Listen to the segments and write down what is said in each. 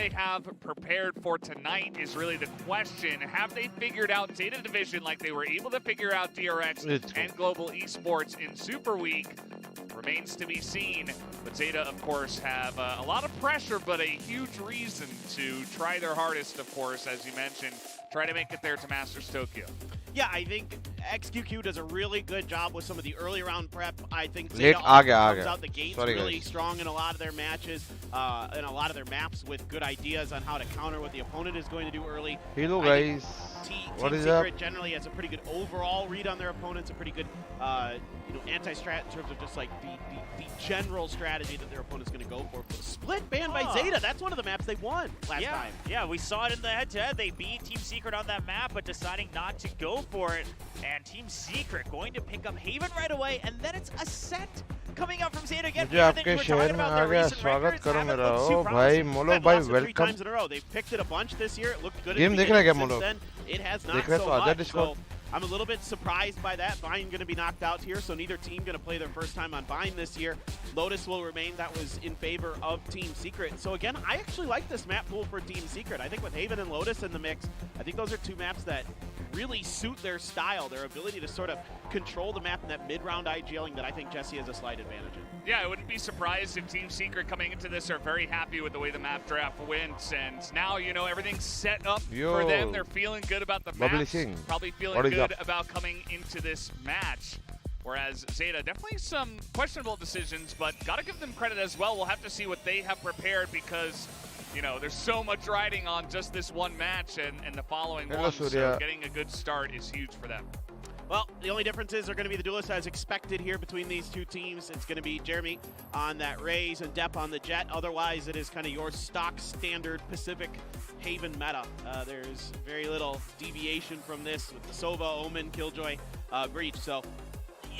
they have prepared for tonight is really the question. Have they figured out Zeta Division like they were able to figure out DRX and Global Esports in Super Week? Remains to be seen. But Zeta, of course, have a lot of pressure, but a huge reason to try their hardest, of course, as you mentioned, try to make it there to Masters Tokyo. Yeah, I think 𝑋𝐸𝐸 does a really good job with some of the early round prep. I think Zeta comes out the gates really strong in a lot of their matches, and a lot of their maps with good ideas on how to counter what the opponent is going to do early. Hello guys. Team Secret generally has a pretty good overall read on their opponents, a pretty good anti-strat in terms of just like the general strategy that their opponent's going to go for. But split ban by Zeta, that's one of the maps they won last time. Yeah, we saw it in the head-to-head. They beat Team Secret on that map, but deciding not to go for it. And Team Secret going to pick up Haven right away, and then it's Ascent coming up from Zeta again. आपके शहर में आ गया स्वागत करो मेरा ओ भाई मोलो भाई welcome They've picked it a bunch this year. It looked good. Game देख रहा है क्या मोलो? It has not so much. So I'm a little bit surprised by that. 𝘼𝐼𝑽 going to be knocked out here, so neither team going to play their first time on 𝘼𝐼𝑽 this year. Lotus will remain. That was in favor of Team Secret. So again, I actually like this map pool for Team Secret. I think with Haven and Lotus in the mix, I think those are two maps that really suit their style, their ability to sort of control the map in that mid-round IGLing that I think Jesse has a slight advantage in. Yeah, I wouldn't be surprised if Team Secret coming into this are very happy with the way the map draft went, and now, you know, everything's set up for them. They're feeling good about the maps, probably feeling good about coming into this match. Whereas Zeta, definitely some questionable decisions, but gotta give them credit as well. We'll have to see what they have prepared because, you know, there's so much riding on just this one match and the following one, so getting a good start is huge for them. Well, the only differences are going to be the duelists as expected here between these two teams. It's going to be Jeremy on that Raze and Depp on the Jet. Otherwise, it is kind of your stock standard Pacific Haven meta. There's very little deviation from this with the Sova, Omen, Killjoy, Breach. So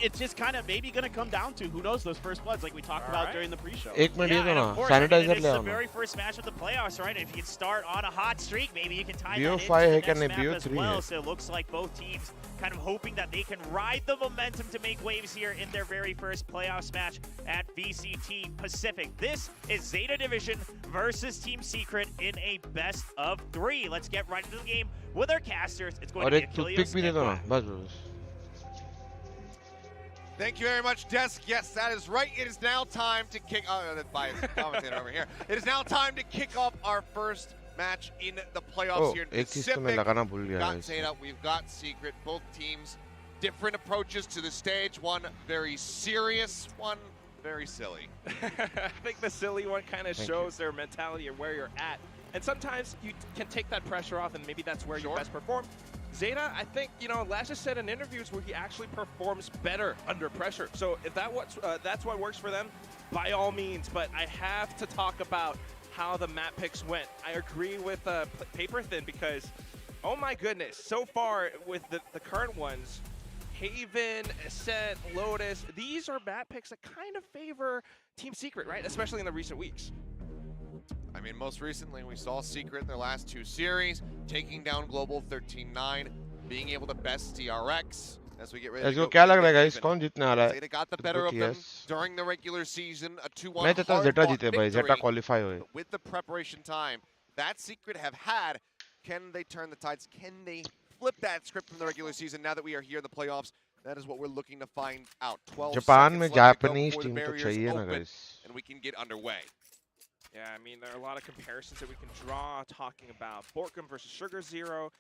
it's just kind of maybe going to come down to, who knows, those first bloods like we talked about during the pre-show. It's the very first match of the playoffs, right? If you can start on a hot streak, maybe you can tie that into the next map as well. So it looks like both teams kind of hoping that they can ride the momentum to make waves here in their very first playoffs match at VCT Pacific. This is Zeta Division versus Team Secret in a best of 3. Let's get right into the game with our casters. It's going to be Achilles and Thank you very much, Desk. Yes, that is right. It is now time to kick. Oh, that's biased commentator over here. It is now time to kick off our first match in the playoffs here in Pacific. We've got Zeta, we've got Secret. Both teams, different approaches to the stage. One very serious, one very silly. I think the silly one kind of shows their mentality of where you're at. And sometimes you can take that pressure off, and maybe that's where you best perform. Zeta, I think, you know, Laz has said in interviews where he actually performs better under pressure. So if that's what works for them, by all means. But I have to talk about how the map picks went. I agree with Paper Thin because, oh my goodness, so far with the current ones, Haven, Ascent, Lotus, these are map picks that kind of favor Team Secret, right? Especially in the recent weeks. I mean, most recently, we saw Secret in their last 2 series, taking down Global 13-9, being able to best TRX as we get ready to go. Zeta got the better of them during the regular season, a 2-1 hard-fought victory. But with the preparation time that Secret have had, can they turn the tides? Can they flip that script from the regular season now that we are here in the playoffs? That is what we're looking to find out. 12 Japan seconds में left to go Japanese before the team तो barriers चाहिए ना open, guys. and we can get underway. Yeah, I mean, there are a lot of comparisons that we can draw talking about Borkum versus Sugar Zero,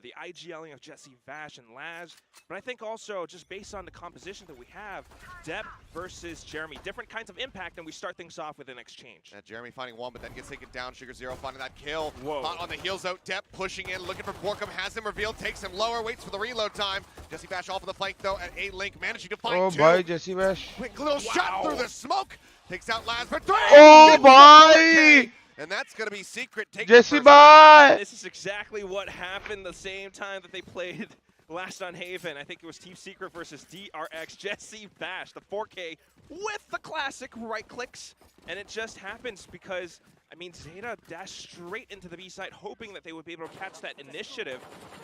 the IGLing of Jesse, Vash, and Laz. But I think also, just based on the composition that we have, Depp versus Jeremy, different kinds of impact, and we start things off with an exchange. Yeah, Jeremy finding one, but then gets taken down. Sugar Zero finding that kill. Hot on the heels out. Depp pushing in, looking for Borkum, has him revealed, takes him lower, waits for the reload time. Jesse Vash off of the flank, though, at A-Link, managing to find 2. Bye, Jesse Vash. Quick little shot through the smoke. Takes out Laz for 3. Oh, bye! And that's going to be Secret taking Jesse, bye! This is exactly what happened the same time that they played last on Haven. I think it was Team Secret versus DRX. Jesse Vash, the 4K with the classic right clicks. And it just happens because, I mean, Zeta dashed straight into the B side, hoping that they would be able to catch that initiative.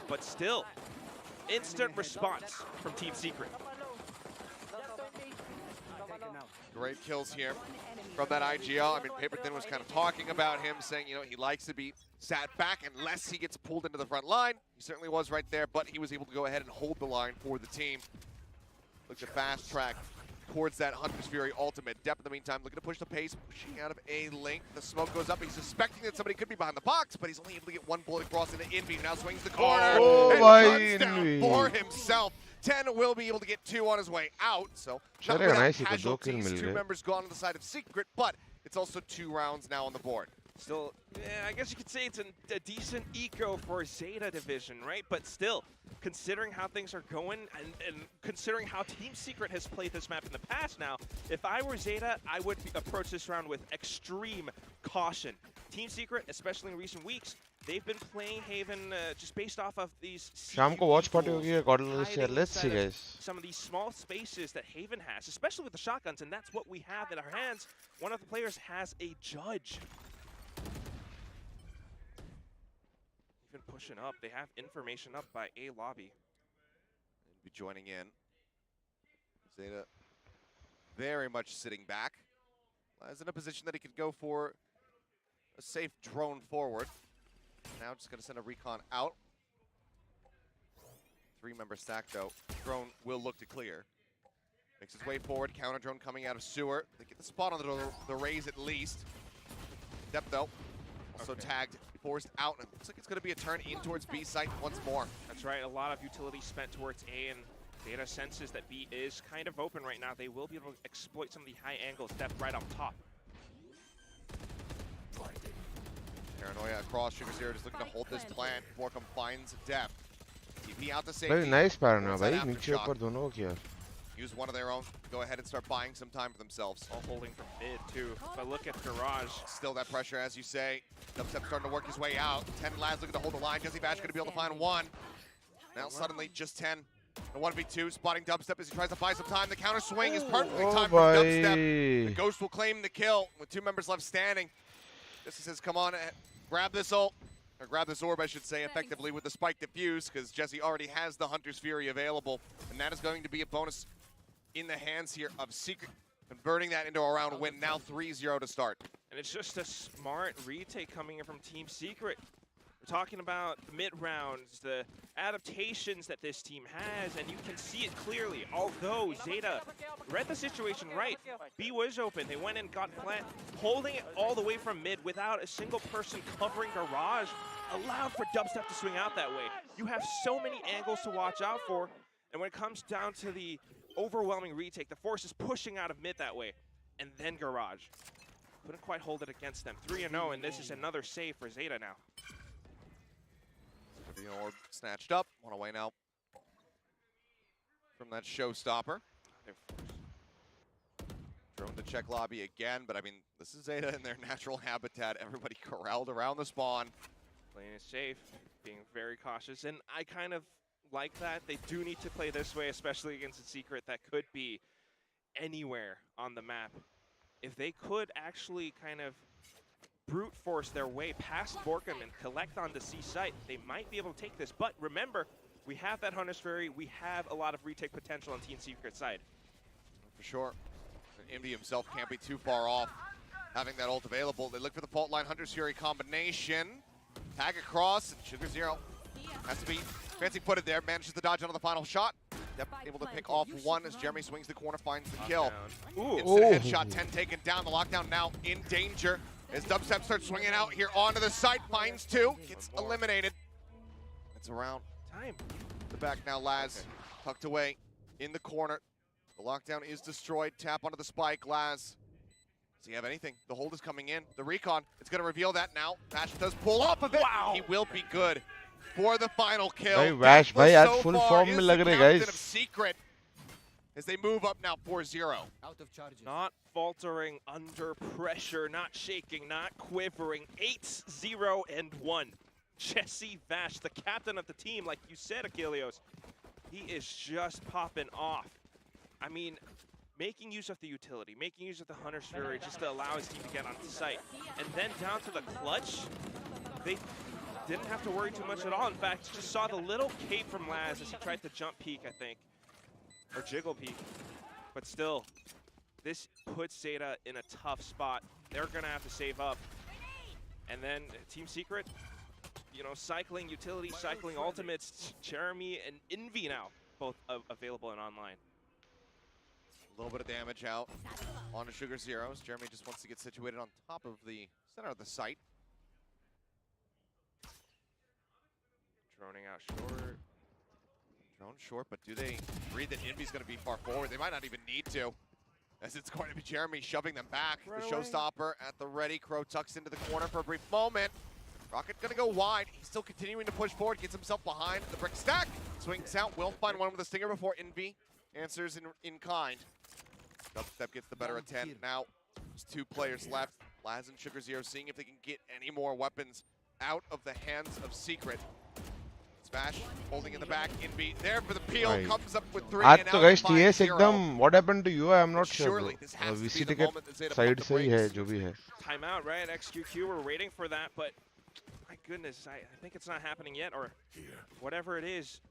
But still, instant response from Team Secret. Great kills here. from that IGL. I mean, Paperthin was kind of talking about him, saying, you know, he likes to be sat back unless he gets pulled into the front line. He certainly was right there, but he was able to go ahead and hold the line for the team. Look to fast track towards that Hunter's Fury ultimate. Depp in the meantime looking to push the pace, pushing out of a link. The smoke goes up. He's suspecting that somebody could be behind the box, but he's only able to get one bullet across into Invi. Now swings the corner and runs down for himself. 10 will be able to get 2 on his way out. So not without casualties. 2 members gone on the side of Secret, but it's also 2 rounds now on the board. Still, yeah, I guess you could say it's a decent eco for Zeta division, right? But still, considering how things are going and considering how Team Secret has played this map in the past now, if I were Zeta, I would approach this round with extreme caution. Team Secret, especially in recent weeks, they've been playing Haven just based off of these Let's see, guys. Some of these small spaces that Haven has, especially with the shotguns, and that's what we have in our hands. One of the players has a judge. Even pushing up, they have information up by A lobby. And be joining in. Zeta very much sitting back. Is in a position that he could go for a safe drone forward. Now just going to send a recon out. 3-member stack though. Drone will look to clear. Makes his way forward. Counter drone coming out of sewer. They get the spot on the raise at least. Depth though. Also tagged, forced out, and it looks like it's going to be a turn in towards B site once more. That's right, a lot of utility spent towards A, and Zeta senses that B is kind of open right now. They will be able to exploit some of the high angles depth right up top. Paranoia across, SugarZero just looking to hold this plant. Borkum finds depth. TP out the safety. Very nice Paranoia, bhai. Niche upar dono ko kiya. Use one of their own. Go ahead and start buying some time for themselves. All holding from mid too. But look at Garage. Still that pressure, as you say. Dubstep starting to work his way out. 10 lads looking to hold the line. Jesse Bash going to be able to find 1. Now suddenly just 10. The 1v2 spotting Dubstep as he tries to buy some time. The counter swing is perfectly timed from Dubstep. The Ghost will claim the kill with 2 members left standing. Jesse says, come on, grab this ult. Or grab this orb, I should say, effectively with the spike diffuse, because Jesse already has the Hunter's Fury available. And that is going to be a bonus in the hands here of Secret, converting that into a round win. Now 3-0 to start. And it's just a smart retake coming in from Team Secret. We're talking about the mid-rounds, the adaptations that this team has, and you can see it clearly. Although Zeta read the situation right, B was open. They went and got plant, holding it all the way from mid without a single person covering Garage, allowed for Dubstep to swing out that way. You have so many angles to watch out for, and when it comes down to the overwhelming retake, the Force is pushing out of mid that way, and then Garage. Couldn't quite hold it against them. 3-0, and this is another save for Zeta now. The orb snatched up, one away now from that showstopper. Drone to check lobby again, but I mean, this is Zeta in their natural habitat. Everybody corralled around the spawn. Playing it safe, being very cautious, and I kind of like that. They do need to play this way, especially against a Secret that could be anywhere on the map. If they could actually kind of brute force their way past Borkum and collect on the C site, they might be able to take this. But remember, we have that Hunter's Fury. We have a lot of retake potential on Team Secret side. For sure. And Invi himself can't be too far off having that ult available. They look for the fault line Hunter's Fury combination. Tag across, and SugarZero has to be fancy footed there. Manages to dodge onto the final shot. Yep, able to pick off 1 as Jeremy swings the corner, finds the kill. Instant headshot, 10 taken down. The lockdown now in danger. As Dubstep starts swinging out here onto the site, finds 2, gets eliminated. It's around time. The back now, Laz tucked away in the corner. The lockdown is destroyed. Tap onto the spike, Laz. Does he have anything? The hold is coming in. The recon, it's going to reveal that now. Vash does pull off of it. Wow. He will be good for the final kill. Bhai, Vash, bhai, aaj full form mein lag rahe guys. Secret as they move up now 4-0. Not faltering under pressure, not shaking, not quivering. 8-0-1. Jesse Vash, the captain of the team, like you said, 𝘼𝐿𝐼𝐿. He is just popping off. I mean, making use of the utility, making use of the Hunter's Fury just to allow his team to get on site. And then down to the clutch, they didn't have to worry too much at all. In fact, just saw the little cape from Laz as he tried to jump peek, I think. Or jiggle peek. But still, this puts Zeta in a tough spot. They're gonna have to save up. And then Team Secret, you know, cycling utility, cycling ultimates, Jeremy and 𝘼𝐼𝐼 now, both available and online. A little bit of damage out on the 𝘼𝐼𝐍𝐊𝐒. Jeremy just wants to get situated on top of the center of the site. Droning out short. Drone short, but do they read that 𝘼𝐼𝐼's going to be far forward? They might not even need to, as it's going to be Jeremy shoving them back. The showstopper at the ready. Crow tucks into the corner for a brief moment. Rocket going to go wide. He's still continuing to push forward, gets himself behind the brick stack. Swings out, will find one with a stinger before 𝘼𝐼𝐼 answers in kind. Dubstep gets the better of 10. Now, there's 2 players left. Laz and 𝘼𝐼𝐼𝐼 seeing if they can get any more weapons out of the hands of Secret. Smash holding in the back. 𝘼𝐼𝐼 there for the peel. Right. Comes up with 3. आज And तो now guys TS 5-0. एकदम what happened to you? I am not sure. Surely this has to be VC the ticket moment that Zeta side pump the से ही है brakes. जो भी है. Timeout, right? 𝑋QQ, we're waiting for that, but my goodness, I think it's not happening yet, or whatever it is.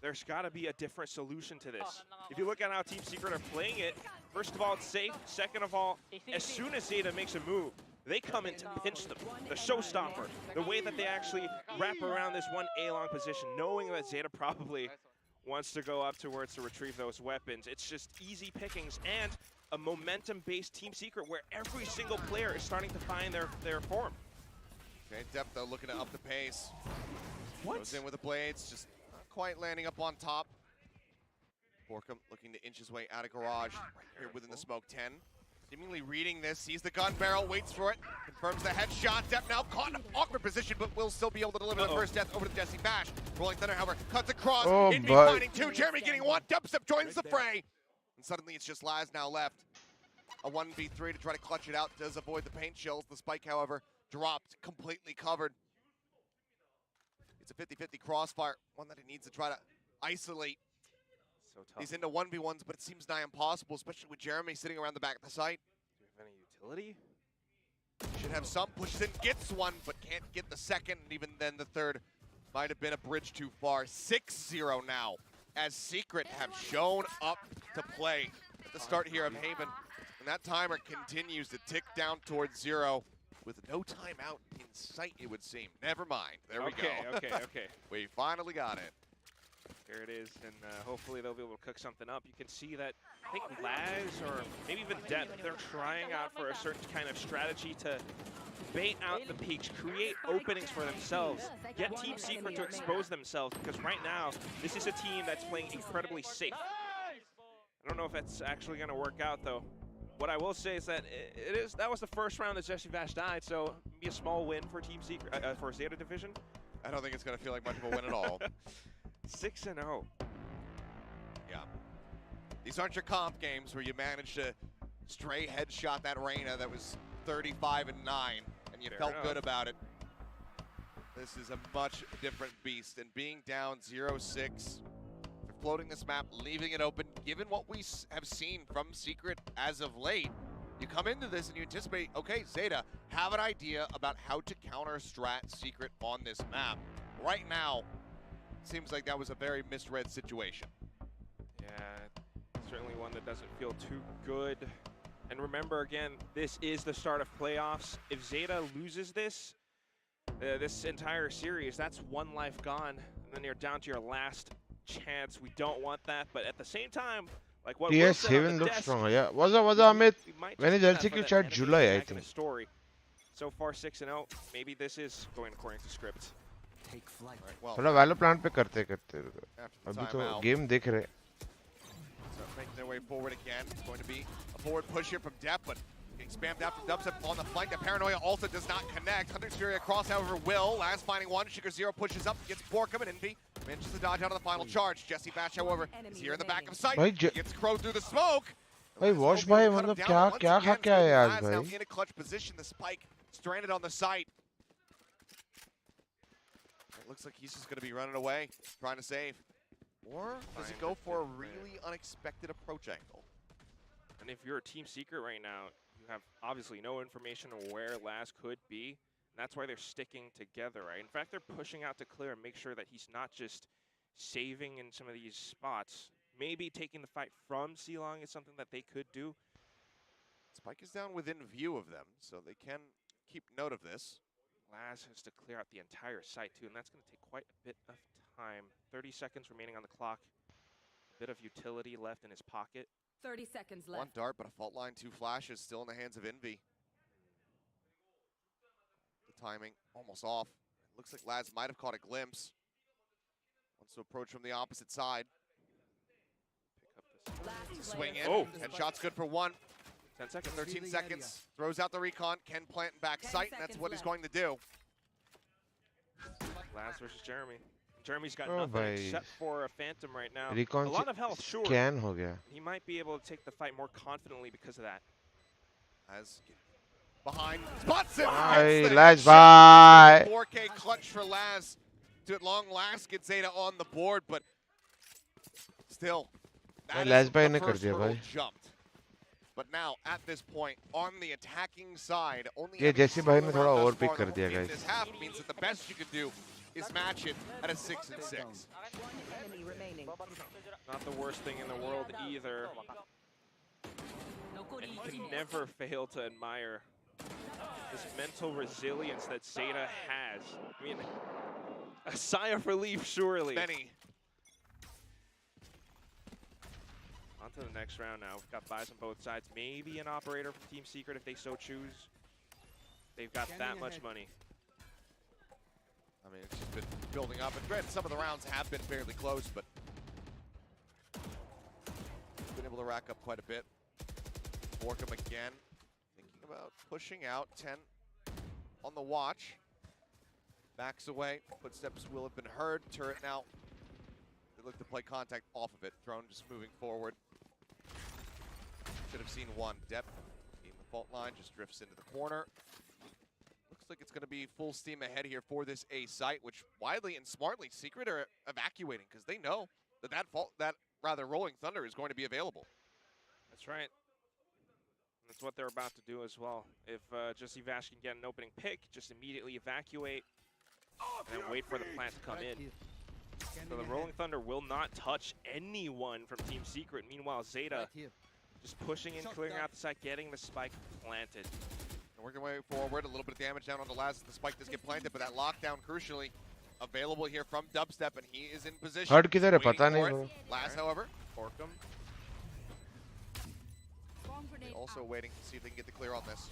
There's got to be a different solution to this. If you look at how Team Secret are playing it, first of all, it's safe. Second of all, as soon as Zeta makes a move, they come in to pinch them. The showstopper, the way that they actually wrap around this one A-long position, knowing that Zeta probably wants to go up towards to retrieve those weapons. It's just easy pickings and a momentum-based Team Secret where every single player is starting to find their form. Okay, Depth though looking to up the pace. What? Goes in with the blades, just not quite landing up on top. 𝘼𝐼𝐼 looking to inch his way out of garage here within the smoke 10. Seemingly reading this, sees the gun barrel, waits for it, confirms the headshot. Depth now caught in an awkward position, but will still be able to deliver the first death over to Jesse Bash. Rolling Thunder, however, cuts across. 𝘼𝐼𝐼 finding 2. Jeremy getting 1. Dubstep joins the fray. And suddenly it's just Laz now left. A 1v3 to try to clutch it out. Does avoid the paint chills. The spike, however, dropped, completely covered. It's a 50-50 crossfire, one that he needs to try to isolate. So tough. He's into 1v1s, but it seems nigh impossible, especially with Jeremy sitting around the back of the site. Do we have any utility? Should have some, pushes in, gets one, but can't get the second, and even then the third might have been a bridge too far. 6-0 now, as Secret have shown up to play at the start here of Haven. And that timer continues to tick down towards 0 with no timeout in sight, it would seem. Never mind, there we go. Okay. We finally got it. There it is, and hopefully they'll be able to cook something up. You can see that, I think Laz or maybe even Depth, they're trying out for a certain kind of strategy to bait out the peaks, create openings for themselves, get Team Secret to expose themselves, because right now, this is a team that's playing incredibly safe. I don't know if that's actually going to work out, though. What I will say is that that was the first round that Jesse Bash died, so maybe a small win for Team Secret, for Zeta Division. I don't think it's going to feel like much of a win at all. 6-0. Yeah. These aren't your comp games where you manage to stray headshot that 𝘼𝐼𝐼 that was 35-9, and you felt good about it. This is a much different beast, and being down 0-6, floating this map, leaving it open, given what we have seen from Secret as of late, you come into this and you anticipate, okay, Zeta, have an idea about how to counter-strat Secret on this map. Right now, seems like that was a very misread situation. Yeah, certainly one that doesn't feel too good. And remember, again, this is the start of playoffs. If Zeta loses this, this entire series, that's 1 life gone, and then you're down to your last chance. We don't want that, but at the same time, like what TS Haven looks strong. Yeah, was Amit? When is LCQ chat? July, I think. Story. So far 6-0. Maybe this is going according to script. Take flight. थोड़ा Valorant पे करते अभी तो game देख रहे. So making their way forward again. It's going to be a forward push here from Depth, but getting spammed out from Dubstep on the flank. The Paranoia also does not connect. Hunter's Fury across, however, will. Last finding one. 𝘼𝐼𝐼 pushes up, gets 𝘼𝐼𝐼, and 𝘼𝐼𝐼 manages to dodge out of the final charge. Jesse Bash, however, is here in the back of sight. Gets Crow through the smoke. भाई Watch भाई मतलब क्या खा के आए आज भाई? Now in a clutch position, the spike stranded on the site. It looks like he's just going to be running away, trying to save. Or does he go for a really unexpected approach angle? And if you're a Team Secret right now, you have obviously no information on where Laz could be. And that's why they're sticking together, right? In fact, they're pushing out to clear and make sure that he's not just saving in some of these spots. Maybe taking the fight from 𝘼𝐼𝐼 is something that they could do. Spike is down within view of them, so they can keep note of this. Laz has to clear out the entire site too, and that's going to take quite a bit of time. 30 seconds remaining on the clock. A bit of utility left in his pocket. 30 seconds left. One dart, but a fault line, 2 flashes, still in the hands of Envy. The timing almost off. It looks like Laz might have caught a glimpse. Wants to approach from the opposite side. Pick up this. Swing in, Oh. and shot's good for 1. 10 seconds. 13 seconds. Throws out the recon. Can plant and back sight, and that's what he's going to do. Laz versus Jeremy. Jeremy's got nothing except for a Phantom right now. Recon a lot of health, sure. Scan ho gaya. He might be able to take the fight more confidently because of that. As behind, spots him. Bye, Laz, bye. 4K clutch for Laz. To at long last get Zeta on the board, but still, that Laz is bhai the ne kar first diya, hurdle bhai. jumped. But now, at this point, on the attacking side, only ये जैसे भाई ने थोड़ा thus overpick far कर दिया, in guys. this half means that the best you could do is match it at a 6-6. Enemy remaining. Not the worst thing in the world either. And you can never fail to admire this mental resilience that Zeta has. I mean, a sigh of relief, surely. Benny. On to the next round now. We've got buys on both sides. Maybe an operator from Team Secret if they so choose. They've got that much money. I mean, it's just been building up. And granted, some of the rounds have been fairly close, but been able to rack up quite a bit. Borkum again, thinking about pushing out. 10 on the watch. Backs away. Footsteps will have been heard. Turret now. They look to play contact off of it. Drone just moving forward. Should have seen one. Depth in the fault line just drifts into the corner. Looks like it's going to be full steam ahead here for this A site, which widely and smartly Secret are evacuating because they know that that Rolling Thunder is going to be available. That's right. That's what they're about to do as well. If just Evash can get an opening pick, just immediately evacuate and then wait for the plant to come in. So the Rolling Thunder will not touch anyone from Team Secret. Meanwhile, Zeta just pushing in, clearing out the site, getting the spike planted. And working way forward, a little bit of damage down on the Laz as the spike does get planted, but that lockdown crucially available here from Dubstep, and he is in position. Hard किधर है पता नहीं bro. Laz, however, Borkum. also waiting to see if they can get the clear on this.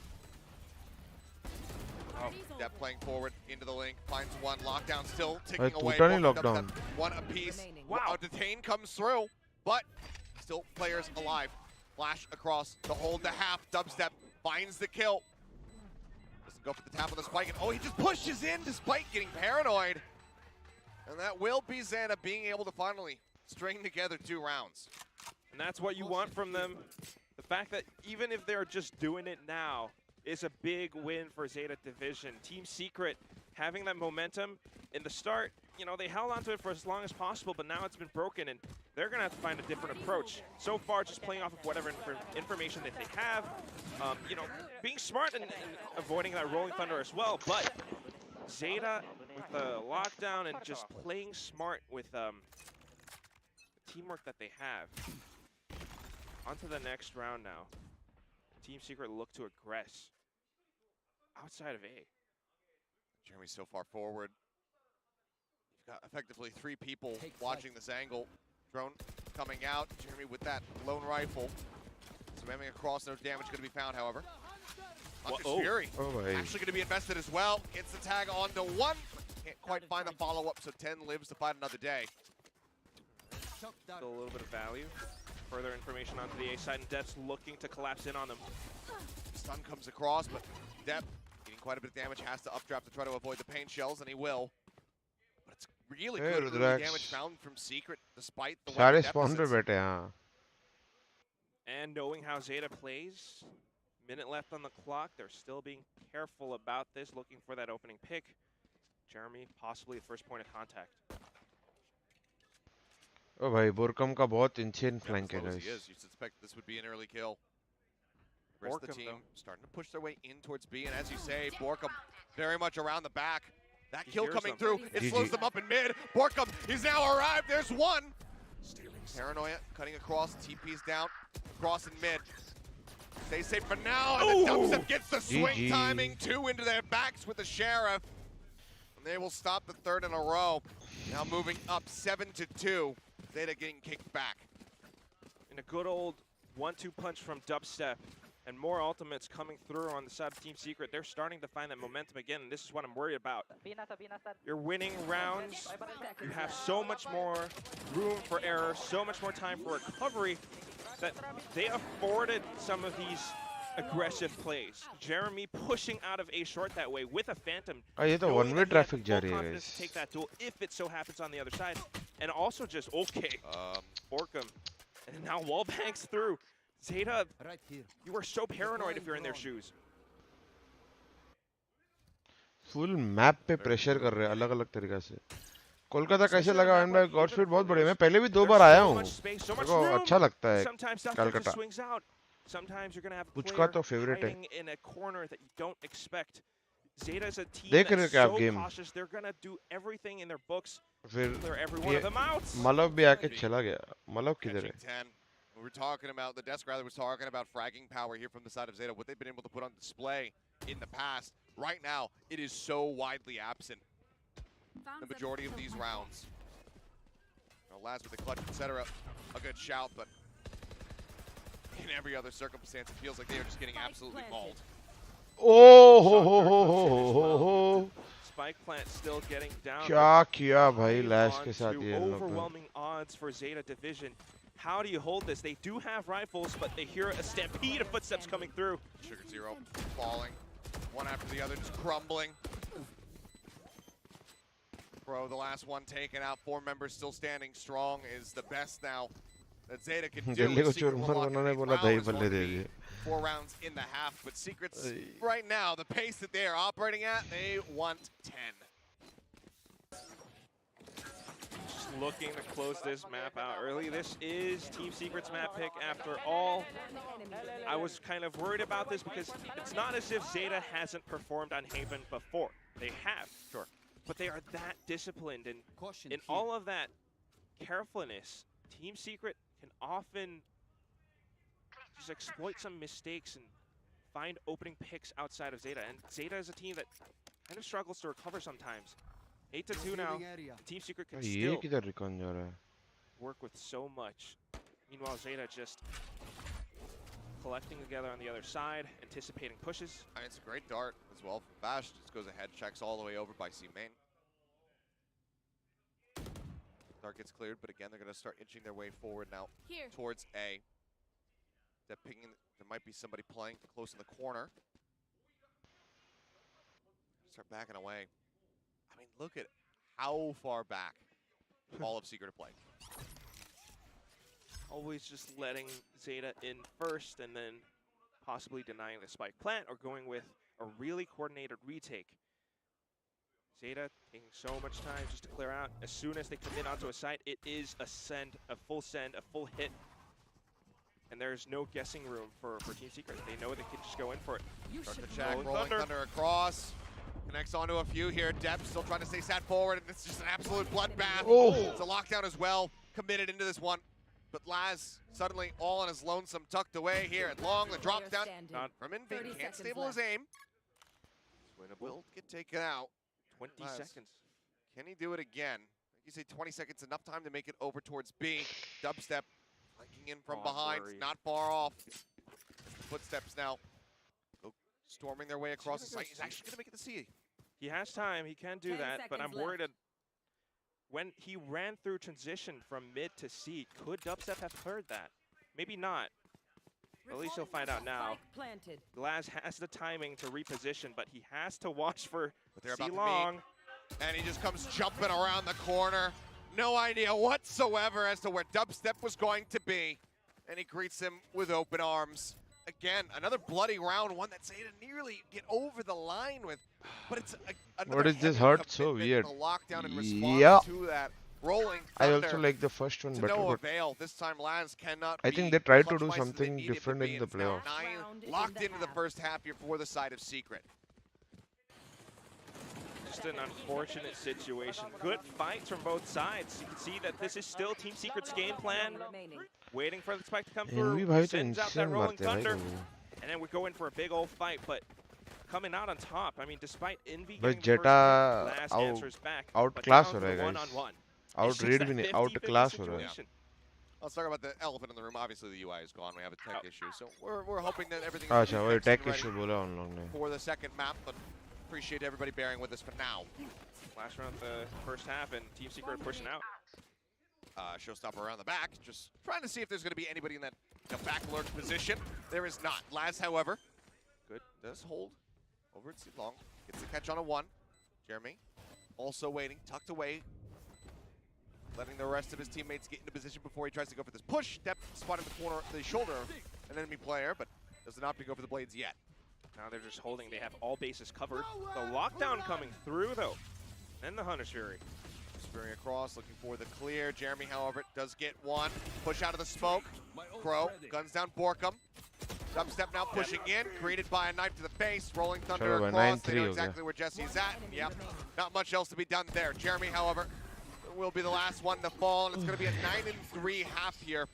Oh, Depp playing forward into the link, finds one. Lockdown still ticking away. Lockdown. One apiece. Wow, Detain comes through, but still players alive. Flash across the hold to half. Dubstep finds the kill. Doesn't go for the tap on the spike, and oh, he just pushes in despite getting paranoid. And that will be Zeta being able to finally string together 2 rounds. And that's what you want from them. The fact that even if they're just doing it now is a big win for Zeta Division. Team Secret having that momentum in the start, you know, they held onto it for as long as possible, but now it's been broken and they're gonna have to find a different approach. So far, just playing off of whatever information that they have, you know, being smart and avoiding that Rolling Thunder as well, but Zeta with the lockdown and just playing smart with the teamwork that they have. On to the next round now. Team Secret look to aggress outside of A. Jeremy so far forward. You've got effectively 3 people watching this angle. Drone coming out. Jeremy with that lone rifle. Spamming across, no damage going to be found, however. Fury actually going to be invested as well. Gets the tag onto 1. Can't quite find the follow-up, so 10 lives to fight another day. Still a little bit of value. Further information onto the A side, and Depp's looking to collapse in on them. Stun comes across, but Depp getting quite a bit of damage, has to updraft to try to avoid the pain shells, and he will. But it's really good early damage found from Secret, despite the weapon deficits. And knowing how Zeta plays, minute left on the clock, they're still being careful about this, looking for that opening pick. Jeremy, possibly the first point of contact. Oh भाई Borkum का बहुत insane flank है guys. You suspect this would be an early kill. The rest of the team starting to push their way in towards B, and as you say, Borkum very much around the back. That kill coming through, it slows them up in mid. Borkum, he's now arrived, there's 1. Paranoia cutting across, TP's down, across in mid. Stay safe for now, and the dubstep gets the swing timing. 2 into their backs with the Sheriff. And they will stop the 3rd in a row. Now moving up 7-2. Zeta getting kicked back. And a good old 1-2 punch from dubstep. And more ultimates coming through on the side of Team Secret. They're starting to find that momentum again, and this is what I'm worried about. You're winning rounds. You have so much more room for error, so much more time for recovery, that they afforded some of these aggressive plays. Jeremy pushing out of A short that way with a Phantom. ये तो one way traffic जा रही है confidence to take that duel if it so happens on the other side. And also just, okay, Orcum. And now wallbangs through. Zeta, you are so paranoid if you're in their shoes. Full map पे pressure कर रहे हैं अलग-अलग तरीक़ा से. कोलकाता कैसे लगा? And भाई गॉड स्पीड बहुत बढ़िया. मैं पहले भी 2 बार आया हूँ. मेरे को अच्छा लगता है कोलकाता. मुझका तो फेवरेट है. देख रहे हो क्या आप गेम? फिर मलब भी आके चला गया. मलब किधर है? We were talking about, the desk rather was talking about fragging power here from the side of Zeta, what they've been able to put on display in the past. Right now, it is so widely absent. The majority of these rounds. Now, last with the clutch, etc. A good shout, but in every other circumstance, it feels like they are just getting absolutely mauled. Oh ho ho ho ho ho ho. Spike plant still getting down. क्या किया भाई लैश के साथ ये लोग? Overwhelming odds for Zeta division. How do you hold this? They do have rifles, but they hear a stampede of footsteps coming through. Sugar Zero falling, one after the other, just crumbling. Bro, the last one taken out. 4 members still standing strong is the best now that Zeta can do. 4 rounds in the half, but Secrets right now, the pace that they are operating at, they want 10. Looking to close this map out early. This is Team Secret's map pick after all. I was kind of worried about this because it's not as if Zeta hasn't performed on Haven before. They have, sure. But they are that disciplined, and in all of that carefulness, Team Secret can often just exploit some mistakes and find opening picks outside of Zeta. And Zeta is a team that kind of struggles to recover sometimes. 8-2 now. Team Secret can still work with so much. Meanwhile, Zeta just collecting together on the other side, anticipating pushes. It's a great dart as well. Bash just goes ahead, checks all the way over by C main. Dart gets cleared, but again, they're going to start inching their way forward now towards A. They're pinging, there might be somebody playing close in the corner. Start backing away. I mean, look at how far back all of Secret play. Always just letting Zeta in first and then possibly denying the spike plant or going with a really coordinated retake. Zeta taking so much time just to clear out. As soon as they come in onto a site, it is a send, a full hit. And there's no guessing room for Team Secret. They know they can just go in for it. Start the check, rolling thunder across. Connects onto a few here. Depth still trying to stay sat forward, and it's just an absolute bloodbath. It's a lockdown as well. Committed into this one. But Laz suddenly all on his lonesome, tucked away here at long. The drop down from Invin. Can't stable his aim. Will get taken out. 20 seconds. Can he do it again? Like you say, 20 seconds, enough time to make it over towards B. Dubstep flanking in from behind, not far off. Footsteps now. Storming their way across the site. He's actually going to make it to C. He has time. He can do that, but I'm worried that when he ran through transition from mid to C, could Dubstep have heard that? Maybe not. At least he'll find out now. Laz has the timing to reposition, but he has to watch for C-Long. And he just comes jumping around the corner. No idea whatsoever as to where Dubstep was going to be. And he greets him with open arms. Again, another bloody round, one that Zeta nearly get over the line with. But it's what is this hurt so weird? Lockdown in response to that. Rolling I also like the first one better. No avail. This time Laz cannot I think they tried to do something different in the playoff. 9 locked into the first half here for the side of Secret. Just an unfortunate situation. Good fights from both sides. You can see that this is still Team Secret's game plan. Waiting for the spike to come through. Sends out that rolling thunder. And then we go in for a big old fight, but coming out on top. I mean, despite Envy But getting the Zeta first last answers back, outclass but हो रहा है down guys. one-on-one. Outread भी नहीं, outclass हो रहा है. situation. Let's talk about the elephant in the room. Obviously, the UI is gone. We have a tech issue, so we're hoping that everything is अच्छा, वही fixed tech and ready issue बोला उन लोग ने. for the second map. But appreciate everybody bearing with us for now. Last round of the first half, and Team Secret pushing out. Showstopper around the back, just trying to see if there's going to be anybody in that back lurk position. There is not. Laz, however, good, does hold over at long. Gets the catch on a one. Jeremy also waiting, tucked away, letting the rest of his teammates get into position before he tries to go for this push. Step spot in the corner, the shoulder of an enemy player, but does not go for the blades yet. Now they're just holding. They have all bases covered. The lockdown coming through, though. And the Hunter's Fury. Spearing across, looking for the clear. Jeremy, however, does get one. Push out of the smoke. Crow guns down Borkum. Dubstep now pushing in, greeted by a knife to the face. Rolling Thunder across. They know exactly where Jesse's at. Yep, not much else to be done there. Jeremy, however, will be the last one to fall, and it's going to be a 9-3 half here,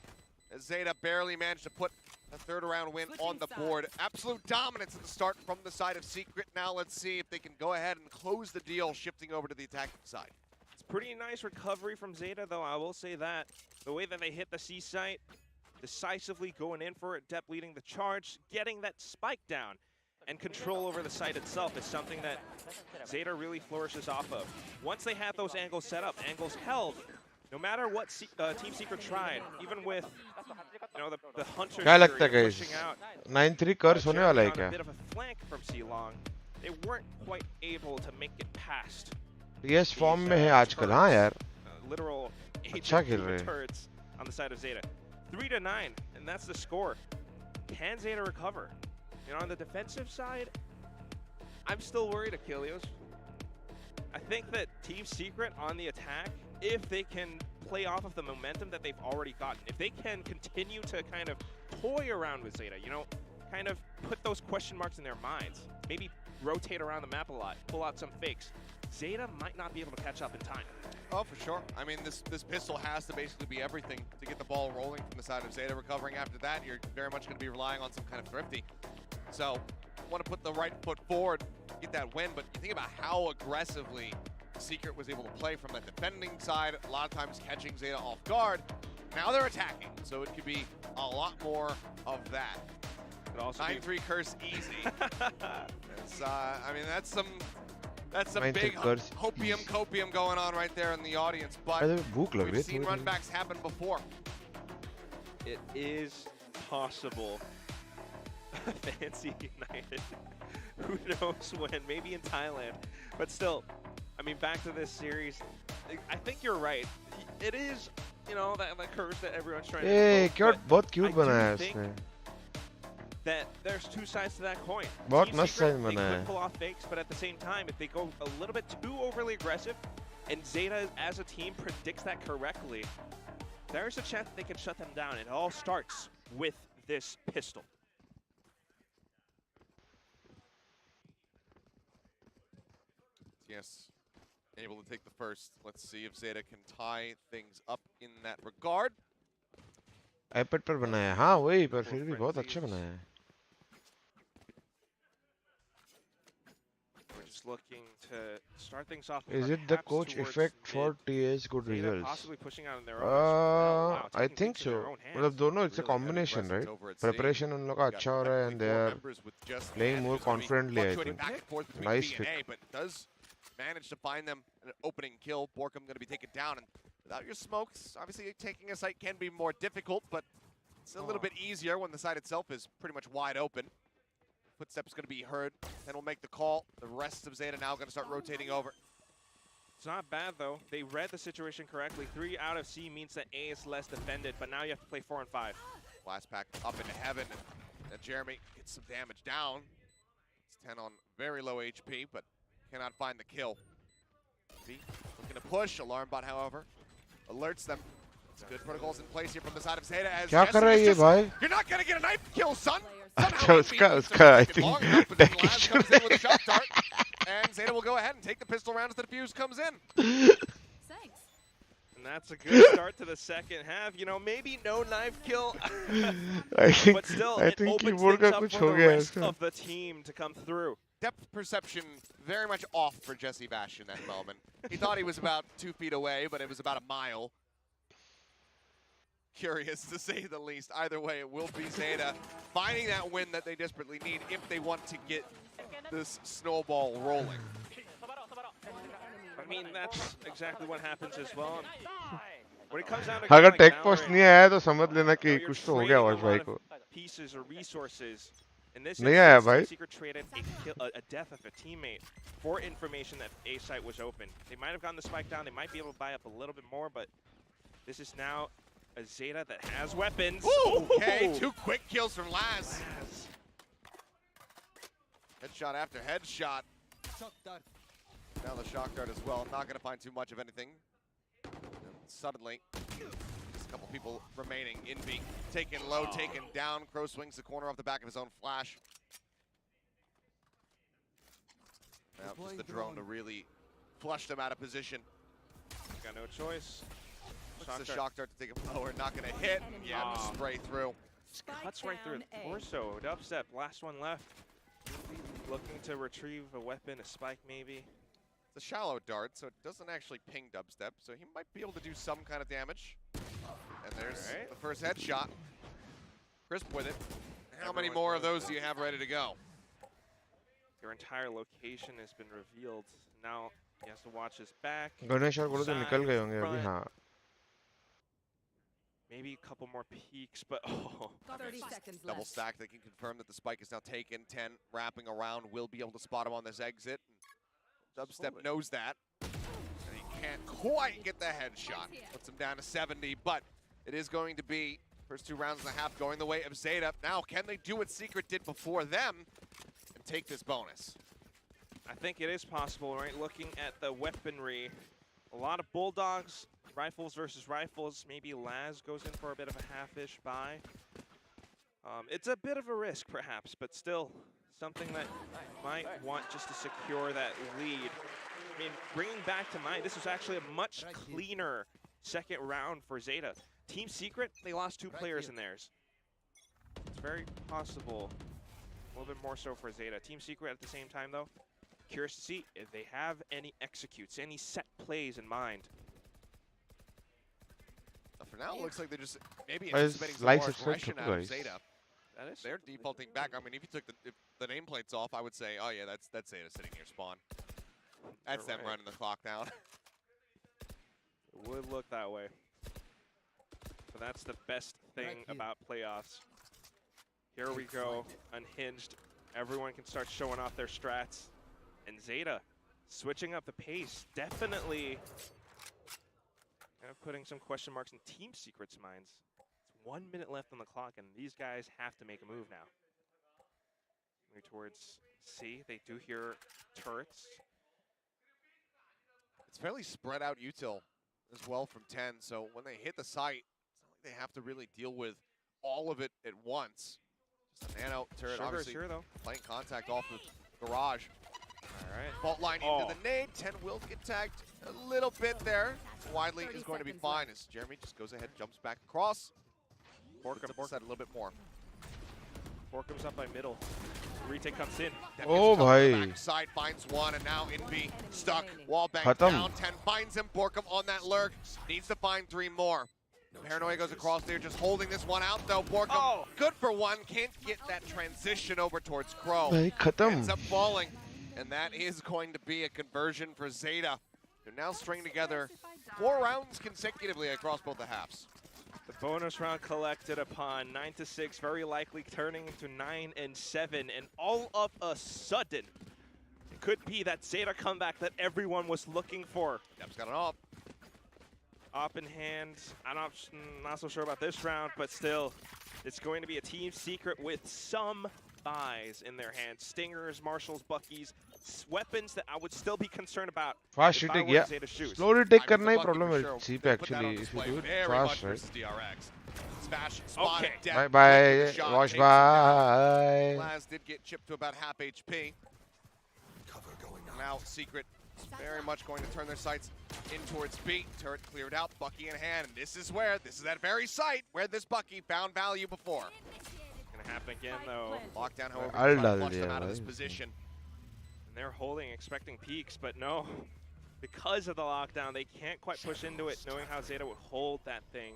as Zeta barely managed to put a third round win on the board. Absolute dominance at the start from the side of Secret. Now let's see if they can go ahead and close the deal, shifting over to the attacking side. It's pretty nice recovery from Zeta, though, I will say that. The way that they hit the C site, decisively going in for it, Depp leading the charge, getting that spike down, and control over the site itself is something that Zeta really flourishes off of. Once they had those angles set up, angles held, no matter what Team Secret tried, even with the Hunter pushing out, 9-3 कर्स होने वाला है क्या? a bit of a flank from C-Long, they weren't quite able to make it past. PS form में है आजकल, हाँ यार. Literal अच्छा खेल रहे हैं. turrets on the side of Zeta. 3-9, and that's the score. Can Zeta recover? On the defensive side, I'm still worried, 𝘍𝐿𝐼𝐍𝐿. I think that Team Secret on the attack, if they can play off of the momentum that they've already gotten, if they can continue to kind of toy around with Zeta, kind of put those question marks in their minds, maybe rotate around the map a lot, pull out some fakes, Zeta might not be able to catch up in time. Oh, for sure. I mean, this pistol has to basically be everything to get the ball rolling from the side of Zeta. Recovering after that, you're very much going to be relying on some kind of thrifty. So, want to put the right foot forward, get that win, but you think about how aggressively Secret was able to play from the defending side, a lot of times catching Zeta off guard. Now they're attacking, so it could be a lot more of that. 9-3 curse easy. I mean, that's some big copium going on right there in the audience, but we've seen runbacks happen before. It is possible. Fancy United. Who knows when? Maybe in Thailand. But still, I mean, back to this series, I think you're right. It is, that curse that everyone's trying to invoke. बहुत cute बनाया है उसने. That there's two sides to that coin. बहुत मस्त side They बनाया could pull off fakes, but at the same time, if they go a little bit too overly aggressive, and Zeta as a team predicts that correctly, there's a chance that they can shut them down. It all starts with this pistol. Yes, able to take the first. Let's see if Zeta can tie things up in that regard. iPad पर बनाया, हाँ वही, पर फिर भी बहुत अच्छा बनाया है. We're just looking to start things off. Is it the coach effect for TA's good results? Possibly pushing out on their own. I think so. मतलब दोनों, it's a combination, right? Preparation उन लोग का अच्छा हो रहा है, and they are playing more confidently, I think. Nice pick. But does manage to find them an opening kill. Borkum going to be taken down, and without your smokes, obviously taking a site can be more difficult, but it's a little bit easier when the site itself is pretty much wide open. Footsteps going to be heard, then we'll make the call. The rest of Zeta now going to start rotating over. It's not bad, though. They read the situation correctly. 3 out of C means that A is less defended, but now you have to play 4 and 5. Blast pack up into heaven, and Jeremy gets some damage down. It's 10 on very low HP, but cannot find the kill. Z looking to push. Alarm bot, however, alerts them. It's good protocols in place here from the side of Zeta. As क्या कर रहा है ये भाई? You're not going to get a knife kill, son! अच्छा उसका I think Laz comes in with a shot dart, and Zeta will go ahead and take the pistol round as the defuse comes in. Thanks. And that's a good start to the second half. You know, maybe no knife kill, I think, but still, I it think opens keyboard things का up कुछ for हो the गया है rest इसका. of the team to come through. Depth perception very much off for 𝘼𝐼𝐍𝐿𝐒 in that moment. He thought he was about 2 feet away, but it was about a mile. Curious to say the least. Either way, it will be Zeta finding that win that they desperately need if they want to get this snowball rolling. I mean, that's exactly what happens as well. When it comes down to अगर like take post Valorant, नहीं आया तो समझ लेना कि you know, कुछ you're तो हो trading गया a वाश भाई lot को. of pieces or resources. In this नहीं आया instance, भाई. Team Secret traded a death of a teammate for information that A site was open. They might have gotten the spike down. They might be able to buy up a little bit more, but this is now a Zeta that has weapons. Ooh, okay, 2 quick kills from Laz. Headshot after headshot. Now the shock dart as well. Not going to find too much of anything. And suddenly, just a couple people remaining. Envy taken low, taken down. Crow swings the corner off the back of his own flash. Now just the drone to really flush them out of position. Got no choice. Looks the shock dart to take him lower. Not going to hit. Yeah, spray through. Cuts right through the torso. Dubstep, last one left. Looking to retrieve a weapon, a spike maybe. It's a shallow dart, so it doesn't actually ping Dubstep, so he might be able to do some kind of damage. And there's the first headshot. Crisp with it. How many more of those do you have ready to go? Your entire location has been revealed. Now he has to watch his back. Ganesh और गुरु तो निकल गए होंगे अभी. हाँ. Maybe a couple more peeks, but oh. 30 seconds left. Double stack. They can confirm that the spike is now taken. 10 wrapping around. Will be able to spot him on this exit. Dubstep knows that. And he can't quite get the headshot. Puts him down to 70, but it is going to be first 2 rounds and a half going the way of Zeta. Now, can they do what Secret did before them and take this bonus? I think it is possible, right? Looking at the weaponry, a lot of bulldogs, rifles versus rifles. Maybe Laz goes in for a bit of a half-ish buy. It's a bit of a risk, perhaps, but still something that might want just to secure that lead. I mean, bringing back to mind, this was actually a much cleaner second round for Zeta. Team Secret, they lost 2 players in theirs. It's very possible, a little bit more so for Zeta. Team Secret at the same time, though, curious to see if they have any executes, any set plays in mind. For now, it looks like they're just maybe anticipating some more aggression out of Zeta. They're defaulting back. I mean, if you took the nameplates off, I would say, oh yeah, that's Zeta sitting near spawn. That's them running the clock down. It would look that way. But that's the best thing about playoffs. Here we go, unhinged. Everyone can start showing off their strats. And Zeta switching up the pace, definitely kind of putting some question marks in Team Secret's minds. It's 1 minute left on the clock, and these guys have to make a move now. Moving towards C, they do hear turrets. It's fairly spread out util as well from 10, so when they hit the site, it's not like they have to really deal with all of it at once. Just a nano turret, Sugar obviously here, though. playing contact off the garage. All right. Fault line into the nade. 10 will get tagged a little bit there. Widely is going to be fine as Jeremy just goes ahead, jumps back across. Borkum a little bit more. Borkum's up by middle. Retake comes in. Oh, bhai. Side finds one, and now Envy stuck. Wall bang Khatam. down. 10 finds him. Borkum on that lurk. Needs to find 3 more. Paranoia goes across there, just holding this one out though. Borkum, good for 1. Can't get that transition over towards Crow. Ends up falling. And that is going to be a conversion for Zeta. They're now stringing together 4 rounds consecutively across both the halves. The bonus round collected upon 9-6, very likely turning into 9-7, and all of a sudden, it could be that Zeta comeback that everyone was looking for. Deb's got it up. Up in hand. I'm not so sure about this round, but still, it's going to be a Team Secret with some buys in their hands. Stingers, Marshals, Buckies, weapons that I would still be concerned about. Fast shooting, yeah. Slow retake करना ही problem है CP actually. If you do it fast, right? Okay. Bye bye. Watch bye. Laz did get chipped to about half HP. Now Secret very much going to turn their sights in towards B. Turret cleared out, Bucky in hand, and this is that very site where this Bucky found value before. Gonna happen again though. Lockdown, however, trying to flush them out of this भाई. position. And they're holding, expecting peaks, but no. Because of the lockdown, they can't quite push into it, knowing how Zeta would hold that thing.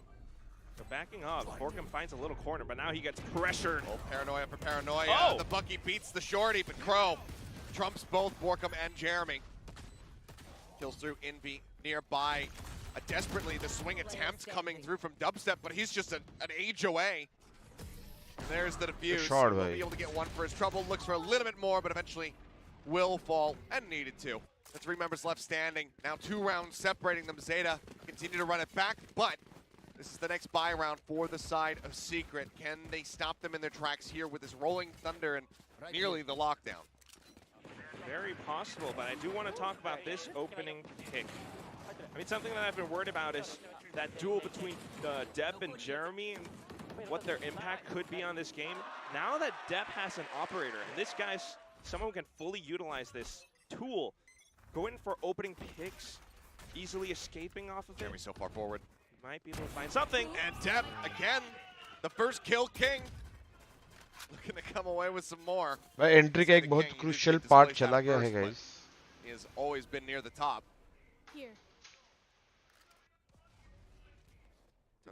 They're backing up. bvavinkotwani finds a little corner, but now he gets pressured. Oh, paranoia for paranoia. Oh! The Bucky beats the shorty, but 𝑘𝐻 trumps both bvavinkotwani and Jeremy. Kills through Envy nearby. Desperately, the swing attempt coming through from Dubstep, but he's just an age away. And there's the defuse. Short, He'll be able to get one for his trouble. Looks for a little bit more, but eventually will fall and needed to. The 3 members left standing. Now 2 rounds separating them. Zeta continue to run it back, but this is the next buy round for the side of Secret. Can they stop them in their tracks here with this rolling thunder and nearly the lockdown? Very possible, but I do want to talk about this opening pick. I mean, something that I've been worried about is that duel between 𝘼 and Jeremy and what their impact could be on this game. Now that 𝘼 has an operator, and this guy's someone who can fully utilize this tool, going for opening picks, easily escaping off of Jeremy it. so far forward. Might be able to find something. And 𝘼, again, the first kill king. Looking to come away with some more. भाई entry का एक बहुत crucial part चला गया है guys. He has always been near the top. Here.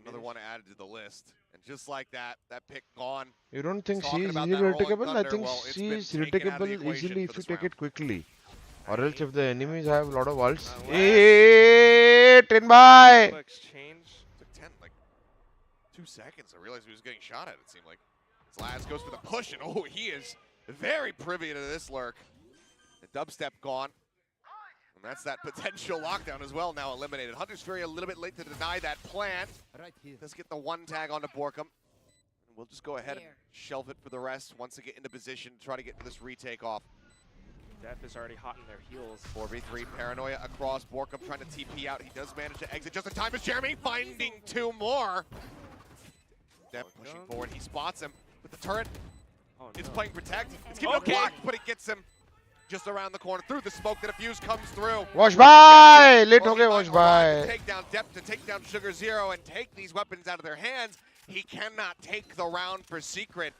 Another one added to the list. And just like that, that pick gone. You don't think Talking C is about easily that rolling retake-able? I thunder, think well, it's C been is taken out of the retake-able equation easily for if you this take round. it quickly. Or else if the enemies have a lot of ults. Last. Hey, 10 by! Exchange. Took 10, like 2 seconds. I realized he was getting shot at, it seemed like. Laz goes for the push, and oh, he is very privy to this lurk. The dubstep gone. And that's that potential lockdown as well, now eliminated. Hunter's Fury a little bit late to deny that plant. Let's get the 1 tag onto bvavinkotwani. And we'll just go ahead and shelve it for the rest once they get into position to try to get this retake off. 𝘼 is already hot in their heels. 4v3 paranoia across bvavinkotwani trying to TP out. He does manage to exit just in time as Jeremy finding 2 more. 𝘼 pushing forward, he spots him with the turret. Oh, It's no. playing protect. It's keeping it blocked, but it gets him just around the corner through the smoke. The defuse comes through. Watch by! Late हो गए watch To by. take down 𝘼, to take down 𝑠ugar0 and take these weapons out of their hands. He cannot take the round for Secret.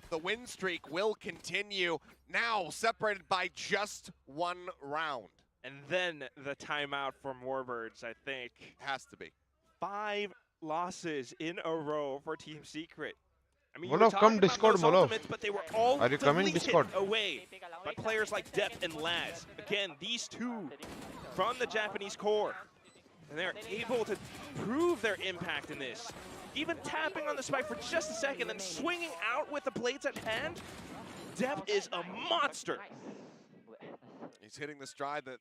The win streak will continue. Now separated by just 1 round. And then the timeout from Warbirds, I think. Has to be. 5 losses in a row for Team Secret. I mean, Molof, come Discord, Molof. But they were all Are you coming, deleted Discord? away by players like 𝘼 and Laz. Again, these 2 from the Japanese core. And they're able to prove their impact in this. Even tapping on the spike for just a second, then swinging out with the blades at hand. 𝘼 is a monster. He's hitting the stride that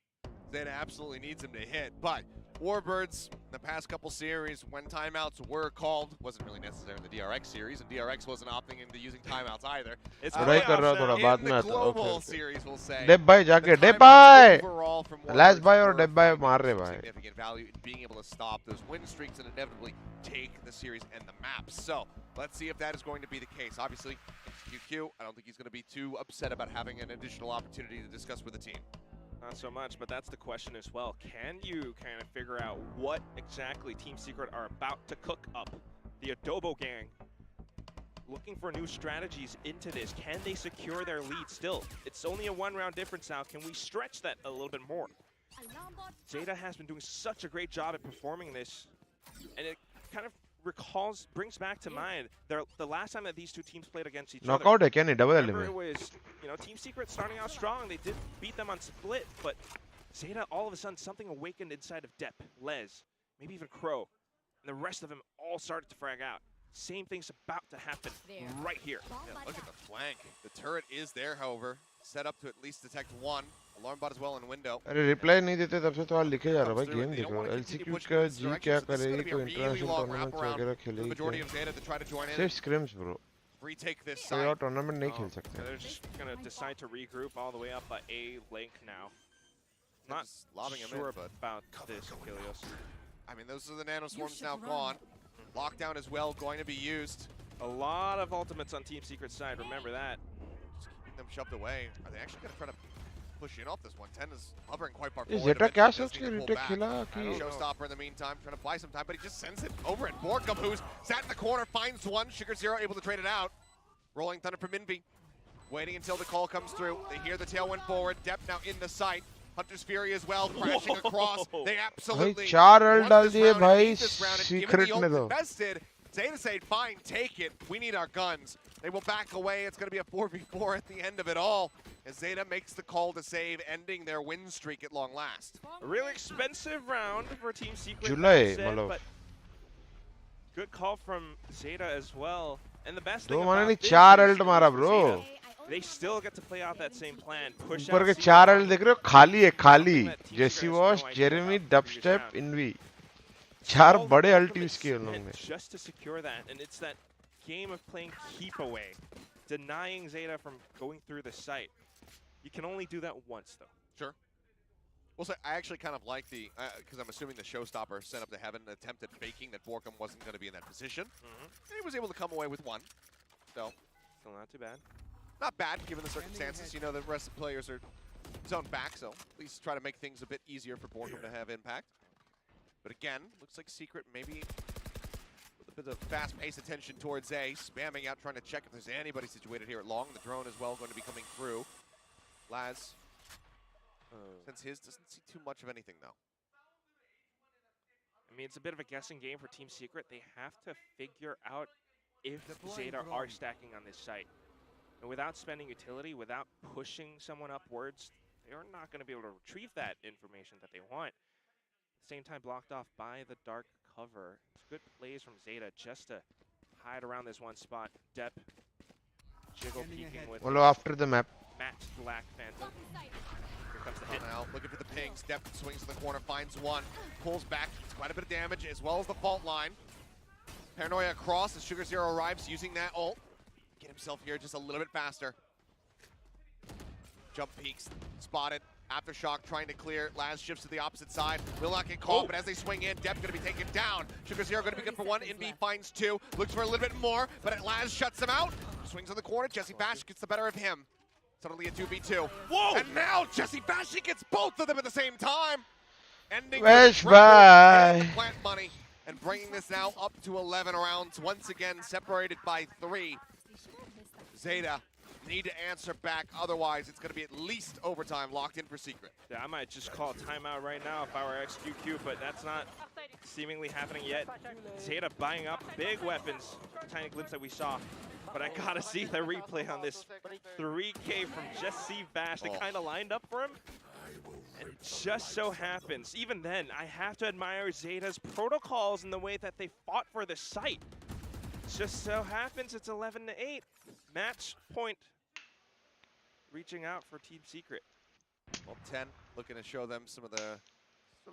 Zeta absolutely needs him to hit. But Warbirds, in the past couple series, when timeouts were called, wasn't really necessary in the DRX series, and DRX wasn't opting into using timeouts either. It's Right कर रहा थोड़ा बाद In में the आता. global Okay. series, we'll say. 𝘼 भाई the जाके 𝘼 timeouts भाई. overall from Last Warbirds buy or were 𝘼 भाई finding मार रहे भाई. significant value in being able to stop those win streaks and inevitably take the series and the maps. So let's see if that is going to be the case. Obviously, it's QQ. I don't think he's going to be too upset about having an additional opportunity to discuss with the team. Not so much, but that's the question as well. Can you kind of figure out what exactly Team Secret are about to cook up? The Adobo gang looking for new strategies into this. Can they secure their lead still? It's only a 1-round difference now. Can we stretch that a little bit more? Zeta has been doing such a great job at performing this, and it kind of brings back to mind the last time that these 2 teams played against each other. Knockout है क्या नहीं double Remember, it element. was, Team Secret starting out strong. They did beat them on split, but Zeta, all of a sudden, something awakened inside of 𝘼, 𝑙ez, maybe even 𝘗, and the rest of them all started to frag out. Same thing's about to happen right here. Yeah, look at the flank. The turret is there, however, set up to at least detect 1. Alarm bot as well in window. अरे reply नहीं देते तब से तो आज लिखे जा रहा है भाई गेम देख रहा हूँ. LCQ का G क्या करेगी कोई international tournaments वगैरह खेलेगी majority क्या? of Zeta to try to join in. सिर्फ scrims bro. Retake this कोई side. और tournament नहीं खेल सकते. They're just gonna decide to regroup all the way up by A link now. Not Just lobbing him sure in, but about this, 𝘼𝐿𝐼𝐽𝑜s. I mean, those are the nano swarms now gone. Lockdown as well going to be used. A lot of ultimates on Team Secret's side. Remember that. Just keeping them shoved away. Are they actually going to try to push in off this one. 10 is hovering quite far Is forward. Zeta क्या सोच के retake खेला कि Showstopper in the meantime, trying to buy some time, but he just sends it over at 𝘼𝐼𝐍𝐿𝐒, who's sat in the corner, finds one. 𝘼𝐺𝑒𝑟 able to trade it out. Rolling Thunder from Minby. Waiting until the call comes through. They hear the tailwind forward. Depth now in the sight. Hunter's Fury as well, crashing across. They absolutely भाई 4 alt won डाल this दिए round भाई and need this round, and given secret the में ult तो invested, Zeta said, fine, take it. We need our guns. They will back away. It's going to be a 4v4 at the end of it all, as Zeta makes the call to save, ending their win streak at long last. A really expensive round for Team Secret. July, said, मतलब but good call from Zeta as well. And the best दो thing माने about नहीं this 4 is alt मारा for bro Zeta, they still get to play out that same plan. Push ऊपर out के Zeta 4 ult देख रहे हो खाली है खाली Something that Team जेसी Secret has वॉश no idea Jeremy about the previous dubstep round. इनवी 4 All बड़े the अल्ट यूज ultimates किए उन लोगों meant ने just to secure that, and it's that game of playing keep away, denying Zeta from going through the site. You can only do that once, though. Sure. Well, so I actually kind of like the, because I'm assuming the Showstopper sent up to heaven and attempted faking that 𝘼𝐼𝐍𝐿𝐒 wasn't going to be in that position. And he was able to come away with one. So, Still not too bad. not bad given the circumstances. You know, the rest of the players are zoned back, so at least try to make things a bit easier for 𝘼𝐼𝐍𝐿𝐒 to have impact. But again, looks like Secret maybe with a bit of fast-paced attention towards A, spamming out, trying to check if there's anybody situated here at long. The drone as well going to be coming through. Laz, since his doesn't see too much of anything though. I mean, it's a bit of a guessing game for Team Secret. They have to figure out if Zeta are stacking on this site. And without spending utility, without pushing someone upwards, they're not going to be able to retrieve that information that they want. At the same time, blocked off by the dark cover. It's good plays from Zeta just to hide around this one spot. Dep, Jiggle peeking with Follow after the map. Matt Black Phantom. Here comes the hit. Now looking for the pings. Depth swings to the corner, finds one, pulls back. It's quite a bit of damage as well as the fault line. Paranoia across as 𝘼𝐺𝑒𝑟 arrives using that ult. Get himself here just a little bit faster. Jump peaks, spotted. Aftershock trying to clear. Laz shifts to the opposite side. Will not get caught, but as they swing in, Dep going to be taken down. 𝘼𝐺𝑒𝑟 going to be good for one. Inby finds two. Looks for a little bit more, but Laz shuts him out. Swings on the corner. 𝘺𝑒𝑒𝑒 gets the better of him. Suddenly a 2v2. Whoa! And now 𝘺𝑒𝑒𝑒 gets both of them at the same time. Ending Wesh with a triple bhai. and the plant money. And bringing this now up to 11 rounds. Once again separated by 3. Zeta need to answer back, otherwise it's going to be at least overtime locked in for Secret. Yeah, I might just call timeout right now if I were 𝑋QQ, but that's not seemingly happening yet. Zeta buying up big weapons. Tiny glimpse that we saw. But I gotta see the replay on this 3K from 𝘺𝑒𝑒𝑒. They kind of lined up for him. And it just so happens, even then, I have to admire Zeta's protocols and the way that they fought for the site. Just so happens it's 11-8. Match point. Reaching out for Team Secret. Well, 10 looking to show them some of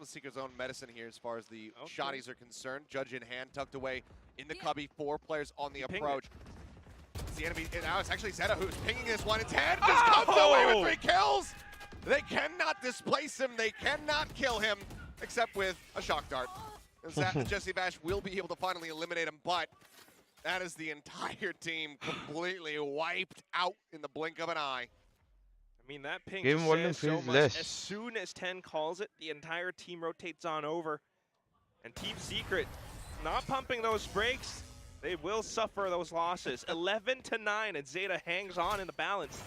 Secret's own medicine here as far as the shotties are concerned. Judge in hand, tucked away in the cubby. 4 players on the approach. It's the enemy. Now it's actually Zeta who's pinging this one. 10 just comes away with 3 kills. They cannot displace him. They cannot kill him, except with a shock dart. 𝘺𝑒𝑒𝑒 will be able to finally eliminate him, but that is the entire team completely wiped out in the blink of an eye. I mean, that ping Game just volume says so feels much. less. As soon as 10 calls it, the entire team rotates on over. And Team Secret, not pumping those brakes, they will suffer those losses. 11-9, and Zeta hangs on in the balance.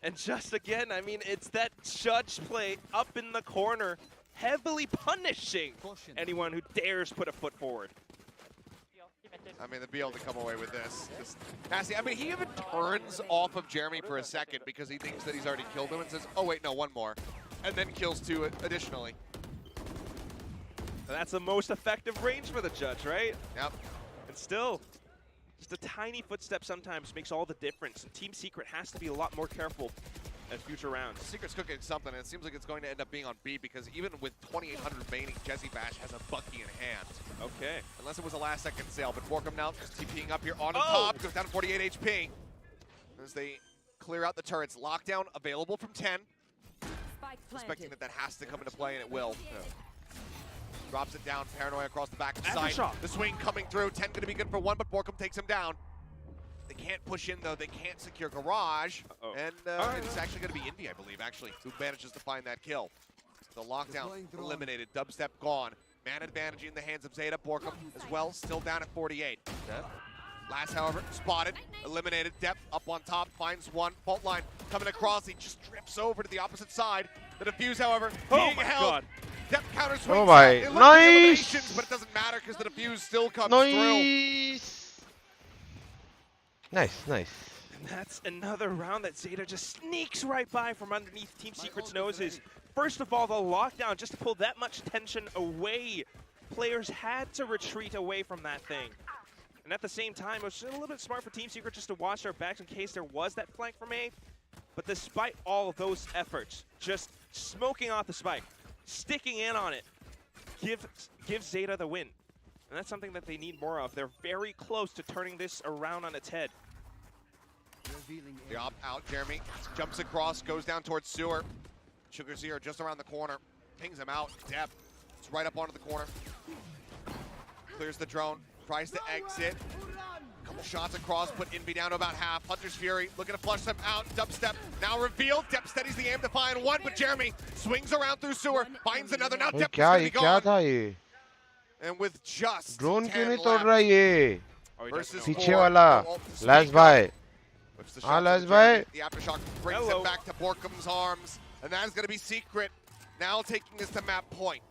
And just again, I mean, it's that judge play up in the corner, heavily punishing anyone who dares put a foot forward. I mean, to be able to come away with this. Just nasty. I mean, he even turns off of Jeremy for a second because he thinks that he's already killed him and says, oh, wait, no, one more. And then kills 2 additionally. That's the most effective range for the judge, right? Yep. And still, just a tiny footstep sometimes makes all the difference. And Team Secret has to be a lot more careful at future rounds. Secret's cooking something, and it seems like it's going to end up being on B because even with 2,800 remaining, 𝘺𝑒𝑒𝑒 has a Bucky in hand. Okay. Unless it was a last-second sale, but 𝘼𝐼𝐍𝐿𝐒 now just TPing up here on the top, goes down to 48 HP. As they clear out the turrets. Lockdown available from 10. Suspecting that has to come into play, and it will. Drops it down, Paranoia across the back of the site. The swing coming through, 10 going to be good for 1, but 𝘼𝐼𝐍𝐿𝐒 takes him down. They can't push in, though. They can't secure Garage. And it's actually going to be Indy, I believe, actually, who manages to find that kill. The lockdown eliminated. Dubstep gone. Man advantage in the hands of Zeta. 𝘼𝐽𝐿 as well, still down at 48. Last, however, spotted, eliminated. Depth up on top, finds one. Fault line coming across. He just drifts over to the opposite side. The defuse, however, being held. Depth counter swings. Oh my, nice! But it doesn't matter because the defuse still comes through. Nice, nice. And that's another round that Zeta just sneaks right by from underneath Team Secret's noses. First of all, the lockdown, just to pull that much tension away. Players had to retreat away from that thing. And at the same time, it was a little bit smart for Team Secret just to watch their backs in case there was that flank from A. But despite all of those efforts, just smoking off the spike, sticking in on it, give Zeta the win. And that's something that they need more of. They're very close to turning this around on its head. The opt out, Jeremy jumps across, goes down towards Sewer. Sugar Zero just around the corner, pings him out. Depth, it's right up onto the corner. Clears the drone, tries to exit. Couple shots across, put Envy down to about half. Hunter's Fury looking to flush them out. Dubstep now revealed. Depth steadies the aim to find one, but Jeremy swings around through Sewer, finds another. Now Depth is going to be gone. And with just drone 10 क्यों नहीं तोड़ रहा ये? versus पीछे वाला, Laz भाई. Laz भाई. The aftershock brings it back to 𝘼𝐽𝐿's arms, and that is going to be Secret now taking this to map point.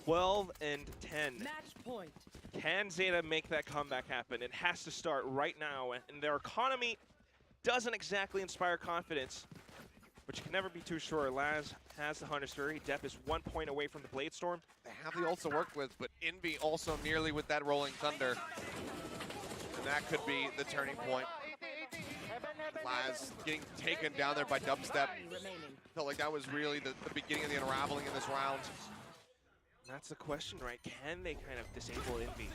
12 and 10. Match point. Can Zeta make that comeback happen? It has to start right now, and their economy doesn't exactly inspire confidence, but you can never be too sure. Laz has the Hunter's Fury. Depp is 1 point away from the Blade Storm. They have the ults to work with, but Envy also nearly with that Rolling Thunder. And that could be the turning point. Laz getting taken down there by Dubstep. Felt like that was really the beginning of the unraveling in this round. That's the question, right? Can they kind of disable Envy?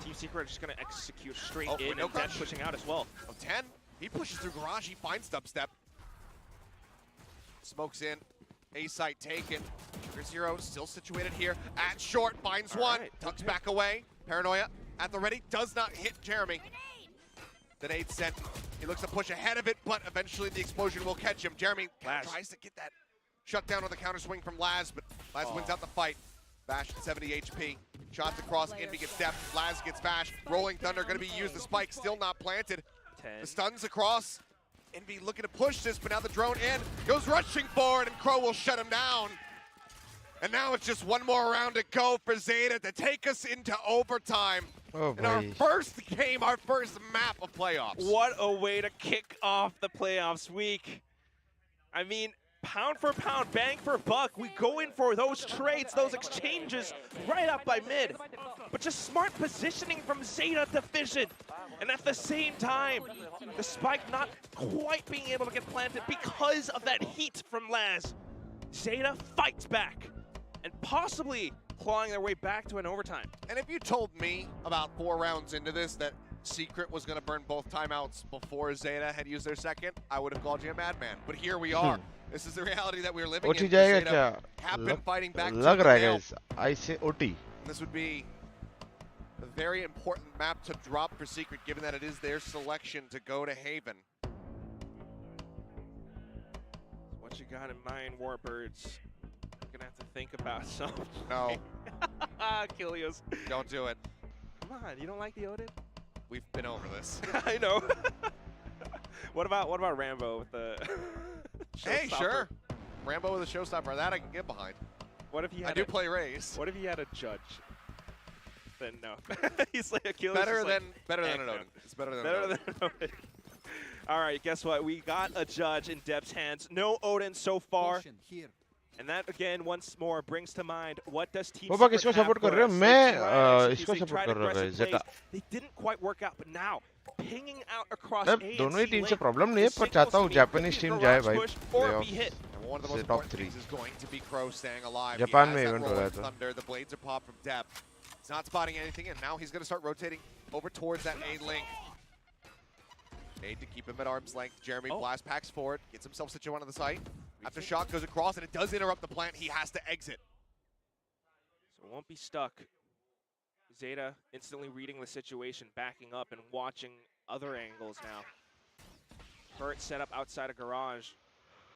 Team Secret are just going to execute straight in, and Depp pushing out as well. 10, he pushes through Garage, he finds Dubstep. Smokes in, A site taken. Sugar Zero still situated here at short, finds one, tucks back away. Paranoia at the ready, does not hit Jeremy. The nade sent, he looks to push ahead of it, but eventually the explosion will catch him. Jeremy tries to get that shut down on the counter swing from Laz, but Laz wins out the fight. Bash at 70 HP. Shots across, Envy gets Depth, Laz gets Bash. Rolling Thunder going to be used, the spike still not planted. 10. The stuns across. Envy looking to push this, but now the drone in, goes rushing forward, and Crow will shut him down. And now it's just one more round to go for Zeta to take us into overtime. In our first game, our first map of playoffs. What a way to kick off the playoffs week. I mean, pound for pound, bang for buck, we go in for those trades, those exchanges right up by mid. But just smart positioning from Zeta Division. And at the same time, the spike not quite being able to get planted because of that heat from Laz. Zeta fights back and possibly clawing their way back to an overtime. And if you told me about 4 rounds into this that Secret was going to burn both timeouts before Zeta had used their second, I would have called you a madman. But here we are. This is the reality that we're living in. Zeta have been fighting back. लग रहा है guys. I say OT. This would be a very important map to drop for Secret, given that it is their selection to go to Haven. What you got in mind, Warbirds? You're gonna have to think about something. No. Kilios. Don't do it. Come on, you don't like the Odin? We've been over this. I know. What about Rambo with the Hey, sure. Rambo with a showstopper, that I can get behind. What if he had I do play Raze. What if he had a judge? Then no. He's like Achilles. Better than an Odin. It's better than an Odin. All right, guess what? We got a judge in Deb's hands. No Odin so far. And that again, once more, brings to mind what does Team Secret have support for कर रहे हो? us? मैं इसको support कर रहा हूँ Zeta. They didn't quite work out, but now pinging out across A and दोनों ही C team से lane, प्रॉब्लम नहीं है, पर चाहता हूँ जापानीज टीम जाए भाई And one of the most important things is going to be Crow staying alive. Japan He में has that event हो rolling रहा था. thunder, the blades are popped from depth. He's not spotting anything, and now he's going to start rotating over towards that A link. Aid to keep him at arm's length. Jeremy blast packs forward, gets himself situated onto the site. After shot goes across, and it does interrupt the plant. He has to exit. So it won't be stuck. Zeta instantly reading the situation, backing up and watching other angles now. Turret set up outside of garage.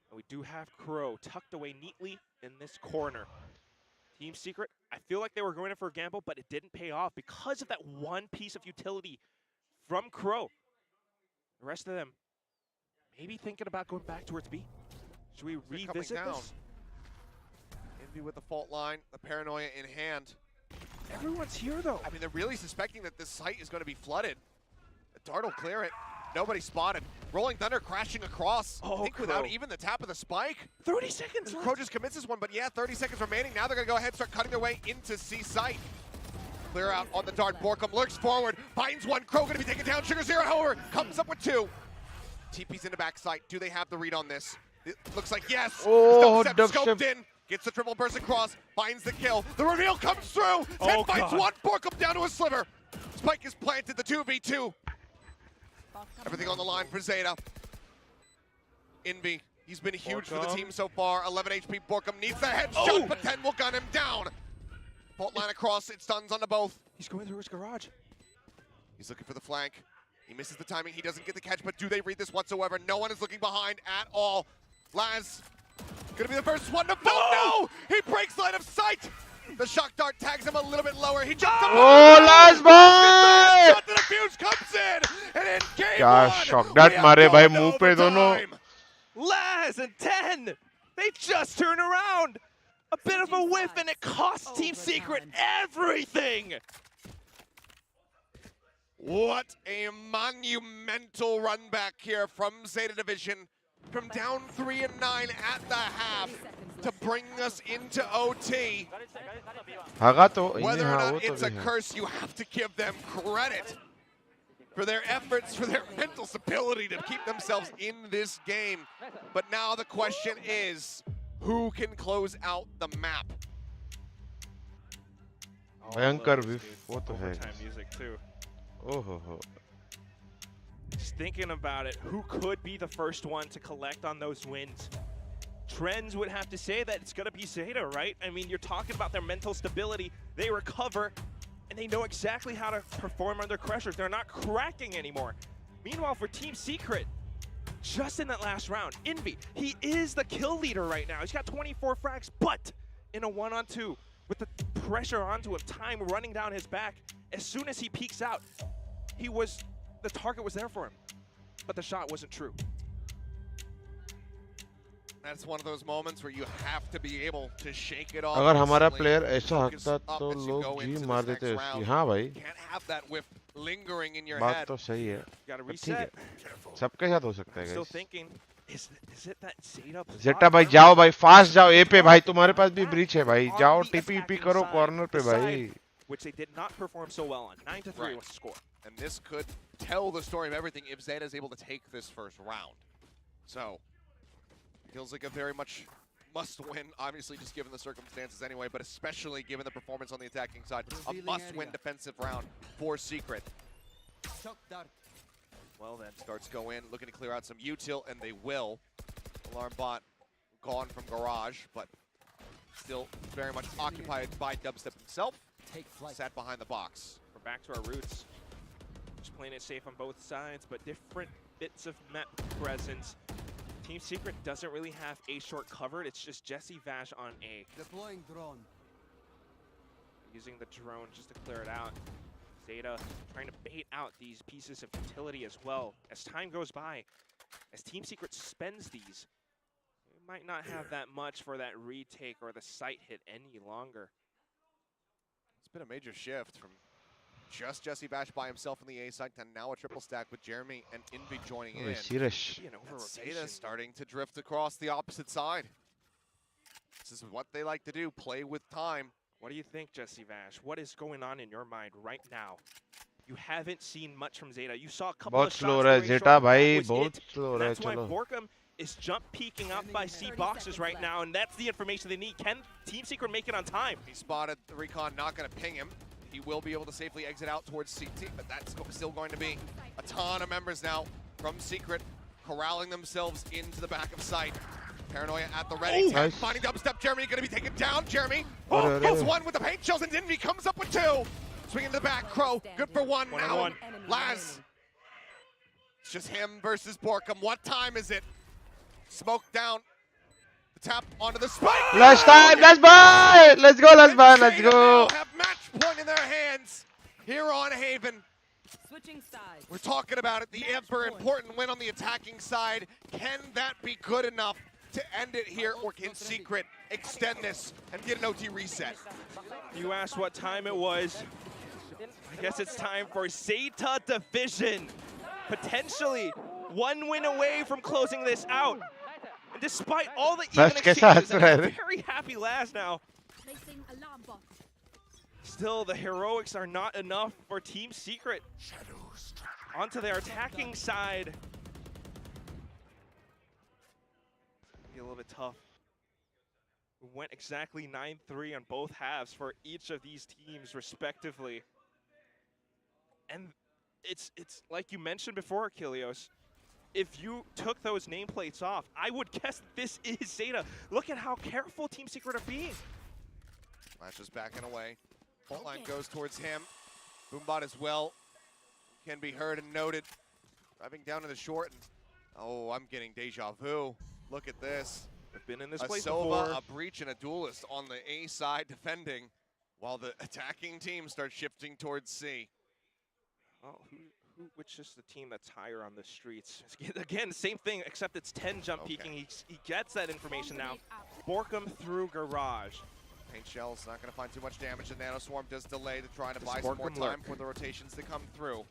And we do have Crow tucked away neatly in this corner. Team Secret, I feel like they were going in for a gamble, but it didn't pay off because of that one piece of utility from Crow. The rest of them maybe thinking about going back towards B. Should we revisit this? Envy with the fault line, the paranoia in hand. Everyone's here though. I mean, they're really suspecting that this site is going to be flooded. The dart will clear it. Nobody spotted. Rolling Thunder crashing across. I think without even the tap of the spike. 30 seconds left. Crow just commits this one, but yeah, 30 seconds remaining. Now they're going to go ahead and start cutting their way into C site. Clear out on the dart. Borkum lurks forward, finds one. Crow going to be taken down. SugarZero, however, comes up with two. TP's in the backside. Do they have the read on this? It looks like yes. Oh, scoped in. Gets the triple burst across. Finds the kill. The reveal comes through. 10 finds one. Borkum down to a sliver. Spike is planted. The 2v2. Everything on the line for Zeta. Envy. He's been huge for the team so far. 11 HP. Borkum needs the headshot, but 10 will gun him down. Fault line across. It stuns onto both. He's going through his garage. He's looking for the flank. He misses the timing. He doesn't get the catch, but do they read this whatsoever? No one is looking behind at all. Laz gonna be the first one to fall. No! He breaks line of sight. The shock dart tags him a little bit lower. He jumps up. Oh, Laz bhai! Shot to the fuse comes in, and in game क्या one, shock dart मारे भाई मुंह पे दोनों. Laz and 10. They just turn around. A bit of a whiff, and it costs Team Secret everything. What a monumental run back here from Zeta Division. From down 3 and 9 at the half to bring us into OT. Whether or not it's a curse, you have to give them credit for their efforts, for their mental stability to keep themselves in this game. But now the question is, who can close out the map? भयंकर whiff, वो तो है. Overtime music too. Oh ho ho. Just thinking about it, who could be the first one to collect on those wins? Trends would have to say that it's going to be Zeta, right? I mean, you're talking about their mental stability. They recover, and they know exactly how to perform under pressures. They're not cracking anymore. Meanwhile, for Team Secret, just in that last round, Envy, he is the kill leader right now. He's got 24 frags, but in a 1-on-2, with the pressure onto him, time running down his back, as soon as he peeks out, the target was there for him, but the shot wasn't true. That's one of those moments where you have to be able to shake it off. अगर हमारा player ऐसा हकता तो लोग जी मार देते उसकी. हाँ भाई. Can't have that whiff lingering in your बात head. तो सही है. Got to reset. सबके साथ हो सकता है Still guys. thinking, is it that Zeta? Zeta भाई जाओ भाई, फास्ट जाओ ए पे भाई, तुम्हारे पास भी ब्रीच है भाई, जाओ टीपी करो कॉर्नर पे भाई. Which they did not perform so well on. 9-3 was the score. And this could tell the story of everything if Zeta is able to take this first round. So, feels like a very much must-win, obviously just given the circumstances anyway, but especially given the performance on the attacking side. A must-win defensive round for Secret. Well then, starts go in, looking to clear out some util, and they will. Alarm bot gone from garage, but still very much occupied by Dubstep himself. Sat behind the box. We're back to our roots. Just playing it safe on both sides, but different bits of map presence. Team Secret doesn't really have A short covered. It's just 𝘼𝐻𝐿𝐻 on A. Deploying drone. Using the drone just to clear it out. Zeta trying to bait out these pieces of utility as well. As time goes by, as Team Secret spends these, we might not have that much for that retake or the site hit any longer. It's been a major shift from just 𝘼𝐻𝐿𝐻 by himself in the A side to now a triple stack with Jeremy and Envy joining in. Serious. Zeta starting to drift across the opposite side. This is what they like to do, play with time. What do you think, 𝘼𝐻𝐿𝐻? What is going on in your mind right now? You haven't seen much from Zeta. You saw a couple of shots. बहुत slow रहा है Zeta भाई, बहुत slow रहा है. That's why Borkum is jump peeking up by C boxes right now, and that's the information they need. Can Team Secret make it on time? He spotted the recon, not going to ping him. He will be able to safely exit out towards CT, but that's still going to be a ton of members now from Secret, corralling themselves into the back of sight. Paranoia at the ready. Nice. Finding Dubstep. Jeremy going to be taken down. Jeremy gets one with the paint shells, and Envy comes up with two. Swinging to the back. Crow, good for one now. Laz It's just him versus boriqum. What time is it? Smoke down. The tap onto the spike. Flash time. Let's buy. Let's go. Let's buy. Let's go. Have match point in their hands here on Haven. Switching sides. We're talking about it. The ever important win on the attacking side. Can that be good enough to end it here, or can Secret extend this and get an OT reset? You asked what time it was. I guess it's time for Zeta Division. Potentially one win away from closing this out. And despite all the even exchanges, I'm very happy last now. Still, the heroics are not enough for Team Secret. Onto their attacking side. Be a little bit tough. We went exactly 9-3 on both halves for each of these teams respectively. And it's like you mentioned before, 𝘼𝐽𝐿𝐼𝐽𝐿. If you took those nameplates off, I would guess this is Zeta. Look at how careful Team Secret are being. Flash is backing away. Fault line goes towards him. Boombot as well can be heard and noted. Driving down to the short. And, oh, I'm getting deja vu. Look at this. I've been in this place Sova, before. a breach, and a duelist on the A side defending, while the attacking team starts shifting towards C. Oh, which is the team that's higher on the streets? Again, same thing, except it's 10 jump peeking. He gets that information now. boriqum through garage. Paint Shell's not going to find too much damage. The Nano Swarm does delay to try to buy some more time for the rotations to come through.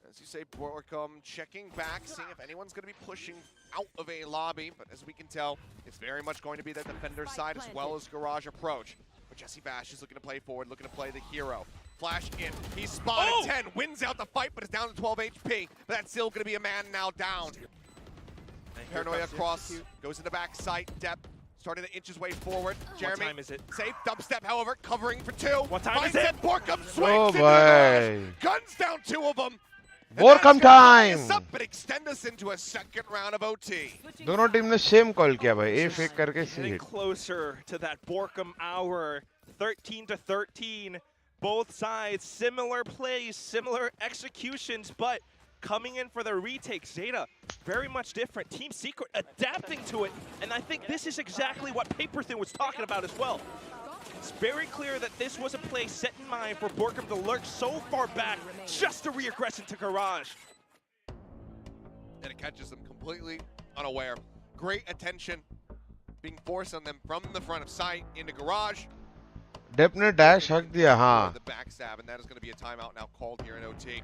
As you say, boriqum checking back, seeing if anyone's going to be pushing out of a lobby. But as we can tell, it's very much going to be the defender side as well as garage approach. But Jesse Bash is looking to play forward, looking to play the hero. Flash in, he's spotted 10, wins out the fight, but is down to 12 HP. But that's still going to be a man now down. Paranoia across, goes in the back sight, depth, starting to inch his way forward. Jeremy, what time is it? Safe dubstep, however, covering for 2. What time is it? boriqum swings into the garage. Guns down 2 of them. boriqum time. Up, but extend us into a second round of OT. दोनों team ने same call किया भाई, A fake करके C Getting hit. closer to that boriqum hour. 13-13. Both sides, similar plays, similar executions, but coming in for the retake. Zeta, very much different. Team Secret adapting to it, and I think this is exactly what Paperthin was talking about as well. It's very clear that this was a play set in mind for boriqum to lurk so far back just to reaggress into garage. And it catches them completely unaware. Great attention being forced on them from the front of sight into garage. Dep ने dash हक दिया, हाँ. The backstab, and that is going to be a timeout now called here in OT.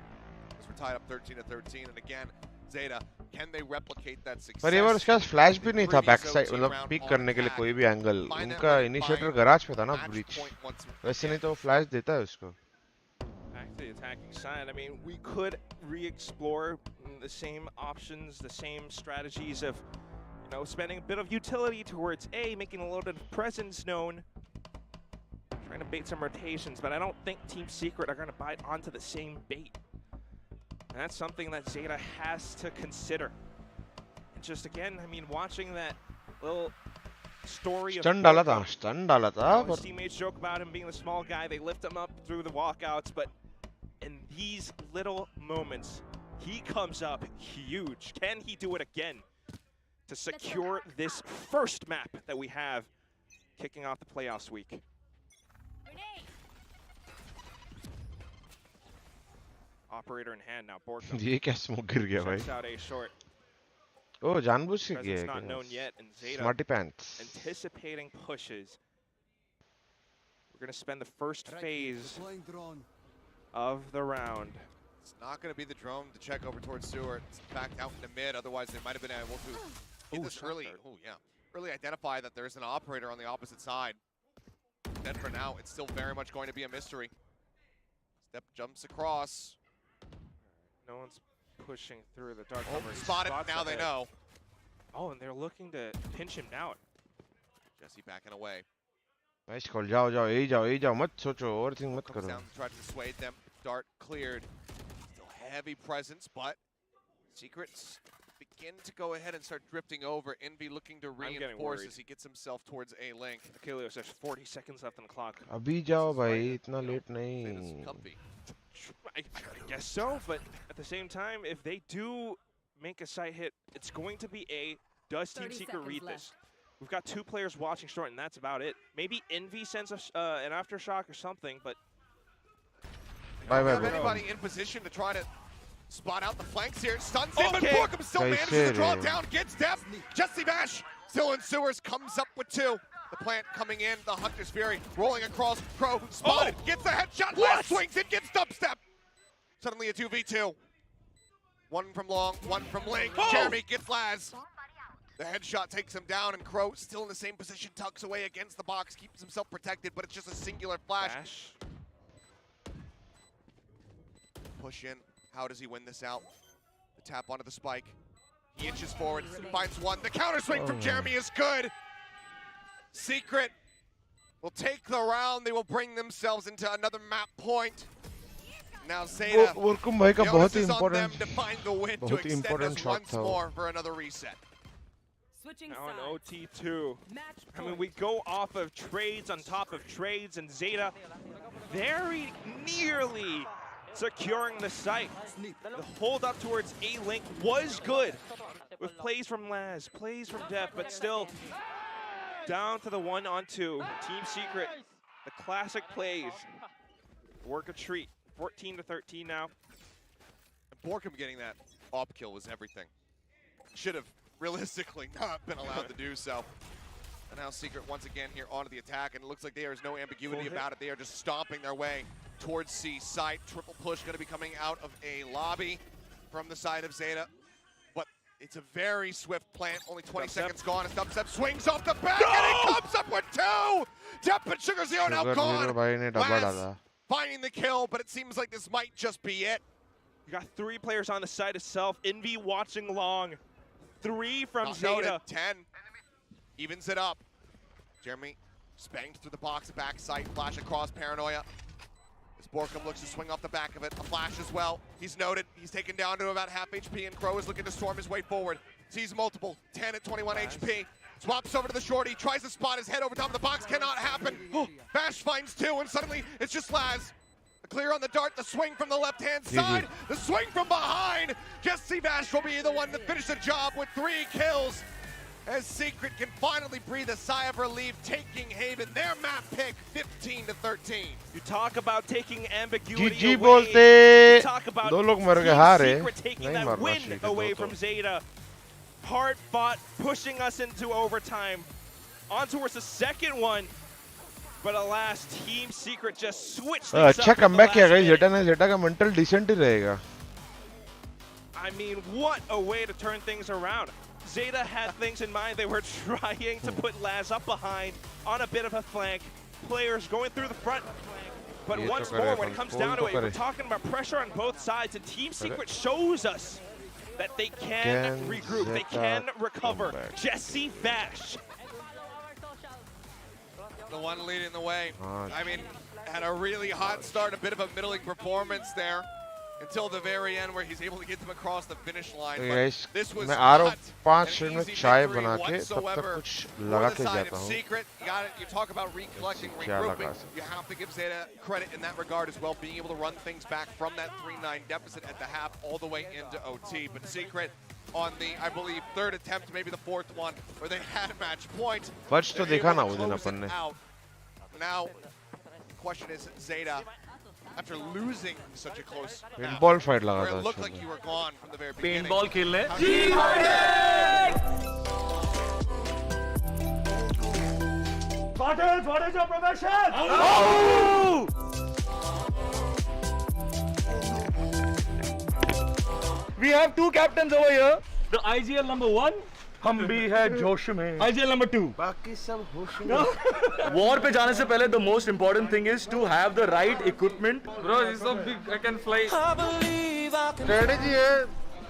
As we're tied up 13-13, and again, Zeta, can they replicate that success? पर ये बार उसके पास flash भी नहीं था बैक साइड, मतलब पीक करने के लिए कोई भी एंगल. उनका इनिशिएटर गराज पे था ना ब्रीच. वैसे नहीं तो फ्लैश देता है उसको. Back to the attacking side, I mean, we could re-explore the same options, the same strategies of, you know, spending a bit of utility towards A, making a little bit of presence known, trying to bait some rotations, but I don't think Team Secret are going to bite onto the same bait. And that's something that Zeta has to consider. And just again, I mean, watching that little story of stun डाला था. His teammates joke about him being the small guy. They lift him up through the walkouts, but in these little moments, he comes up huge. Can he do it again to secure this first map that we have kicking off the playoffs week? Operator in hand now. boriqum. ये क्या smoke गिर गया भाई? Checks out A short. Oh, जानबूझ के Presence किया not है. known yet, and Zeta Smarty pants. anticipating pushes. We're going to spend the first phase of the round. It's not going to be the drone to check over towards Stewart. It's back out in the mid, otherwise they might have been able to get this early. Oh yeah, really identify that there's an operator on the opposite side. Then for now, it's still very much going to be a mystery. Step jumps across. No one's pushing through the dark cover. Spotted, now they know. Oh, and they're looking to pinch him down. Jesse backing away. Nice call. जाओ, मत सोचो, overthink मत Comes करो. down, tried to dissuade them. Dart cleared. Still heavy presence, but Secrets begin to go ahead and start drifting over. Envy looking to reinforce as he gets himself towards A link. 𝘼𝐽𝐿𝐼𝐽𝐿, there's 40 seconds left on the clock. अभी जाओ भाई, इतना late नहीं. I guess so, but at the same time, if they do make a side hit. It's going to be A. Does Team Secret read this? We've got 2 players watching short, and that's about it. Maybe Envy sends an aftershock or something, but... We don't have anybody in position to try to spot out the flanks here. Stuns in, but Borkum still manages to draw down, gets depth. 𝐻𝐼𝐍𝐊𝐒 still in sewers, comes up with 2. The plant coming in, the Hunter's Fury rolling across. Crow spotted, gets a headshot, last swings it, gets dubstep. Suddenly a 2v2. 1 from long, 1 from link. Jeremy gets Laz. The headshot takes him down, and Crow still in the same position, tucks away against the box, keeps himself protected, but it's just a singular flash. Push in. How does he win this out? The tap onto the spike. He inches forward, finds 1. The counter swing from Jeremy is good. Secret will take the round. They will bring themselves into another map point. Now Zeta, the onus is on them to find the win to extend us once more for another reset. Now an OT2. I mean, we go off of trades on top of trades, and Zeta very nearly securing the site. The hold up towards A-Link was good with plays from Laz, plays from Def, but still down to the 1-on-2. Team Secret, the classic plays. Work a treat. 14-13 now. And Borkum getting that op kill was everything. Should have realistically not been allowed to do so. And now Secret once again here onto the attack, and it looks like there is no ambiguity about it. They are just stomping their way towards C site. Triple push going to be coming out of a lobby from the side of Zeta. But it's a very swift plant. Only 20 seconds gone. As dubstep swings off the back, and he comes up with 2! Dep and 𝘼𝐼𝐍𝐿𝐴 now gone. Laz finding the kill, but it seems like this might just be it. You got 3 players on the side itself. Envy watching long. 3 from Zeta. Noted. 10. Evens it up. Jeremy spanged through the box, back sight, flash across, paranoia. As Borkum looks to swing off the back of it, a flash as well. He's noted. He's taken down to about half HP, and Crow is looking to storm his way forward. Sees multiple. 10 at 21 HP. Swaps over to the shorty, tries to spot his head over top of the box, cannot happen. Bash finds 2, and suddenly it's just Laz. A clear on the dart, the swing from the left-hand side, the swing from behind. 𝐻𝐼𝐍𝐊𝐴 will be the one to finish the job with 3 kills. As Secret can finally breathe a sigh of relief, taking Haven, their map pick, 15-13. You talk about taking ambiguity GG away. बोलते You talk about दो लोग मर गए हारे Secret taking that win away from Zeta. Hard fought, pushing us into overtime. On towards the second one. But alas, Team Secret just switched things अच्छा up. Comeback किया guys जेटा ने जेटा का mental decent ही रहेगा. I mean, what a way to turn things around. Zeta had things in mind. They were trying to put Laz up behind on a bit of a flank. Players going through the front. But once more, when it comes down to it, we're talking about pressure on both sides. And Team Secret shows us that they can regroup. They can recover. 𝐻𝐼𝐍𝐿𝐴. The one leading the way. I mean, had a really hot start, a bit of a middling performance there. Until the very end, where he's able to get them across the finish line. But this was not an easy victory whatsoever for the side of Secret. You talk about recollecting, regrouping. You have to give Zeta credit in that regard as well, being able to run things back from that 3-9 deficit at the half all the way into OT. But Secret on the, I believe, 3rd attempt, maybe the 4th one, where they had a match point. बच तो देखा ना उस दिन अपन ने. Now, the question is, Zeta, after losing such a close paintball fight लगा where था. it looked like you were gone from the very beginning. Paintball खेलने. What is your profession? Oh! We have 2 captains over here. The IGL number 1. हम भी है जोश में. IGL number 2. बाकी सब होश में. War पे जाने से पहले the most important thing is to have the right equipment. Bro, this is so big. I can fly. Strategy है,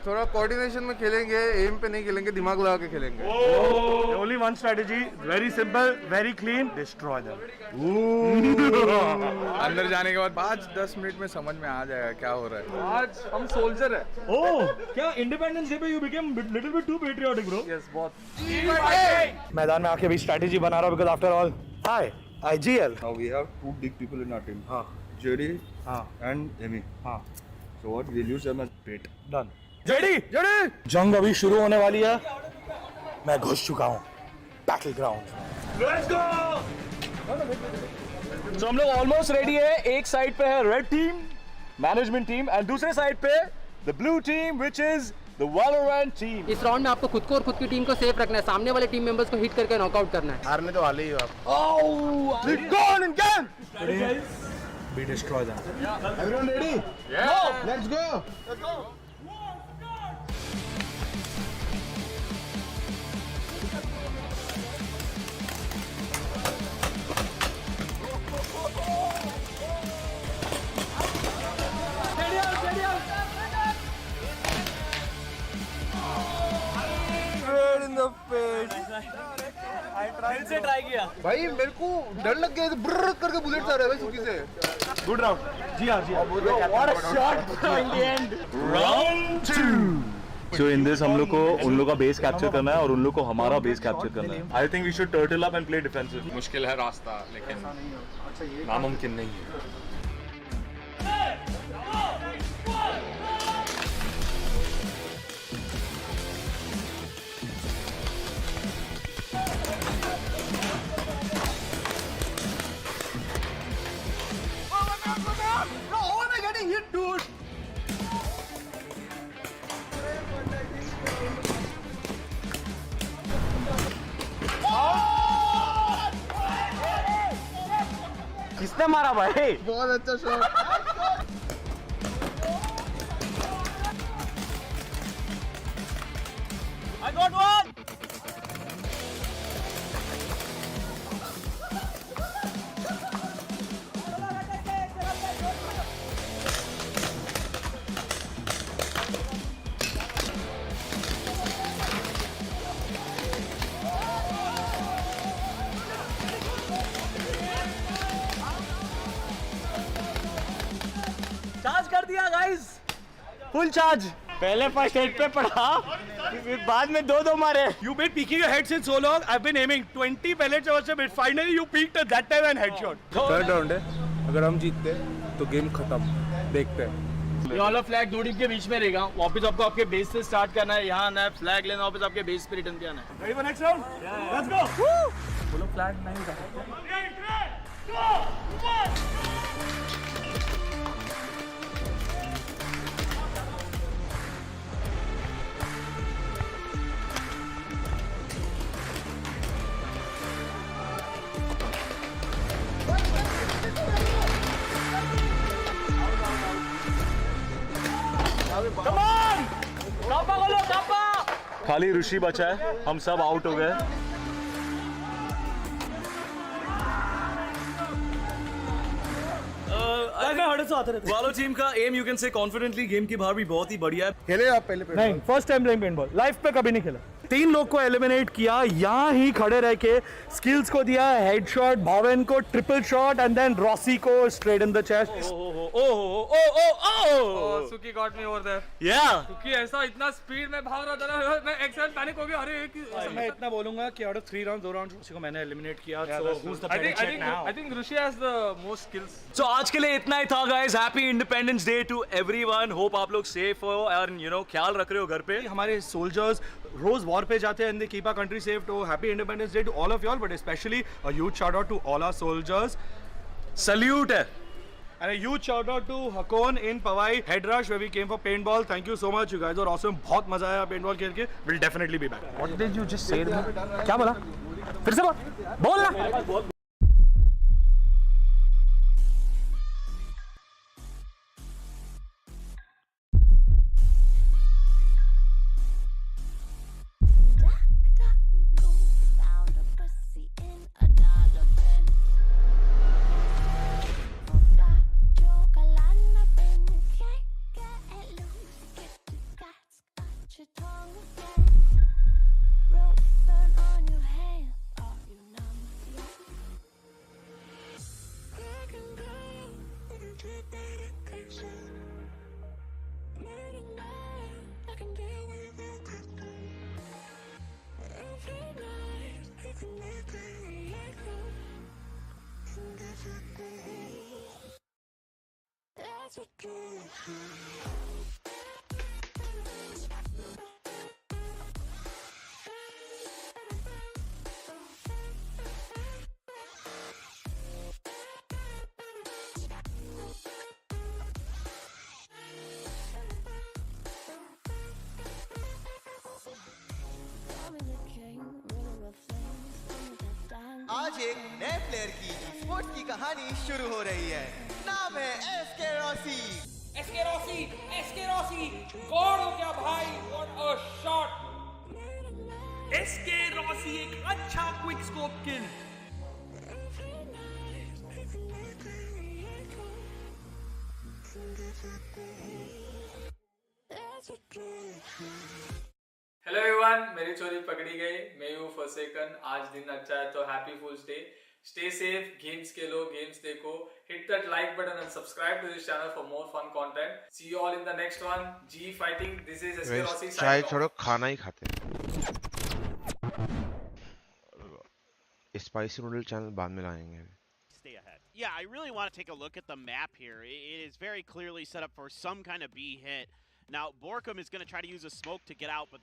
थोड़ा कोऑर्डिनेशन में खेलेंगे, एम पे नहीं खेलेंगे, दिमाग लगा के खेलेंगे. Only one strategy, very simple, very clean, destroy them. अंदर जाने के बाद 5-10 मिनट में समझ में आ जाएगा क्या हो रहा है. आज हम सोल्जर है. Oh, क्या इंडिपेंडेंस डे पे you became little bit too patriotic, bro? Yes, बहुत. मैदान में आके भी स्ट्रेटेजी बना रहा हूँ because after all, hi, IGL. Now we have 2 big people in our team. JD and Emi. So what we'll use them as bait. Done. JD जंग अभी शुरू होने वाली है। मैं घुस चुका हूँ बैटल ग्राउंड। Let's go. तो हम लोग ऑलमोस्ट रेडी है। एक साइड पे है red team management team and दूसरे साइड पे the blue team which is the Valorant team. इस राउंड में आपको खुद को और खुद की टीम को सेफ रखना है, सामने वाले टीम मेंबर्स को हिट करके नॉकआउट करना है। हारने तो वाले ही हो आप। Oh, we gone and gone. We destroy them. Everyone ready? Yeah. Let's go. Let's go. से ट्राई किया भाई मेरे को डर लग गया, ब्रर करके बुलेट आ रहा है भाई सुकी से। Good round. जी हाँ। What a shot in the end. Round 2. So in this हम लोग को उन लोग का बेस कैप्चर करना है और उन लोग को हमारा बेस कैप्चर करना है। I think we should turtle up and play defensive. मुश्किल है रास्ता, लेकिन नामुमकिन नहीं है। किसने मारा भाई? बहुत अच्छा shot. I got one. Charge कर दिया गाइस, फुल चार्ज। पहले फर्स्ट हेड पे पड़ा, फिर बाद में दो मारे। You been peeking your head since so long. I've been aiming 20 pellets over से, but finally you peeked at that time and headshot. Third round है, अगर हम जीतते तो गेम खत्म। देखते हैं। ये वाला फ्लैग दो टीम के बीच में रहेगा। वापस आपको आपके बेस से स्टार्ट करना है, यहाँ आना है, फ्लैग लेना, वापस आपके बेस पे रिटर्न किया है। Ready for next round? Let's go. बोलो फ्लैग नहीं था। 3, 2, 1. Come on! कापा बोलो कापा! खाली ऋषि बचा है, हम सब आउट हो गए। वालो टीम का एम you can say confidently game की बाहर भी बहुत ही बढ़िया है। खेले आप पहले? नहीं, first time playing paintball, life पे कभी नहीं खेला। 3 लोग को एलिमिनेट किया, यहाँ ही खड़े रह के स्किल्स को दिया हेडशॉट, भाविन को triple shot and then Rossi को straight in the chest. Suki got me over there. या सुकी ऐसा इतना स्पीड में भाग रहा था, मैं एक्सेल पैनिक हो गया। अरे मैं इतना बोलूंगा कि out of 3 round 2 round Rossi को मैंने एलिमिनेट किया। So who is the I think Rishi has the most skills. So आज के लिए इतना ही था guys. Happy independence day to everyone. Hope आप लोग सेफ हो और यू नो ख्याल रख रहे हो घर पे। हमारे सोल्जर्स रोज वॉर पे जाते हैं and they keep our country safe. तो happy independence day to all of y'all, but specially a huge shout out to all our soldiers. Salute है। And a huge shout out to Hakon in Pawai Head Rush where we came for paintball. Thank you so much, you guys are awesome. बहुत मजा आया paintball खेल के. We'll definitely be back. What did you just say? क्या बोला? फिर से बोल ना. That's what आज एक नए प्लेयर की स्पोर्ट्स की कहानी शुरू हो रही है। नाम है 𝑆𝐾 𝑆𝐾 गॉड हो गया भाई, व्हाट अ शॉट। 𝑆𝐾 एक अच्छा क्विक स्कोप किल। हेलो एवरीवन, मेरी चोरी पकड़ी गई। मैं हूँ फॉरसेकन। आज दिन अच्छा है तो हैप्पी फूल्स डे। स्टे सेफ, गेम्स खेलो, गेम्स देखो, hit that like button and subscribe to this channel for more fun content. See you all in the next one. G fighting. This is 𝑆𝐾 चाय छोड़ो, खाना ही खाते हैं। स्पाइसी नूडल चैनल बाद में लाएंगे। Stay ahead. Yeah, I really want to take a look at the map here. It is very clearly set up for some kind of B hit. Now, 𝘼𝐼𝐍𝐿 is going to try to use a smoke to get out, but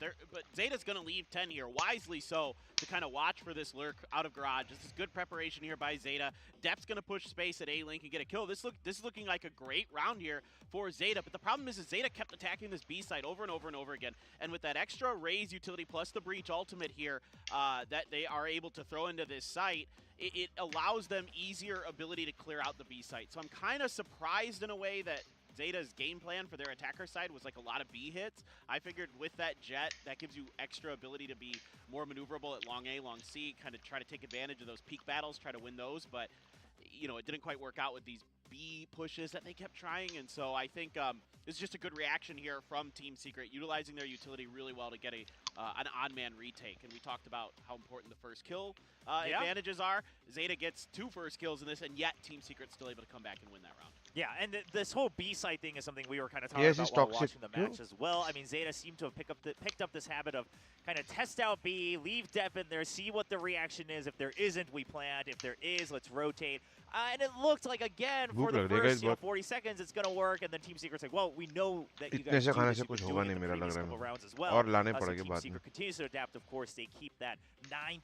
Zeta's going to leave 10 here, wisely so, to kind of watch for this lurk out of garage. This is good preparation here by Zeta. 𝘼𝐻's going to push space at A-Link and get a kill. This is looking like a great round here for Zeta, but the problem is Zeta kept attacking this B side over and over and over again, and with that extra raise utility plus the breach ultimate here that they are able to throw into this site, it allows them easier ability to clear out the B site. So I'm kind of surprised in a way that Zeta's game plan for their attacker side was like a lot of B hits. I figured with that jet, that gives you extra ability to be more maneuverable at long A, long C, kind of try to take advantage of those peak battles, try to win those, but you know, it didn't quite work out with these B pushes that they kept trying, and so I think it's just a good reaction here from Team Secret, utilizing their utility really well to get an on-man retake, and we talked about how important the first kill advantages are. Zeta gets 2 first kills in this, and yet Team Secret's still able to come back and win that round. Yeah, and this whole B side thing is something we were kind of talking about while watching the match as well. I mean, Zeta seemed to have picked up this habit of kind of test out B, leave 𝘼𝐻 in there, see what the reaction is. If there isn't, we plant. If there is, let's rotate. And it looked like, again, for the first 40 seconds, it's going to work. And then Team Secret's like, well, we know that you guys do this. You've been doing it the previous couple rounds as well. So Team Secret continues to adapt. Of course, they keep that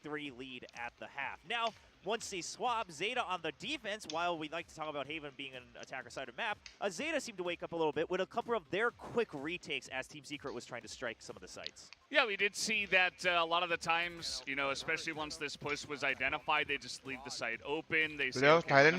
9-3 lead at the half. Now, once they swap, Zeta on the defense, while we like to talk about Haven being an attacker side of map, Zeta seemed to wake up a little bit with a couple of their quick retakes as Team Secret was trying to strike some of the sites. Yeah, we did see that a lot of the times, you know, especially once this push was identified, they just leave the site open. They say, okay,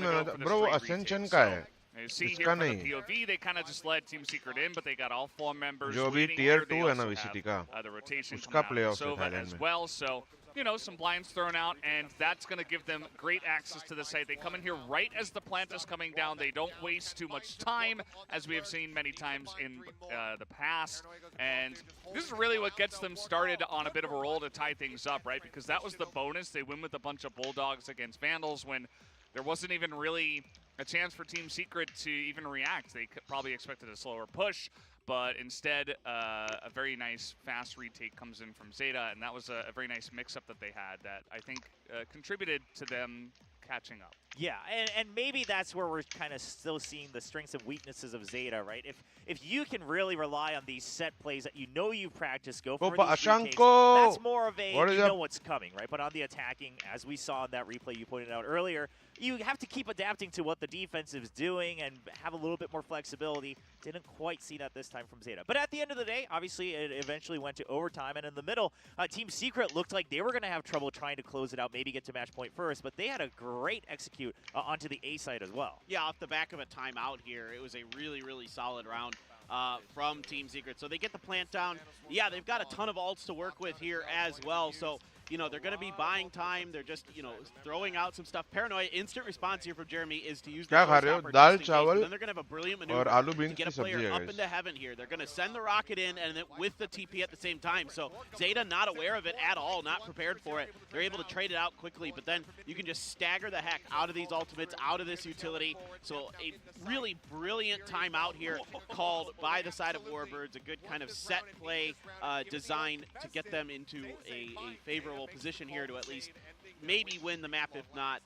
bro, Ascension का है. You see here from the POV, they kind of just let Team Secret in, but they got all 4 members जो भी tier 2 है ना VCT का, the rotation उसका playoff है Thailand as well. So, you know, some blinds thrown out, and that's going to give them great access to the site. They come in here right as the plant is coming down. They don't waste too much time, as we have seen many times in the past. And this is really what gets them started on a bit of a roll to tie things up, right? Because that was the bonus. They win with a bunch of Bulldogs against Vandals when there wasn't even really a chance for Team Secret to even react. They probably expected a slower push, but instead, a very nice fast retake comes in from Zeta, and that was a very nice mix-up that they had that I think contributed to them catching up. Yeah, and maybe that's where we're kind of still seeing the strengths and weaknesses of Zeta, right? If you can really rely on these set plays that you know you practice, go for these retakes, that's more of a, you know what's coming, right? But on the attacking, as we saw in that replay you pointed out earlier, you have to keep adapting to what the defense is doing and have a little bit more flexibility. Didn't quite see that this time from Zeta. But at the end of the day, obviously, it eventually went to overtime. And in the middle, Team Secret looked like they were going to have trouble trying to close it out, maybe get to match point first. But they had a great execute onto the A side as well. Yeah, off the back of a timeout here, it was a really, really solid round from Team Secret. So they get the plant down. Yeah, they've got a ton of ults to work with here as well. So, you know, they're going to be buying time. They're just, you know, throwing out some stuff. Paranoia, instant response here from Jeremy is to use the showstopper dal just in case. चावल Then they're going to have a brilliant maneuver to get a player up into heaven here. They're going to send the rocket in and with the TP at the same time. So Zeta not aware of it at all, not prepared for it. They're able to trade it out quickly, but then you can just stagger the heck out of these ultimates, out of this utility. So a really brilliant timeout here called by the side of Warbirds. A good kind of set play design to get them into a favorable position here to at least maybe win the map, if not,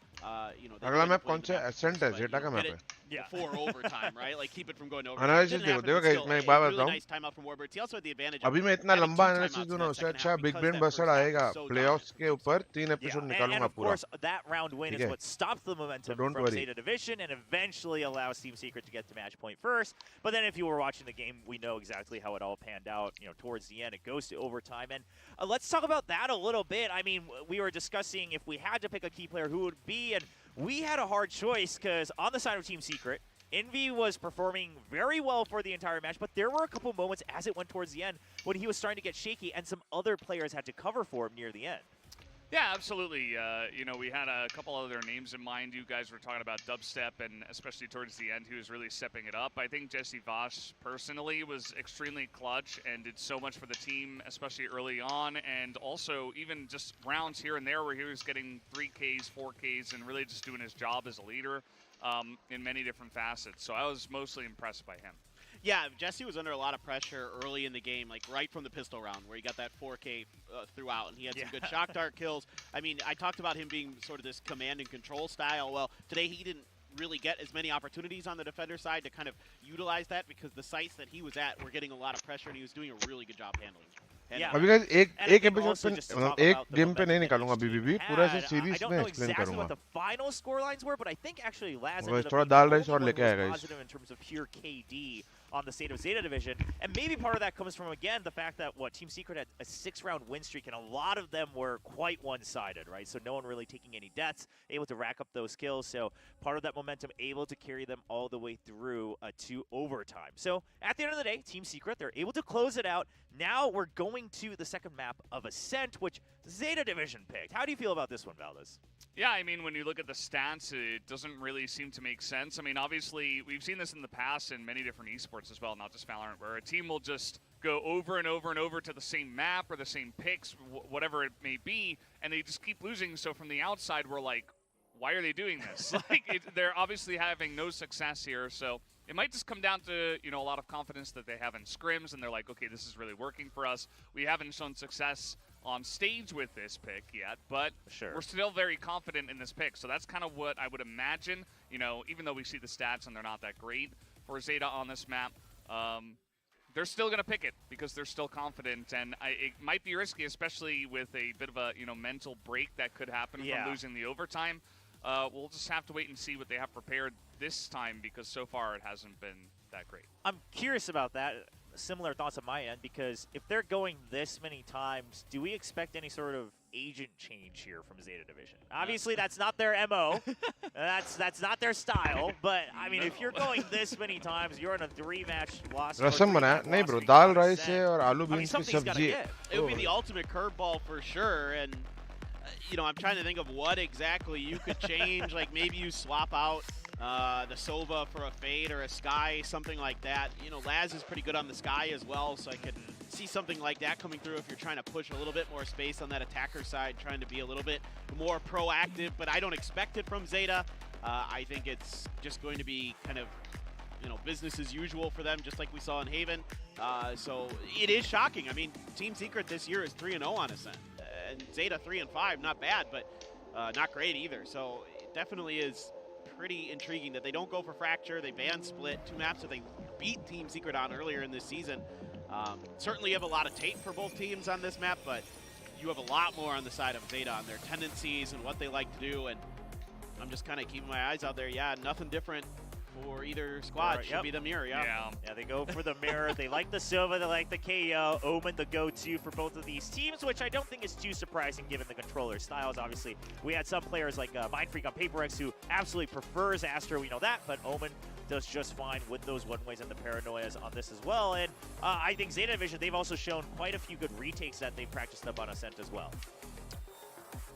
you know. अगला map कौन सा Ascent है? Zeta का map है. before overtime, right? Like keep it from going over. Analysis देखो guys, मैं एक बात बताऊँ. Nice timeout from Warbirds. He also had the advantage. अभी मैं इतना लंबा एनालिसिस दूँ ना, उससे अच्छा बिग ब्रेन बस्टर आएगा प्लेऑफ्स के ऊपर 3 एपिसोड निकालूंगा and of पूरा. course, that round win is what stopped the momentum from Zeta Division and eventually allows Team Secret to get to match point first. But then if you were watching the game, we know exactly how it all panned out. You know, towards the end, it goes to overtime. And let's talk about that a little bit. I mean, we were discussing if we had to pick a key player, who would be, and we had a hard choice because on the side of Team Secret, Envy was performing very well for the entire match, but there were a couple moments as it went towards the end when he was starting to get shaky and some other players had to cover for him near the end. Yeah, absolutely. You know, we had a couple other names in mind. You guys were talking about dubstep, and especially towards the end, he was really stepping it up. I think 𝘼𝐻𝐿𝐻 personally was extremely clutch and did so much for the team, especially early on, and also even just rounds here and there where he was getting 3Ks, 4Ks, and really just doing his job as a leader in many different facets. So I was mostly impressed by him. Yeah, Jesse was under a lot of pressure early in the game, like right from the pistol round, where he got that 4K throughout, and he had some good shock dart kills. I mean, I talked about him being sort of this command and control style. Well, today he didn't really get as many opportunities on the defender side to kind of utilize that because the sites that he was at were getting a lot of pressure, and he was doing a really good job handling it. अभी guys एक episode पे मतलब एक game पे नहीं निकालूंगा अभी पूरा ऐसे सीरीज में एक्सप्लेन करूंगा. What the final score lines were, but I think actually Laz थोड़ा दाल राइस और लेके आएगा इस. in terms of pure KD on the state of Zeta Division, and maybe part of that comes from again the fact that Team Secret had a 6-round win streak, and a lot of them were quite one-sided, right? So no one really taking any deaths, able to rack up those kills. So part of that momentum able to carry them all the way through to overtime. So at the end of the day, Team Secret, they're able to close it out. Now we're going to the second map of Ascent, which Zeta Division picked. How do you feel about this one, Valdez? Yeah, I mean, when you look at the stats, it doesn't really seem to make sense. I mean, obviously, we've seen this in the past in many different esports as well, not just Valorant, where a team will just go over and over and over to the same map or the same picks, whatever it may be, and they just keep losing. So from the outside, we're like, why are they doing this? They're obviously having no success here. So it might just come down to, you know, a lot of confidence that they have in scrims, and they're like, okay, this is really working for us. We haven't shown success on stage with this pick yet, but we're still very confident in this pick. So that's kind of what I would imagine, you know, even though we see the stats and they're not that great for Zeta on this map, they're still going to pick it because they're still confident. And it might be risky, especially with a bit of a, you know, mental break that could happen from losing the overtime. We'll just have to wait and see what they have prepared this time because so far it hasn't been that great. I'm curious about that. Similar thoughts on my end, because if they're going this many times, do we expect any sort of agent change here from Zeta Division? Obviously, that's not their MO. that's not their style. But I mean, if you're going this many times, you're in a 3-match loss. रसम बना नहीं bro, दाल rice है और आलू beans की सब्जी. It would be the ultimate curveball for sure, and you know, I'm trying to think of what exactly you could change. Like maybe you swap out the Sova for a Fade or a Sky, something like that. You know, Laz is pretty good on the Sky as well, so I could see something like that coming through if you're trying to push a little bit more space on that attacker side, trying to be a little bit more proactive, but I don't expect it from Zeta. I think it's just going to be kind of, you know, business as usual for them, just like we saw in Haven. So it is shocking. I mean, Team Secret this year is 3-0 on Ascent. And Zeta 3-5, not bad, but not great either. So it definitely is pretty intriguing that they don't go for Fracture. They ban Split, 2 maps that they beat Team Secret on earlier in this season. Certainly you have a lot of tape for both teams on this map, but you have a lot more on the side of Zeta on their tendencies and what they like to do. And I'm just kind of keeping my eyes out there. Yeah, nothing different for either squad. Should be the mirror, Yeah, they go for the mirror. They like the Sova, they like the KO. Omen, the go-to for both of these teams, which I don't think is too surprising given the controller styles. Obviously, we had some players like Mindfreak on PaperX who absolutely prefers Astro, we know that, but Omen does just fine with those one-ways and the paranoias on this as well. And I think Zeta Division, they've also shown quite a few good retakes that they've practiced up on Ascent as well.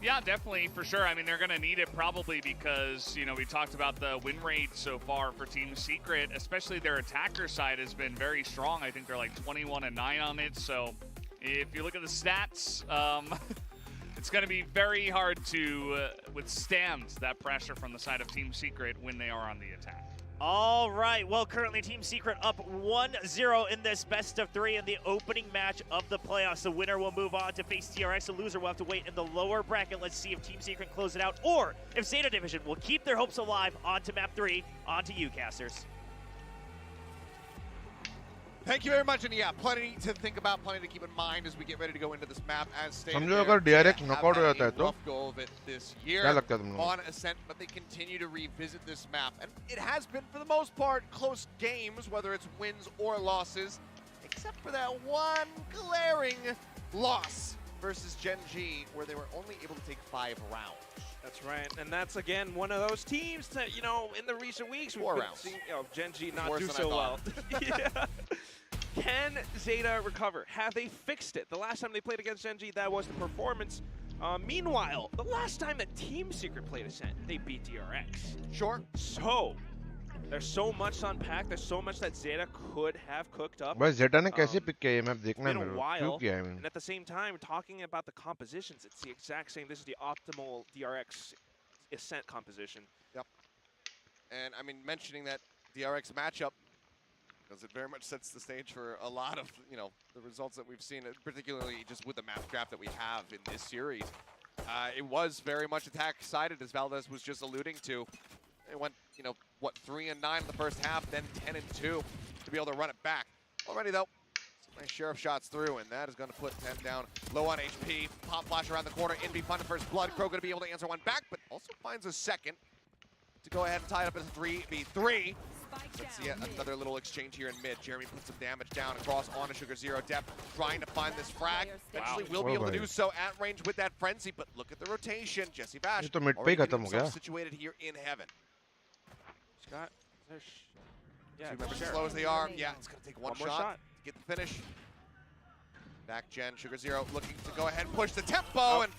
Yeah, definitely, for sure. I mean, they're going to need it probably because, you know, we talked about the win rate so far for Team Secret, especially their attacker side has been very strong. I think they're like 21-9 on it. So if you look at the stats, it's going to be very hard to withstand that pressure from the side of Team Secret when they are on the attack. All right, well, currently Team Secret up 1-0 in this best of 3 in the opening match of the playoffs. The winner will move on to face TRX. The loser will have to wait in the lower bracket. Let's see if Team Secret close it out, or if Zeta Division will keep their hopes alive onto map 3, onto UCasters. Thank you very much, and yeah, plenty to think about, plenty to keep in mind as we get ready to go into this map. As stated, समझो अगर DRX knockout हो जाता है तो go of it this year क्या लगता है तुम लोगों को? on Ascent, but they continue to revisit this map, and it has been for the most part close games, whether it's wins or losses, except for that one glaring loss versus GENG, where they were only able to take 5 rounds. That's right, and that's again one of those teams that, you know, in the recent weeks we've been seeing, GENG not do so well. Yeah. Can Zeta recover? Have they fixed it? The last time they played against GENG, that was the performance. Meanwhile, the last time that Team Secret played Ascent, they beat DRX. Sure. So, there's so much to unpack. There's so much that Zeta could have cooked up. भाई Zeta ने कैसे pick किया ये map देखना है Been a मेरे को while, क्यों किया है मैंने and at the same time, talking about the compositions, it's the exact same. This is the optimal DRX Ascent composition. Yep. And I mean, mentioning that DRX matchup, because it very much sets the stage for a lot of, you know, the results that we've seen, particularly just with the map draft that we have in this series. It was very much attack-sided, as Valdez was just alluding to. It went, you know, what, 3-9 in the first half, then 10-2 to be able to run it back. Already, though, nice share of shots through, and that is going to put 10 down, low on HP. Pop flash around the corner, Envy finding first blood. Crow going to be able to answer one back, but also finds a second to go ahead and tie it up as a 3v3. Let's see another little exchange here in mid. Jeremy puts some damage down across onto 𝘼𝐽𝐻. Depth trying to find this frag. Eventually will be able to do so at range with that frenzy, but look at the rotation. 𝘼𝐻 already getting himself situated here in heaven. Scott, Yeah, two members as slow as they are. Yeah, it's going to take one shot to get the finish. Back gen, 𝘼𝐻 looking to go ahead and push the tempo, and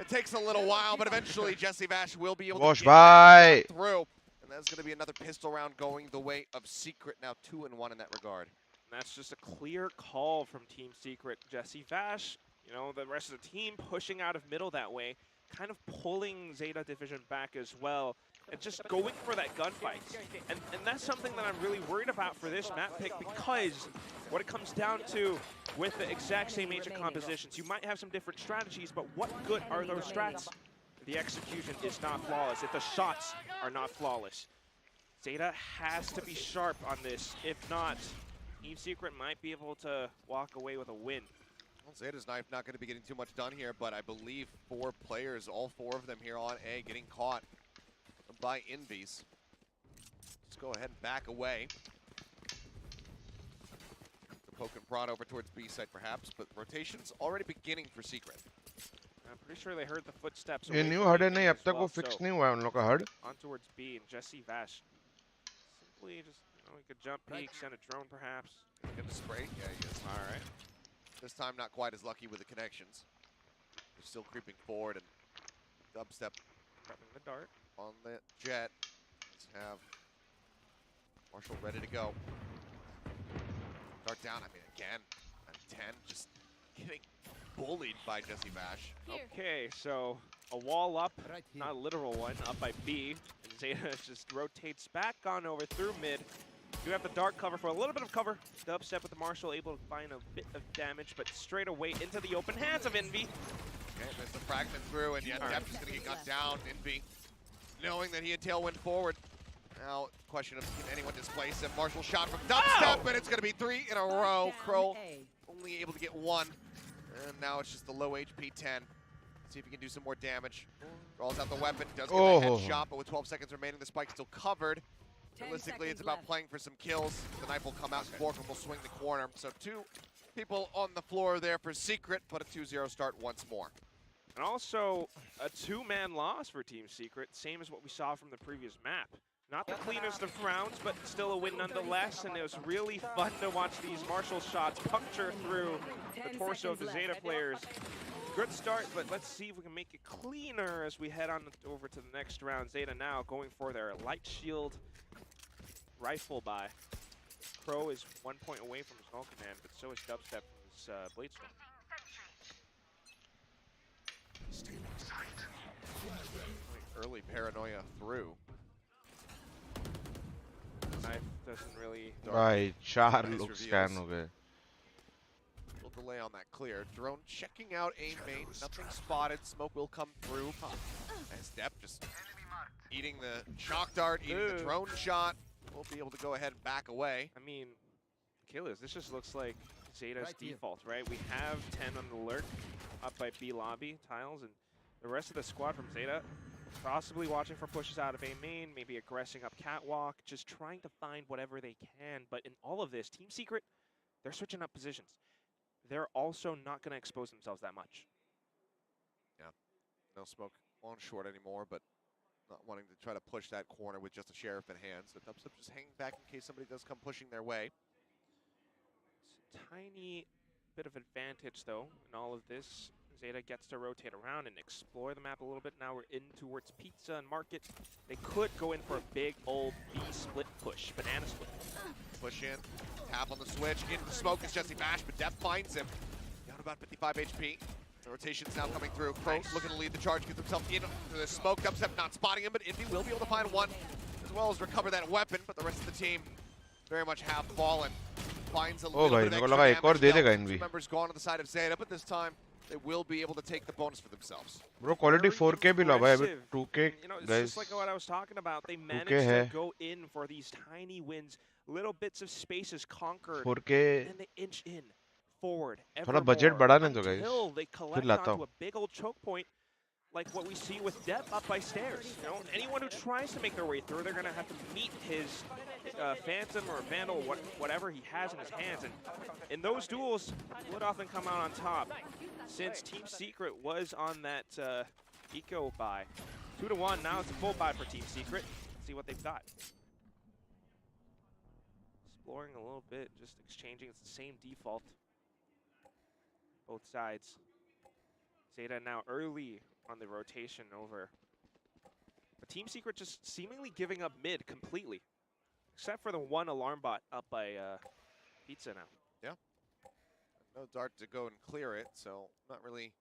it takes a little while, but eventually 𝘼𝐻 will be able to get through. And that's going to be another pistol round going the way of Secret, now 2-1 in that regard. And that's just a clear call from Team Secret. 𝘼𝐻, you know, the rest of the team pushing out of middle that way, kind of pulling Zeta Division back as well, and just going for that gunfight. And that's something that I'm really worried about for this map pick, because what it comes down to with the exact same agent compositions, you might have some different strategies, but what good are those strats? The execution is not flawless, if the shots are not flawless. Zeta has to be sharp on this. If not, Team Secret might be able to walk away with a win. Well, Zeta's not going to be getting too much done here, but I believe 4 players, all 4 of them here on A, getting caught by Envies. Let's go ahead and back away. The poke and prod over towards B side perhaps, but rotation's already beginning for Secret. I'm pretty sure they heard the footsteps. ये new हड है नहीं, अब तक वो fix नहीं हुआ है उन लोग का हड. On towards B, and 𝘼𝐻 simply just, you know, he could jump peek, send a drone perhaps. Get the spray? Yeah, he is. All right. This time not quite as lucky with the connections. They're still creeping forward, and dubstep prepping the dart on the jet. Let's have Marshall ready to go. Dart down, I mean, again, at 10, just getting bullied by 𝘼𝐻. Okay, so a wall up, not a literal one, up by B. And Zeta just rotates back on over through mid. Do have the dart cover for a little bit of cover. Dubstep with the Marshall able to find a bit of damage, but straight away into the open hands of Envy. Okay, there's the fragment through, and yet Depth is going to get cut down. Envy, knowing that he had tailwind forward. Now, question of can anyone displace him? Marshall shot from Dubstep, and it's going to be 3 in a row. Crow only able to get 1. And now it's just the low HP 10. See if he can do some more damage. Rolls out the weapon, does get the headshot, but with 12 seconds remaining, the spike's still covered. Realistically, it's about playing for some kills. The knife will come out, Borkum will swing the corner. So 2 people on the floor there for Secret, but a 2-0 start once more. And also a 2-man loss for Team Secret, same as what we saw from the previous map. Not the cleanest of rounds, but still a win nonetheless, and it was really fun to watch these Marshall shots puncture through the torso of the Zeta players. Good start, but let's see if we can make it cleaner as we head on over to the next round. Zeta now going for their light shield rifle buy. Crow is 1 point away from his null command, but so is Dubstep from his Bladestorm. early paranoia through. Knife doesn't really. भाई 4 लोग scan हो गए. Little delay on that clear. Drone checking out aim main. Nothing spotted. Smoke will come through. As Depp just eating the shock dart, eating the drone shot. We'll be able to go ahead and back away. I mean, Killers, this just looks like Zeta's default, right? We have 10 on the lurk up by B lobby tiles, and the rest of the squad from Zeta possibly watching for pushes out of A main, maybe aggressing up catwalk, just trying to find whatever they can. But in all of this, Team Secret, they're switching up positions. They're also not going to expose themselves that much. Yeah, no smoke on short anymore, but not wanting to try to push that corner with just a sheriff in hand. So Dubstep just hanging back in case somebody does come pushing their way. It's a tiny bit of advantage, though, in all of this. Zeta gets to rotate around and explore the map a little bit. Now we're in towards Pizza and Market. They could go in for a big old B split push, banana split. Push in, tap on the switch, into the smoke is Jesse Bash, but Depp finds him. Down about 55 HP. The rotation's now coming through. Crow looking to lead the charge, gets himself into the smoke. Dubstep not spotting him, but Indy will be able to find one, as well as recover that weapon, but the rest of the team very much have fallen. Finds a little bit of extra damage. Members gone to the side of Zeta, but this time they will be able to take the bonus for themselves. Bro, quality 4K bhi lava hai, 2K, you know, it's guys. just like what I was talking about. They managed to go in for these tiny wins, little bits of spaces conquered, 4K. and then they inch in forward. थोड़ा budget बढ़ाने दो, guys. Until they collect onto a big old choke point, like what we see with Depp up by stairs. You know, anyone who tries to make their way through, they're gonna have to meet his Phantom or Vandal, whatever he has in his hands, and in those duels, would often come out on top. Since Team Secret was on that eco buy, 2-1. Now it's a full buy for Team Secret. Let's see what they've got. Exploring a little bit, just exchanging. It's the same default. Both sides. Zeta now early on the rotation over. But Team Secret just seemingly giving up mid completely. Except for the one alarm bot up by Pizza now. Yeah. No dart to go and clear it, so not really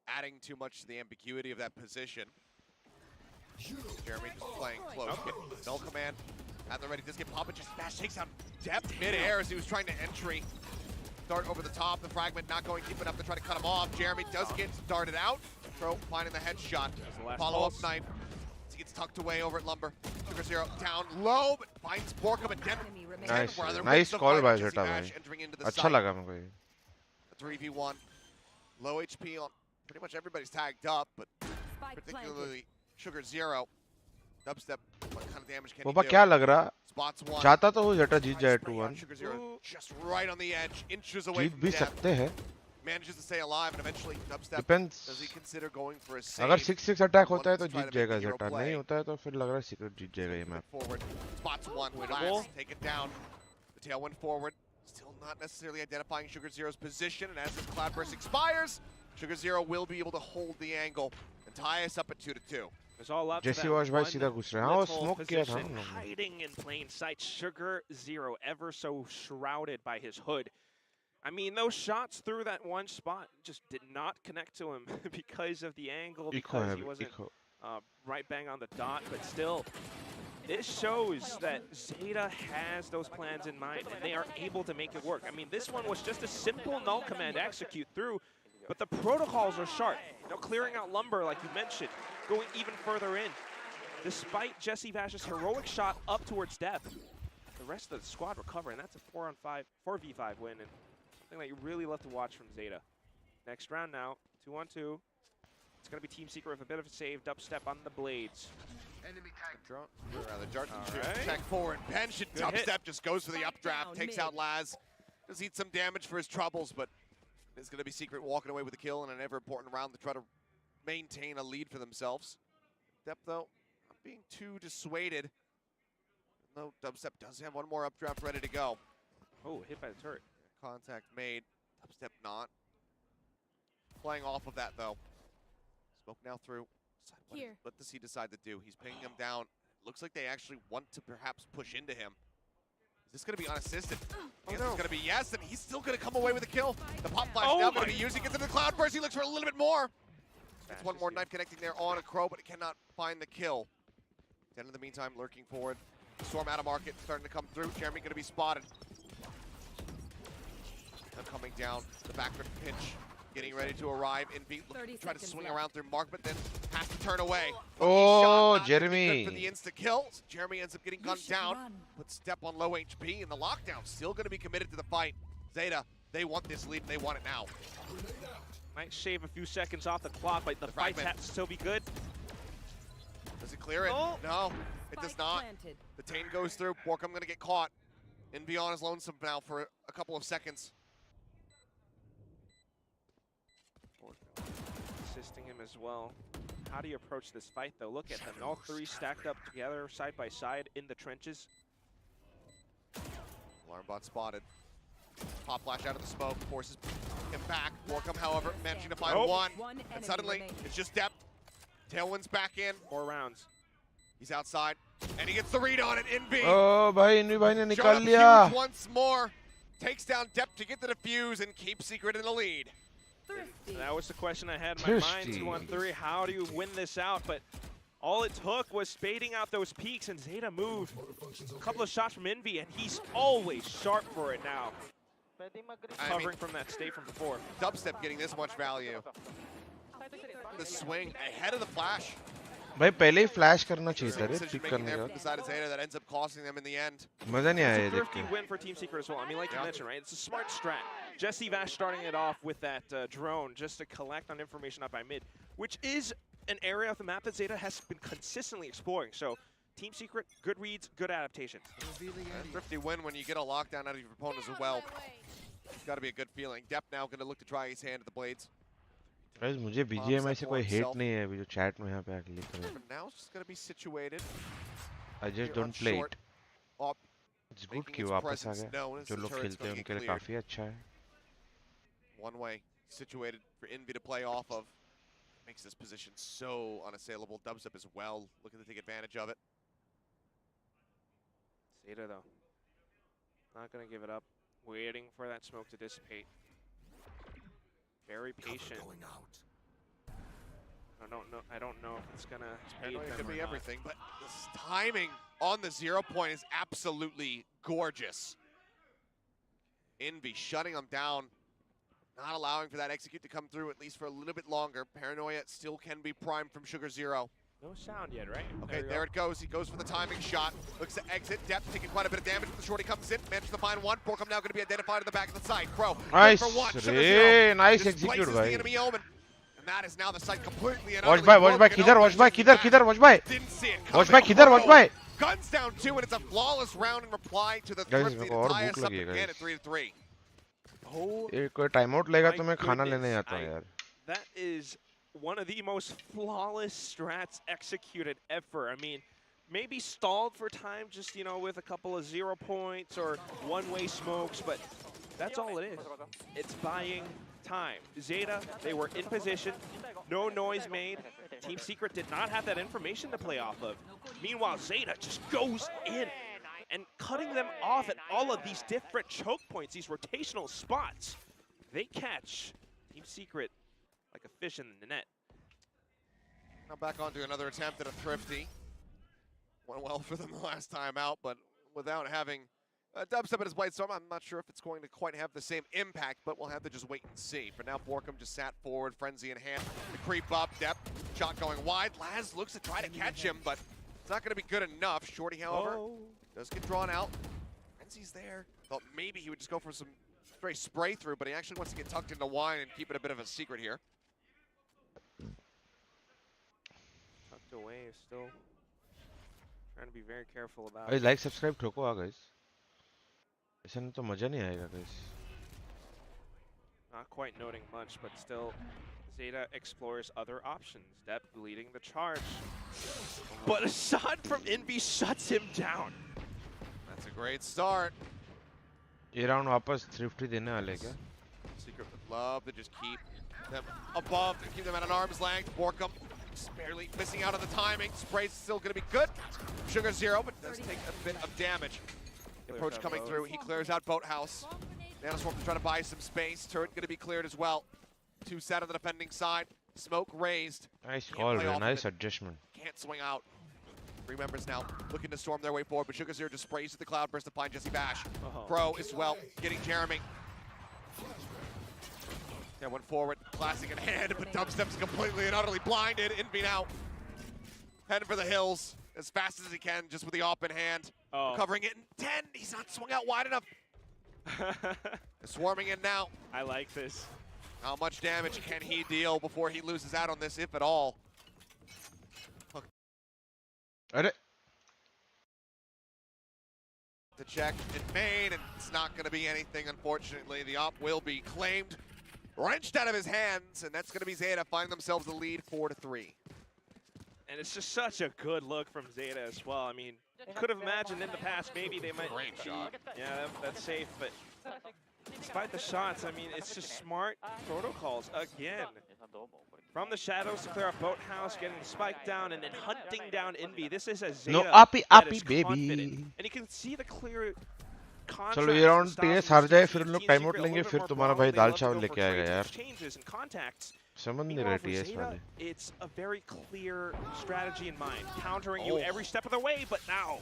adding too much to the ambiguity of that position. Jeremy just playing close. No command at the ready. Does get Papa just smash, takes out Depth mid-air as he was trying to entry. Dart over the top, the fragment not going deep enough to try to cut him off. Jeremy does get darted out. Throw finding the headshot. Follow-up knife. He gets tucked away over at Lumber. SugarZero down low, but finds Borkham and Denver. Nice call by Zeta, bhai. अच्छा लगा मेरे को ये. 3v1. Low HP on pretty much everybody's tagged up, but particularly SugarZero. Dubstep, what kind of damage can he do? क्या लग रहा? Spots one. चाहता तो वो Zeta जीत जाए 2-1. SugarZero just right on the edge, inches away Jeet from भी death. सकते हैं. Manages to stay alive, and eventually Dubstep does he consider going for a save? अगर 6-6 अटैक होता है तो जीत जाएगा Zeta. नहीं होता है तो फिर लग रहा है Secret जीत जाएगा ये match. Forward, spots one, blast, take it down. The tailwind forward, still not necessarily identifying SugarZero's position, and as this cloud burst expires, SugarZero will be able to hold the angle and tie us up at 2-2. It's all up Jesse Wash भाई सीधा घुस रहे हैं. हाँ वो smoke किया था हम लोगों ने. Hiding in plain sight. SugarZero ever so shrouded by his hood. I mean, those shots through that one spot just did not connect to him because of the angle, because he wasn't right bang on the dot, but still, this shows that Zeta has those plans in mind, and they are able to make it work. I mean, this one was just a simple null command execute through, but the protocols are sharp. You know, clearing out Lumber, like you mentioned, going even further in. Despite Jesse Bash's heroic shot up towards depth, the rest of the squad recover, and that's a 4v5 win, and something that you really love to watch from Zeta. Next round now, 2-on-2. It's going to be Team Secret with a bit of a save. Dubstep on the blades. Enemy tag. Check forward. Pension. Dubstep just goes for the updraft, takes out Laz. Does eat some damage for his troubles, but it's going to be Secret walking away with a kill in an ever-important round to try to maintain a lead for themselves. Depth, though, not being too dissuaded. No, Dubstep does have one more updraft ready to go. Oh, hit by the turret. Contact made. Dubstep not. Playing off of that, though. Smoke now through. What does he decide to do? He's pinging him down. Looks like they actually want to perhaps push into him. Is this going to be unassisted? The answer's going to be yes, and he's still going to come away with a kill. The pop flash now going to be using it to the cloud burst. He looks for a little bit more. It's one more knife connecting there on a Crow, but it cannot find the kill. Then in the meantime, lurking forward. Storm out of market, starting to come through. Jeremy going to be spotted. Now coming down, the backroom pinch, getting ready to arrive. Envy try to swing around through Mark, but then has to turn away. Oh, Jeremy. Good for the insta kill. Jeremy ends up getting gunned down. But Step on low HP, and the lockdown still going to be committed to the fight. Zeta, they want this lead, and they want it now. Might shave a few seconds off the clock, but the fight has to still be good. Does it clear it? Oh. No, it does not. The Tane goes through. Borkham going to get caught. Envy on his lonesome now for a couple of seconds. Assisting him as well. How do you approach this fight, though? Look at them. All three stacked up together, side by side, in the trenches. Alarm bot spotted. Pop flash out of the smoke, forces him back. Borkham, however, managing to find one. And suddenly, it's just depth. Tailwind's back in. 4 rounds. He's outside, and he gets the read on it. Envy. Oh, bhai, Envy bhai ne nikal Fuse liya. once more. Takes down Depth to get the defuse and keeps Secret in the lead. So that was the question I had in my mind. 2-1-3. How do you win this out? But all it took was spading out those peaks, and Zeta moved. A couple of shots from Envy, and he's always sharp for it now. Recovering from that stay from before. Dubstep getting this much value. The swing ahead of the flash. भाई पहले ही flash करना चाहिए था रे pick करने का that ends up costing them in the end. मजा नहीं आया ये देख के. Thrifty win for Team Secret as well. I mean, like you mentioned, right? It's a smart strat. Jesse Vash starting it off with that drone just to collect on information up by mid, which is an area of the map that Zeta has been consistently exploring. So Team Secret, good reads, good adaptations. Thrifty win when you get a lockdown out of your opponent as well. It's got to be a good feeling. Depth now going to look to try his hand at the blades. Guys मुझे BGMI से कोई hate नहीं है अभी जो chat में यहाँ पे आके लिख रहे हैं. Now it's just going to be situated. I just don't play it. It's good कि वापस आ गया. जो लोग खेलते हैं उनके लिए काफी अच्छा है. One way situated for Envy to play off of. Makes this position so unassailable. Dubstep as well, looking to take advantage of it. Zeta though, not going to give it up. Waiting for that smoke to dissipate. Very patient. I don't know if it's gonna. It could be everything, but this timing on the 0 point is absolutely gorgeous. Envy shutting them down, not allowing for that execute to come through at least for a little bit longer. Paranoia still can be primed from Sugar Zero. No sound yet, right? Okay, there it goes. He goes for the timing shot. Looks to exit. Depth taking quite a bit of damage. The shorty comes in. Manages to find one. Borkham now going to be identified in the back of the side. Crow. Nice. For one. Nice execute, the enemy omen. And that is now the site completely and watch by. Kidhar, watch by. Didn't see it. Watch by. Kidhar, watch by. Guns down 2, and it's a flawless round in reply to the Thrifty to tie us up again at 3-3. Oh. ये कोई time out लेगा तो मैं खाना लेने जाता हूँ यार. That is one of the most flawless strats executed ever. I mean, maybe stalled for time, just, you know, with a couple of 0 points or one-way smokes, but that's all it is. It's buying time. Zeta, they were in position, no noise made. Team Secret did not have that information to play off of. Meanwhile, Zeta just goes in and cutting them off at all of these different choke points, these rotational spots. They catch Team Secret like a fish in the net. Now back onto another attempt at a Thrifty. Went well for them the last time out, but without having Dubstep at his blade storm, I'm not sure if it's going to quite have the same impact, but we'll have to just wait and see. For now, Borkham just sat forward, frenzy in hand, to creep up, Depth, shot going wide. Laz looks to try to catch him, but it's not going to be good enough. Shorty, however, does get drawn out. Frenzy's there. Thought maybe he would just go for some very spray through, but he actually wants to get tucked into wine and keep it a bit of a secret here. Tucked away is still trying to be very careful about it. Like, subscribe, ठोको uh guys. ऐसे नहीं तो मजा नहीं आएगा guys. Not quite noting much, but still Zeta explores other options. Depth leading the charge. But a shot from Envy shuts him down. That's a great start. ये round वापस Thrifty देने वाले क्या? Secret would love to just keep them above and keep them at an arm's length. Borkham just barely missing out on the timing. Spray's still going to be good. Sugar Zero, but does take a bit of damage. The approach coming through. He clears out Boathouse. Nanoswarm to try to buy some space. Turret going to be cleared as well. 2 set on the defending side. Smoke raised. Nice call, nice adjustment. Can't swing out. 3 members now looking to storm their way forward, but 𝘍𝐿𝐼𝐻 just sprays at the cloud burst to find 𝘍𝐿𝐼𝐻. Pro as well, getting Jeremy. Yeah, went forward, classic in hand, but Dubstep's completely and utterly blinded. 𝑬nB now heading for the hills as fast as he can, just with the AWP in hand. Covering it in 10, he's not swung out wide enough. Swarming in now. I like this. How much damage can he deal before he loses out on this, if at all? To check in main, and it's not going to be anything, unfortunately. The AWP will be claimed, wrenched out of his hands, and that's going to be Zeta finding themselves the lead 4-3. And it's just such a good look from Zeta as well. I mean, could have imagined in the past maybe they might. Great shot. Yeah, that's safe, but despite the shots, I mean, it's just smart protocols again. From the shadows to clear up Boathouse, getting the spike down, and then hunting down 𝘼𝐵. This is a Zeta No, uppy, baby. And you can see the clear contrast. चलो ये round TS हार जाए फिर उन लोग time out लेंगे फिर तुम्हारा भाई दाल चावल लेके आएगा यार समझ नहीं रहे TS वाले It's a very clear strategy in mind, countering you every step of the way, but now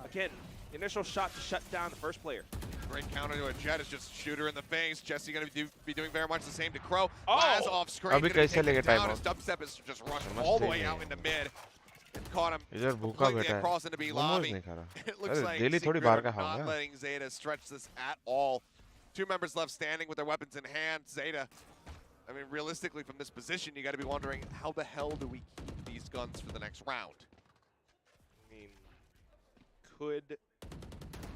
again, initial shot to shut down the first player. Great counter to a Jet is just shoot her in the face. Jessie going to be doing very much the same to 𝘍𝐿. Laz off screen. अभी कैसे लेके time out? Dubstep is just rushed all the way out into mid. And caught him. इधर भूखा बैठा है. Across into B lobby. It looks like daily थोड़ी बाहर का not letting Zeta stretch this at all. 2 members left standing with their weapons in hand. Zeta, I mean, realistically from this position, you got to be wondering how the hell do we keep these guns for the next round? I mean, could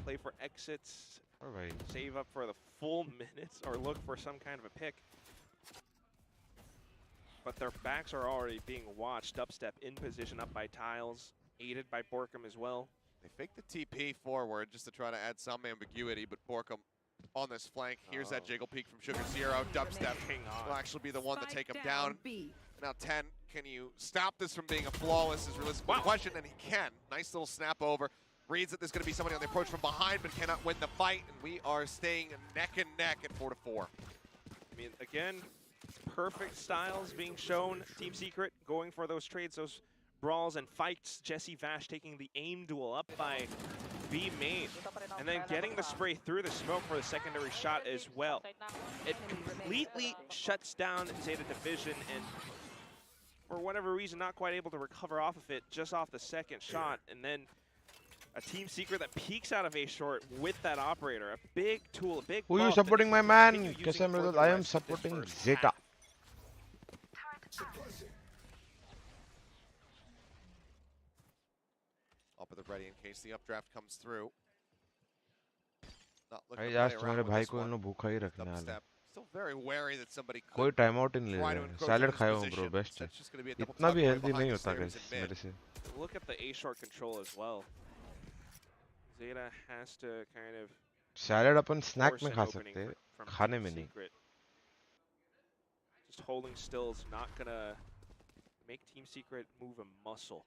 play for exits. Right. Save up for the full minutes or look for some kind of a pick. But their backs are already being watched. Dubstep in position up by Tiles, aided by Borkum as well. They fake the TP forward just to try to add some ambiguity, but Borkum on this flank. Here's that jiggle peek from 𝘍𝐿𝐼𝐻. Dubstep will actually be the one to take him down. Now 10, can you stop this from being a flawless is realistically the question, and he can. Nice little snap over. Reads that there's going to be somebody on the approach from behind, but cannot win the fight, and we are staying neck and neck at 4-4. I mean, again, perfect styles being shown. Team Secret going for those trades, those brawls and fights. 𝘍𝐿𝐼𝐻 taking the aim duel up by B main, and then getting the spray through the smoke for the secondary shot as well. It completely shuts down Zeta Division, and for whatever reason, not quite able to recover off of it just off the second shot, and then a Team Secret that peeks out of A short with that operator. A big tool, a big Who are you supporting, my man? I am supporting Zeta. Up at the ready in case the updraft comes through. Not looking I asked तुम्हारे भाई को इन्हों भूखा ही रखने वाला. Still very wary that somebody could. कोई time out नहीं ले रहा है. सैलेड खाया हूँ bro, best है. इतना भी healthy नहीं होता guys मेरे से. Look at the A short control as well. Zeta has to kind of salad अपन स्नैक में खा सकते हैं, खाने में नहीं. Just holding still is not gonna make Team Secret move a muscle.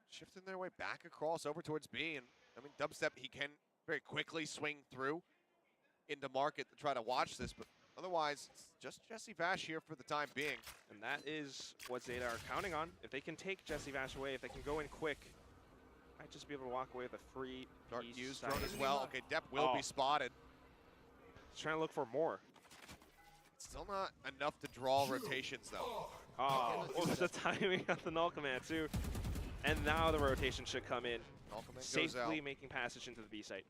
Shifting their way back across over towards B, and I mean Dubstep, he can very quickly swing through into market to try to watch this, but otherwise it's just 𝘍𝐿𝐼𝐻 here for the time being. And that is what Zeta are counting on. If they can take 𝘍𝐿𝐼𝐻 away, if they can go in quick, might just be able to walk away with a free Dart used drone as well. Okay, Depp will be spotted. He's trying to look for more. Still not enough to draw rotations though. Oh, the timing of the null command too. And now the rotation should come in, safely making passage into the B site.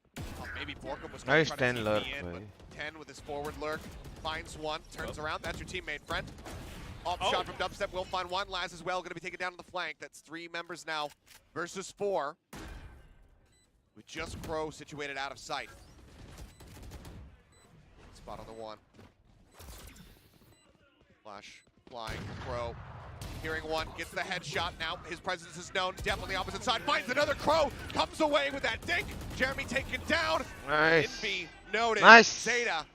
Maybe Borkum was nice trying to 10 lurk, in, but 10 with his forward lurk, finds one, turns around. That's your teammate, friend. Shot from Dubstep will find one. Laz as well, going to be taken down to the flank. That's 3 members now versus 4. With just 𝘍𝐿 situated out of sight. Spot on the 1. Flash flying, 𝘍𝐿. Hearing one, gets the headshot now. His presence is known. Depp on the opposite side finds another 𝘍𝐿. Comes away with that dink. Jeremy taken down. Nice. 𝘼𝐵 noted. Nice. Zeta,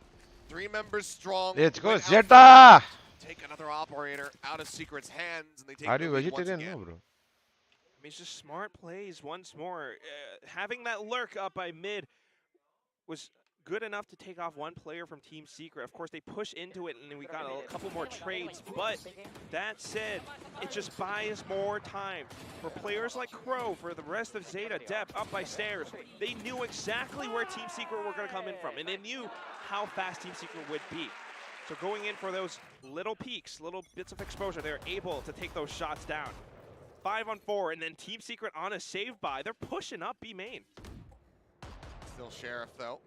3 members strong. Let's go, Zeta. Take another operator out of Secret's hands, and they take. Are you vegetarian, no, bro? I mean, it's just smart plays once more. Having that lurk up by mid was good enough to take off one player from Team Secret. Of course, they push into it, and then we got a couple more trades. But that said, it just buys more time. For players like 𝘼𝐼, for the rest of Zeta, 𝘼𝐻, up by stairs, they knew exactly where Team Secret were going to come in from, and they knew how fast Team Secret would be. So going in for those little peaks, little bits of exposure, they're able to take those shots down. 5-on-4, and then Team Secret on a save buy. They're pushing up B main. Still Sheriff, though.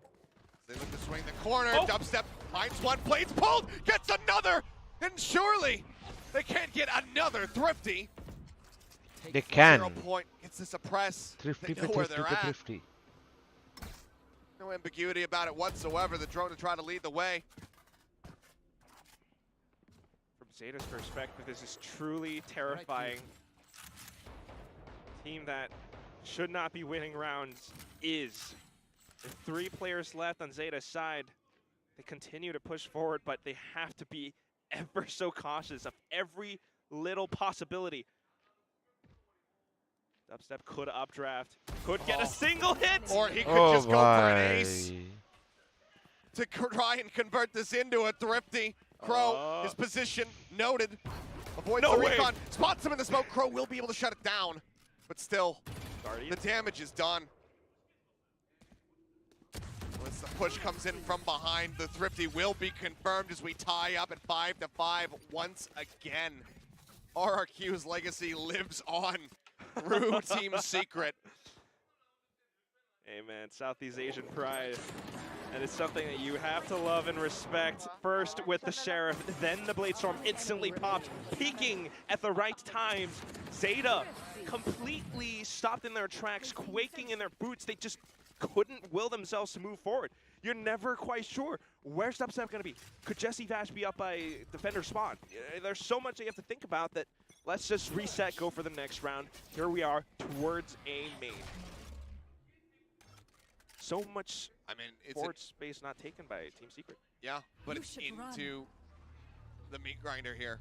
They look to swing the corner. Dubstep finds one, blades pulled, gets another, and surely they can't get another 𝘼𝐼. They can. 0 point gets to suppress. 𝘼𝐼 They know where they're at. 𝘼𝐼. No ambiguity about it whatsoever. The drone to try to lead the way. From Zeta's perspective, this is truly terrifying. Team that should not be winning rounds is. With 3 players left on Zeta's side, they continue to push forward, but they have to be ever so cautious of every little possibility. Dubstep could updraft, could get a single hit! Or he could just go for an ace to try and convert this into a 𝘼𝐼. 𝘼𝐼, his position noted. Avoids the recon, spots him in the smoke. 𝘼𝐼 will be able to shut it down, but still, the damage is done. Once the push comes in from behind, the 𝘼𝐼 will be confirmed as we tie up at 5-5 once again. RRQ's legacy lives on through Team Secret. Hey man, Southeast Asian pride. And it's something that you have to love and respect. First with the Sheriff, then the Bladestorm instantly popped, peaking at the right times. Zeta completely stopped in their tracks, quaking in their boots. They just couldn't will themselves to move forward. You're never quite sure. Where's Dubstep going to be? Could Jesse Vash be up by defender spawn? There's so much that you have to think about that. Let's just reset, go for the next round. Here we are towards A main. So much forward space not taken by Team Secret. Yeah, but it's into the meat grinder here.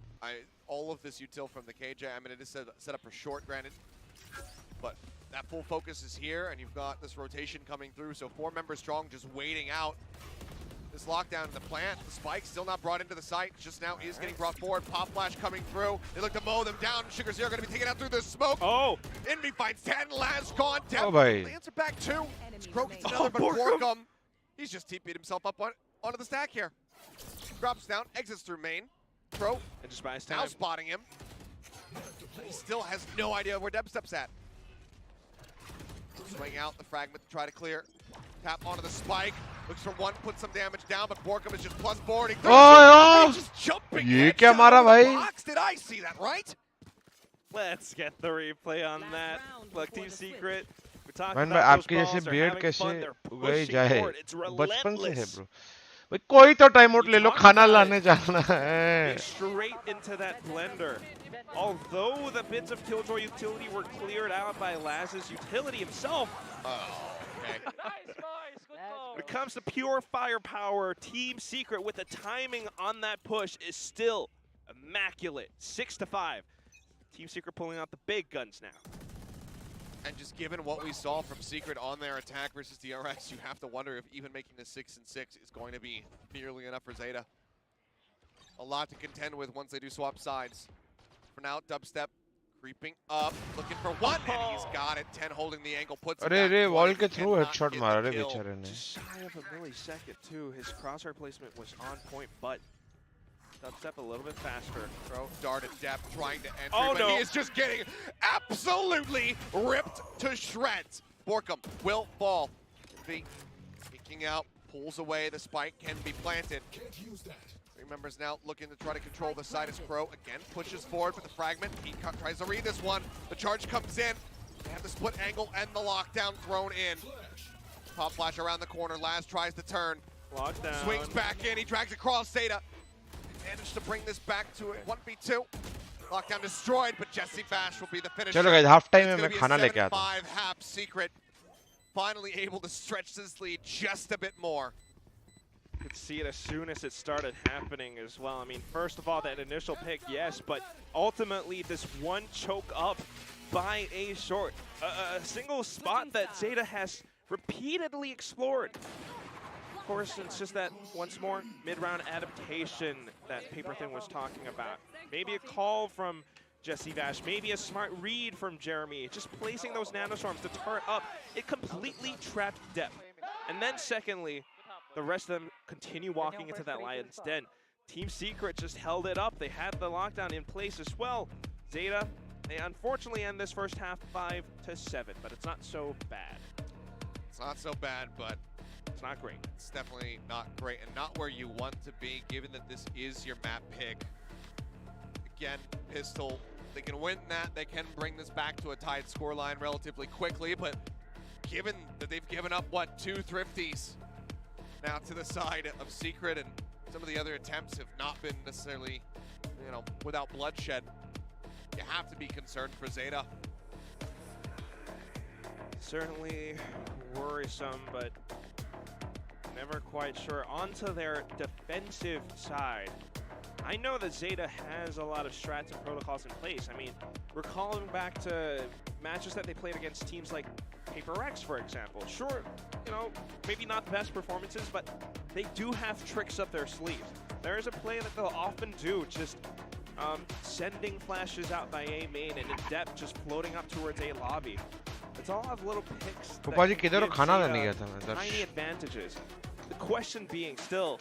All of this util from the KJ, it is set up for short, granted, but that full focus is here, and you've got this rotation coming through, so 4 members strong just waiting out this lockdown in the plant. The spike still not brought into the site, just now is getting brought forward. Pop flash coming through. They look to mow them down. 𝘼𝐼 going to be taken out through the smoke. Envy finds 10, last gone. Lands it back 2. 𝘼𝐼 gets another, but 𝘼𝐼, he's just TP'd himself up onto the stack here. Drops down, exits through main. 𝘼𝐼 and just buys time. Now spotting him. He still has no idea where Dubstep's at. Swing out the fragment to try to clear. Tap onto the spike. Looks for one, puts some damage down, but 𝘼𝐼 is just plus boarding. Just jumping. ये क्या मारा भाई? Did I see that right? Let's get the replay on that. Look, Team Secret. We're talking Man, about आपकी those जैसे balls. They're beard having कैसे fun. They're उगाई pushing जाए? forward. It's बचपन से है relentless. bro. भाई कोई तो टाइम आउट ले लो, खाना लाने जाना है. Straight into that blender. Although the bits of Killjoy utility were cleared out by Laz's utility himself. When it comes to pure firepower, Team Secret with the timing on that push is still immaculate. 6-5. Team Secret pulling out the big guns now. And just given what we saw from Secret on their attack versus DRX, you have to wonder if even making this 6-6 is going to be nearly enough for Zeta. A lot to contend with once they do swap sides. For now, Dubstep creeping up, looking for one, and he's got it. 10 holding the angle, puts it अरे back. wall के through headshot मारा रे बेचारे ने. Shy of a millisecond too. His crosshair placement was on point, but Dubstep a little bit faster. 𝘼𝐼 dart at depth, trying to enter, but he is just getting absolutely ripped to shreds. 𝘼𝐼 will fall. Peeking out, pulls away. The spike can be planted. 3 members now looking to try to control the side as 𝘼𝐼 again pushes forward with the fragment. He tries to read this one. The charge comes in. They have the split angle and the lockdown thrown in. Pop flash around the corner. Laz tries to turn. Lockdown. Swings back in. He drags across Zeta. Managed to bring this back to a 1v2. Lockdown destroyed, but Jesse Vash will be the finisher. चलो guys, half time It's में gonna मैं be a खाना लेके आता 7-5 हूँ. half Secret. Finally able to stretch this lead just a bit more. Could see it as soon as it started happening as well. First of all, that initial pick, yes, but ultimately this one choke up by A short. A single spot that Zeta has repeatedly explored. course, it's just that, once more, mid-round adaptation that Paper Thin was talking about. Maybe a call from Jesse Vash, maybe a smart read from Jeremy, just placing those nanoswarms to turret up. It completely trapped depth. And then secondly, the rest of them continue walking into that Lion's Den. Team Secret just held it up. They had the lockdown in place as well. Zeta, they unfortunately end this first half 5-7, but it's not so bad. It's not so bad, but it's not great. It's definitely not great and not where you want to be, given that this is your map pick. Again, Pistol, they can win that. They can bring this back to a tied scoreline relatively quickly, but given that they've given up, what, 2 thrifties now to the side of Secret, and some of the other attempts have not been necessarily, you know, without bloodshed, you have to be concerned for Zeta. Certainly worrisome, but never quite sure. Onto their defensive side. I know that Zeta has a lot of strats and protocols in place. I mean, recalling back to matches that they played against teams like Paper X, for example. Sure, you know, maybe not the best performances, but they do have tricks up their sleeves. There is a play that they'll often do, just sending flashes out by A main and in depth just floating up towards A lobby. It's all have little picks that give tiny advantages. The question being still,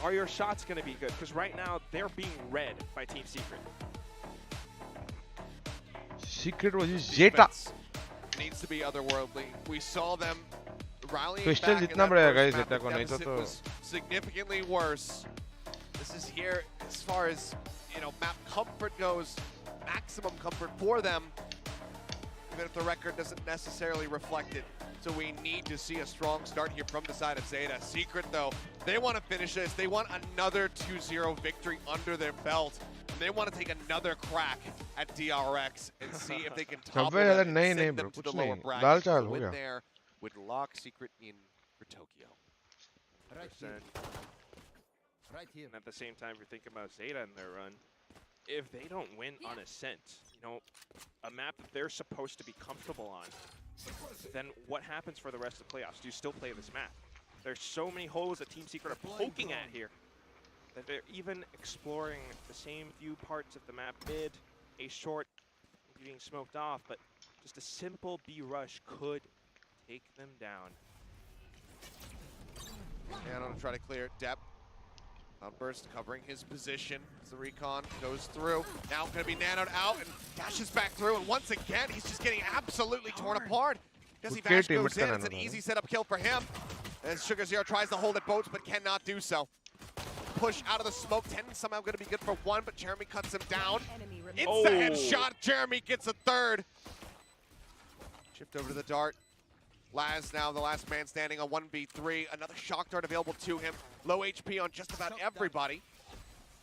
are your shots going to be good? Because right now, they're being read by Team Secret. Secret was Zeta. Needs to be otherworldly. We saw them rallying Pistol back, jitna badega guys Zeta ko, nahi deficit was significantly worse. This is here as far as, you know, map comfort goes, maximum comfort for them, even if the record doesn't necessarily reflect it. So we need to see a strong start here from the side of Zeta. Secret, though, they want to finish this. They want another 2-0 victory under their belt. And they want to take another crack at DRX and see if they can topple them and send them to the lower bracket. The win there would lock Secret in for Tokyo. Right here. And at the same time, you're thinking about Zeta and their run. If they don't win on Ascent, you know, a map that they're supposed to be comfortable on, then what happens for the rest of the playoffs? Do you still play this map? There's so many holes that Team Secret are poking at here that they're even exploring the same few parts of the map mid, A short, being smoked off, but just a simple B rush could take them down. And I'm gonna try to clear it. Depp. Outburst covering his position as the recon goes through. Now going to be nanoed out and dashes back through. And once again, he's just getting absolutely torn apart. Jesse Vash goes in. It's an easy setup kill for him. As 𝘍𝑠𝑢𝑔𝑎R tries to hold it boats, but cannot do so. Push out of the smoke. 10 somehow going to be good for 1, but Jeremy cuts him down. It's the headshot. Jeremy gets a 3rd. Shift over to the dart. Laz now the last man standing on 1v3. Another shock dart available to him. Low HP on just about everybody.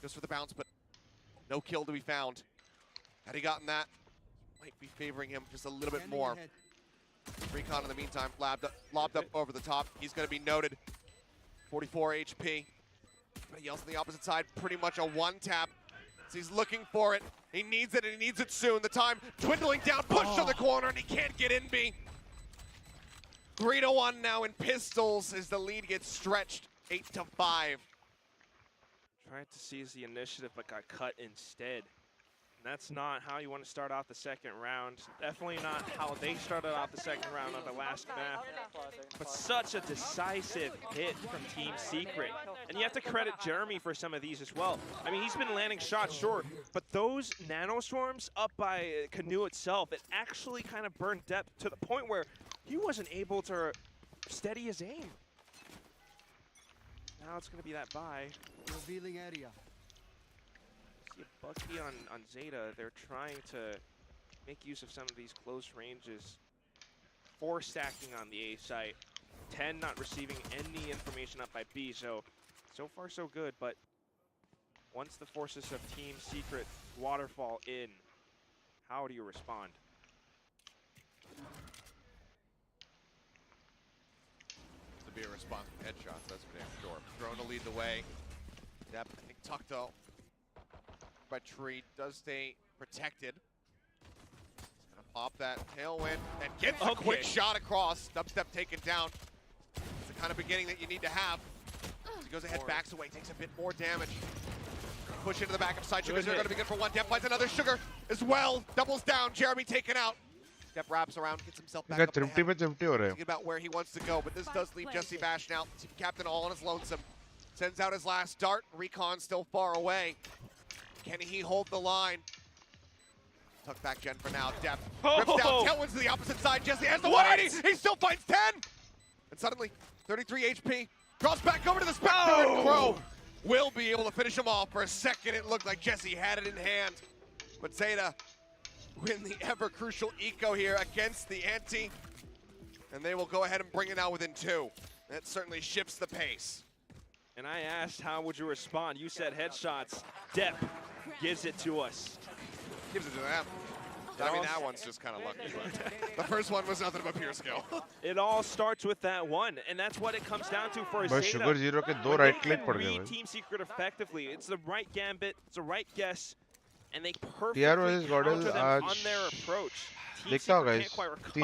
Goes for the bounce, but no kill to be found. Had he gotten that, might be favoring him just a little bit more. Recon in the meantime, lobbed up over the top. He's going to be noted. 44 HP. Everybody else on the opposite side, pretty much a one-tap. So he's looking for it. He needs it, and he needs it soon. The time dwindling down, push to the corner, and he can't get in B. 3-1 now in pistols as the lead gets stretched 8-5. Tried to seize the initiative, but got cut instead. And that's not how you want to start off the second round. Definitely not how they started off the second round on the last map. But such a decisive hit from Team Secret. And you have to credit Jeremy for some of these as well. I mean, he's been landing shots, sure, but those nanoswarms up by Canoe itself, it actually kind of burned depth to the point where he wasn't able to steady his aim. Now it's going to be that buy. Revealing area. See a Bucky on Zeta. They're trying to make use of some of these close ranges. 4 stacking on the A site. 10 not receiving any information up by B. So far so good, but once the forces of Team Secret waterfall in, how do you respond? Be a response from headshots, that's for damn sure. Drone to lead the way. Depp, I think tucked out by Tree, does stay protected. He's gonna pop that tailwind and gets a quick shot across. Dubstep taken down. It's kind of beginning that you need to have. He goes ahead, backs away, takes a bit more damage. Push into the back of side. Sugar's going to be good for one. Depp finds another Sugar as well. Doubles down. Jeremy taken out. Depp wraps around, gets himself back up ahead. Thinking about where he wants to go, but this does leave Jesse Bash now. Team captain all on his lonesome. Sends out his last dart. Recon still far away. Can he hold the line? Tuck back Gen for now. Depp rips down. Tailwinds to the opposite side. Jesse has the 180. He still finds 10. And suddenly, 33 HP. Draws back over to the Spectre. And Crow will be able to finish him off. For a second, it looked like Jesse had it in hand. But Zeta win the ever-crucial eco here against the ante. And they will go ahead and bring it out within 2. That certainly shifts the pace. And I asked, how would you respond? You said headshots. Depp gives it to us. Gives it to them. I mean, that one's just kind of lucky. But the first one was nothing but pure skill. It all starts with that one, and that's what it comes down to for But Zeta. 𝘼𝐺 के 2 right click पड़ गए. Team Secret effectively. It's the right gambit, it's the right guess, and they perfectly TR versus counter Godel them on their approach. देखता हो guys.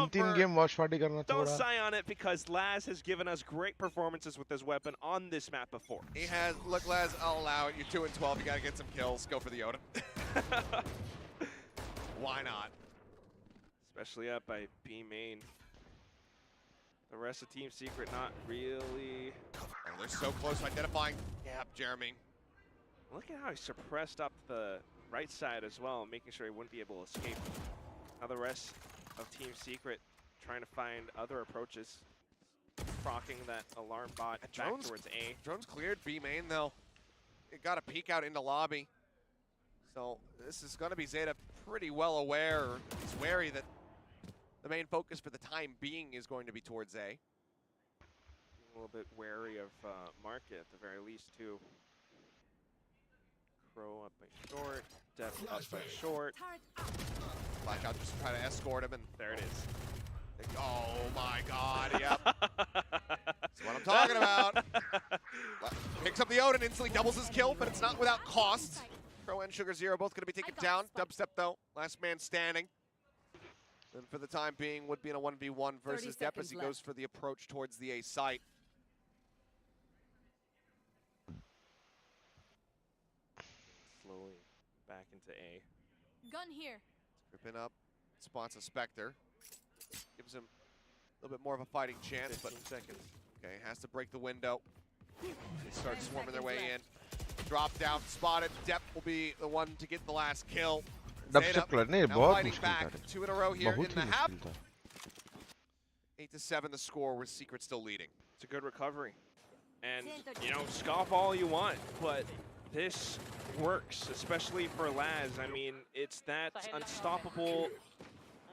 3 game watch party करना Don't थोड़ा. sigh on it because Laz has given us great performances with this weapon on this map before. He has. Look, Laz, I'll allow it. You're 2 and 12. You got to get some kills. Go for the Odin. Why not? Especially up by B main. The rest of Team Secret not really. Oh, they're so close to identifying. Yep, Jeremy. Look at how he suppressed up the right side as well, making sure he wouldn't be able to escape. Now the rest of Team Secret trying to find other approaches. Procking that alarm bot back towards A. Drone's cleared B main though. It got a peek out into lobby. So this is going to be Zeta pretty well aware, or he's wary that the main focus for the time being is going to be towards A. A little bit wary of Market at the very least too. Crow up by short, Depp up by short. Flash out just to try to escort him, and there it is. Oh my god, yep. That's what I'm talking about. Picks up the Odin, instantly doubles his kill, but it's not without cost. Crow and 𝘼𝐺 both going to be taken down. Dubstep though, last man standing. And for the time being would be in a 1v1 versus Depp as he goes for the approach towards the A site. Slowly back into A. Gun here. Ripping up, spots a Spectre. Gives him a little bit more of a fighting chance, but seconds. Okay, has to break the window. They start swarming their way in. Drop down, spotted. Depp will be the one to get the last kill. Dubstep करने बहुत fighting मुश्किल back. था. 2 in a row here in बहुत the he half. मुश्किल था. 8-7 the score with Secret still leading. It's a good recovery. And, you know, scoff all you want, but this works, especially for Laz. I mean, it's that unstoppable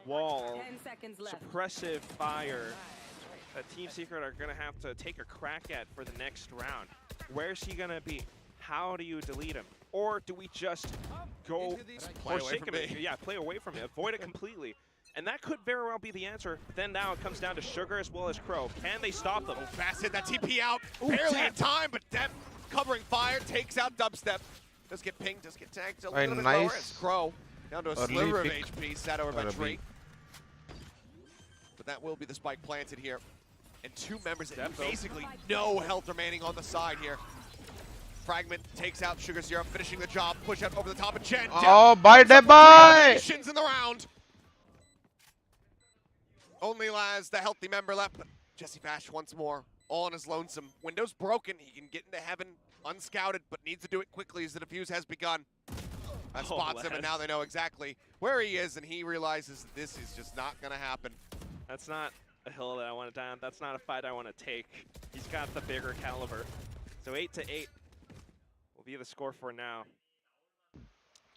wall, suppressive fire that Team Secret are going to have to take a crack at for the next round. Where's he going to be? How do you delete him? Or do we just go forsake him? Yeah, play away from it, avoid it completely. And that could very well be the answer. Then now it comes down to Sugar as well as Crow. Can they stop them? Fast hit that TP out. Barely in time, but Depp covering fire, takes out Dubstep. Does get pinged, does get tagged a little bit lower as Crow down to a sliver of HP, sat over by Tree. But that will be the spike planted here. And 2 members that basically no health remaining on the side here. Fragment takes out 𝘼𝐺, finishing the job. Push up over the top of Gen. Oh, bye, Depp, bye! In the round. Only Laz, the healthy member left, but Jesse Bash once more, all on his lonesome. Window's broken. He can get into heaven unscouted, but needs to do it quickly as the defuse has begun. That spots him, and now they know exactly where he is, and he realizes this is just not going to happen. That's not a hill that I want to die on. That's not a fight I want to take. He's got the bigger caliber. So 8-8 will be the score for now.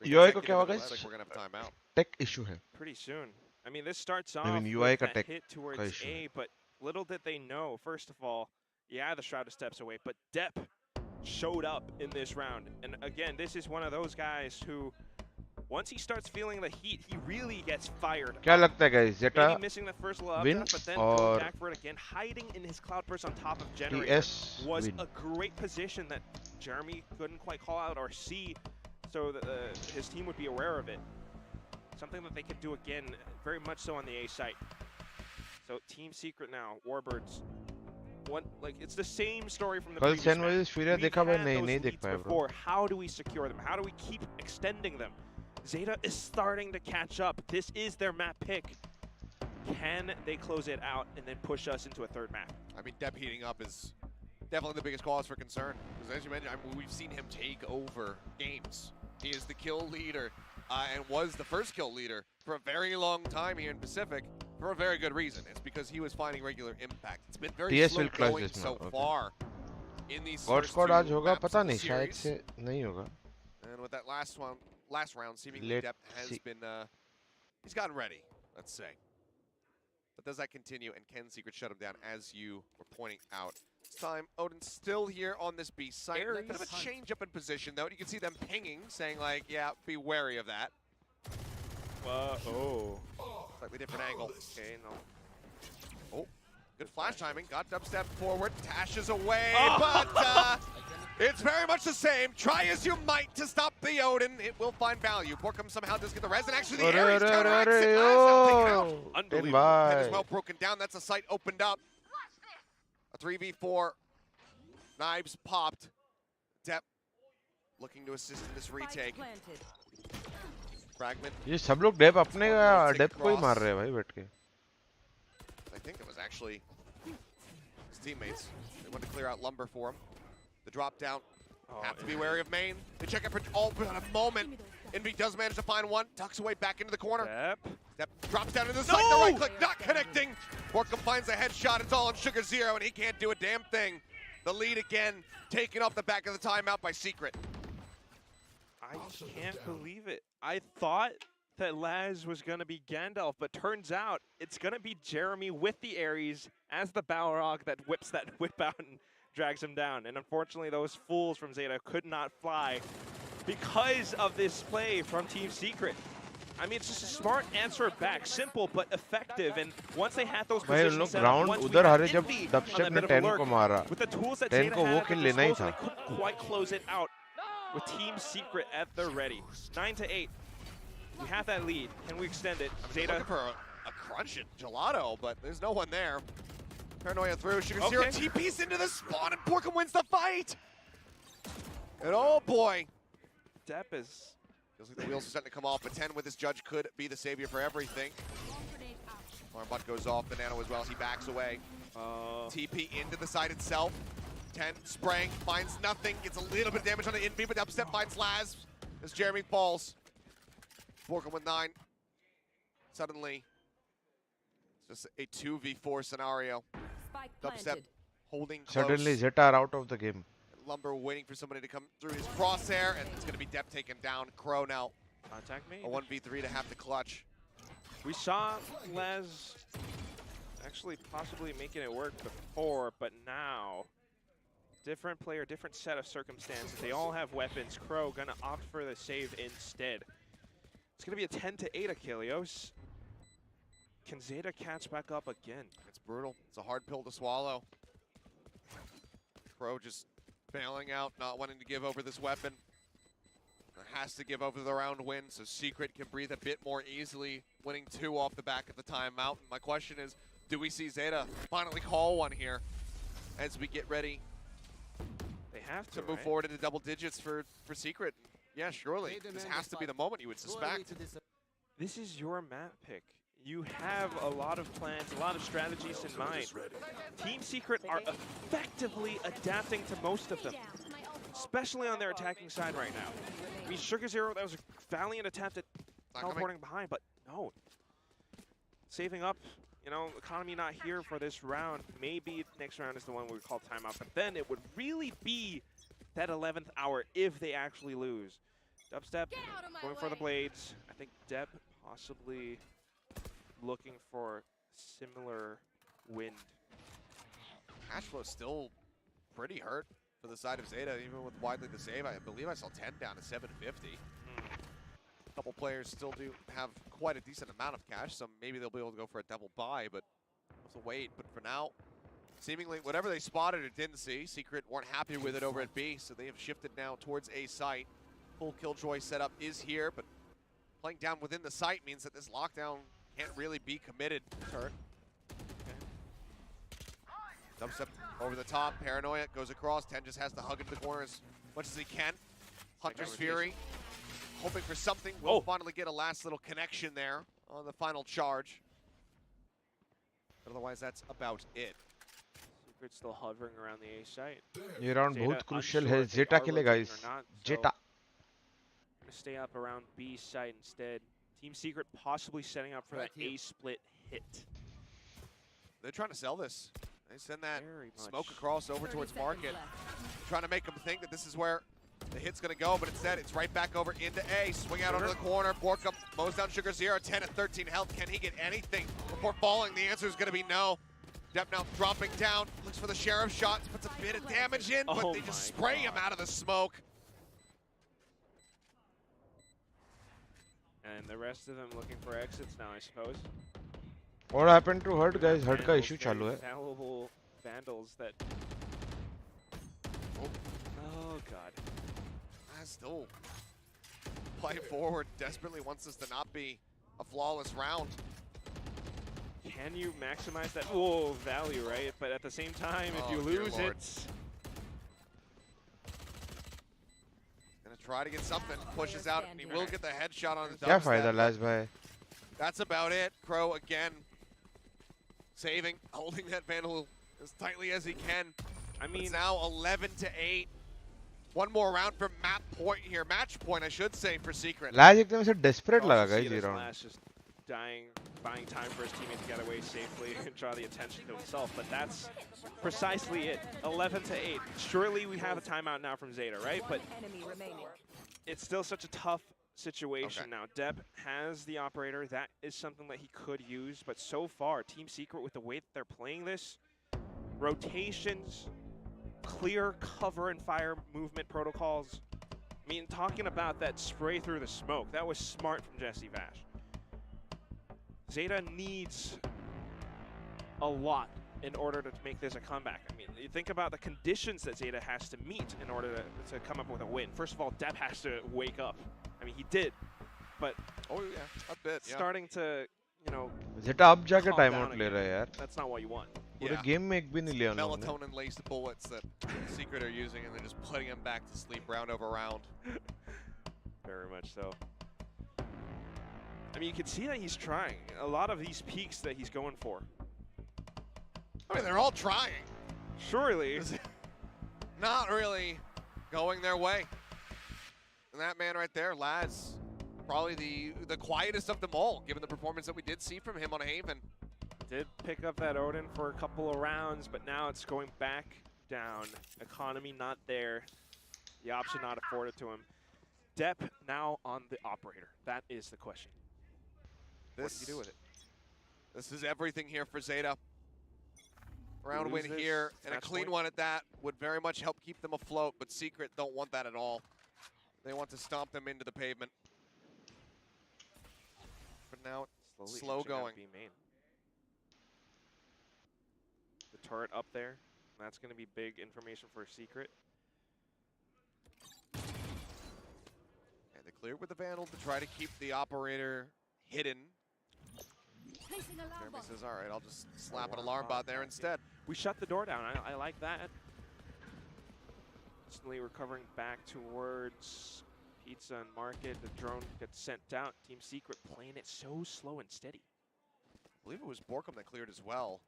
UI को क्या होगा Looks like we're going to have timeout. Tech issue है. Pretty soon. I mean, this starts off UI with का that tech hit towards का issue. A, but little did they know, first of all, yeah, the Shroud of Steps away, but Depp showed up in this round. And again, this is one of those guys who, once he starts feeling the heat, he really gets fired. क्या लगता है guys? Zeta Maybe missing the first level win up, but then or going back for it again, hiding in his Cloudburst on top of Generator TS was win? a great position that Jeremy couldn't quite call out or see, so that his team would be aware of it. Something that they could do again, very much so on the A site. So Team Secret now, Warbirds it's the same story from the कल previous Sen match. versus Furia We've देखा भाई had नहीं those नहीं देख leads पाया bro. before. How do we secure them? How do we keep extending them? Zeta is starting to catch up. This is their map pick. Can they close it out and then push us into a third map? I mean, Depp heating up is definitely the biggest cause for concern. Because as you mentioned, I mean, we've seen him take over games. He is the kill leader and was the first kill leader for a very long time here in Pacific for a very good reason. It's because he was finding regular impact. It's been very slow going so far in these God first Squad two आज होगा maps पता of the नहीं शायद series. से नहीं होगा. And with that last round, seemingly Depp has been, he's gotten ready, let's say. But does that continue, and can Secret shut him down, as you were pointing out? This time, Odin's still here on this B site. A bit of a change up in position, though. You can see them pinging, saying, like, yeah, be wary of that. Slightly different angle. Okay, no. Oh, good flash timing. Got dubstep forward. Tashes away, but it's very much the same. Try as you might to stop the Odin. It will find value. Borkum somehow does get the res, and actually the Ares counteracts it. Laz taken out. Unbelievable. Head is well broken down. That's a site opened up. A 3v4. Knives popped. Depp looking to assist in this retake. Fragment. ये सब लोग Depp अपने Depp को ही मार रहे हैं भाई बैठ के. I think it was actually his teammates. They wanted to clear out lumber for him. The drop down. Have to be wary of main. They check it for a moment. Envy does manage to find one. Tucks away back into the corner. Depp drops down into the site. The right click not connecting. Borkum finds a headshot. It's all on 𝘼𝐺, and he can't do a damn thing. The lead again taken off the back of the timeout by Secret. I can't believe it. I thought that Laz was going to be Gandalf, but turns out it's going to be Jeremy with the Ares as the Balrog that whips that whip out and drags him down. And unfortunately, those fools from Zeta could not fly because of this play from Team Secret. I mean, it's just a smart answer back, simple but effective. And once they had those positions set up, once we had Envy on that bit of a lurk, with the tools that Zeta had at their disposal, they couldn't quite close it out with Team Secret at the ready. 9-8. We have that lead. Can we extend it? Zeta looking for a crunch at 𝘼𝐺, but there's no one there. Paranoia through. 𝘼𝐺 TP's into the spawn, and Borkum wins the fight. And oh boy, Depp is. Feels like the wheels are starting to come off, but 10 with his judge could be the savior for everything. Alarm bot goes off, the nano as well. He backs away. TP into the side itself. 10 spraying, finds nothing, gets a little bit of damage on the Envy, but upstep finds Laz as Jeremy falls. Borkum with 9. Suddenly, it's just a 2v4 scenario. Dubstep holding close. Suddenly Zeta are out of the game. Lumber waiting for somebody to come through his crosshair, and it's going to be Depp taken down. 𝘼𝐺 now. Contact me. A 1v3 to have to clutch. We saw Laz actually possibly making it work before, but now, different player, different set of circumstances. They all have weapons. 𝘼𝐺 gonna opt for the save instead. It's gonna be a 10-8 𝘼𝐺. Can Zeta catch back up again? It's brutal. It's a hard pill to swallow. 𝘼𝐺 just bailing out, not wanting to give over this weapon. Has to give over the round win, so Secret can breathe a bit more easily, winning 2 off the back of the timeout. And my question is, do we see Zeta finally call one here as we get ready? They have to move forward into double digits for Secret. Yeah, surely. This has to be the moment, you would suspect. This is your map pick. You have a lot of plans, a lot of strategies in mind. Team Secret are effectively adapting to most of them, especially on their attacking side right now. I mean, 𝘼𝐺, that was a valiant attempt at teleporting behind, but no. Saving up, you know, economy not here for this round. Maybe next round is the one we call timeout, but then it would really be that 11th hour if they actually lose. Dubstep going for the blades. I think Depp possibly looking for similar wind. Cashflow still pretty hurt for the side of Zeta, even with widely the save. I believe I saw 10 down to 750. A couple players still do have quite a decent amount of cash, so maybe they'll be able to go for a double buy, but we'll have to wait. But for now, seemingly whatever they spotted or didn't see, Secret weren't happy with it over at B, so they have shifted now towards A site. Full Killjoy setup is here, but playing down within the site means that this lockdown can't really be committed. Turret. Dubstep over the top, Paranoia goes across, Ten just has to hug into the corner as much as he can. Hunter's Fury, hoping for something, will finally get a last little connection there on the final charge. But otherwise, that's about it. Secret's still hovering around the A site. ये round बहुत crucial है Zeta के लिए guys. Zeta. Gonna stay up around B site instead. Team Secret possibly setting up for that A split hit. They're trying to sell this. They send that smoke across over towards market, trying to make them think that this is where the hit's going to go, but instead it's right back over into A. Swing out onto the corner. Borkum mows down 𝘼𝐺𝐺, 10 at 13 health. Can he get anything before falling? The answer is going to be no. Depp now dropping down, looks for the sheriff shot, puts a bit of damage in, but they just spray him out of the smoke. And the rest of them looking for exits now, I suppose. What happened to HUD guys? HUD का issue चालू है. Valuable vandals that. Oh god. Still play forward, desperately wants this to not be a flawless round. Can you maximize that value, right? But at the same time, if you lose it. Gonna try to get something, pushes out, and he will get the headshot on the क्या फायदा लाज भाई? That's about it. Crow again saving, holding that Vandal as tightly as he can. I mean, it's now 11-8. One more round for match point, I should say, for Secret. लाज एकदम से desperate लगा guys ये round. Just buying time for his teammate to get away safely and draw the attention to himself, but that's precisely it. 11-8. Surely we have a timeout now from Zeta, right? But it's still such a tough situation now. Deb has the operator. That is something that he could use, but so far, Team Secret, with the way that they're playing this, rotations, clear cover and fire movement protocols. I mean, talking about that spray through the smoke, that was smart from 𝘼𝐺𝐺. Zeta needs a lot in order to make this a comeback. I mean, you think about the conditions that Zeta has to meet in order to come up with a win. First of all, Depp has to wake up. I mean, he did, but a bit, starting to, you know, Zeta अब जाके time out ले रहा है यार. That's not what you want. पूरे game में एक भी नहीं लिया उन्होंने. Melatonin-laced bullets that Secret are using, and they're just putting him back to sleep round over round. Very much so. I mean, you can see that he's trying. A lot of these peaks that he's going for. I mean, they're all trying. Surely. Not really going their way. And that man right there, Laz, probably the quietest of them all, given the performance that we did see from him on Haven. Did pick up that Odin for a couple of rounds, but now it's going back down. Economy not there. The option not afforded to him. Depp now on the operator. That is the question. What do you do with it? This is everything here for Zeta. Round win here, and a clean one at that would very much help keep them afloat, but Secret don't want that at all. They want to stomp them into the pavement. But now it's slow going. The turret up there. That's going to be big information for Secret. And they clear with the Vandal to try to keep the operator hidden. Jeremy says, all right, I'll just slap an alarm bot there instead. We shut the door down. I like that. Instantly recovering back towards Pizza and Market. The drone gets sent out. Team Secret playing it so slow and steady. I believe it was Borkum that cleared as well.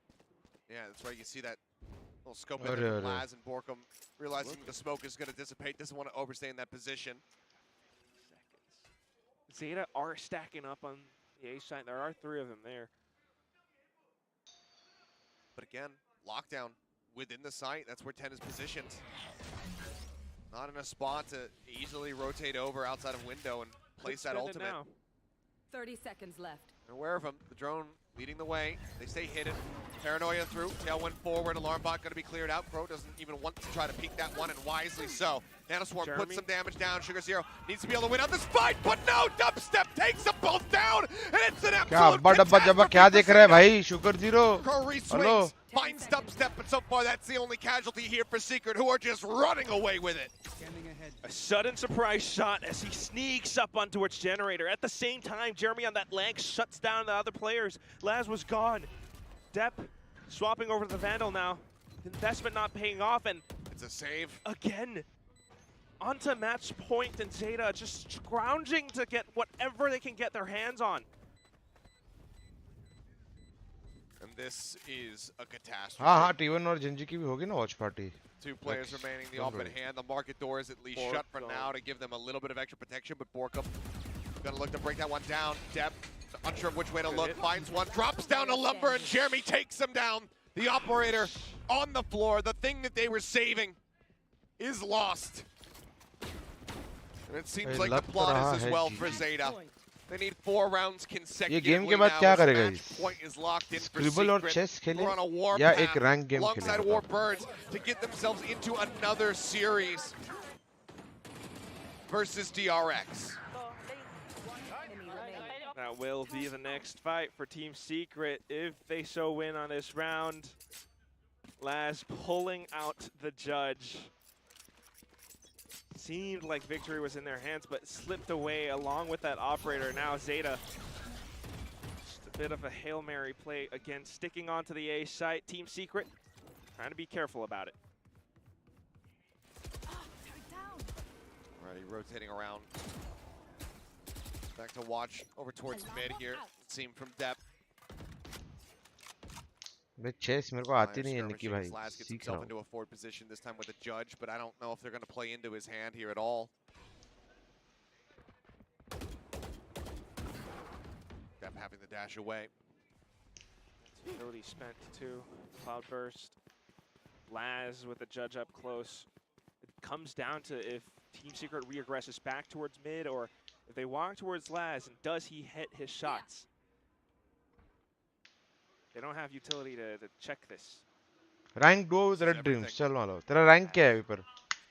Yeah, that's right. You see that little scope in there. Laz and Borkum realizing the smoke is going to dissipate. Doesn't want to overstay in that position. Zeta are stacking up on the A side. There are 3 of them there. But again, lockdown within the site. That's where 10 is positioned. Not in a spot to easily rotate over outside of window and place that ultimate. 30 seconds left. They're aware of him. The drone leading the way. They stay hidden. Paranoia through. Tailwind forward. Alarm bot going to be cleared out. Crow doesn't even want to try to peek that one, and wisely so. Nanoswarm puts some damage down. 𝘼𝐺𝐺 needs to be able to win out this fight, but no! Dubstep takes them both down, and it's an absolute डब्बा क्या देख रहे हैं भाई? 𝘼𝐺𝐺. Crow reswings, finds Dubstep, but so far that's the only casualty here for Secret, who are just running away with it. A sudden surprise shot as he sneaks up onto its generator. At the same time, Jeremy on that leg shuts down the other players. Laz was gone. Depp swapping over to the Vandal now. investment not paying off, and it's a save. Again, onto match point, and Zeta just scrounging to get whatever they can get their hands on. And this is a catastrophe. हाँ T1 और GENG की भी होगी ना watch party. 2 players remaining, the open hand. The market door is at least shut for now to give them a little bit of extra protection, but 𝘼𝐽𝐿 gonna look to break that one down. 𝘼𝐻, unsure of which way to look, finds one, drops down a lumber, and Jeremy takes him down. The operator on the floor, the thing that they were saving is lost. And it seems like the plot is as well for Zeta. They need 4 rounds consecutively. ये game के बाद क्या करेगा इस? Scribble और chess खेले या एक रैंक गेम खेले? Alongside Warbirds to get themselves into another series versus DRX. That will be the next fight for Team Secret if they so win on this round. 𝘼𝐻 pulling out the judge. Seemed like victory was in their hands, but slipped away along with that operator. Now Zeta, just a bit of a Hail Mary play again, sticking onto the A site. Team Secret trying to be careful about it. Alrighty, rotating around. Back to watch over towards mid here. Seam from depth. मैं chess मेरे को आती नहीं है निकी भाई. 𝘼𝐻 gets himself into a forward position this time with a judge, but I don't know if they're going to play into his hand here at all. 𝘼𝐻 having the dash away. Ability spent too. Cloudburst. 𝘼𝐻 with the judge up close. It comes down to if Team Secret re-aggresses back towards mid, or if they walk towards 𝘼𝐻, and does he hit his shots? They don't have utility to check this. Rank 2 with Red Dreams. चल मालो. तेरा rank क्या है ऊपर?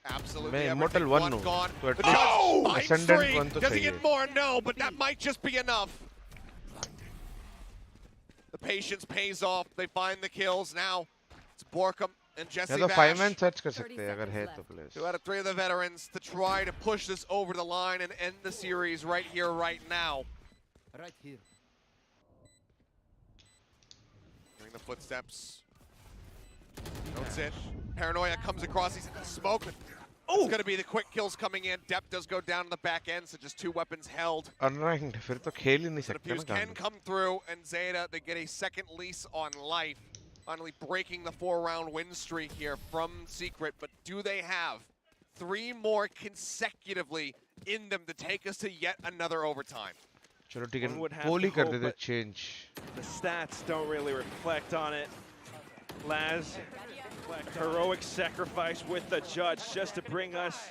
Absolutely. मैं Immortal 1 हूँ. तो at least Ascendant 1 तो Does he चाहिए. get more? No, but that might just be enough. The patience pays off. They find the kills now. It's 𝘼𝐻𝐿 and Jesse या तो Bash. 5-man search कर सकते हैं अगर है तो place. 2 out of 3 of the veterans to try to push this over the line and end the series right here, right now. Right here. Hearing the footsteps. Notes it. Paranoia comes across. He's in the smoke. It's going to be the quick kills coming in. 𝘼𝐻 does go down on the back end, so just 2 weapons held. Unranked फिर तो खेल ही नहीं The सकते ना Fuse can come through, and Zeta, they get a second lease on life. Finally breaking the 4-round win streak here from Secret, but do they have 3 more consecutively in them to take us to yet another overtime? चलो ठीक है. पोली कर देते change. The stats don't really reflect on it. 𝘼𝐻, heroic sacrifice with the judge just to bring us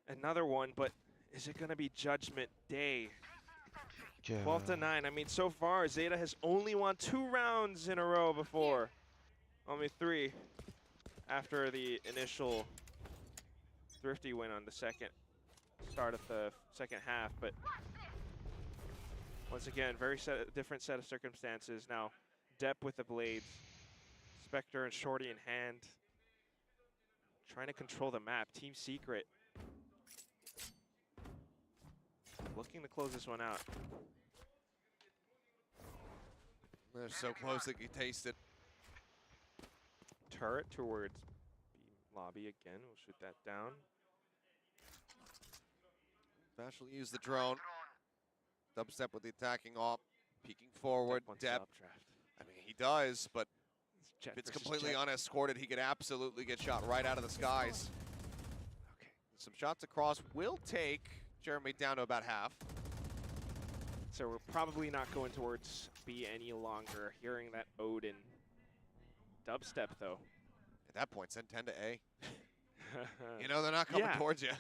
another one, but is it going to be Judgment Day? 12-9. I mean, so far, Zeta has only won 2 rounds in a row before. Only 3 after the initial Thrifty win on the start of the second half. But once again, very different set of circumstances. Now, 𝘼𝐻 with the blades. Spectre and Shorty in hand. Trying to control the map. Team Secret looking to close this one out. They're so close that you taste it. Turret towards B lobby again. We'll shoot that down. Bash will use the drone. Dubstep with the attacking op. Peeking forward. 𝘼𝐻. I mean, he does, but if it's completely unescorted, he could absolutely get shot right out of the skies. Okay. Some shots across will take Jeremy down to about half. So we're probably not going towards B any longer. Hearing that Odin. Dubstep, though. At that point, send 10 to A. You know they're not coming towards you.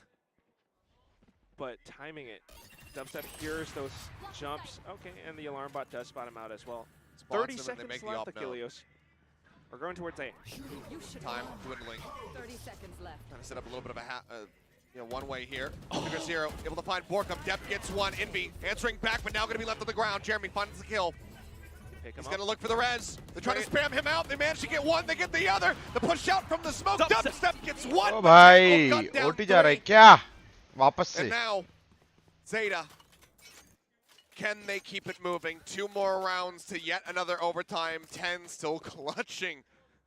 But timing it. Dubstep hears those jumps. Okay, and the alarm bot does spot him out as well. 30 seconds left, 𝘼𝐽𝐿. We're going towards A. Time dwindling. 30 seconds left. Trying to set up a little bit of a one way here. 𝘼𝐻 able to find 𝘼𝐻𝐿. 𝘼𝐻 gets one. Envy answering back, but now going to be left on the ground. Jeremy finds the kill. He's going to look for the res. They're trying to spam him out. They manage to get one. They get the other. The push out from the smoke. Dubstep gets one. ओ भाई, OT जा रहा है क्या? वापस से. And now, Zeta. Can they keep it moving? 2 more rounds to yet another overtime. 10 still clutching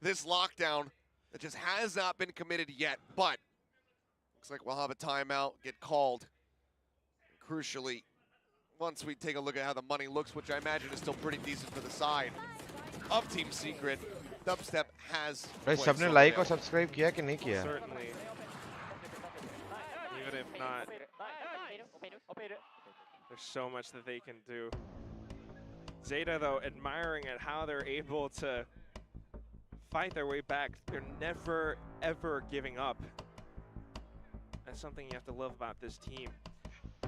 this lockdown that just has not been committed yet, but looks like we'll have a timeout get called. Crucially, once we take a look at how the money looks, which I imagine is still pretty decent for the side of Team Secret, Dubstep has. भाई सबने like और subscribe किया कि नहीं किया? Certainly. Even if not, there's so much that they can do. Zeta, though, admiring at how they're able to fight their way back. They're never, ever giving up. That's something you have to love about this team.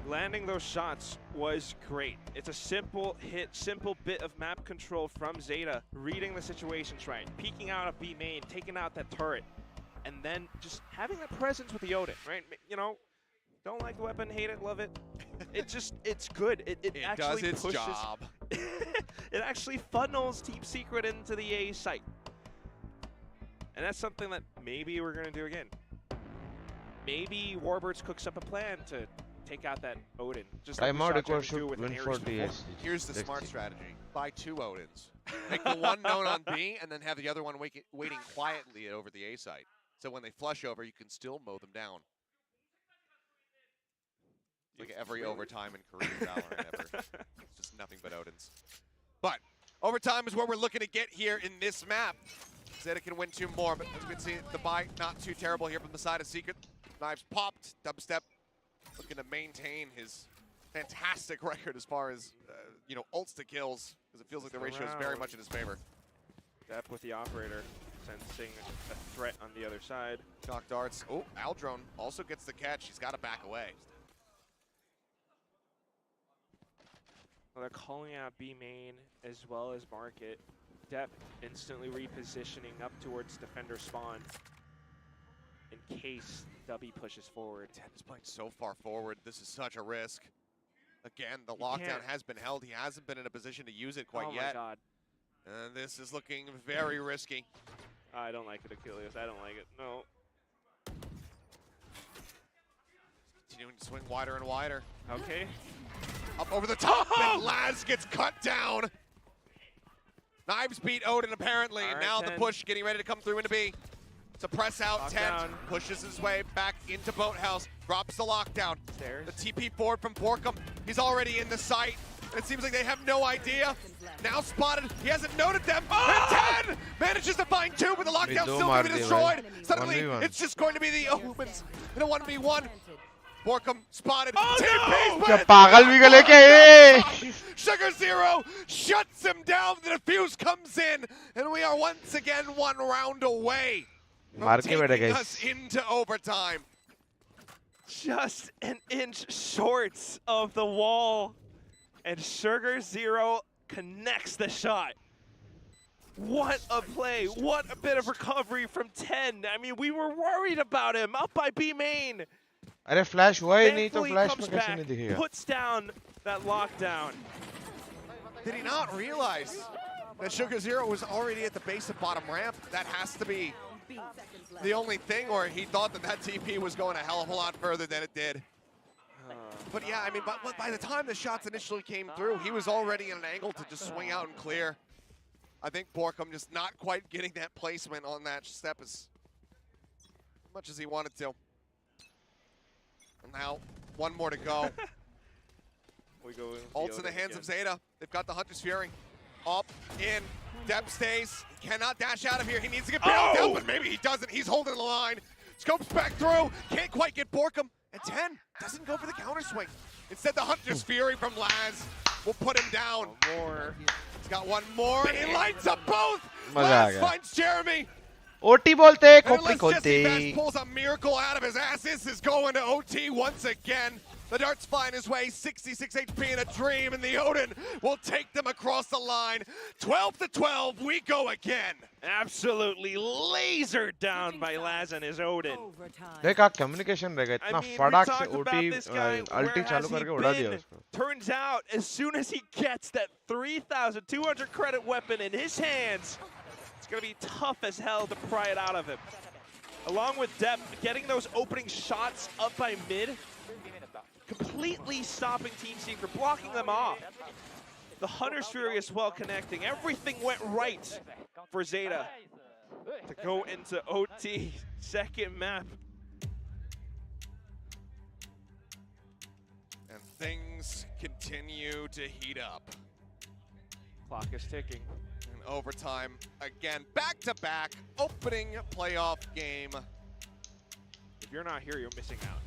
Landing those shots was great. It's a simple hit, simple bit of map control from Zeta, reading the situations right, peeking out of B main, taking out that turret, and then just having that presence with the Odin, right? You know, don't like the weapon, hate it, love it. It's good. It actually does its pushes, job. It actually funnels Team Secret into the A site. And that's something that maybe we're gonna do again. Maybe Warbirds cooks up a plan to take out that Odin. Just like Here's the smart strategy. Buy 2 Odins. Make the one known on B, and then have the other one waiting quietly over the A site. So when they flush over, you can still mow them down. Like every overtime in Korean Valorant ever. It's just nothing but Odins. But overtime is what we're looking to get here in this map. Zeta can win 2 more, but as we can see, the buy not too terrible here from the side of Secret. Knives popped. Dubstep looking to maintain his fantastic record as far as, you know, ults to kills, because it feels like the ratio is very much in his favor. Dep with the operator, sensing a threat on the other side. Shock darts. Oh, Aldrone also gets the catch. He's got to back away. Well, they're calling out B main as well as market. Dep instantly repositioning up towards defender spawn in case Dubby pushes forward. Dep is playing so far forward. This is such a risk. Again, the lockdown has been held. He hasn't been in a position to use it quite yet. Oh my god. And this is looking very risky. I don't like it, Achilles. I don't like it. No. Continuing to swing wider and wider. Okay. Up over the top, and Laz gets cut down. Knives beat Odin, apparently. Right, now 10. the push getting ready to come through into B. Suppress out, Lockdown. 10, pushes his way back into Boathouse, drops the lockdown. Stairs. The TP forward from Borkum. He's already in the site. It seems like they have no idea. Now spotted, he hasn't noted them. And 10 manages to find 2, but the lockdown still going to be destroyed. Suddenly, it's just going to be the Omens in a 1v1. Borkum spotted. Oh, क्या पागल भी गले क्या ये? 𝘼𝐼𝐍𝐿𝐒 shuts him down. The defuse comes in, and we are once again 1 round away from taking us into overtime. Just an inch short of the wall, and 𝘼𝐼𝐍𝐿𝐒 connects the shot. What a play! What a bit of recovery from 10. I mean, we were worried about him up by B main. अरे flash हुआ ही नहीं तो Thankfully, flash comes में कैसे back, नहीं दिखेगा? puts down that lockdown. Did he not realize that 𝘼𝐼𝐍𝐿𝐒 was already at the base of bottom ramp? That has to be the only thing, or he thought that that TP was going a hell of a lot further than it did. But yeah, I mean, by the time the shots initially came through, he was already in an angle to just swing out and clear. I think Borkum just not quite getting that placement on that step as much as he wanted to. And now, 1 more to go. Ult's in the hands of Zeta. They've got the Hunter's Fury. Up, in, Dep stays. He cannot dash out of here. He needs to get bailed out, but maybe he doesn't. He's holding the line. Scopes back through. Can't quite get Borkum. And 10 doesn't go for the counter swing. Instead, the Hunter's Fury from Laz will put him down. One more. He's got 1 more, and he lights up both. मजा आ Laz गया. finds Jeremy. OT बोलते, And खोपड़ी unless Jesse Bass खोलते. pulls a miracle out of his ass, this is going to OT once again. The darts find his way, 66 HP in a dream, and the Odin will take them across the line. 12-12, we go again. Absolutely lasered down by Laz and his Odin. देखा communication रहेगा इतना फटाक से OT ulti चालू करके उड़ा दिया उसको. Turns out, as soon as he gets that 3,200 credit weapon in his hands, it's going to be tough as hell to pry it out of him. Along with Dep, getting those opening shots up by mid, completely stopping Team Secret, blocking them off. The Hunter's Fury as well connecting. Everything went right for Zeta. go into OT, second map. And things continue to heat up. Clock is ticking. And overtime, again, back-to-back, opening playoff game. If you're not here, you're missing out.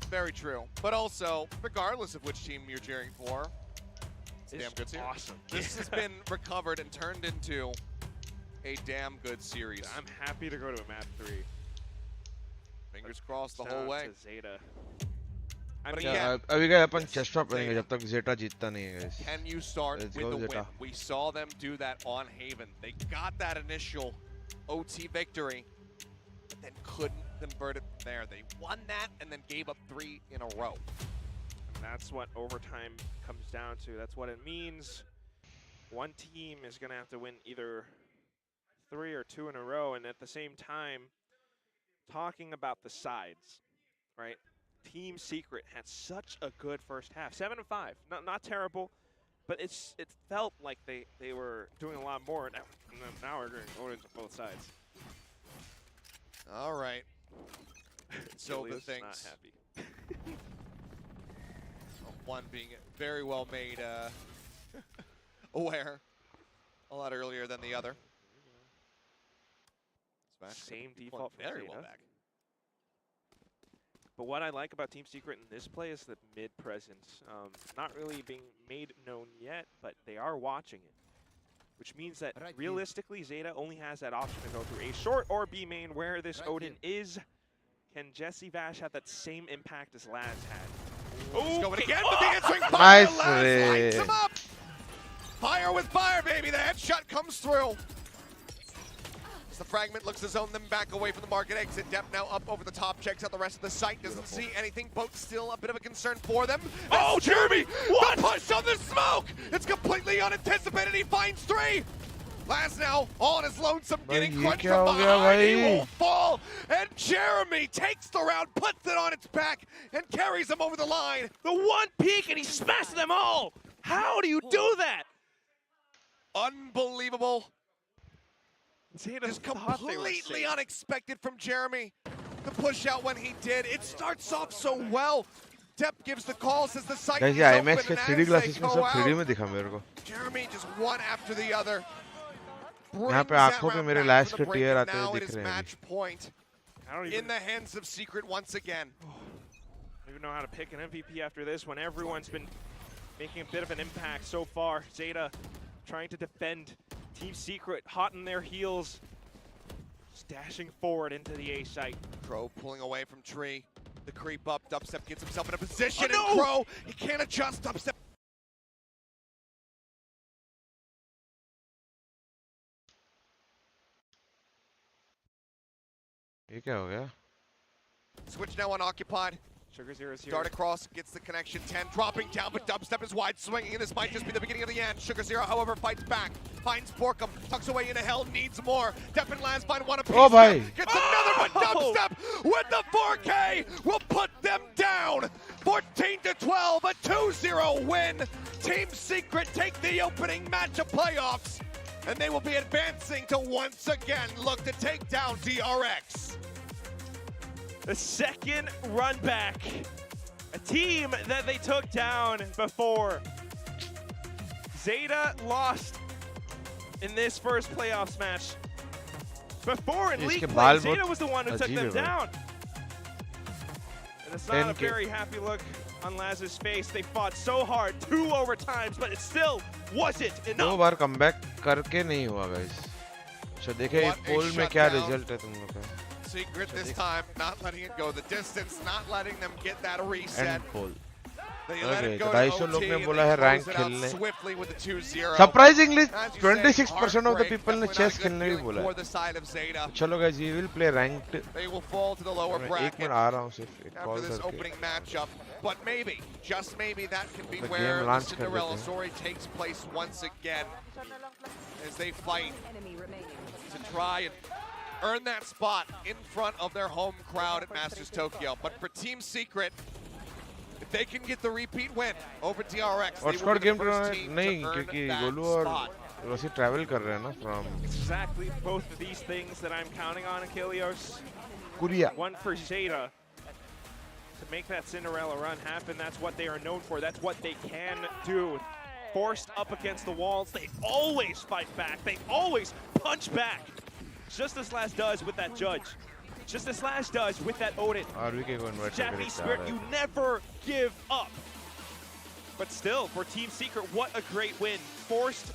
Very true. But also, regardless of which team you're cheering for, it's a damn good series. Awesome. This has been recovered and turned into a damn good series. I'm happy to go to a map 3. Fingers crossed the whole way. Zeta. But again, अभी क्या अपन chest drop करेंगे जब तक Zeta जीतता नहीं है guys. Can you start Let's with go, the win? Zeta. We saw them do that on Haven. They got that initial OT victory, but then couldn't convert it from there. They won that and then gave up 3 in a row. And that's what overtime comes down to. That's what it means. One team is going to have to win either 3 or 2 in a row. And at the same time, talking about the sides, right? Team Secret had such a good first half. 7-5, not terrible, but it felt like they were doing a lot more. And now we're going into both sides. All right. So the things. Not happy. One being very well made aware a lot earlier than the other. Smash Same default from very Zeta. well back. But what I like about Team Secret in this play is the mid presence. Not really being made known yet, but they are watching it. Which means that realistically, Zeta only has that option to go through A short or B main where this Odin is. Can 𝐻𝐸 have that same impact as Laz had? He's going again with the answering fire. Nice Laz lights play. him up. Fire with fire, baby. The headshot comes through. As the fragment looks to zone them back away from the market exit. Depp now up over the top, checks out the rest of the site, doesn't see anything. Boat still a bit of a concern for them. Oh, Jeremy! What? The push on the smoke! It's completely unanticipated. He finds 3. Laz now all on his lonesome, getting crunched from behind. He will fall, and Jeremy takes the round, puts it on its back, and carries him over the line. The one peek, and he smashed them all! How do you do that? Unbelievable. Zeta Just completely unexpected from Jeremy. The push out when he did. It starts off so well. Depp gives the call, says the site is open, IMAX के 3D glasses में सब 3D में दिखा मेरे को. Jeremy just one after the other. यहाँ पे आँखों पे मेरे लास्ट के टीयर आते हुए दिख रहे हैं. Match point in the hands of Secret once again. I don't even know how to pick an MVP after this when everyone's been making a bit of an impact so far. Zeta trying to defend. Team Secret hot in their heels. Just dashing forward into the A site. Crow pulling away from Tree. The creep up. Dubstep gets himself in a position. Oh, no! And Crow, he can't adjust. Dubstep. ये क्या हो गया? Switch now unoccupied. 𝘼𝐸 is here. Dart across, gets the connection. 10 dropping down, but Dubstep is wide swinging, and this might just be the beginning of the end. 𝘼𝐸, however, fights back. Finds Borkum, tucks away into hell, needs more. Depp and Laz find one apiece. Oh, bhai. Gets another, but Dubstep with the 4K will put them down. 14-12, a 2-0 win. Team Secret take the opening match of playoffs, and they will be advancing to once again look to take down DRX. The second run back. A team that they took down before. Zeta lost in this first playoffs match. Before in league play, Zeta was the one who took them down. And it's not a very happy look on Laz's face. They fought so hard, 2 overtimes, but it still wasn't enough. 2 bar comeback करके नहीं हुआ guys. अच्छा देखे इस पोल में क्या result है तुम लोग का? Secret this time, not letting it go the distance, not letting them get that reset. They let it go to OT and they close it out swiftly with the 2-0. Surprisingly, 26% of the people ने chess खेलने भी बोला for the side of Zeta. चलो guys, we will play ranked. They will fall to the lower bracket. एक minute आ रहा हूँ सिर्फ after this opening matchup, but maybe, just maybe, that can be The where game the launch Cinderella कर देते हैं. story takes place once again as they fight to try and earn that spot in front of their home crowd at Masters Tokyo. But for Team Secret, if they can get the repeat win over DRX, they will be the first team to earn that spot. वैसे travel कर रहे हैं ना from. Exactly both of these things that I'm counting on, 𝘍𝐽𝐿𝐽𝐿. Korea. One for Zeta to make that Cinderella run happen. That's what they are known for. That's what they can do. Forced up against the walls, they always fight back. They always punch back. Just as Slash does with that Judge. Just as Slash does with that Odin. Japanese spirit, you never give up. But still, for Team Secret, what a great win. Forced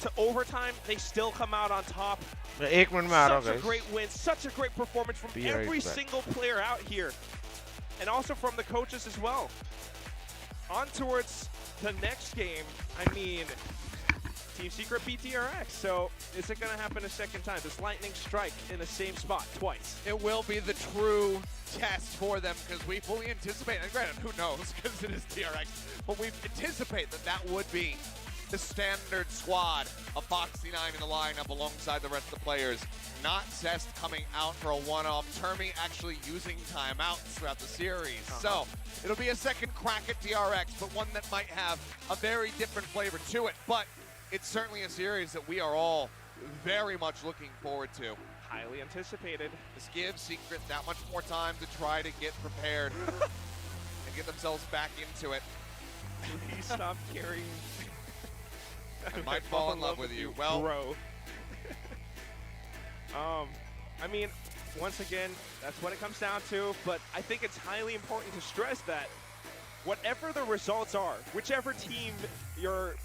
to overtime, they still come out on top. एक minute में आ रहा हूँ, Such a guys. great win, such a great performance from every single player out here. And also from the coaches as well. On towards the next game, I mean, Team Secret beat TRX, so is it going to happen a second time? Does Lightning strike in the same spot twice? It will be the true test for them because we fully anticipate, and granted, who knows because it is TRX, but we anticipate that that would be the standard squad of Foxy9 in the lineup alongside the rest of the players. Not Zest coming out for a one-off, 𝘼𝐼 actually using timeouts throughout the series. So it'll be a second crack at TRX, but one that might have a very different flavor to it. But it's certainly a series that we are all very much looking forward to. Highly anticipated. This gives Secret that much more time to try to get prepared and get themselves back into it. Please stop carrying. I might fall in love with you. Well, bro. I mean, once again, that's what it comes down to, but I think it's highly important to stress that whatever the results are, whichever team you're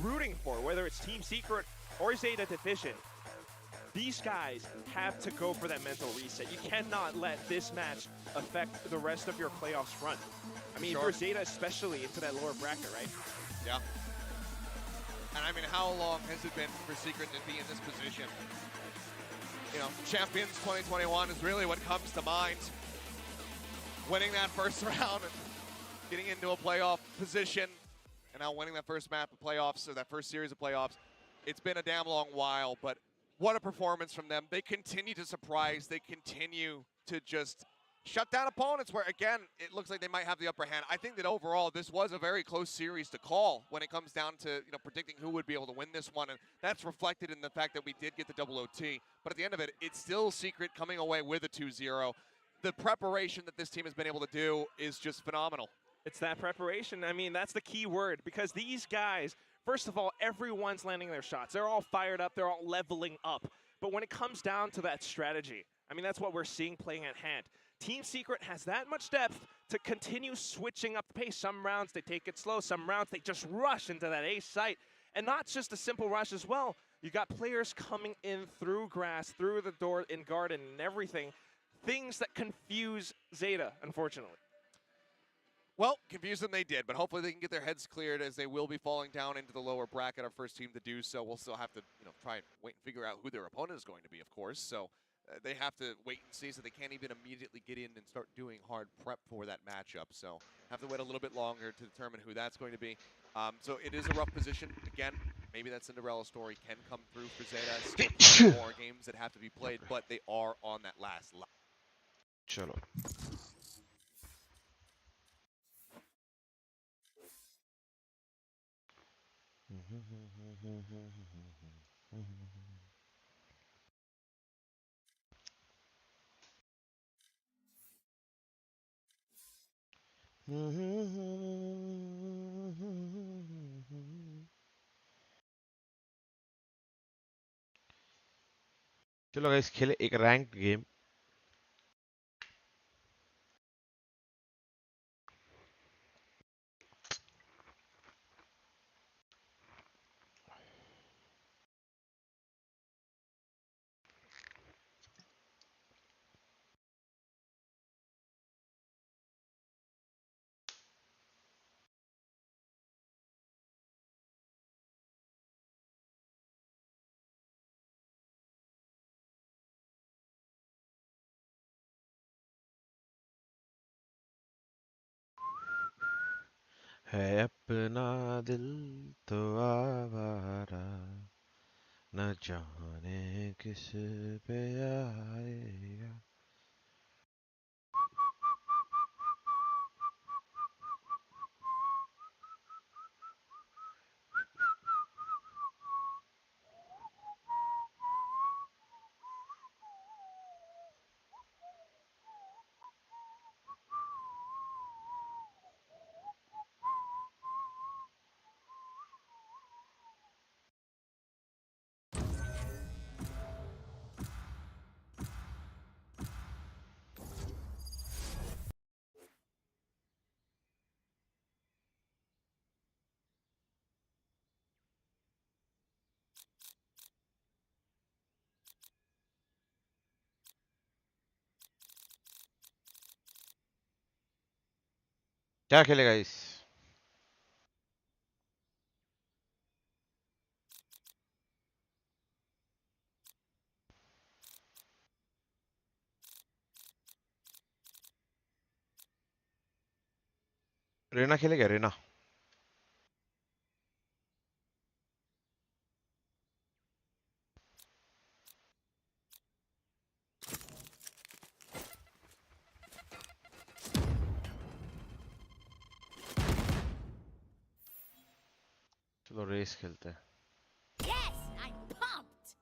rooting for, whether it's Team Secret or Zeta Division, these guys have to go for that mental reset. You cannot let this match affect the rest of your playoffs run. I mean, for Zeta especially into that lower bracket, right? Yeah. And I mean, how long has it been for Secret to be in this position? You know, Champions 2021 is really what comes to mind. Winning that first round and getting into a playoff position, and now winning that first map of playoffs, or that first series of playoffs. It's been a damn long while, but what a performance from them. They continue to surprise. They continue to just shut down opponents where, again, it looks like they might have the upper hand. I think that overall, this was a very close series to call when it comes down to, you know, predicting who would be able to win this one, and that's reflected in the fact that we did get the double OT. But at the end of it, it's still Secret coming away with a 2-0. The preparation that this team has been able to do is just phenomenal. It's that preparation. I mean, that's the key word, because these guys, first of all, everyone's landing their shots. They're all fired up. They're all leveling up. But when it comes down to that strategy, I mean, that's what we're seeing playing at hand. Team Secret has that much depth to continue switching up the pace. Some rounds they take it slow. Some rounds they just rush into that ace site. And not just a simple rush as well. You got players coming in through grass, through the door in garden and everything. Things that confuse Zeta, unfortunately. Well, confuse them they did, but hopefully they can get their heads cleared as they will be falling down into the lower bracket. Our first team to do so. We'll still have to, you know, try and wait and figure out who their opponent is going to be, of course. So they have to wait and see, so they can't even immediately get in and start doing hard prep for that matchup. So have to wait a little bit longer to determine who that's going to be. So it is a rough position. Again, maybe that Cinderella story can come through for Zeta. Still more games that have to be played, but they are on that last lap. Chalo. चलो guys खेले एक ranked game. है अपना दिल तो आवारा न जाने किस पे आएगा. क्या खेलेगा इस? रेना खेलेगा रेना? चलो रेस खेलते हैं. Yes, I'm pumped.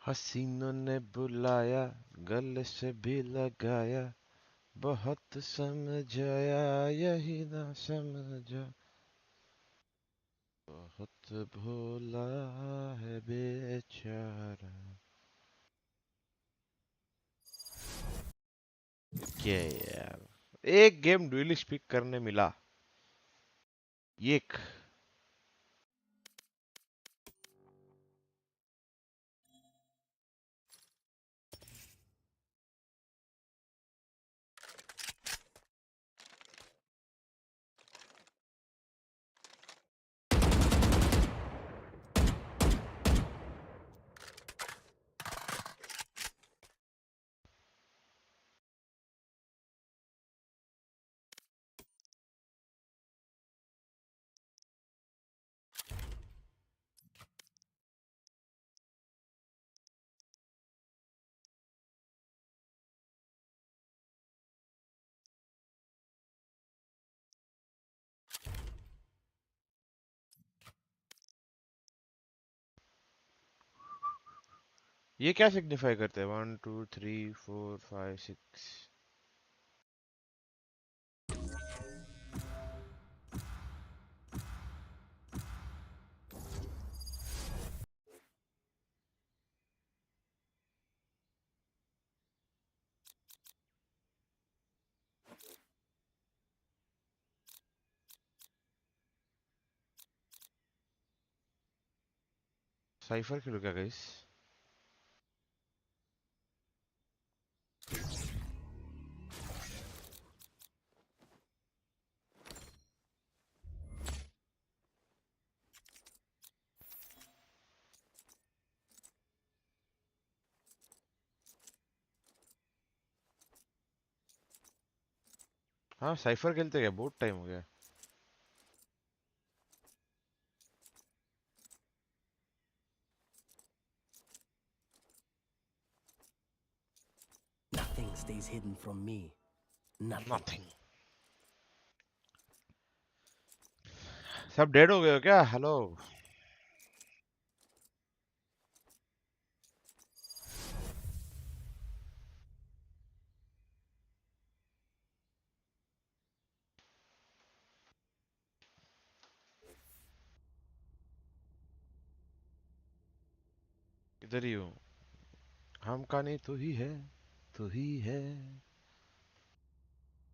हसीनों ने बुलाया, गले से भी लगाया, बहुत समझाया, यही ना समझा, बहुत भोला है बेचारा. क्या यार, एक गेम ड्यूलिस्ट पिक करने मिला. एक ये क्या सिग्निफाई करते हैं? 1 2 3 4 5 6. साइफर खेलो क्या गाइस? हाँ साइफर खेलते क्या? बहुत टाइम हो गया. Nothing stays hidden from me. Nothing. सब डेड हो गए हो क्या? हेलो. इधर ही हूँ. हम कहानी तू ही है, तू ही है.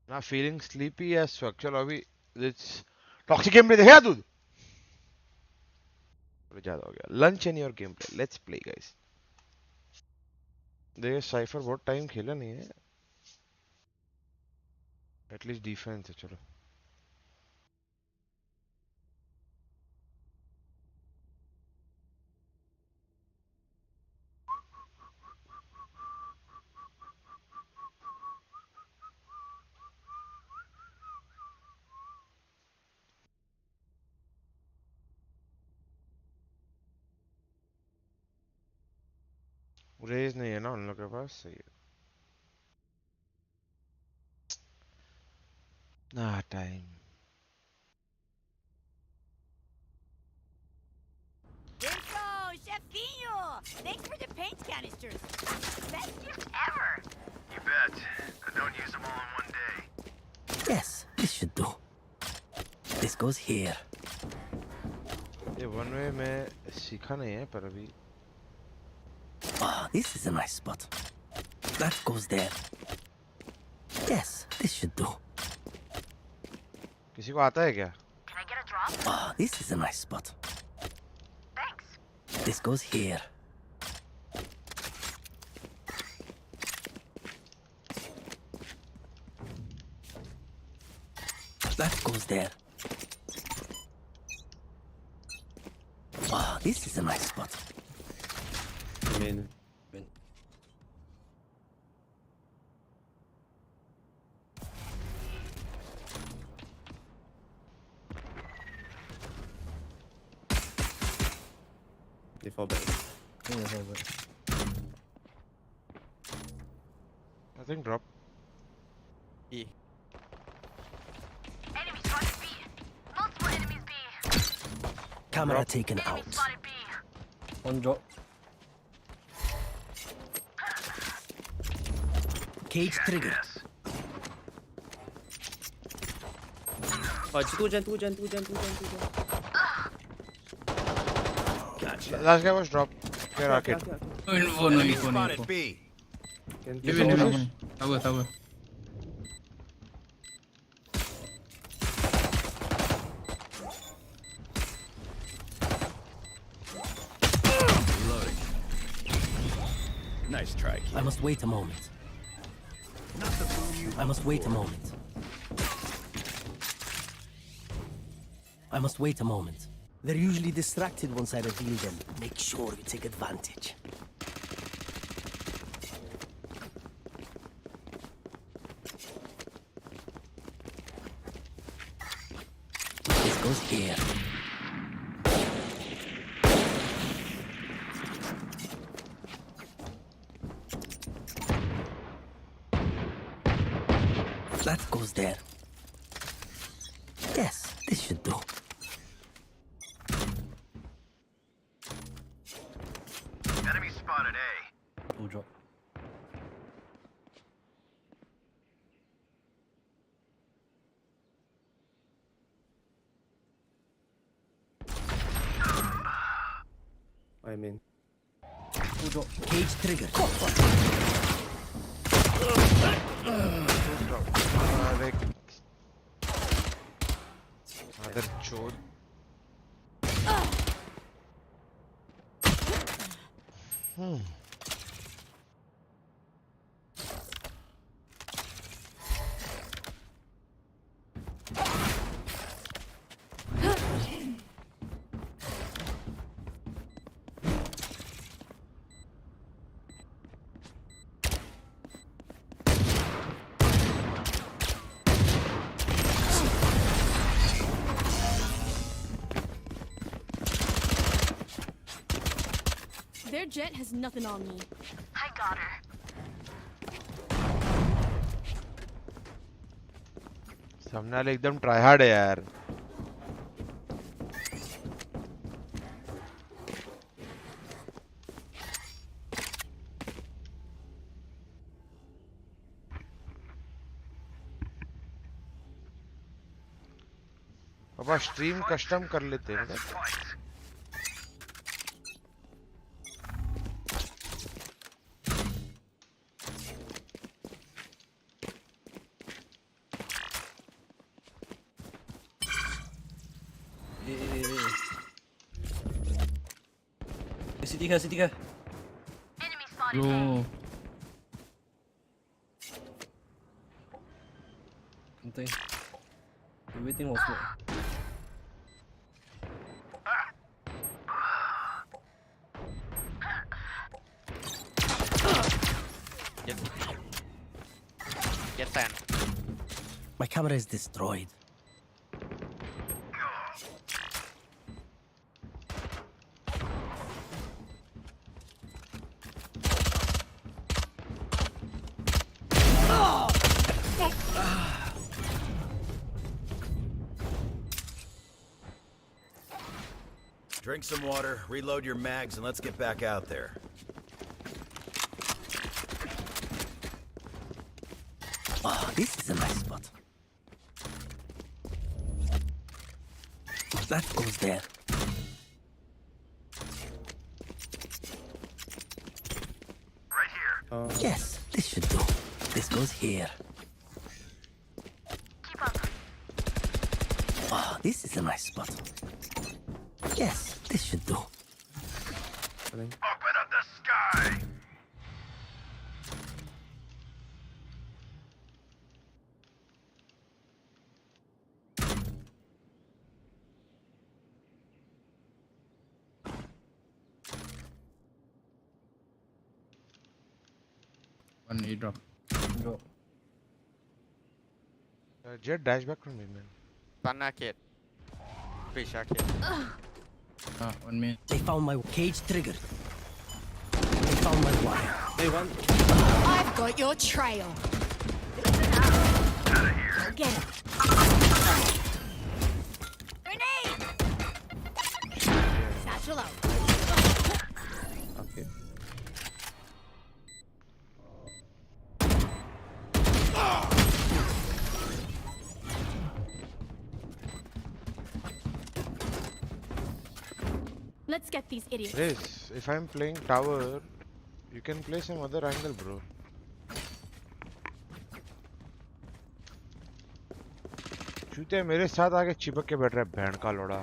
ना फीलिंग स्लीपी एज फक. चलो अभी इट्स टॉक्सिक गेम प्ले देखा तू? ज्यादा हो गया. Lunch in your game play. Let's play guys. देखिए साइफर बहुत टाइम खेला नहीं है. एटलीस्ट डिफेंस है. चलो रेज नहीं है ना उन लोग के पास. सही है. ना time. There you go, Chefinho. Thanks for the paint canisters. Best gift ever. You bet. I don't use them all in one day. Yes, this should do. This goes here. ये वन वे में सीखा नहीं है पर अभी. Ah, this is a nice spot. That goes there. Yes, this should do. किसी को आता है क्या? Oh, this is a nice spot. Thanks. This goes here. That goes there. Oh, this is a nice spot. Main. They fall back. Nothing drop. E. Camera taken out. One drop. Cage triggered. Two gen. Gotcha. Last guy was drop. Here, arcade. Spotted B. Tower. Nice try, kid. I must wait a moment. I must wait a moment. I must wait a moment. They're usually distracted once I reveal them. Make sure you take advantage. This goes here. That goes there. Yes, this should do. Enemy spotted A. Two drop. I'm in. Two drop. Cage triggered. Mother chode. Their jet has nothing on me. I got her. सामने वाले एकदम try hard है यार. पापा stream custom कर लेते हैं. C3. Bro. Something. Waiting also. Get sand. My camera is destroyed. Drink some water, reload your mags, and let's get back out there. Oh, this is a nice spot. That goes there. Right here. Yes, this should do. This goes here. this is a nice spot. Yes, this should do. Open up the sky! One A drop. Go. Jet dash back from me, man. One arcade. Fish arcade. One minute. They found my cage triggered. They found my wire. Hey, one. I've got your trail. Go get him. Grenade! Satchel out. Okay. Let's get these idiots. Yes, if I'm playing tower, you can play some other angle, bro. चूते मेरे साथ आके चिपक के बैठ रहा है band का लोड़ा.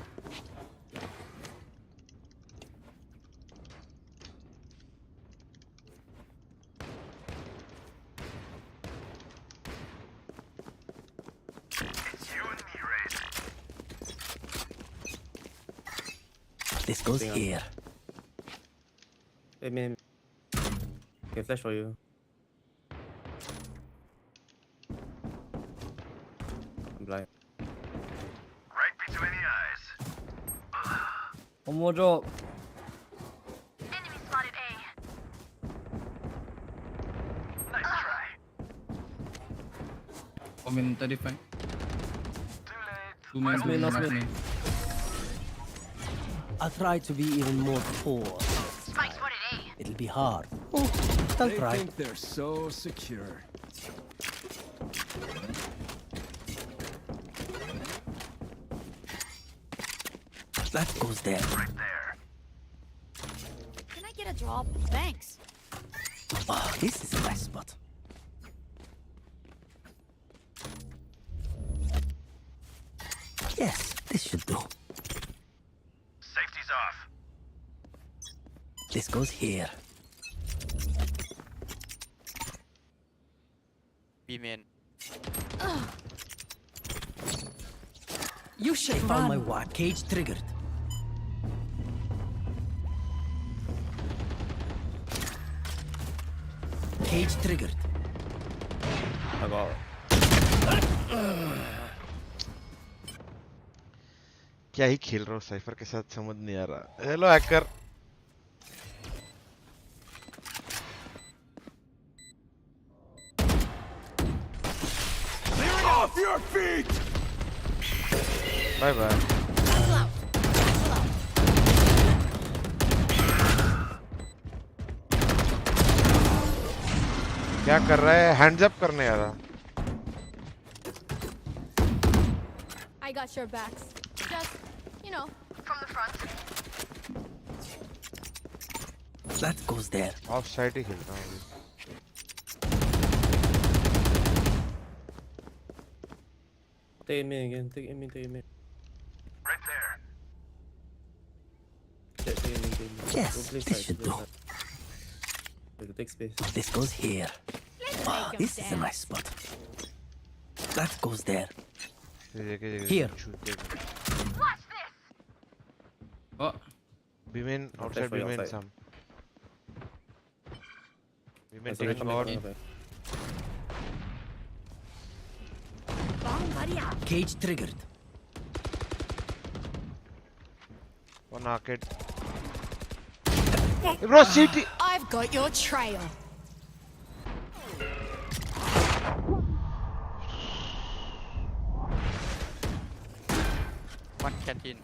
This goes here. Hey man, okay, flash for you. I'm blind. Right between the eyes. One more drop. Enemy spotted A. Nice try. I'm in 35. Two Last minutes, last minute. minute. I'll try to be even more poor. Spike spotted A. It'll be hard. Oh, I'll try. They think they're so secure. That goes there. Right there. Can I get a drop? Thanks. Oh, this is a nice spot. Yes, this should do. Safety's off. This goes here. B-man. You should I found my run. wire cage triggered. Cage triggered. I got it. क्या ही खेल रहा हूँ cipher के साथ समझ नहीं आ रहा. Hello hacker. Clear off your feet! Bye bye. क्या कर रहा है? हैंड्स अप करने आ रहा. I got your backs. Just, you know, From the front. That goes there. Off side ही खेल रहा हूँ अभी. Take me again. Take me. Right there. Take me. Yes, Go play this side, should play do. side. Take space. This goes here. Let's Oh, make 'em this is a dance. nice spot. That goes there. Here. Watch this. Oh. Bimen outside. Bimen some. Bimen taking God. Bomb buddy out. Cage triggered. One arcade. Bro, CT. I've got your trail. One canteen.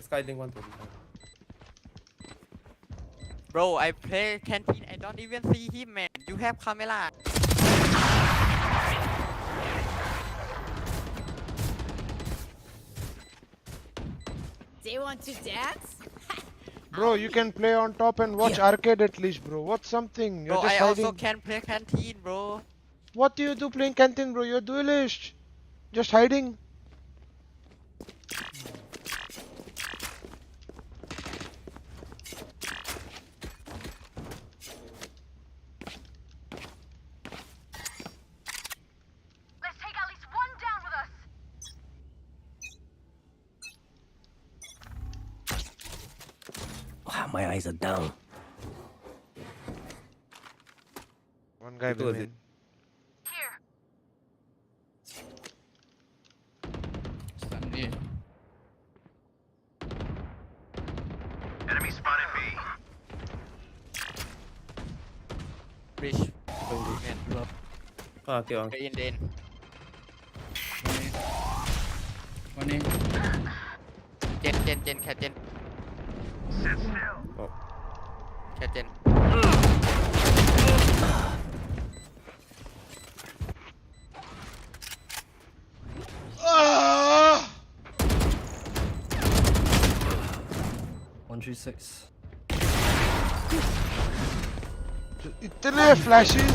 Skylink 1 to Bro, I play canteen. I don't even see him, man. You have camera. Do you want to dance? Bro, you can play on top and watch arcade at least, bro. Watch something. You're Bro, just I hiding. also can play canteen, bro. What do you do playing Canteen, bro? You're a duelist. Just hiding. My eyes are down. One guy will win. Here. Enemy spotted B. Bridge. Okay, on. In. One in. Cat Gen. Sit still. Oh. Cat Gen. Ah! 136. इतने flashes.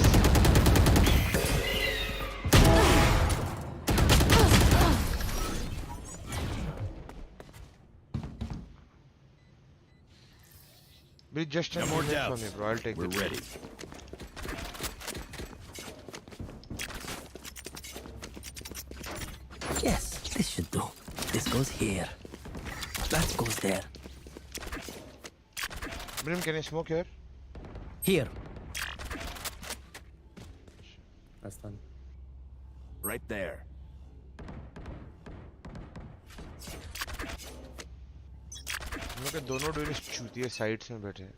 Be just no more doubts. For me, bro. I'll take We're ready. Yes, this should do. This goes here. That goes there. Brim, can I smoke here? Here. That's done. Right there. हम लोग के दोनों duellist चूतिए sides में बैठे हैं।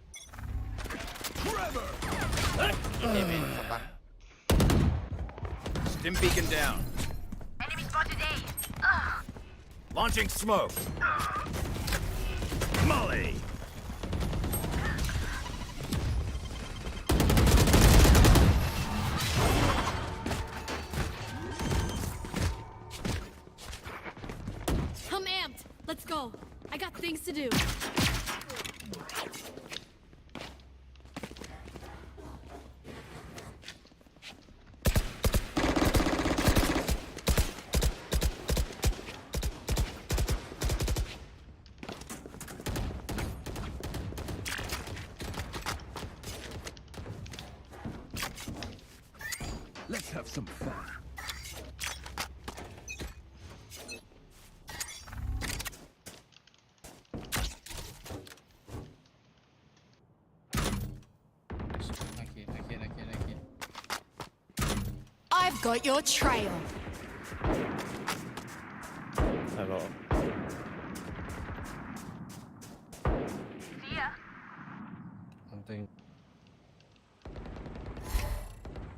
Stim beacon down. Enemy spotted A. Launching smoke. Molly. I'm amped. Let's go. I got things to do. Let's have some fun. I've got your trail. Hello. See ya. Something.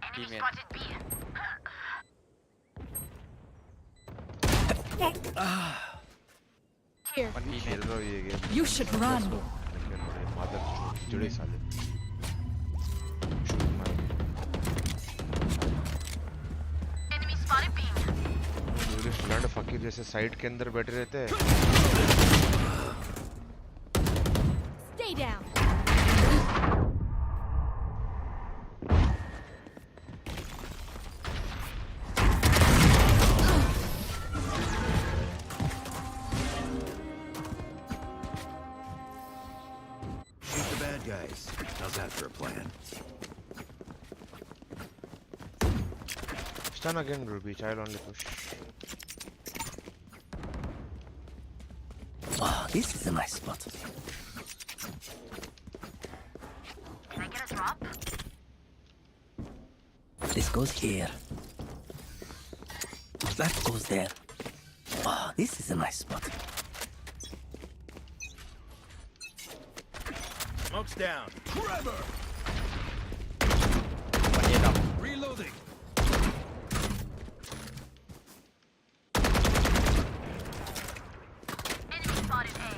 Enemy spotted B. Here. खेल रहा हूँ ये game. You should run. Mother जुड़े साले। Enemy spotted B. Duellist land फकीर जैसे side के अंदर बैठे रहते हैं। Stay down. Shoot the bad guys. How's that for a plan? Stun again, Ruby. I'll only push. Oh, this is a nice spot. Can I get a drop? This goes here. That goes there. Oh, this is a nice spot. Smoke's down. Trevor! Reloading. Enemy spotted A.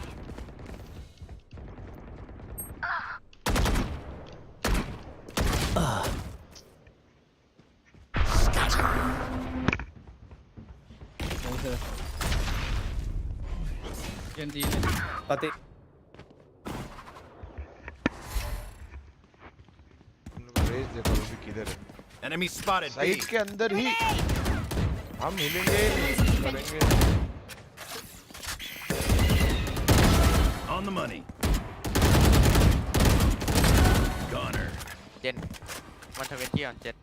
Pati. हम लोग race देखो अभी किधर है। Enemy spotted. Side के अंदर ही हम हिलेंगे करेंगे. On the money. Goner. Gen 120 on Jet.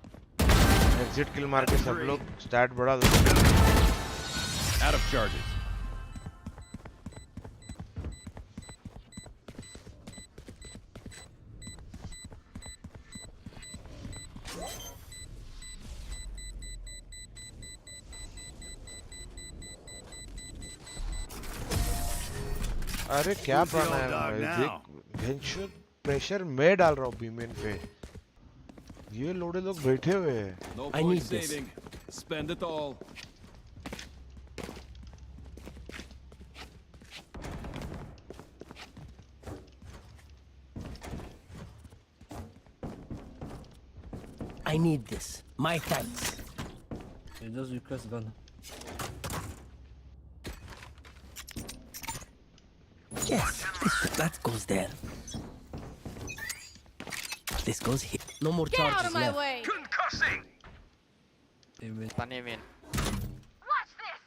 Exit kill मार के सब लोग स्टार्ट बढ़ा दो. Out of charges. अरे क्या प्राणायाम है देख प्रेशर मैं डाल रहा हूँ बीमेन पे ये लोड़े लोग बैठे हुए हैं. I need this. Spend it all. I need this. My thanks. He just request gun. Yes, that goes there. This goes here. No more Get charges out of my left. way! Concussing! Amen. Funny man. Watch this!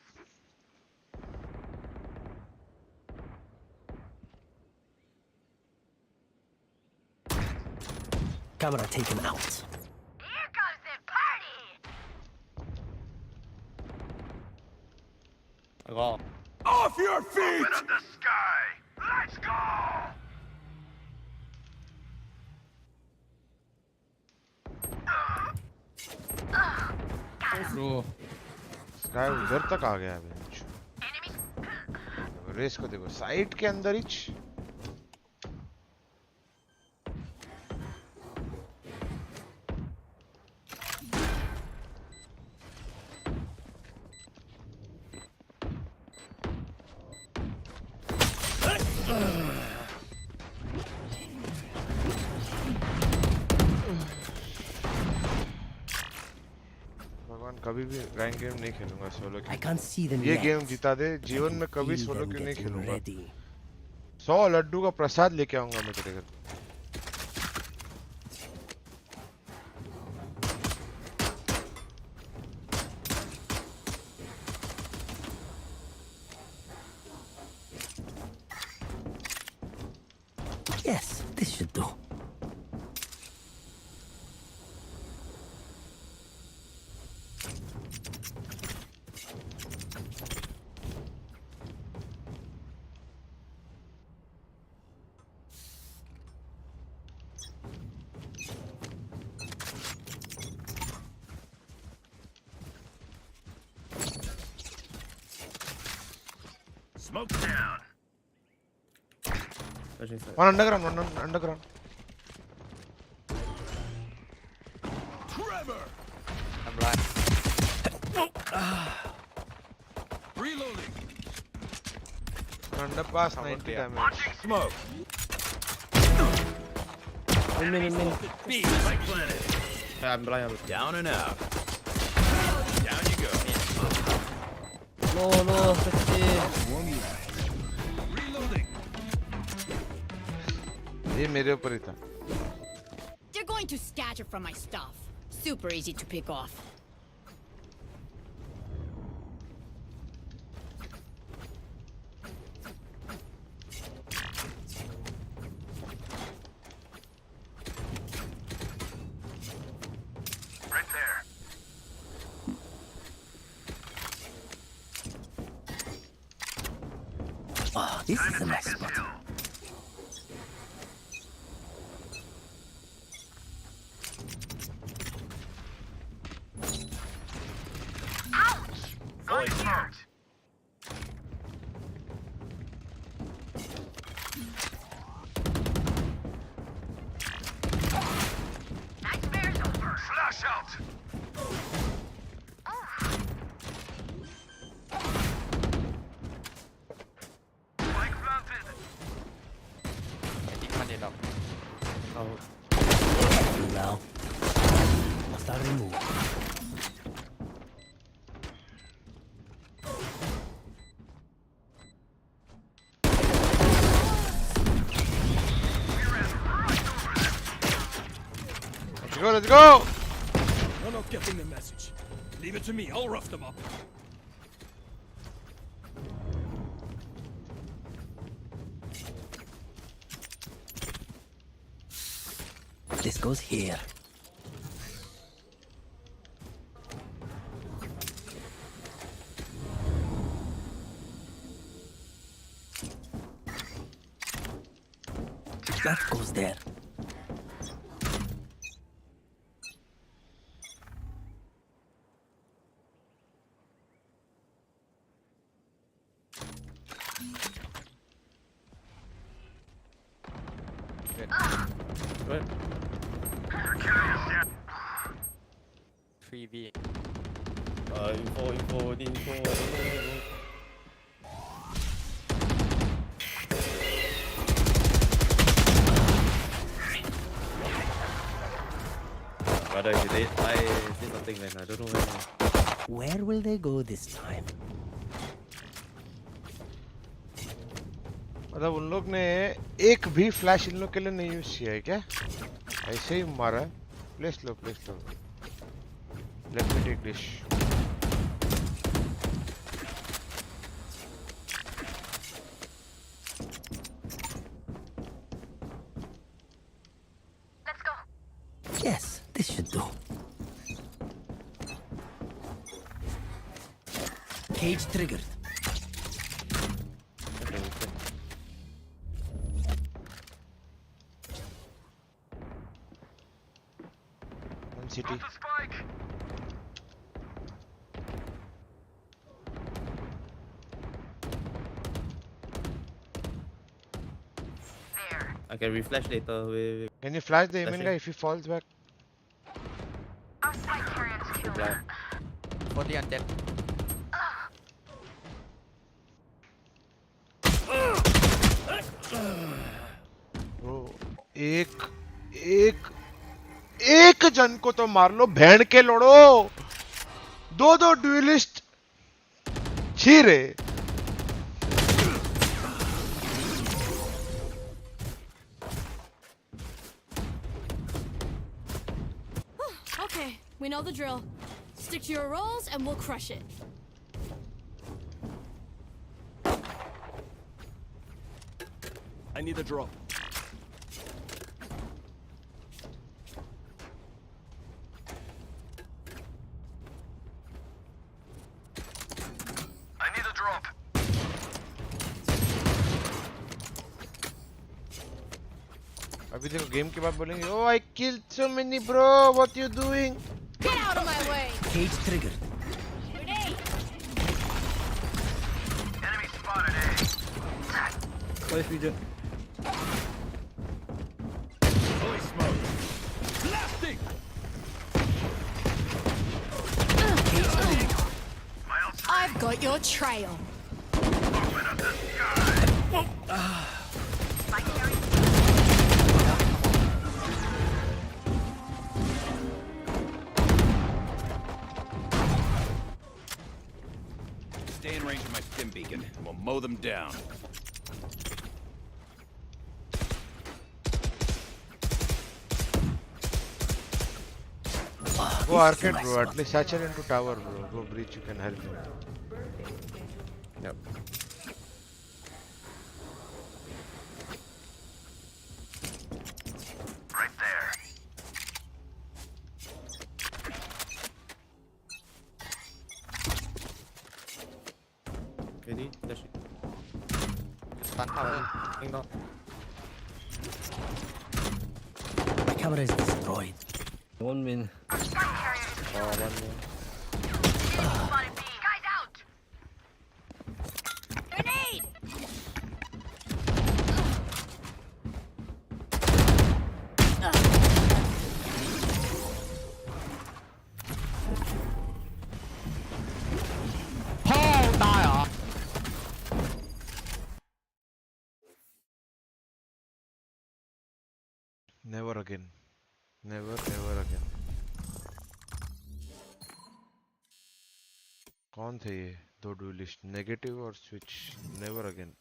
Camera taken out. Here comes the party! Go. Off your feet! Open up the sky! Let's go! Bro. Sky उधर तक आ गया है. Race को देखो side के अंदर ही. कभी भी रैंक गेम नहीं खेलूंगा सोलो क्यों. ये गेम जिता दे जीवन में कभी सोलो क्यों नहीं खेलूंगा. 100 लड्डू का प्रसाद लेके आऊंगा मैं तेरे घर. Yes, this should do. Smoke down. One underground, one underground. Trevor. I'm blind. Reloading. Underpass 90 damage. Launching smoke. In. B, my planet. I'm blind. Down and out. Down you go. No, sexy. Reloading. ये मेरे ऊपर ही था. They're going to scatter from my stuff. Super easy to pick off. Right there. Oh, this is a nice spot. Going smart. Nightmare's over. Flash out. Spike planted. Now, must I remove? Let's go. getting the message. Leave it to me. I'll rough them up. This goes here. That goes there. What? 3B. Info. Brother, I did something, man. I don't know where. Where will they go this time? मतलब उन लोग ने एक भी flash इन लोग के लिए नहीं यूज किया है क्या? ऐसे ही मारा है। प्लेस लो। Let me take this. Yes, this should do. Cage triggered. One city. I can reflash later. Wait. Can you flash the Emin guy if he falls back? Reply. 40 on dead. Bro, एक जन को तो मार लो, भेड़ के लोड़ो। दो dualist छीरे। Okay, we know the drill. Stick to your roles and we'll crush it. I need a drop. I need a drop. अभी देखो गेम के बाद बोलेंगे, oh I killed so many bro, what you doing? Get out of my way! Cage triggered. Enemy spotted A. Nice region. Fully smoked. Blasting! I've got your trail. Open up the sky. Stay in range of my stim beacon, and we'll mow them down. Go arcade bro, at least saturate into tower bro. Go breach, you can help him. Yep. Right there. Ready? Flash it. Stun tower. Hang on. My camera is destroyed. One min. Spotted B. Guys out. Grenade! Never again. Never ever again. कौन थे ये दो dualist? Negative और switch. Never again.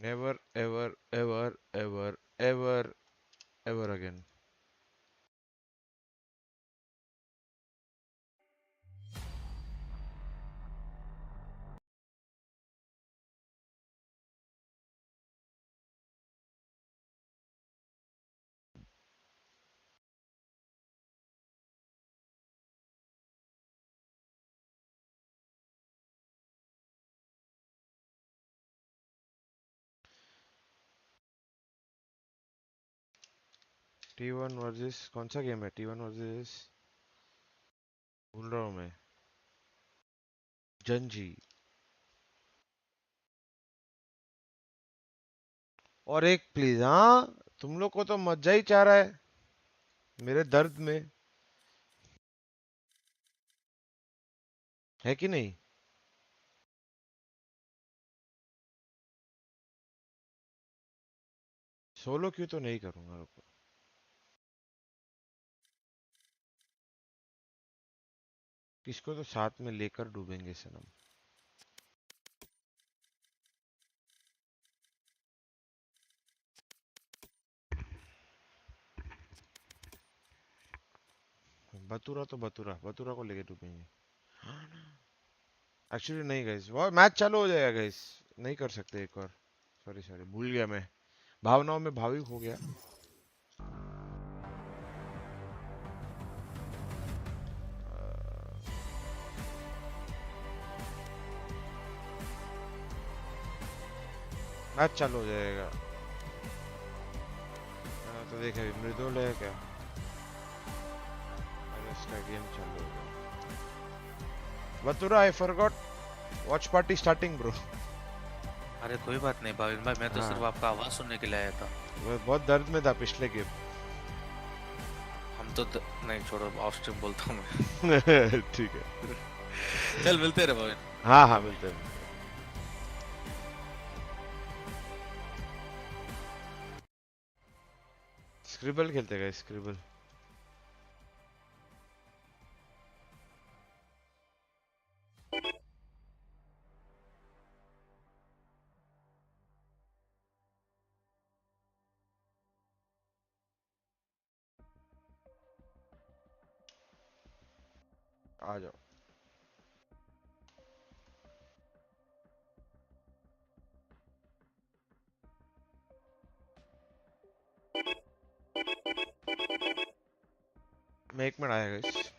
Never ever ever ever ever ever again. T1 versus कौन सा game है? T1 versus भूल रहा हूँ मैं। जंजी। और एक प्लीज, हाँ तुम लोग को तो मजा ही चाह रहा है मेरे दर्द में, है कि नहीं? सोलो क्यों तो नहीं करूंगा, रुको। किसको तो साथ में लेकर डूबेंगे सनम। बतूरा तो बतूरा बतूरा को लेके डूबेंगे। एक्चुअली नहीं गाइस, वो मैच चालू हो जाएगा गाइस, नहीं कर सकते एक और। सॉरी सॉरी, भूल गया मैं, भावनाओं में भावुक हो गया। मैच चालू हो जाएगा। तो देखा मृदुल है क्या, इसका गेम चालू होगा। बतूरा I forgot watch party starting bro. अरे कोई बात नहीं भाविन भाई, मैं तो सिर्फ आपका आवाज सुनने के लिए आया था। वो बहुत दर्द में था पिछले गेम। हम तो नहीं, छोड़ो ऑफ स्ट्रीम बोलता हूँ मैं। ठीक है चल मिलते रहे भाविन। हाँ हाँ मिलते हैं। स्क्रिबल खेलते गए, स्क्रिबल। आ जाओ। मैं 1 मिनट आया गाइस।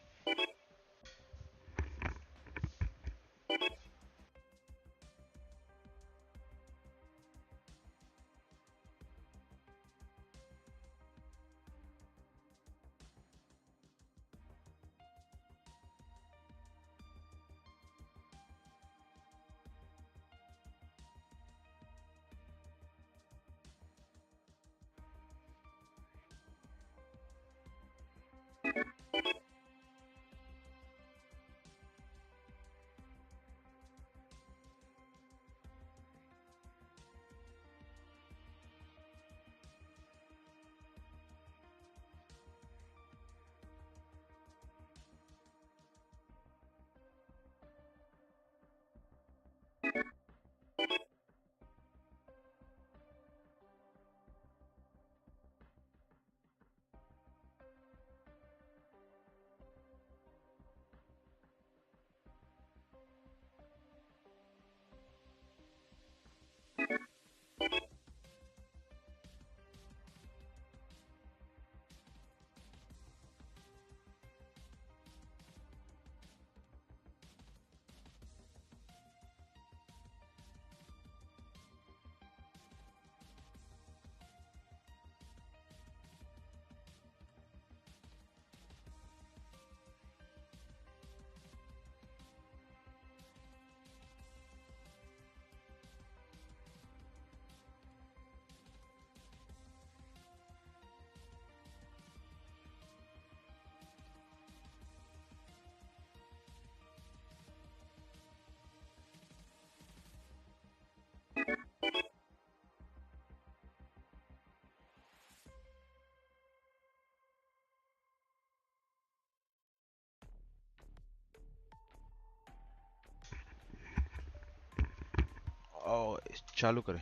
चालू करें।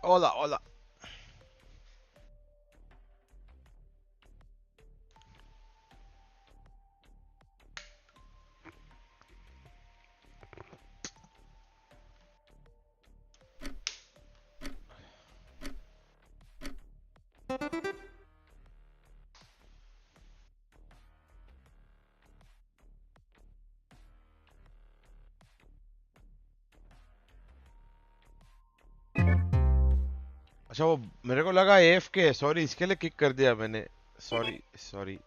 ओला ओला अच्छा वो मेरे को लगा AFK, सॉरी इसके लिए किक कर दिया मैंने, सॉरी सॉरी।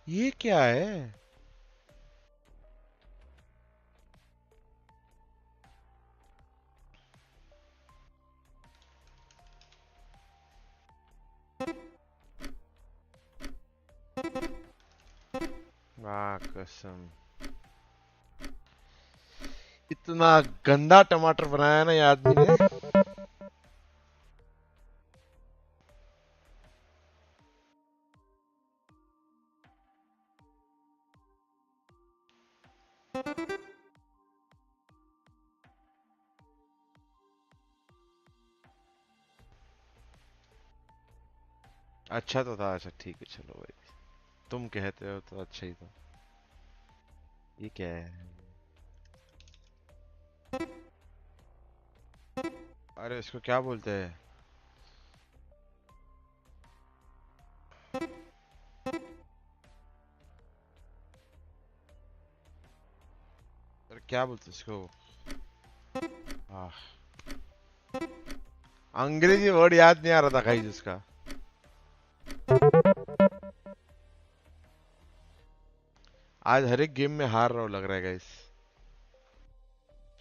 ये क्या है? वाह कसम, इतना गंदा टमाटर बनाया ना ये आदमी ने। अच्छा तो था, अच्छा ठीक है चलो भाई, तुम कहते हो तो अच्छा ही था। ये क्या है? अरे इसको क्या बोलते हैं? अरे क्या बोलते हैं इसको? अंग्रेजी वर्ड याद नहीं आ रहा था कहीं जिसका। आज हर एक गेम में हार रहा हूँ लग रहा है गाइस,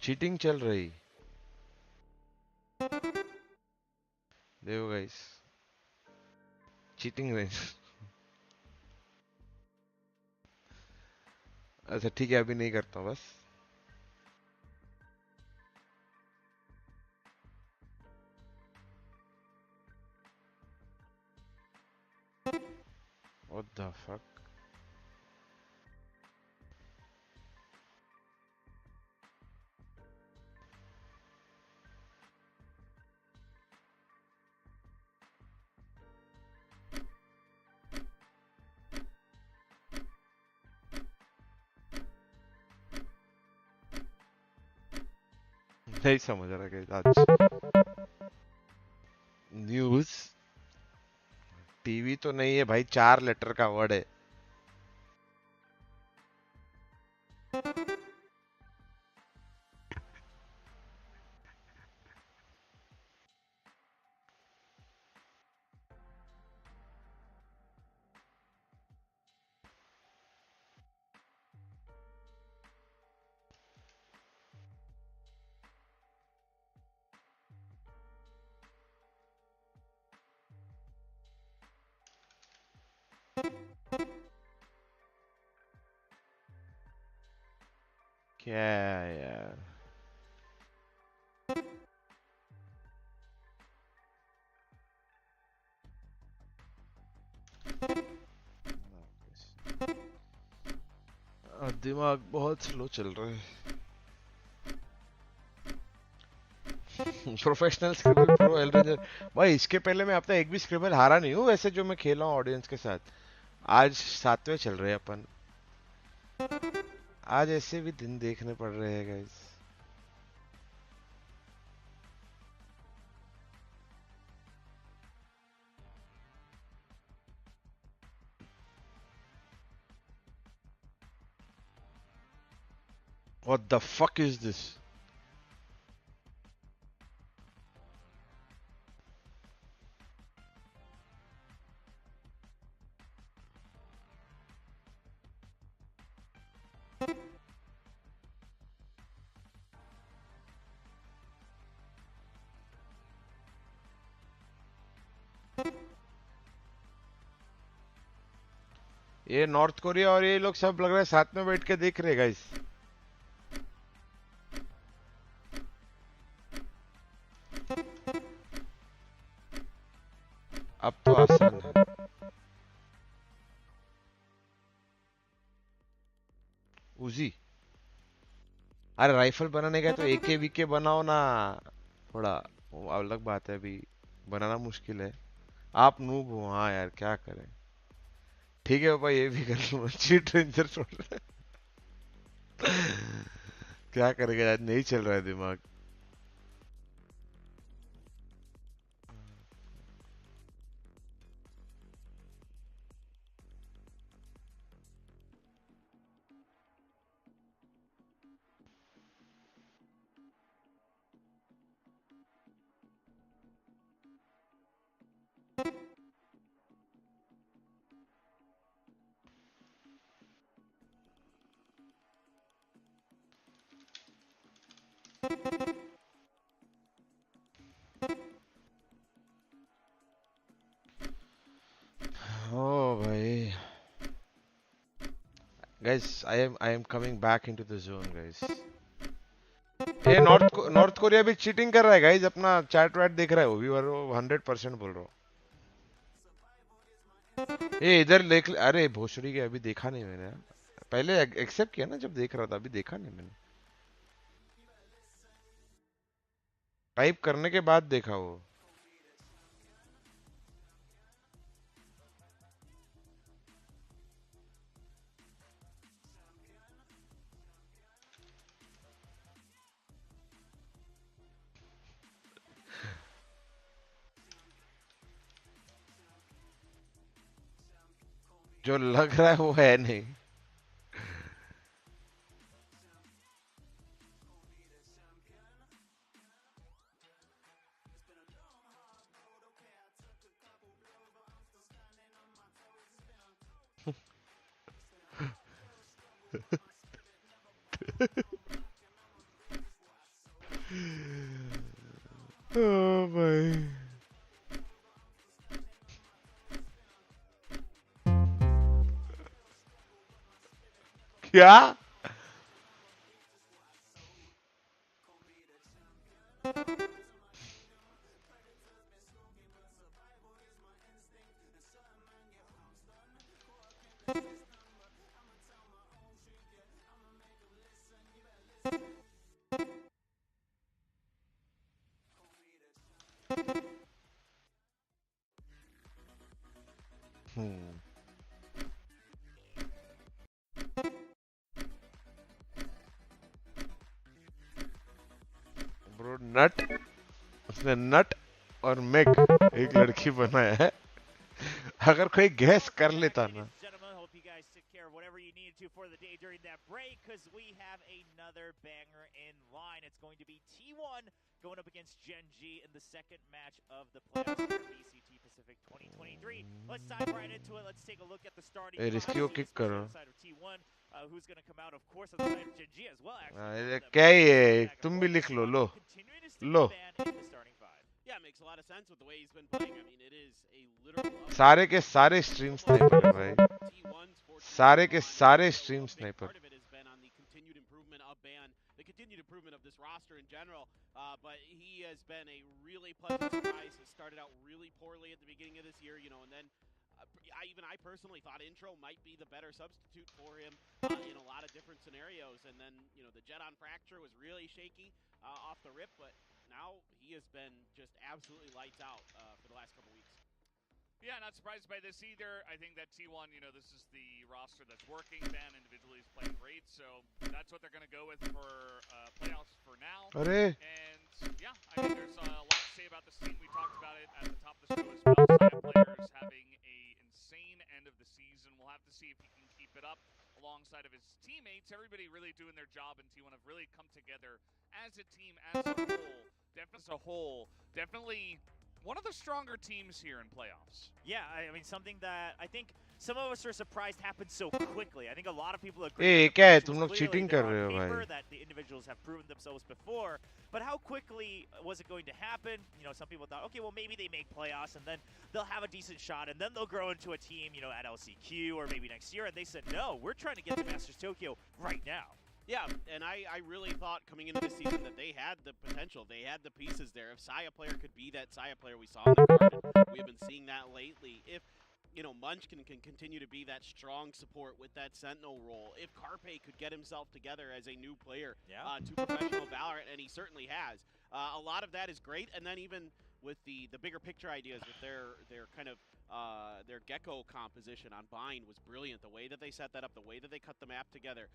चीटिंग चल रही। देखो गाइस, चीटिंग रही। अच्छा ठीक है, अभी नहीं करता हूँ बस। What the fuck? नहीं समझ रहा कि आज न्यूज टीवी तो नहीं है भाई, 4 लेटर का वर्ड है। क्या यार, दिमाग बहुत स्लो चल रहा है। प्रोफेशनल स्क्रिबल प्रो हेलरेंजर भाई, इसके पहले मैं अपना एक भी स्क्रिबल हारा नहीं हूँ वैसे, जो मैं खेला हूँ ऑडियंस के साथ। आज 7वें चल रहे हैं अपन, आज ऐसे भी दिन देखने पड़ रहे हैं guys. What the fuck is this? ये नॉर्थ कोरिया और ये लोग सब लग रहा है साथ में बैठ के देख रहे गाइस। अब तो आसान है। उजी, अरे राइफल बनाने का तो एके वीके बनाओ ना, थोड़ा वो अलग बात है, अभी बनाना मुश्किल है। आप नूब हो, हाँ यार क्या करें। ठीक है पापा, ये भी कर लूँगा। चीट रेंजर छोड़ रहा है। क्या करेगा यार, नहीं चल रहा है दिमाग। Oh भाई, guys, I am coming back into the zone, guys. ये नॉर्थ कोरिया भी चीटिंग कर रहा है गाइस, अपना चैट वैट देख रहा है वो भी, और वो 100% बोल रहा हूँ। ये इधर देख, अरे भोसड़ी के अभी देखा नहीं मैंने, पहले एक्सेप्ट किया ना जब देख रहा था, अभी देखा नहीं मैंने, टाइप करने के बाद देखा वो। जो लग रहा है वो है नहीं। Oh भाई, क्या ब्रो, नट, उसने नट और मेग एक लड़की बनाया है। अगर कोई गैस कर लेता ना। Whatever you needed to for the day during that break, because we have another banger in line. It's going to be T1 going up against GENG in the second match of the playoffs for BCT Pacific 2023. Let's dive right into it. Let's take a look at the starting side of T1. Who's going to come out, of course, on the side of GENG as well. Actually, क्या ये, तुम भी लिख लो, लो लो। Yeah, it makes a lot of sense with the way he's been playing. I mean, it is a literal सारे के सारे stream sniper है भाई, सारे के सारे stream sniper. Part of it has been on the continued improvement of Ban, the continued improvement of this roster in general. But he has been a really pleasant surprise. He started out really poorly at the beginning of this year, you know, and then I personally thought intro might be the better substitute for him in a lot of different scenarios. And then, you know, the jet on fracture was really shaky off the rip, but now he has been just absolutely lights out for the last couple weeks. Yeah, not surprised by this either. I think that T1, you know, this is the roster that's working. Ban individually is playing great, so that's what they're going to go with for playoffs for now. अरे And yeah, I mean, there's a lot to say about this team. We talked about it at the top of the show as well. Zeta players having a insane end of the season. We'll have to see if he can keep it up alongside of his teammates. Everybody really doing their job, and T1 have really come together as a team, as a whole. Definitely one of the stronger teams here in playoffs. Yeah, I mean, something that I think some of us are surprised happened so quickly. I think a lot of people agree. ए क्या है, तुम लोग cheating कर रहे हो भाई? That the individuals have proven themselves before, but how quickly was it going to happen? You know, some people thought, okay, well maybe they make playoffs and then they'll have a decent shot and then they'll grow into a team, you know, at LCQ or maybe next year. And they said, no, we're trying to get to Masters Tokyo right now. Yeah, and I really thought coming into this season that they had the potential. They had the pieces there. If 𝘼𝐽𝐿𝐿 player could be that 𝘼𝐽𝐿𝐿 player we saw in the garden, we have been seeing that lately. If, you know, Munchkin can continue to be that strong support with that Sentinel role. If 𝘼𝐽𝐿𝐿 could get himself together as a new player to professional Valorant, and he certainly has. A lot of that is great, and then even with the bigger picture ideas with their kind of their Gecko composition on Bind was brilliant. The way that they set that up, the way that they cut the map together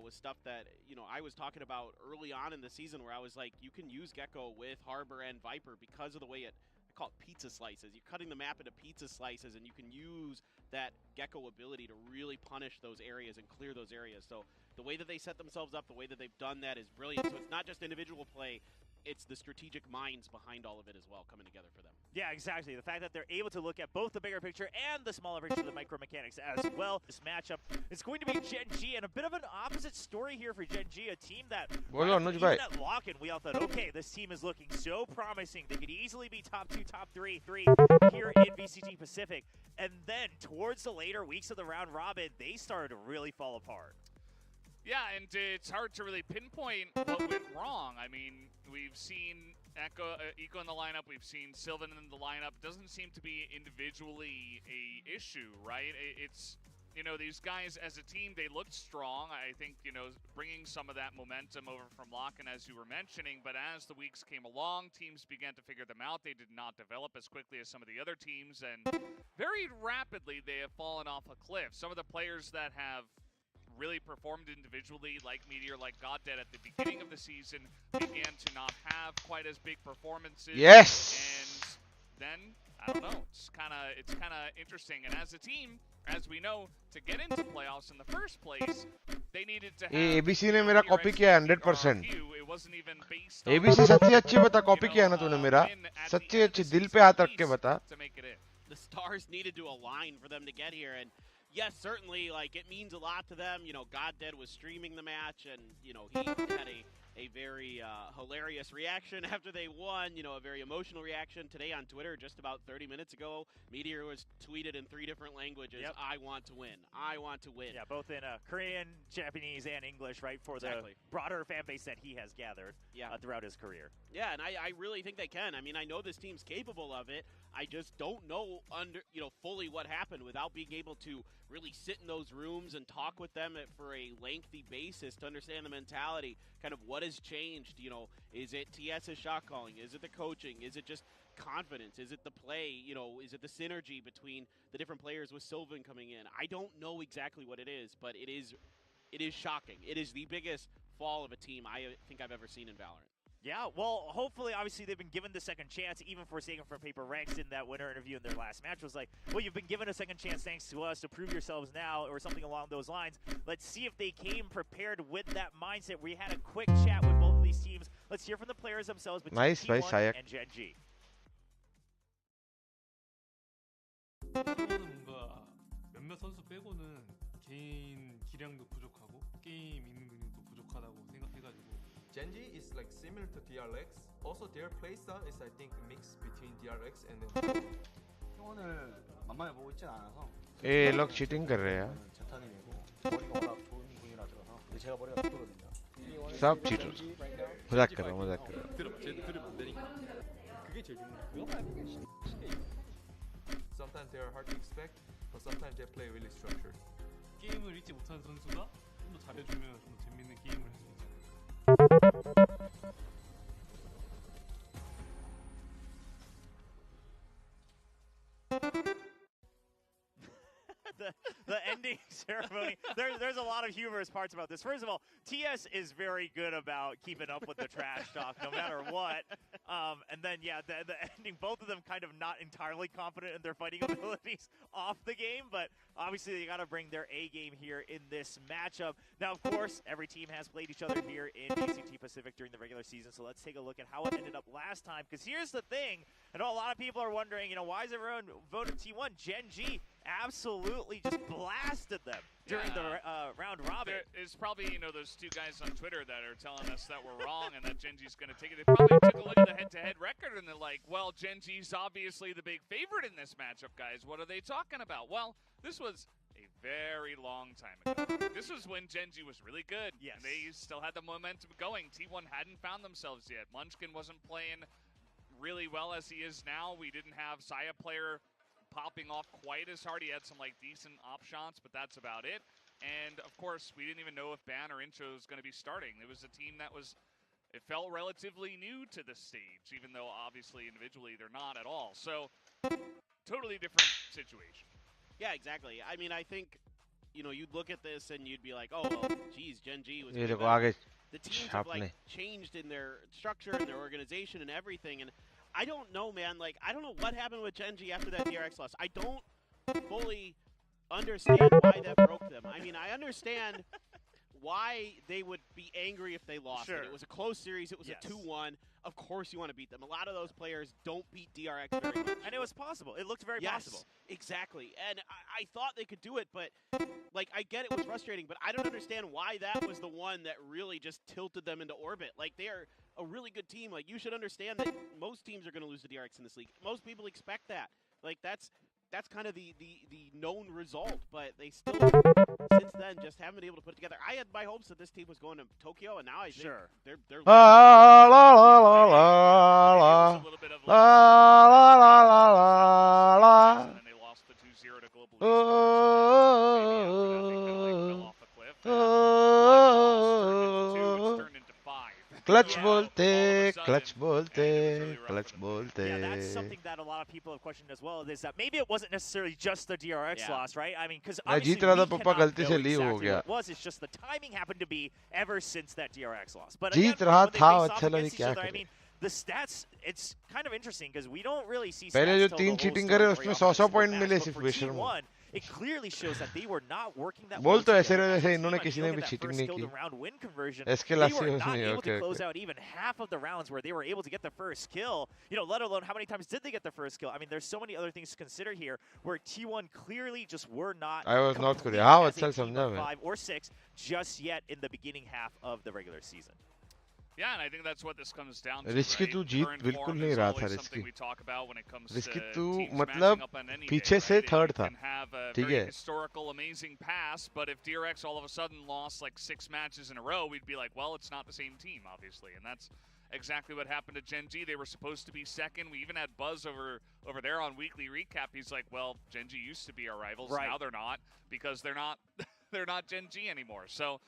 was stuff that, you know, I was talking about early on in the season where I was like, you can use Gecko with Harbor and Viper because of the way I call it pizza slices. You're cutting the map into pizza slices, and you can use that Gecko ability to really punish those areas and clear those areas. So the way that they set themselves up, the way that they've done that is brilliant. So it's not just individual play, it's the strategic minds behind all of it as well coming together for them. Yeah, exactly. The fact that they're able to look at both the bigger picture and the smaller picture, the micro mechanics as well. This matchup is going to be GENG, and a bit of an opposite story here for GENG, a team that even at lock-in, we all thought, okay, this team is looking so promising. They could easily be top 2, top 3 here in VCT Pacific. And then towards the later weeks of the round robin, they started to really fall apart. Yeah, and it's hard to really pinpoint what went wrong. I mean, we've seen Eco in the lineup, we've seen Sylvan in the lineup. Doesn't seem to be individually a issue, right? It's, you know, these guys as a team, they looked strong. I think, you know, bringing some of that momentum over from Lock-in, as you were mentioning, but as the weeks came along, teams began to figure them out. They did not develop as quickly as some of the other teams, and very rapidly they have fallen off a cliff. Some of the players that have really performed individually, like Meteor, like GodDead at the beginning of the season, began to not have quite as big performances. Yes. And then I don't know. It's kind of interesting. And as a team, as we know, to get into playoffs in the first place, they needed to have. ABC ने मेरा copy किया 100%. It wasn't even based on, ABC सच्ची अच्छी बता copy किया ना तूने मेरा. सच्ची अच्छी दिल पे हाथ रख के बता. The stars needed to align for them to get here, and yes, certainly, like, it means a lot to them. You know, GodDead was streaming the match, and, you know, he had a very hilarious reaction after they won, you know, a very emotional reaction. Today on Twitter, just about 30 minutes ago, Meteor was tweeted in 3 different languages, I want to win. I want to win. Yeah, both in Korean, Japanese, and English, right, for the broader fan base that he has gathered throughout his career. Yeah, and I really think they can. I mean, I know this team's capable of it. I just don't know fully what happened without being able to really sit in those rooms and talk with them for a lengthy basis to understand the mentality, kind of what has changed. You know, is it TS's shot calling? Is it the coaching? Is it just confidence? Is it the play? You know, is it the synergy between the different players with Sylvan coming in? I don't know exactly what it is, but it is shocking. It is the biggest fall of a team I think I've ever seen in Valorant. Yeah, well, hopefully, obviously, they've been given the second chance, even Forsaken from Paper Ranks in that winner interview in their last match was like, well, you've been given a second chance thanks to us to prove yourselves now, or something along those lines. Let's see if they came prepared with that mindset. We had a quick chat with both of these teams. Let's hear from the players themselves between T1 and GENG. 뭔가 몇몇 선수 빼고는 개인 기량도 부족하고 게임 읽는 능력도 부족하다고 생각해가지고 GENG is like similar to DRX. Also, their playstyle is, I think, a mix between DRX and T1을 만만히 보고 있진 않아서. ये लोग cheating कर रहे हैं. 제타님이고 머리가 워낙 좋은 분이라 들어서. 근데 제가 머리가 좋거든요. सब cheaters. मजाक कर रहा हूँ, मजाक कर रहा हूँ. 그게 제일 중요해요. Sometimes they are hard to expect, but sometimes they play really structured. 게임을 읽지 못하는 선수가 좀 더 잘해주면 좀 더 재밌는 게임을 할 수 있죠. The ending ceremony, there's a lot of humorous parts about this. First of all, TS is very good about keeping up with the trash talk no matter what. And then, yeah, the ending, both of them kind of not entirely confident in their fighting abilities off the game, but obviously they got to bring their A game here in this matchup. Now, of course, every team has played each other here in VCT Pacific during the regular season, so let's take a look at how it ended up last time, because here's the thing. I know a lot of people are wondering, you know, why is everyone voted T1? GENG absolutely just blasted them during the round robin. There's probably, you know, those 2 guys on Twitter that are telling us that we're wrong and that GENG's going to take it. They probably took a look at the head-to-head record and they're like, well, GENG's obviously the big favorite in this matchup, guys. What are they talking about? Well, this was a very long time ago. This was when GENG was really good. Yes. And they still had the momentum going. T1 hadn't found themselves yet. Munchkin wasn't playing really well as he is now. We didn't have Saya Player popping off quite as hard. He had some like decent op shots, but that's about it. And of course, we didn't even know if Ban or Intro was going to be starting. It was a team that it felt relatively new to the stage, even though obviously individually they're not at all. So totally different situation. Yeah, exactly. I mean, I think, you know, you'd look at this and you'd be like, oh, well, geez, GENG was better. The teams have, like, changed in their structure and their organization and everything. And I don't know, man. Like, I don't know what happened with GENG after that DRX loss. I don't fully understand why that broke them. I mean, I understand why they would be angry if they lost it. It was a close series. It was a 2-1. Of course you want to beat them. A lot of those players don't beat DRX very much. And it was possible. It looked very possible. Exactly. And I thought they could do it, but, like, I get it was frustrating, but I don't understand why that was the one that really just tilted them into orbit. Like, they are a really good team. Like, you should understand that most teams are going to lose to DRX in this league. Most people expect that. Like, that's kind of the known result, but they still, since then, just haven't been able to put it together. I had my hopes that this team was going to Tokyo, and now I think they're la la la la la la la la. And then they lost the 2-0 to Global Esports. Clutch bolte, clutch bolte, clutch bolte. Yeah, that's something that a lot of people have questioned as well, is that maybe it wasn't necessarily just the DRX loss, right? I mean, because obviously we cannot know exactly what it was. It's just the timing happened to be ever since that DRX loss. But again, when they face off against each other, I mean, the stats, it's kind of interesting because we don't really see stats पहले जो 3 cheating करे उसमें 100 point मिले सिर्फ विशर में. It clearly shows that they were not working that बोल तो ऐसे well. रहे जैसे इन्होंने किसी ने भी cheating नहीं की. इसके last They were not able to close out even half of the rounds where they were able to get the first kill. You know, let alone how many times did they get the first kill? I mean, there's so many other things to consider here where T1 clearly just were not. I was not good. हाँ अच्छा समझा मैं. 5 or 6 just yet in the beginning half of the regular season. Yeah, and I think that's what this comes down to. Risky तू जीत बिल्कुल नहीं रहा था risky. Risky तू मतलब पीछे से थर्ड था. ठीक है. Historical, amazing pass, but if DRX all of a sudden lost like 6 matches in a row, we'd be like, well, it's not the same team, obviously, and that's exactly what happened to GENG. They were supposed to be second. We even had Buzz over there on Weekly Recap. He's like, well, GENG used to be our rivals. Now they're not because they're not GENG anymore. So.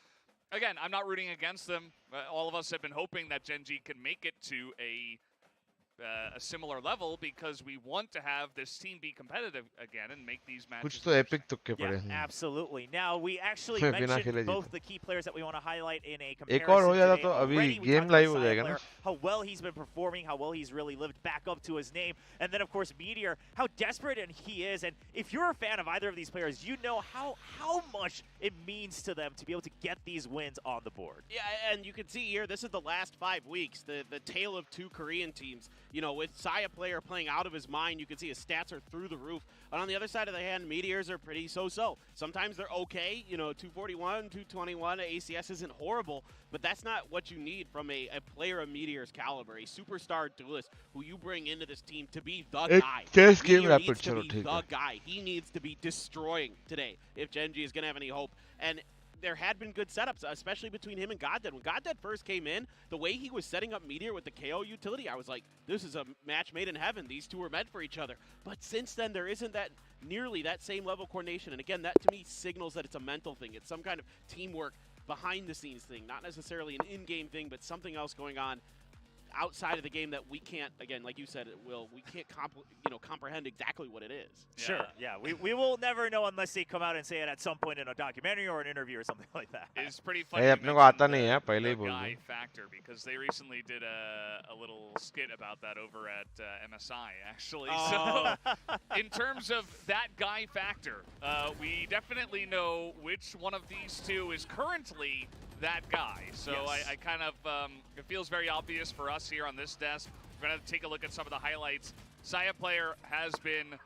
Again, I'm not rooting against them. All of us have been hoping that GENG can make it to a similar level because we want to have this team be competitive again and make these matches. कुछ तो epic तुक्के पड़े हैं. Absolutely. Now we actually mentioned both the key players that we want to highlight in a comparison. एक और हो जाता तो अभी game live हो जाएगा ना. How well he's been performing, how well he's really lived back up to his name, and then of course Meteor, how desperate he is. And if you're a fan of either of these players, you know how much it means to them to be able to get these wins on the board. Yeah, and you can see here, this is the last 5 weeks, the tale of 2 Korean teams. You know, with 𝘼𝘽 Player playing out of his mind, you can see his stats are through the roof. But on the other side of the hand, Meteors are pretty so-so. Sometimes they're okay, you know, 241, 221, ACS isn't horrible, but that's not what you need from a player of Meteor's caliber, a superstar duelist who you bring into this team to be the guy. Meteor needs to be the guy. He needs to be destroying today if GENG is going to have any hope. And there had been good setups, especially between him and GodDead. When GodDead first came in, the way he was setting up Meteor with the KO utility, I was like, this is a match made in heaven. These two are meant for each other. But since then, there isn't that nearly that same level of coordination. And again, that to me signals that it's a mental thing. It's some kind of teamwork behind the scenes thing, not necessarily an in-game thing, but something else going on outside of the game that we can't, again, like you said, we can't comprehend exactly what it is. Sure, yeah. We will never know unless they come out and say it at some point in a documentary or an interview or something like that. It's pretty funny अपने को आता नहीं है पहले ही बोल guy factor because they recently did a little skit about that over at MSI actually. So in terms of that guy factor, we definitely know which one of these two is currently that guy. So I kind of, it feels very obvious for us here on this desk. We're going to take a look at some of the highlights. 𝘼𝘽 Player has been,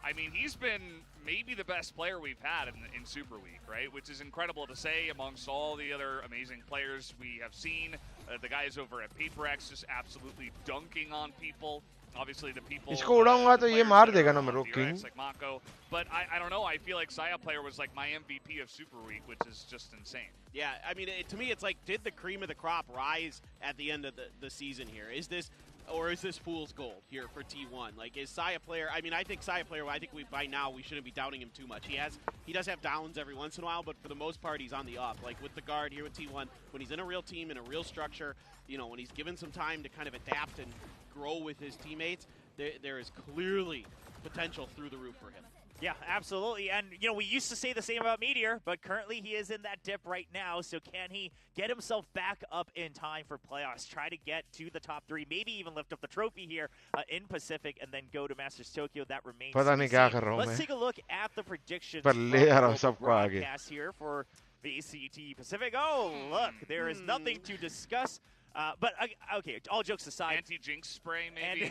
I mean, he's been maybe the best player we've had in Super Week, right? Which is incredible to say amongst all the other amazing players we have seen. The guys over at PaperX just absolutely dunking on people. Obviously, the people. इसको उड़ाऊंगा तो ये मार देगा ना मेरे को like Mako. But I don't know. I feel like 𝘼𝘽 Player was like my MVP of Super Week, which is just insane. Yeah, I mean, to me, it's like, did the cream of the crop rise at the end of the season here? Is this fool's gold here for T1? Like, is 𝘼𝘽 Player? I mean, I think 𝘼𝘽 Player. I think by now we shouldn't be doubting him too much. He does have downs every once in a while, but for the most part, he's on the up. Like with the guard here with T1, when he's in a real team in a real structure, you know, when he's given some time to kind of adapt and grow with his teammates, there is clearly potential through the roof for him. Yeah, absolutely. And, you know, we used to say the same about Meteor, but currently he is in that dip right now. So can he get himself back up in time for playoffs, try to get to the top 3, maybe even lift up the trophy here in Pacific and then go to Masters Tokyo? That remains to be seen. Let's take a look at the predictions from the broadcast here for VCT Pacific. Oh, look, there is nothing to discuss. But, okay, all jokes aside. Anti-jinx spray, maybe?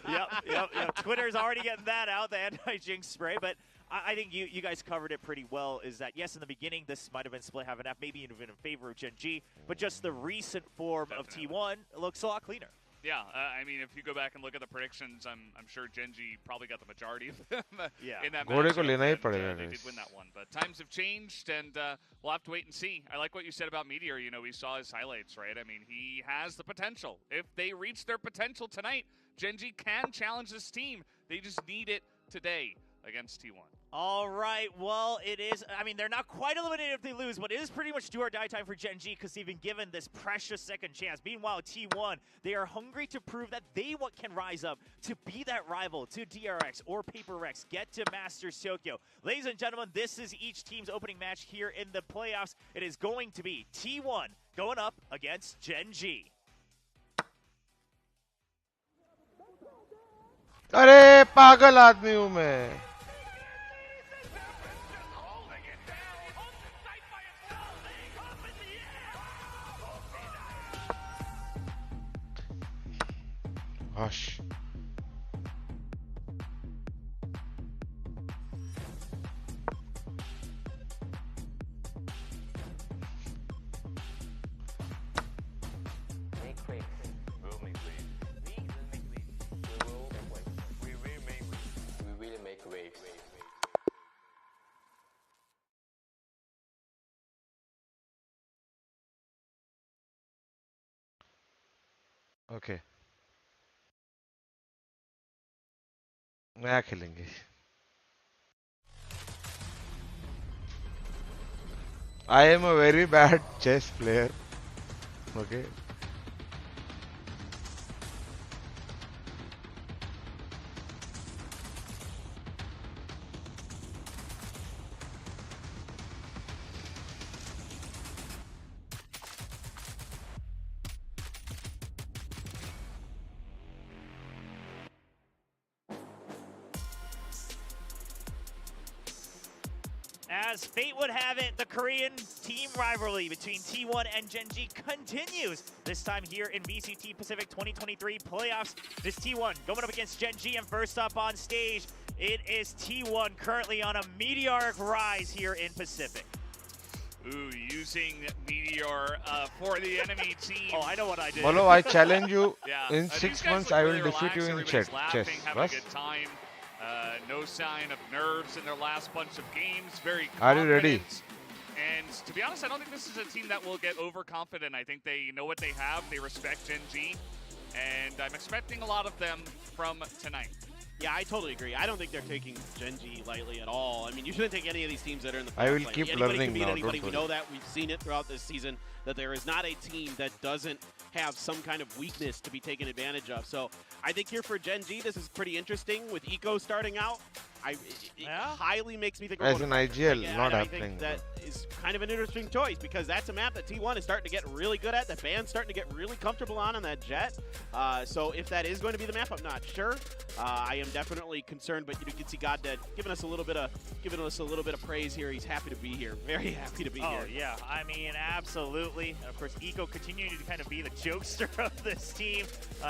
Yep. Twitter's already getting that out, the anti-jinx spray. But I think you guys covered it pretty well, is that, yes, in the beginning, this might have been split half and half, maybe even in favor of GENG. But just the recent form of T1 looks a lot cleaner. Yeah, I mean, if you go back and look at the predictions, I'm sure GENG probably got the majority of them in that match. They did win that one, but times have changed, and we'll have to wait and see. I like what you said about Meteor. You know, we saw his highlights, right? I mean, he has the potential. If they reach their potential tonight, GENG can challenge this team. They just need it today against T1. All right, well, it is, I mean, they're not quite eliminated if they lose, but it is pretty much do or die time for GENG because they've been given this precious second chance. Meanwhile, T1, they are hungry to prove that they can rise up to be that rival to DRX or PaperX, get to Masters Tokyo. Ladies and gentlemen, this is each team's opening match here in the playoffs. It is going to be T1 going up against GENG. अरे पागल आदमी हूँ मैं. Hush. Make waves. We'll make waves. We will make waves. We will make waves. We will make waves. We will make waves. Okay. नया खेलेंगे. I am a very bad chess player. Okay. As fate would have it, the Korean team rivalry between T1 and GENG continues. This time here in VCT Pacific 2023 playoffs. This T1 going up against GENG, and first up on stage, it is T1 currently on a meteoric rise here in Pacific. Ooh, using Meteor for the enemy team. Oh, I know what I did. Bolo, I challenge you. Yeah. In 6 months, I will defeat you in chess. Having a good time. No sign of nerves in their last bunch of games. Very confident. Are you ready? And to be honest, I don't think this is a team that will get overconfident. I think they know what they have. They respect GENG. And I'm expecting a lot of them from tonight. Yeah, I totally agree. I don't think they're taking GENG lightly at all. I mean, you shouldn't take any of these teams that are in the playoffs. I will keep learning now. Anybody. We know that. We've seen it throughout this season, that there is not a team that doesn't have some kind of weakness to be taken advantage of. So I think here for GENG, this is pretty interesting with Eco starting out. It highly makes me think as an IGL, not happening. That is kind of an interesting choice because that's a map that T1 is starting to get really good at. The band's starting to get really comfortable on that jet. So if that is going to be the map, I'm not sure. I am definitely concerned, but you can see GodDead giving us a little bit of praise here. He's happy to be here. Very happy to be here. Oh yeah, I mean absolutely. And of course, Eco continuing to kind of be the jokester of this team.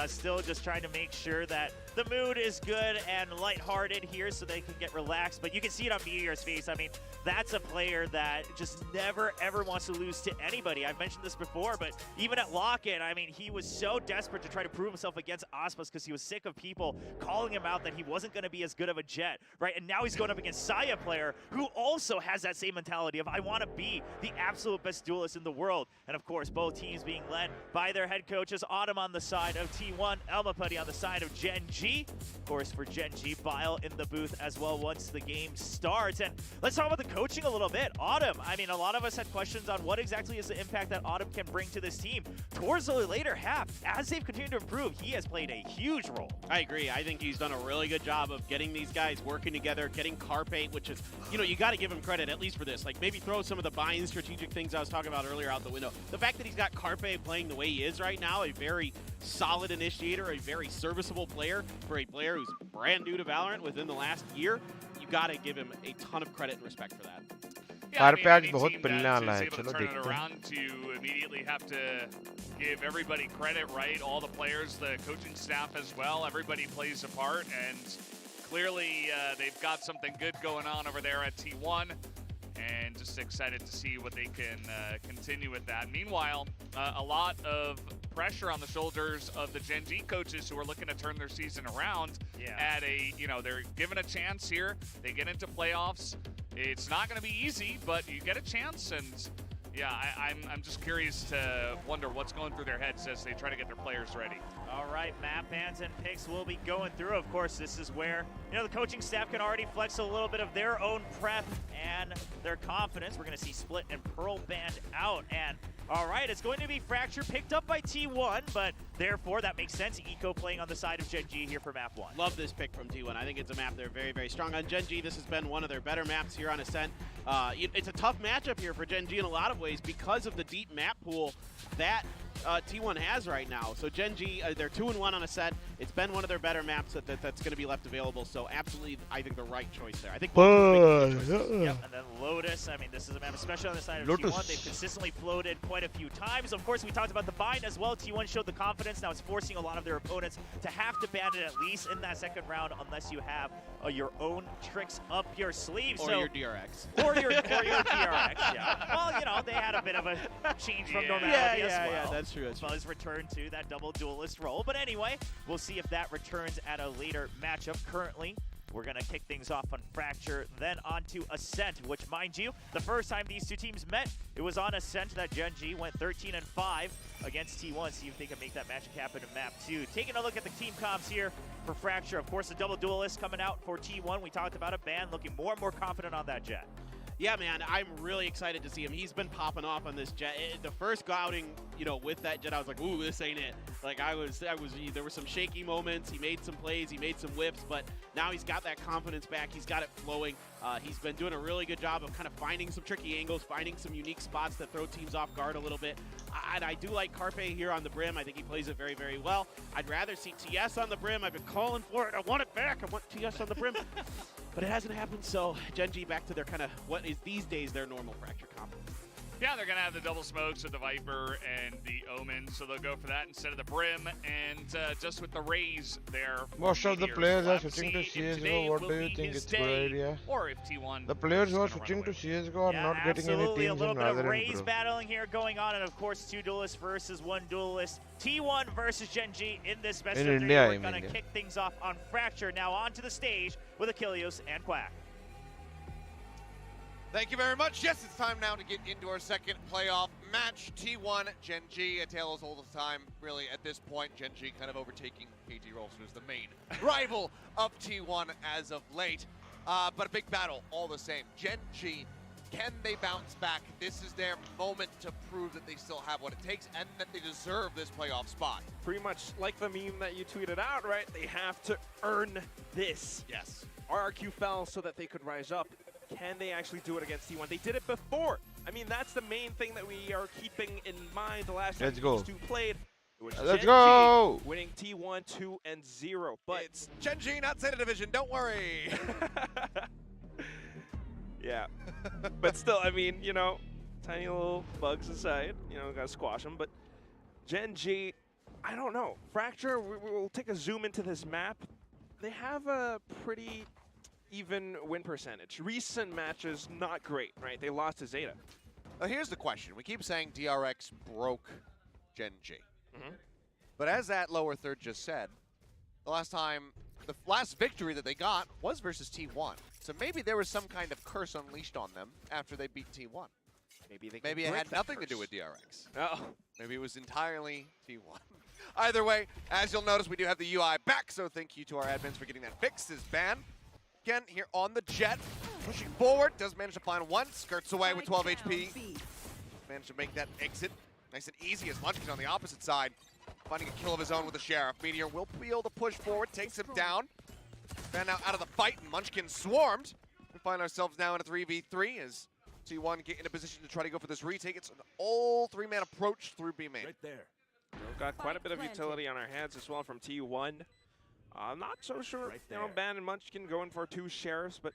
Still just trying to make sure that the mood is good and lighthearted here so they can get relaxed. But you can see it on Meteor's face. I mean, that's a player that just never, ever wants to lose to anybody. I've mentioned this before, but even at lock-in, I mean, he was so desperate to try to prove himself against Ospas because he was sick of people calling him out that he wasn't going to be as good of a jet, right? And now he's going up against 𝘼𝐽𝐿𝐿 player who also has that same mentality of, I want to be the absolute best duelist in the world. And of course, both teams being led by their head coaches, Autumn on the side of T1, 𝘼𝐿𝐿𝐿 on the side of GENG. G. Of course, for GENG, Bile in the booth as well once the game starts. And let's talk about the coaching a little bit. Autumn, I mean, a lot of us had questions on what exactly is the impact that Autumn can bring to this team. Towards the later half, as they've continued to improve, he has played a huge role. I agree. I think he's done a really good job of getting these guys working together, getting 𝘼𝐼𝐍𝐿𝐒, which is, you know, you got to give him credit at least for this. Like, maybe throw some of the buying strategic things I was talking about earlier out the window. The fact that he's got 𝘼𝐼𝐍𝐿𝐒 playing the way he is right now, a very solid initiator, a very serviceable player for a player who's brand new to Valorant within the last year, you got to give him a ton of credit and respect for that. Yeah, I mean, any team that is able to turn it around to immediately have to give everybody credit, right? All the players, the coaching staff as well, everybody plays a part, and clearly they've got something good going on over there at T1, and just excited to see what they can continue with that. Meanwhile, a lot of pressure on the shoulders of the GENG coaches who are looking to turn their season around at a, you know, they're given a chance here. They get into playoffs. It's not going to be easy, but you get a chance, and yeah, I'm just curious to wonder what's going through their heads as they try to get their players ready. All right, map bans and picks will be going through. Of course, this is where, you know, the coaching staff can already flex a little bit of their own prep and their confidence. We're going to see Split and Pearl banned out, and all right, it's going to be Fracture picked up by T1, but therefore that makes sense. Eco playing on the side of GENG here for map 1. Love this pick from T1. I think it's a map they're very, very strong on. GENG, this has been one of their better maps here on Ascent. It's a tough matchup here for GENG in a lot of ways because of the deep map pool that T1 has right now. So GENG, they're 2-1 on Ascent. It's been one of their better maps that's going to be left available. So absolutely, I think the right choice there. I think both choices. Yep, and then Lotus. I mean, this is a map, especially on the side of Lotus. T1. They've consistently floated quite a few times. Of course, we talked about the bind as well. T1 showed the confidence. Now it's forcing a lot of their opponents to have to ban it at least in that second round, unless you have your own tricks up your sleeve. Or so, your DRX. Or your DRX, yeah. Well, you know, they had a bit of a change from normality as well. Yeah, that's true. Buzz returned to that double duelist role. But anyway, we'll see if that returns at a later matchup. Currently, we're going to kick things off on Fracture, then on to Ascent, which, mind you, the first time these two teams met, it was on Ascent that GENG went 13-5 against T1. See if they can make that magic happen in map 2. Taking a look at the team comps here for Fracture. Of course, the double duelist coming out for T1. We talked about a ban, looking more and more confident on that Jet. Yeah, man, I'm really excited to see him. He's been popping off on this Jet. The first outing, you know, with that Jet, I was like, ooh, this ain't it. Like, there were some shaky moments. He made some plays, he made some whips, but now he's got that confidence back. He's got it flowing. He's been doing a really good job of kind of finding some tricky angles, finding some unique spots that throw teams off guard a little bit. And I do like 𝘼𝐼𝐍𝐿𝐒 here on the brim. I think he plays it very, very well. I'd rather see TS on the brim. I've been calling for it. I want it back. I want TS on the brim. But it hasn't happened, so GENG back to their kind of, what is these days their normal Fracture comp. Yeah, they're going to have the double smokes with the Viper and the Omen, so they'll go for that instead of the Brim, and just with the Raze there. Most of the players are switching to CSGO. What do you think it's a good idea? Or if T1. The players who are switching to CSGO are not getting any teams a little in bit of Valorant, Raze bro. battling here going on, and of course 2 duelists versus 1 duelist. T1 versus GENG in this best of 3. We're going to kick things off on Fracture. Now onto the stage with 𝘼𝐼𝐿𝐿𝐿 and 𝘼𝐿𝐼𝐿. Thank you very much. Yes, it's time now to get into our second playoff match. T1, GENG, a tale as old as time. Really, at this point, GENG kind of overtaking KT Rolls, who's the main rival of T1 as of late. But a big battle all the same. GENG, can they bounce back? This is their moment to prove that they still have what it takes and that they deserve this playoff spot. Pretty much like the meme that you tweeted out, right? They have to earn this. Yes. RRQ fell so that they could rise up. Can they actually do it against T1? They did it before. I mean, that's the main thing that we are keeping in mind the last time these two played. It was Let's go! Winning T1 2-0. But it's GENG, not Zeta Division, don't worry. Yeah. But still, I mean, you know, tiny little bugs aside, you know, gotta squash them. But GENG, I don't know. Fracture, we'll take a zoom into this map. They have a pretty even win percentage. Recent matches, not great, right? They lost to Zeta. Now here's the question. We keep saying DRX broke GENG. But as that lower third just said, the last victory that they got was versus T1. So maybe there was some kind of curse unleashed on them after they beat T1. Maybe it had nothing to do with DRX. Oh, maybe it was entirely T1. Either way, as you'll notice, we do have the UI back, so thank you to our admins for getting that fixed. Is Ban again here on the jet, pushing forward, does manage to find one, skirts away with 12 HP. Managed to make that exit nice and easy as Munchkin on the opposite side, finding a kill of his own with the Sheriff. Meteor will be able to push forward, takes him down. Ban now out of the fight, and Munchkin swarmed. We find ourselves now in a 3v3 as T1 get in a position to try to go for this retake. It's an all three-man approach through B main. Right there. We've got quite a bit of utility on our hands as well from T1. I'm not so sure, Ban and Munchkin going for 2 sheriffs, but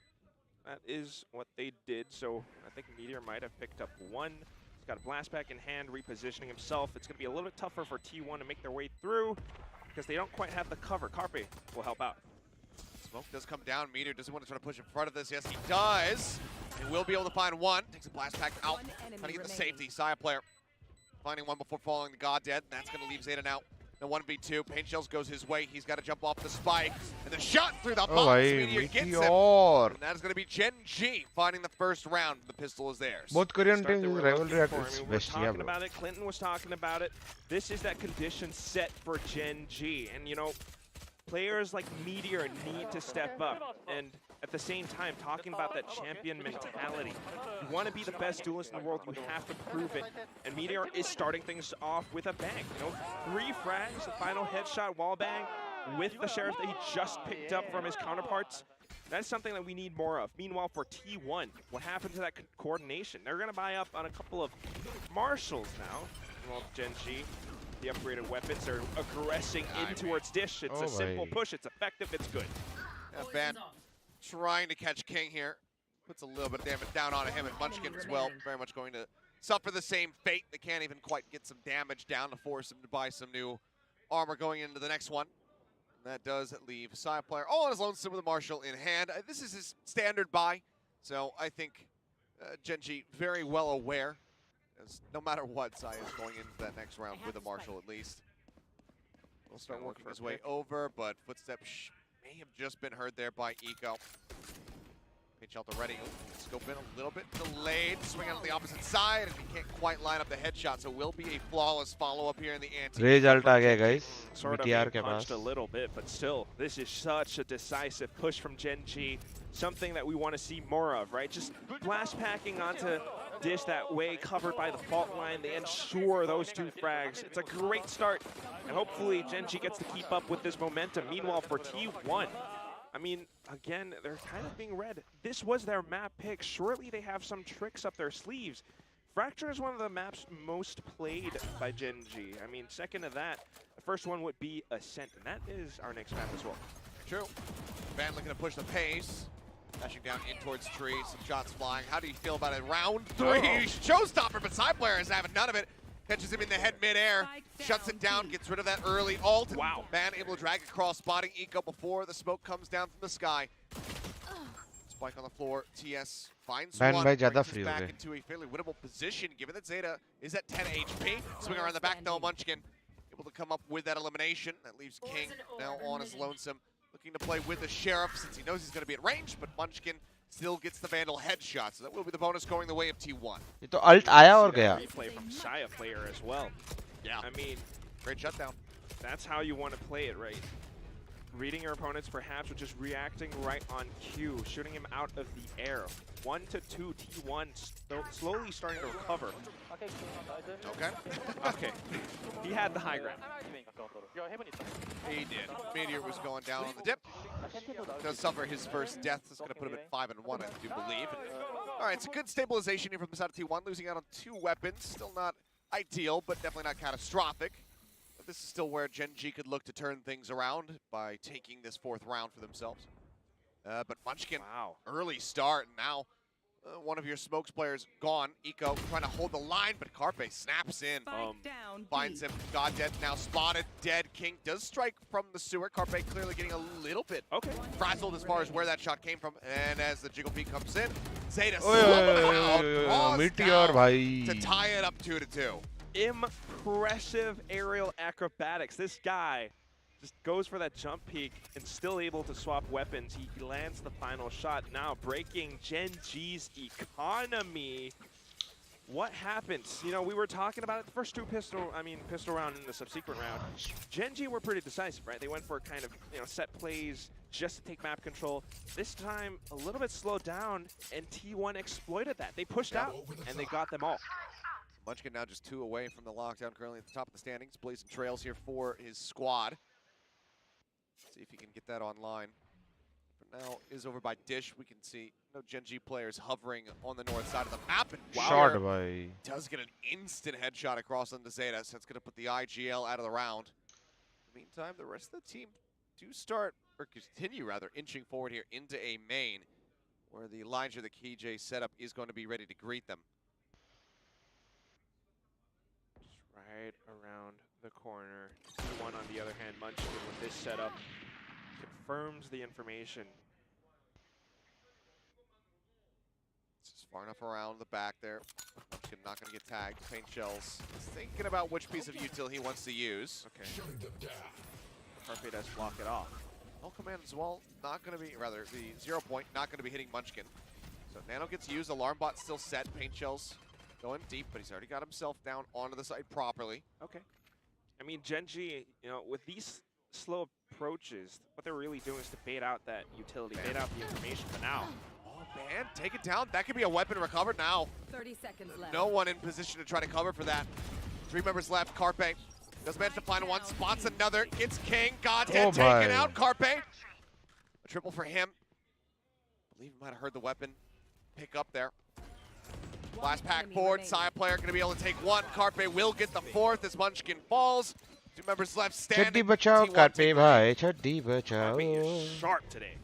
that is what they did. So I think Meteor might have picked up one. He's got a blast pack in hand, repositioning himself. It's going to be a little bit tougher for T1 to make their way through because they don't quite have the cover. 𝐼𝐽𝐿 will help out. Smoke does come down. Meteor doesn't want to try to push in front of this. Yes, he does. He will be able to find one. Takes a blast pack out. Trying to get the safety. 𝘼𝐽𝐿 player finding one before falling the God Dead. And that's going to leave Zeta now. The 1v2. Paint Shells goes his way. He's got to jump off the spike. And the shot through the box. Meteor gets him. And that is going to be GENG finding the first round. The pistol is theirs. Both Korean teams rivalry at its we're best. talking about it. Clinton was talking about it. This is that condition set for GENG. And, you know, players like Meteor need to step up, and at the same time, talking about that champion mentality. You want to be the best duelist in the world, you have to prove it. And Meteor is starting things off with a bang. You know, 3 frags, the final headshot wall bang with the Sheriff that he just picked up from his counterparts. That's something that we need more of. Meanwhile, for T1, what happened to that coordination? They're going to buy up on a couple of marshals now. Well, GENG. The upgraded weapons are aggressing in towards Dish. It's a simple push. It's effective. It's good. Yeah, Ban trying to catch King here. Puts a little bit of damage down on him, and Munchkin as well. Very much going to suffer the same fate. They can't even quite get some damage down to force him to buy some new armor going into the next one. And that does leave 𝘼𝐽𝐿 player all on his lonesome with a Marshal in hand. This is his standard buy, so I think GENG very well aware. No matter what, 𝘼𝐽𝐿 is going into that next round with a Marshal at least. We'll start working his way over, but footsteps may have just been heard there by 𝐼𝐽𝐿. Pinch out ready. Scope in a little bit delayed. Swing out on the opposite side, and he can't quite line up the headshot, so it will be a flawless follow-up here in the ante. Rage ult aa gaya, guys. Sort of punched a little bit, but still, this is such a decisive push from GENG. Something that we want to see more of, right? Just blast packing onto Dish that way, covered by the fault line. They ensure those 2 frags. It's a great start, and hopefully GENG gets to keep up with this momentum. Meanwhile, for T1, I mean, again, they're kind of being read. This was their map pick. Surely they have some tricks up their sleeves. Fracture is one of the maps most played by GENG. I mean, second to that, the first one would be Ascent, and that is our next map as well. True. Ban looking to push the pace. Dashing down in towards tree, some shots flying. How do you feel about it? Round 3, showstopper, but 𝘼𝐽𝐿 player is having none of it. Catches him in the head midair, shuts it down, gets rid of that early ult. Wow. Ban able to drag across, spotting 𝐼𝐽𝐿 before the smoke comes down from the sky. Spike on the floor, TS finds one, brings us back into a fairly winnable position, given that Zeta is at 10 HP. Swing around the back though, Munchkin able to come up with that elimination. That leaves King now on his lonesome. Looking to play with the Sheriff since he knows he's going to be at range, but Munchkin still gets the Vandal headshot, so that will be the bonus going the way of T1. ये तो ult आया और गया. Replay from 𝘼𝐽𝐿 player as well. Yeah. I mean, great shutdown. That's how you want to play it, right? Reading your opponents perhaps with just reacting right on cue, shooting him out of the air. 1-2, T1 slowly starting to recover. Okay. Okay. He had the high ground. He did. Meteor was going down on the dip. Does suffer his first death. That's going to put him at 5-1, I do believe. All right, it's a good stabilization here from the side of T1, losing out on 2 weapons. Still not ideal, but definitely not catastrophic. But this is still where GENG could look to turn things around by taking this 4th round for themselves. But Munchkin, early start, and now one of your smokes players gone. 𝐼𝐽𝐿 trying to hold the line, but 𝐼𝐽𝐿 snaps in. Finds him. God Dead now spotted. Dead. King does strike from the sewer. 𝐼𝐽𝐿 clearly getting a little bit frazzled as far as where that shot came from. And as the jiggle beat comes in, Zeta somehow draws to tie it up 2-2. Impressive aerial acrobatics. This guy just goes for that jump peek and still able to swap weapons. He lands the final shot now, breaking GENG's economy. what happens? You know, we were talking about it the first two pistol round and the subsequent round. GENG were pretty decisive, right? They went for kind of, set plays just to take map control. This time, a little bit slowed down, and T1 exploited that. They pushed out, and they got them all. Munchkin now just 2 away from the lockdown, currently at the top of the standings, blazing trails here for his squad. See if he can get that online. For now, is over by Dish. We can see no GENG players hovering on the north side of the map. And does get an instant headshot across onto Zeta, so that's going to put the IGL out of the round. In the meantime, the rest of the team do start, or continue rather, inching forward here into a main, where the 𝘼𝐼𝐍𝐿𝐒 setup is going to be ready to greet them. Right around the corner. T1 on the other hand, Munchkin with this setup confirms the information. This is far enough around the back there. Munchkin not going to get tagged. Paint shells. He's thinking about which piece of util he wants to use. Okay. Carpe does block it off. All command as well, not going to be, rather, the 0 point, not going to be hitting Munchkin. So Nano gets used, alarm bot still set, paint shells going deep, but he's already got himself down onto the side properly. Okay. I mean, GENG, with these slow approaches, what they're really doing is to bait out that utility, bait out the information for now. Oh, man, take it down. That could be a weapon recovered now. 30 seconds left. No one in position to try to cover for that. 3 members left. Carpe does manage to find one, spots another, gets King. Goddead taken out. Carpe. A triple for him. I believe he might have heard the weapon pick up there. Last pack board, 𝘼𝐼𝐍𝐿𝐒 player going to be able to take 1. Carpe will get the 4th as Munchkin falls. 2 members left standing. Chaddi bachao, Carpe bhai, chaddi bachao. Carpe is sharp today.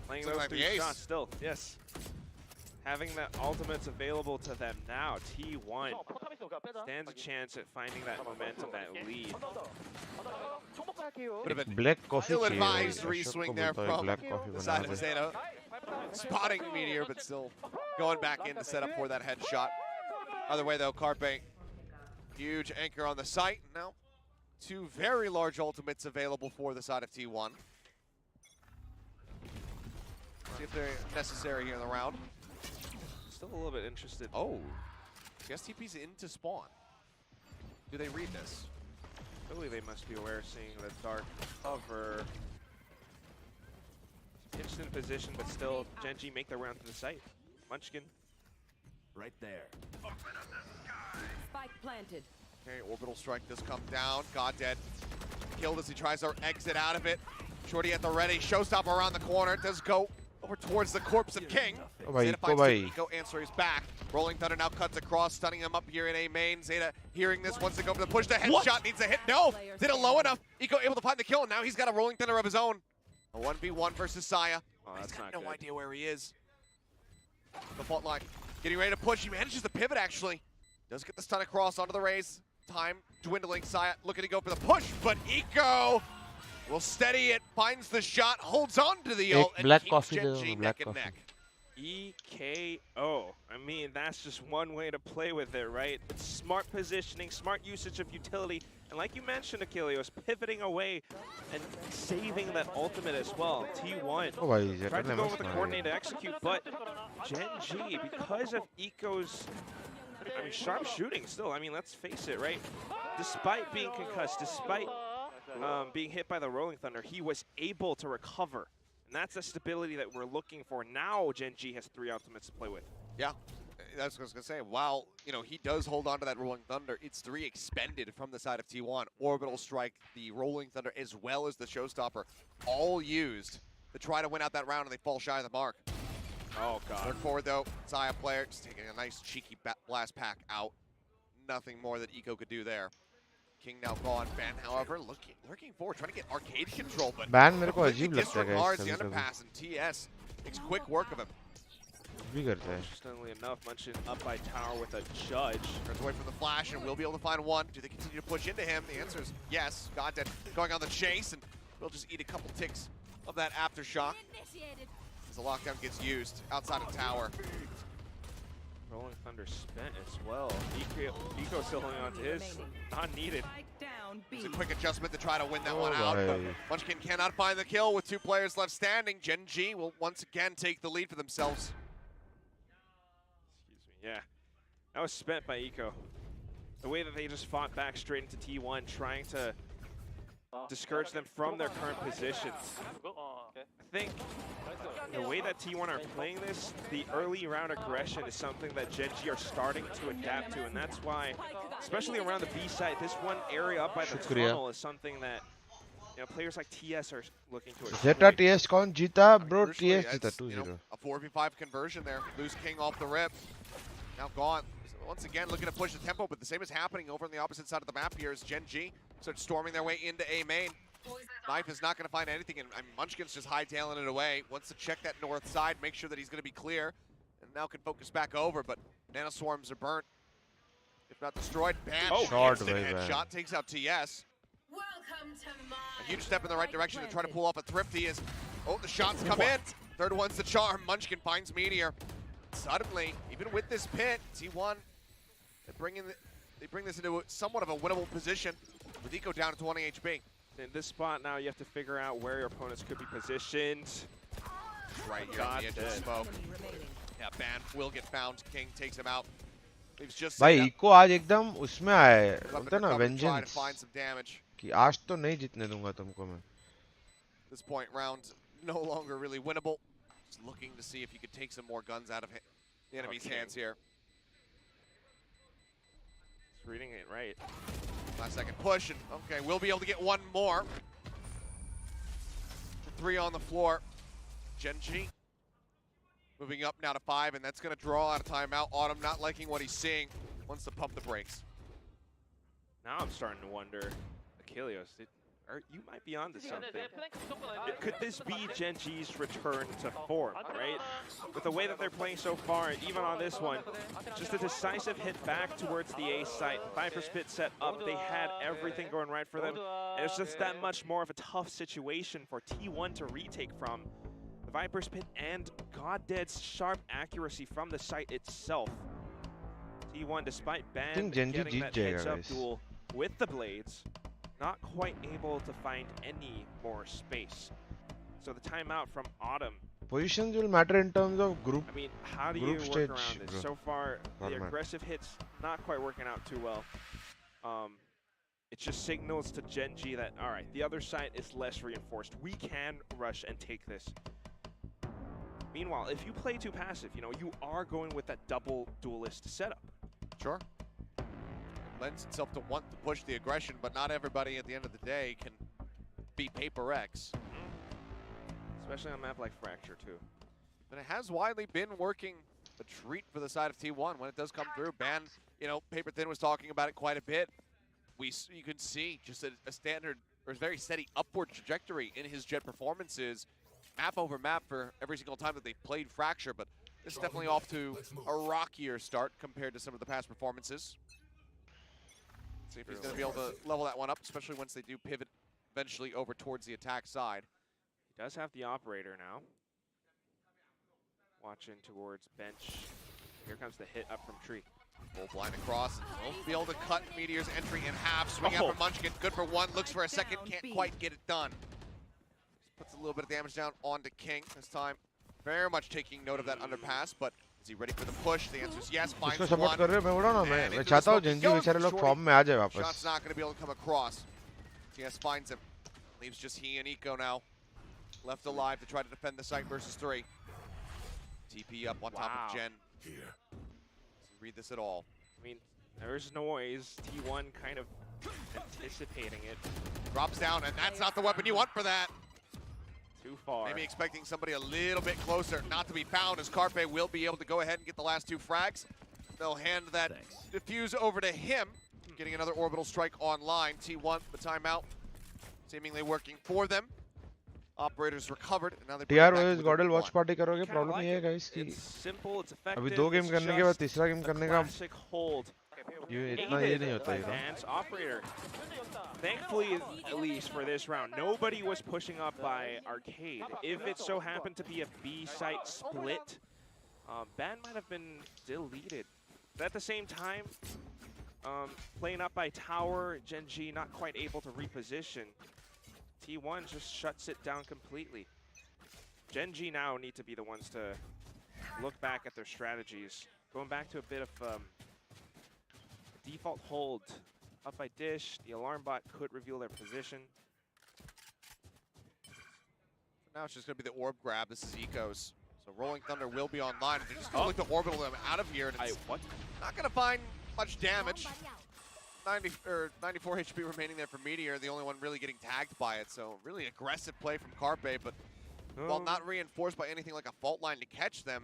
Playing those 3 shots still, yes. Having the ultimates available to them now, T1 stands a chance at finding that momentum, that lead. Would have been black coffee ill-advised re-swing there from the side of Zeta. Spotting Meteor, but still going back in to set up for that headshot. Other way though, Carpe, huge anchor on the site. Now, 2 very large ultimates available for the side of T1. See if they're necessary here in the round. Still a little bit interested. Oh, I guess TP's into spawn. Do they read this? Clearly they must be aware, seeing the dark cover. Pitched in position, but still GENG make their round to the site. Munchkin. Right there. Spike planted. Okay, orbital strike does come down. Goddead killed as he tries to exit out of it. Shorty at the ready. Showstopper around the corner. Does go over towards the corpse of King. Zeta finds Eco answers back. Rolling Thunder now cuts across, stunning him up here in A main. Zeta hearing this, wants to go for the push. The headshot needs a hit. No! Zeta low enough. Eco able to find the kill, and now he's got a Rolling Thunder of his own. A 1v1 versus 𝘼𝐼𝐍𝐿𝐒. Oh, he's got no idea where he is. The fault line. Getting ready to push. He manages to pivot, actually. Does get the stun across onto the raise. Time dwindling. 𝘼𝐼𝐍𝐿𝐒 looking to go for the push, but Eco will steady it, finds the shot, holds on to the ult, and keeps GENG neck and neck. EKO. I mean, that's just one way to play with it, right? It's smart positioning, smart usage of utility, and like you mentioned, 𝘼𝐿𝐿eos, pivoting away and saving that ultimate as well. T1 tried to go with the coordinate to execute, but GENG, because of Eco's sharp shooting still, let's face it, right? Despite being concussed, despite being hit by the Rolling Thunder, he was able to recover. And that's the stability that we're looking for. Now GENG has 3 ultimates to play with. Yeah, that's what I was going to say. While, he does hold on to that Rolling Thunder, it's 3 expended from the side of T1. Orbital Strike, the Rolling Thunder, as well as the Showstopper, all used to try to win out that round, and they fall shy of the mark. Oh, God. Look forward, though. 𝘼𝐼𝐍𝐿𝐒 player just taking a nice cheeky blast pack out. Nothing more that Eco could do there. King now gone. Ban, however, lurking forward, trying to get arcade control, but Ban मेरे को अजीब लगता है disregards the underpass, and TS makes quick work of him. Interestingly enough, Munchkin up by tower with a judge. Turns away from the flash and will be able to find 1. Do they continue to push into him? The answer is yes. Goddead going on the chase, and we'll just eat a couple ticks of that aftershock as the lockdown gets used outside of tower. Rolling Thunder spent as well. Eco still holding on to his. Not needed. It's a quick adjustment to try to win that one out. But Munchkin cannot find the kill with 2 players left standing. GENG will once again take the lead for themselves. Excuse me, yeah. That was spent by Eco. The way that they just fought back straight into T1, trying to discourage them from their current positions. I think the way that T1 are playing this, the early round aggression is something that GENG are starting to adapt to, and that's why, especially around the B side, this one area up by the tunnel is something that players like TS are looking to exploit. Zeta TS कौन जीता? Bro, TS जीता 2-0. A 4v5 conversion there. Lose King off the rip. Now gone. Once again, looking to push the tempo, but the same is happening over on the opposite side of the map here as GENG starts storming their way into A main. Knife is not going to find anything, and Munchkin's just hightailing it away. Wants to check that north side, make sure that he's going to be clear, and now can focus back over, but nanoswarms are burnt. If not destroyed, bam, instant headshot, takes out TS. A huge step in the right direction to try to pull off a Thrifty as, the shots come in. Third one's the charm. Munchkin finds Meteor. Suddenly, even with this pit, T1, they bring this into somewhat of a winnable position with Eco down to 20 HP. In this spot now, you have to figure out where your opponents could be positioned. Right here on the edge of the smoke. Yeah, Ban will get found. King takes him out. Leaves just भाई Eco आज एकदम उसमें आए बोलते ना vengeance. vengeance कि आज तो नहीं जीतने दूंगा तुमको मैं. This point round no longer really winnable. Just looking to see if you could take some more guns out of the enemy's hands here. Just reading it right. Last second push, and okay, we'll be able to get one more. 3 on the floor. GENG moving up now to 5, and that's going to draw out a timeout. Autumn not liking what he's seeing, wants to pump the brakes. Now I'm starting to wonder, 𝘍𝐼𝐍𝐿, you might be onto something. Could this be GENG's return to form, right? With the way that they're playing so far, even on this one, just a decisive hit back towards the A site. Viper's Pit set up, they had everything going right for them. And it's just that much more of a tough situation for T1 to retake from. The Viper's Pit and GodDead's sharp accuracy from the site itself. T1, despite Ban getting that heads-up duel with the Blades, not quite able to find any more space. So the timeout from Autumn. Positions will matter in terms of group. I mean, how do you work around this? So far, the aggressive hits not quite working out too well. It just signals to GENG that, all right, the other side is less reinforced. We can rush and take this. Meanwhile, if you play too passive, you are going with that double duelist setup. Sure. Lends itself to want to push the aggression, but not everybody at the end of the day can be Paper X. Especially on a map like Fracture, too. But it has widely been working a treat for the side of T1 when it does come through. Ban, Paper Thin was talking about it quite a bit. You can see just a standard or very steady upward trajectory in his Jet performances, map over map for every single time that they've played Fracture, but this is definitely off to a rockier start compared to some of the past performances. See if he's going to be able to level that one up, especially once they do pivot eventually over towards the attack side. He does have the operator now. Watching towards bench. Here comes the hit up from Tree. Full blind across. Won't be able to cut Meteor's entry in half. Swing out from Munchkin. Good for one. Looks for a second. Can't quite get it done. Just puts a little bit of damage down onto King this time. Very much taking note of that underpass, but is he ready for the push? The answer is yes. Finds one. support कर रहे हो मैं बोल रहा हूँ ना मैं चाहता हूँ GENG बेचारे लोग फॉर्म में आ जाए वापस. Shot's not going to be able to come across. TS finds him. Leaves just he and Eco now left alive to try to defend the site versus 3. TP up on top of Gen. Does he read this at all? I mean, there's noise. T1 kind of anticipating it. Drops down, and that's not the weapon you want for that. Too far. Maybe expecting somebody a little bit closer, not to be found, as 𝘍𝐼𝐍𝐿 will be able to go ahead and get the last 2 frags. They'll hand that defuse over to him, getting another orbital strike online. T1, the timeout, seemingly working for them. Operators recovered, and now they TR vs GODL watch party करोगे? Problem ये है guys कि simple, it's effective. अभी 2 game करने के बाद तीसरा game करने का ये इतना ये नहीं होता है. Ban's operator. Thankfully, at least for this round, nobody was pushing up by Arcade. If it so happened to be a B site split, Ban might have been deleted. But at the same time, playing up by Tower, GENG not quite able to reposition. T1 just shuts it down completely. GENG now need to be the ones to look back at their strategies. Going back to a bit of default hold up by Dish. The alarm bot could reveal their position. Now it's just going to be the orb grab. This is ecos. So Rolling Thunder will be online. They're just going to look to orbital them out of here. And it's not going to find much damage. 94 HP remaining there for Meteor, the only one really getting tagged by it. So really aggressive play from 𝘼𝐽𝐿, but while not reinforced by anything like a fault line to catch them,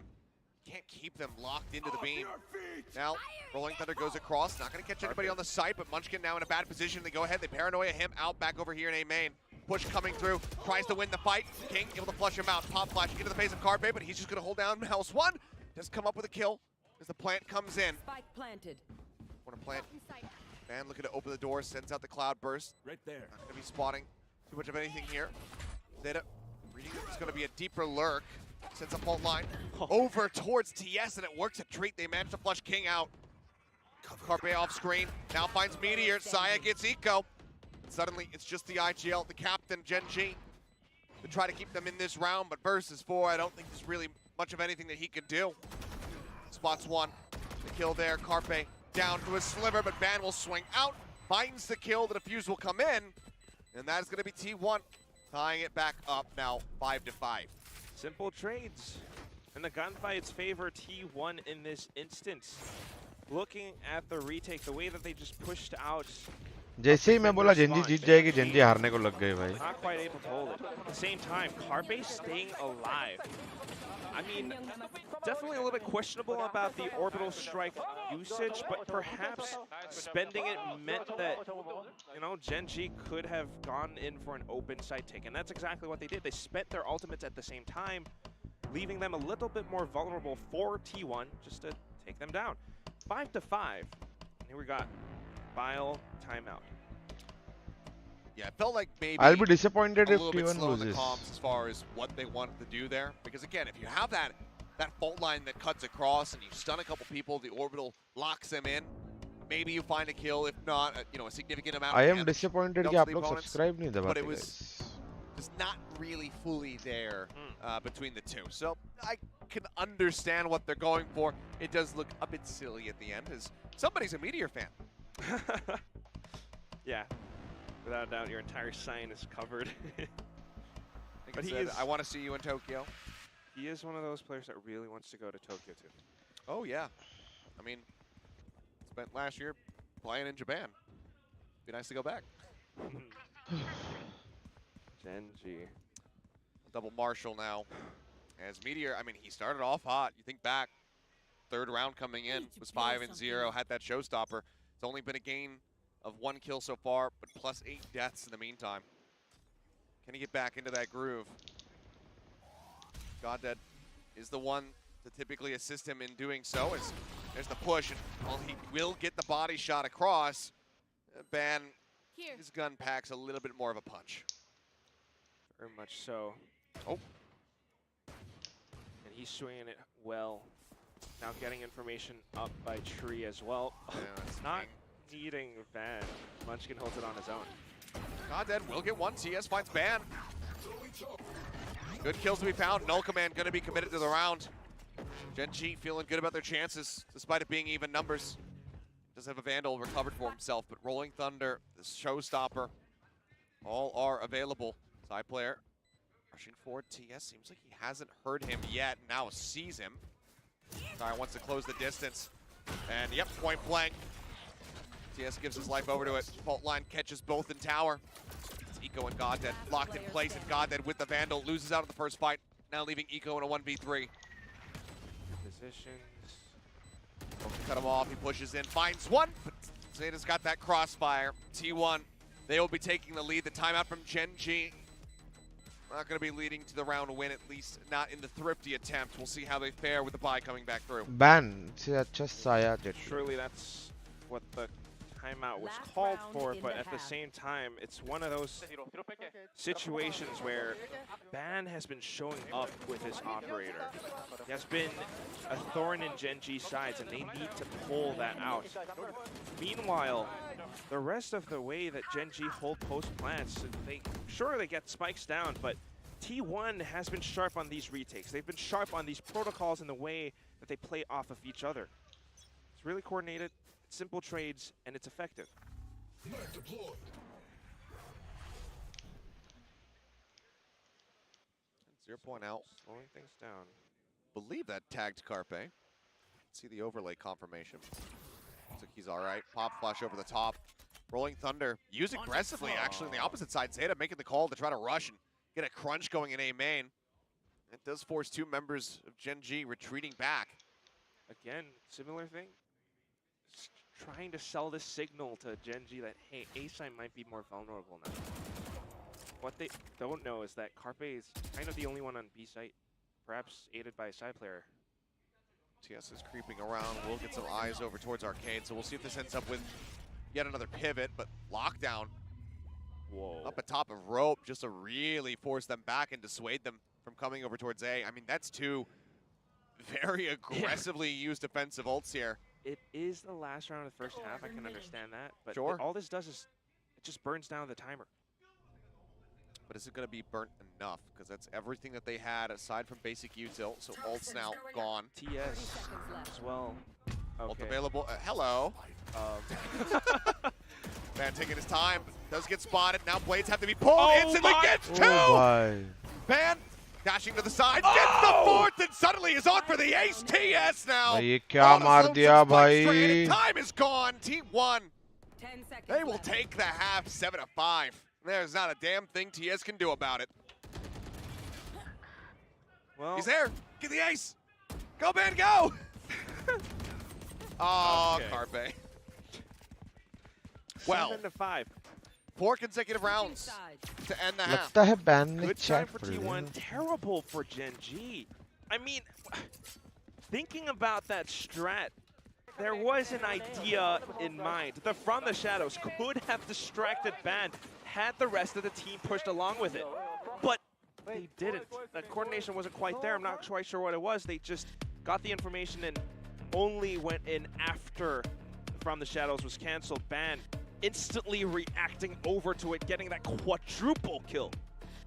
can't keep them locked into the beam. Now, Rolling Thunder goes across, not going to catch anybody on the site, but Munchkin now in a bad position. They go ahead, they paranoia him out back over here in A main. Push coming through, tries to win the fight. King able to flush him out, pop flash into the face of 𝘼𝐽𝐿, but he's just going to hold down House 1. Does come up with a kill as the plant comes in. Spike planted. Want to plant. Man looking to open the door, sends out the cloud burst. Right there. Not going to be spotting too much of anything here. Zeta reading it's going to be a deeper lurk. Sends a fault line over towards TS, and it works a treat. They manage to flush King out. 𝘼𝐽𝐿 off screen. Now finds Meteor. 𝘼𝐽𝐿 gets eco. Suddenly, it's just the IGL, the captain, GENG, to try to keep them in this round. But versus 4, I don't think there's really much of anything that he could do. Spots 1. The kill there. 𝘼𝐽𝐿 down to a sliver, but Ban will swing out. Finds the kill. The defuse will come in. And that is going to be T1 tying it back up now 5-5. Simple trades. And the gunfights favor T1 in this instance. Looking at the retake, the way that they just pushed out. जैसे ही मैं बोला Gen Z जीत जाएगी, Gen Z हारने को लग गए भाई. Not quite able to hold it. At the same time, 𝘼𝐽𝐿 staying alive. I mean, definitely a little bit questionable about the orbital strike usage, but perhaps spending it meant that, you know, GENG could have gone in for an open site take, and that's exactly what they did. They spent their ultimates at the same time, leaving them a little bit more vulnerable for T1 just to take them down. 5-5. Here we got 𝘼𝐿 timeout. Yeah, it felt like maybe I'll be disappointed if a little bit T1 slow in the loses. comms as far as what they wanted to do there. Because again, if you have that fault line that cuts across and you stun a couple people, the orbital locks them in. Maybe you find a kill, if not, you know, a significant amount. I am disappointed कि आप लोग subscribe नहीं दबाते. But it was just not really fully there between the two. So I can understand what they're going for. It does look a bit silly at the end, as somebody's a Meteor fan. Yeah. Without a doubt, your entire sign is covered. But he is, I want to see you in Tokyo. He is one of those players that really wants to go to Tokyo too. Oh yeah. I mean, spent last year playing in Japan. Be nice to go back. GENG. Double Marshall now. As Meteor, I mean, he started off hot. You think back, third round coming in, was 5-0, had that showstopper. It's only been a gain of 1 kill so far, but plus 8 deaths in the meantime. Can he get back into that groove? GodDead is the one to typically assist him in doing so. As there's the push, and well, he will get the body shot across. Ban, his gun packs a little bit more of a punch. Very much so. Oh. And he's swinging it well. Now getting information up by Tree as well. Yeah, not needing Ban. Munchkin holds it on his own. GodDead will get 1. TS finds Ban. Good kills to be found. Null Command going to be committed to the round. GENG feeling good about their chances, despite it being even numbers. Does have a Vandal recovered for himself, but Rolling Thunder, the showstopper, all are available. Side player rushing forward. TS seems like he hasn't heard him yet. Now sees him. Wants to close the distance. And yep, point blank. TS gives his life over to it. Fault line catches both in tower. It's Eco and GodDead locked in place, and GodDead with the Vandal loses out of the first fight. Now leaving Eco in a 1v3. Positions. Cut him off, he pushes in, finds one, but Zeta's got that crossfire. T1, they will be taking the lead. The timeout from GENG. Not going to be leading to the round win, at least not in the thrifty attempt. We'll see how they fare with the bye coming back through. Ban, just 𝘼𝐽𝐿. Surely that's what the timeout was called for, but at the same time, it's one of those situations where Ban has been showing up with his operator. He has been a thorn in GENG's sides, and they need to pull that out. Meanwhile, the rest of the way that GENG hold post plants, they get spikes down, but T1 has been sharp on these retakes. They've been sharp on these protocols and the way that they play off of each other. It's really coordinated. simple trades, and it's effective. 0 point out. Slowing things down. Believe that tagged 𝘼𝐽𝐿. See the overlay confirmation. Looks like he's all right. Pop flash over the top. Rolling Thunder used aggressively, actually, on the opposite side. Zeta making the call to try to rush and get a crunch going in A main. It does force 2 members of GENG retreating back. Again, similar thing. Trying to sell this signal to GENG that, hey, A side might be more vulnerable now. What they don't know is that 𝘼𝐼𝐿 is kind of the only one on B site, perhaps aided by a side player. TS is creeping around. We'll get some eyes over towards Arcade, so we'll see if this ends up with yet another pivot, but lockdown. Whoa. Up atop of rope just to really force them back and dissuade them from coming over towards A. I mean, that's 2 very aggressively used defensive ults here. It is the last round of the first half, I can understand that, but sure. All this does is it just burns down the timer. But is it going to be burnt enough? Because that's everything that they had aside from basic util. So ult's now gone. TS as well. Okay. Ult available. Hello. Man taking his time. Does get spotted. Now blades have to be pulled. Instantly gets 2. Ban dashing to the side. Gets the 4th and suddenly is on for the ace. TS now. ये क्या मार दिया भाई? Time is gone. T1. They will take the half 7-5. There's not a damn thing TS can do about it. Well, he's there. Get the ace. Go, man, go. Oh, 𝘼𝐼𝐿. Well, 7-5. 4 consecutive rounds to end the half. लगता है ban ने Good check time for T1. Terrible for GENG. I mean, thinking about that strat, there was an idea in mind. The From the Shadows could have distracted Ban had the rest of the team pushed along with it. But they didn't. That coordination wasn't quite there. I'm not quite sure what it was. They just got the information and only went in after From the Shadows was canceled. Ban instantly reacting over to it, getting that quadruple kill.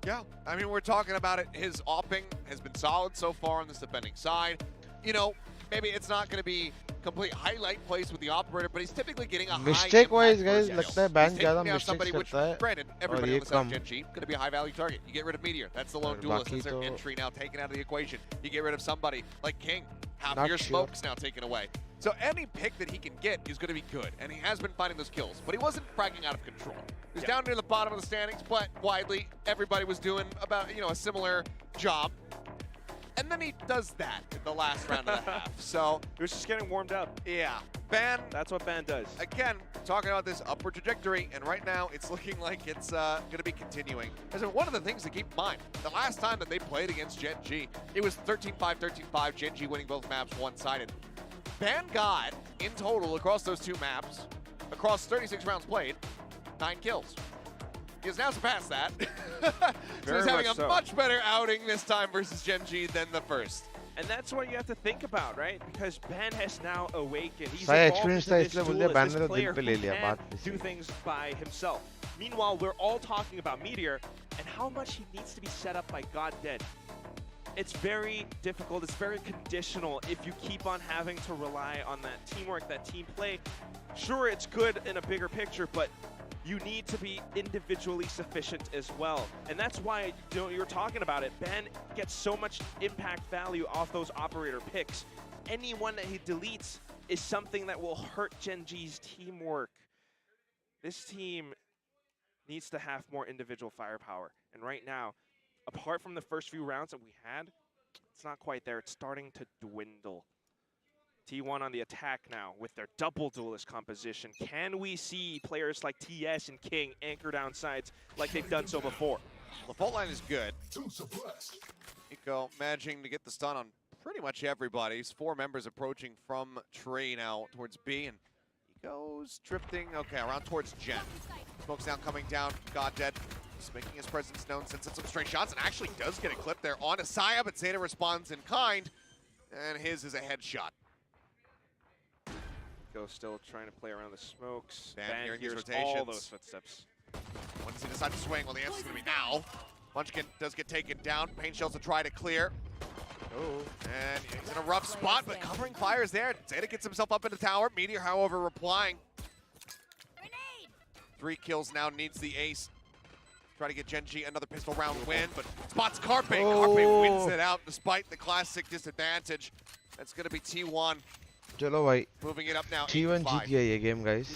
Yeah, I mean, we're talking about it. His opping has been solid so far on this defending side. You know, maybe it's not going to be complete highlight plays with the operator, but he's typically getting a mistake wise guys high लगता है ban ज़्यादा mistakes mistakes करता है granted everybody on the side of GENG going to be a high value target. You get rid of Meteor, that's the lone duelist, that's their entry now taken out of the equation. You get rid of somebody like King, half your smokes now taken away. So any pick that he can get is going to be good, and he has been finding those kills, but he wasn't fragging out of control. He was down near the bottom of the standings, but widely everybody was doing about, you know, a similar job. And then he does that in the last round of the half. So he was just getting warmed up. Yeah. Ban. That's what Ban does. Again, talking about this upward trajectory, and right now it's looking like it's going to be continuing. As one of the things to keep in mind, the last time that they played against GENG, it was 13-5, 13-5, GENG winning both maps one-sided. Ban got, in total, across those 2 maps, across 36 rounds played, 9 kills. He has now surpassed that. So he's having a much better outing this time versus GENG than the first. And that's what you have to think about, right? Because Ban has now awakened. He's experienced this player who can do things by himself. Meanwhile, we're all talking about Meteor and how much he needs to be set up by GodDead. It's very difficult, it's very conditional if you keep on having to rely on that teamwork, that team play. Sure, it's good in a bigger picture, but you need to be individually sufficient as well. And that's why, you know, you're talking about it. Ban gets so much impact value off those operator picks. Anyone that he deletes is something that will hurt GENG's teamwork. This team needs to have more individual firepower. And right now, apart from the first few rounds that we had, it's not quite there. It's starting to dwindle. T1 on the attack now with their double duelist composition. Can we see players like TS and King anchor down sides like they've done so before? The fault line is good. Eco managing to get the stun on pretty much everybody. He's 4 members approaching from Trey now towards B, and he goes drifting, okay, around towards Gen. Smoke's now coming down, GodDead. He's making his presence known, sends in some straight shots, and actually does get a clip there on 𝘼𝐼𝐿, but Zeta responds in kind, and his is a headshot. Go still trying to play around the smokes. Ban hearing his hears rotations. all those footsteps. When does he decide to swing? Well, the answer's going to be now. Munchkin does get taken down. Pain shells to try to clear. Oh, and he's in a rough spot, but covering fire is there. Zeta gets himself up in the tower. Meteor, however, replying. 3 kills now, needs the ace. Try to get GENG another pistol round win, but spots 𝘼𝐼𝐍𝐿𝐒. 𝘼𝐼𝐍𝐿𝐒 wins it out despite the classic disadvantage. That's going to be T1. चलो भाई Moving it up now. T1 जीत गया ये game guys.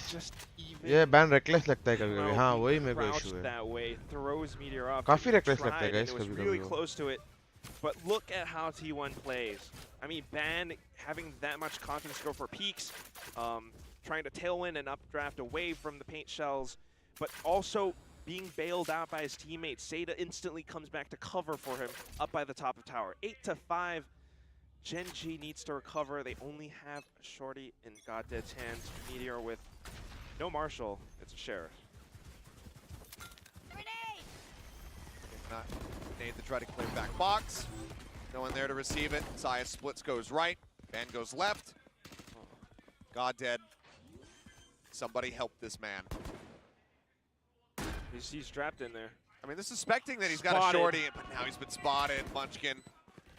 ये ban reckless लगता है कभी-कभी. हाँ वही मेरे को इशू है. That way throws Meteor off. काफी रेकलेस लगता है गाइस कभी-कभी. Really close to it. But look at how T1 plays. I mean, Ban having that much confidence to go for peaks, trying to tailwind and updraft away from the paint shells, but also being bailed out by his teammates. Zeta instantly comes back to cover for him up by the top of tower. 8-5. GENG needs to recover. They only have Shorty in GodDead's hands. Meteor with no Marshall. It's a Sheriff. Not Nate to try to clear back box. No one there to receive it. 𝘼𝐼𝐍𝐿𝐒 splits, goes right. Ban goes left. GodDead. Somebody help this man. He's trapped in there. I mean, they're suspecting that he's got a shorty, but now he's been spotted. Munchkin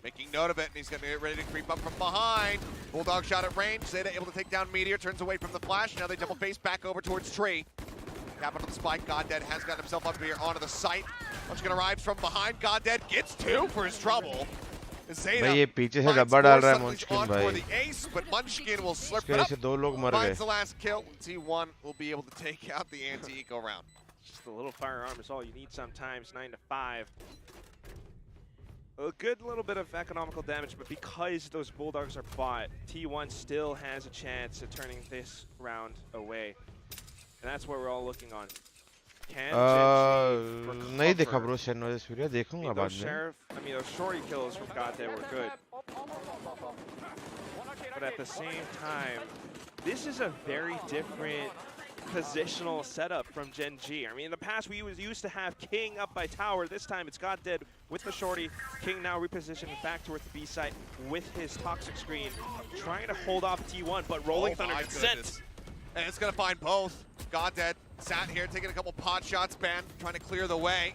making note of it, and he's going to get ready to creep up from behind. Bulldog shot at range. Zeta able to take down Meteor, turns away from the flash. Now they double face back over towards Tree. Capital spike. GodDead has got himself up here onto the site. Munchkin arrives from behind. GodDead gets 2 for his trouble. Zeta ये पीछे से डब्बा डाल रहा है Munchkin भाई. the ace, but Munchkin will slurp it up. से 2 लोग मर Finds गए. the last kill. T1 will be able to take out the anti-eco round. Just a little firearm is all you need sometimes. 9-5. A good little bit of economical damage, but because those Bulldogs are bought, T1 still has a chance of turning this round away. And that's what we're all looking on. Can नहीं देखा bro शेनोज video देखूंगा बाद में. I mean, those shorty kills from GodDead were good. But at the same time, this is a very different positional setup from GENG. I mean, in the past, we used to have King up by tower. This time, it's GodDead with the shorty. King now repositioning back towards the B site with his toxic screen, trying to hold off T1, but Rolling Thunder Ascent. And it's going to find both. GodDead sat here taking a couple pot shots. Ban trying to clear the way.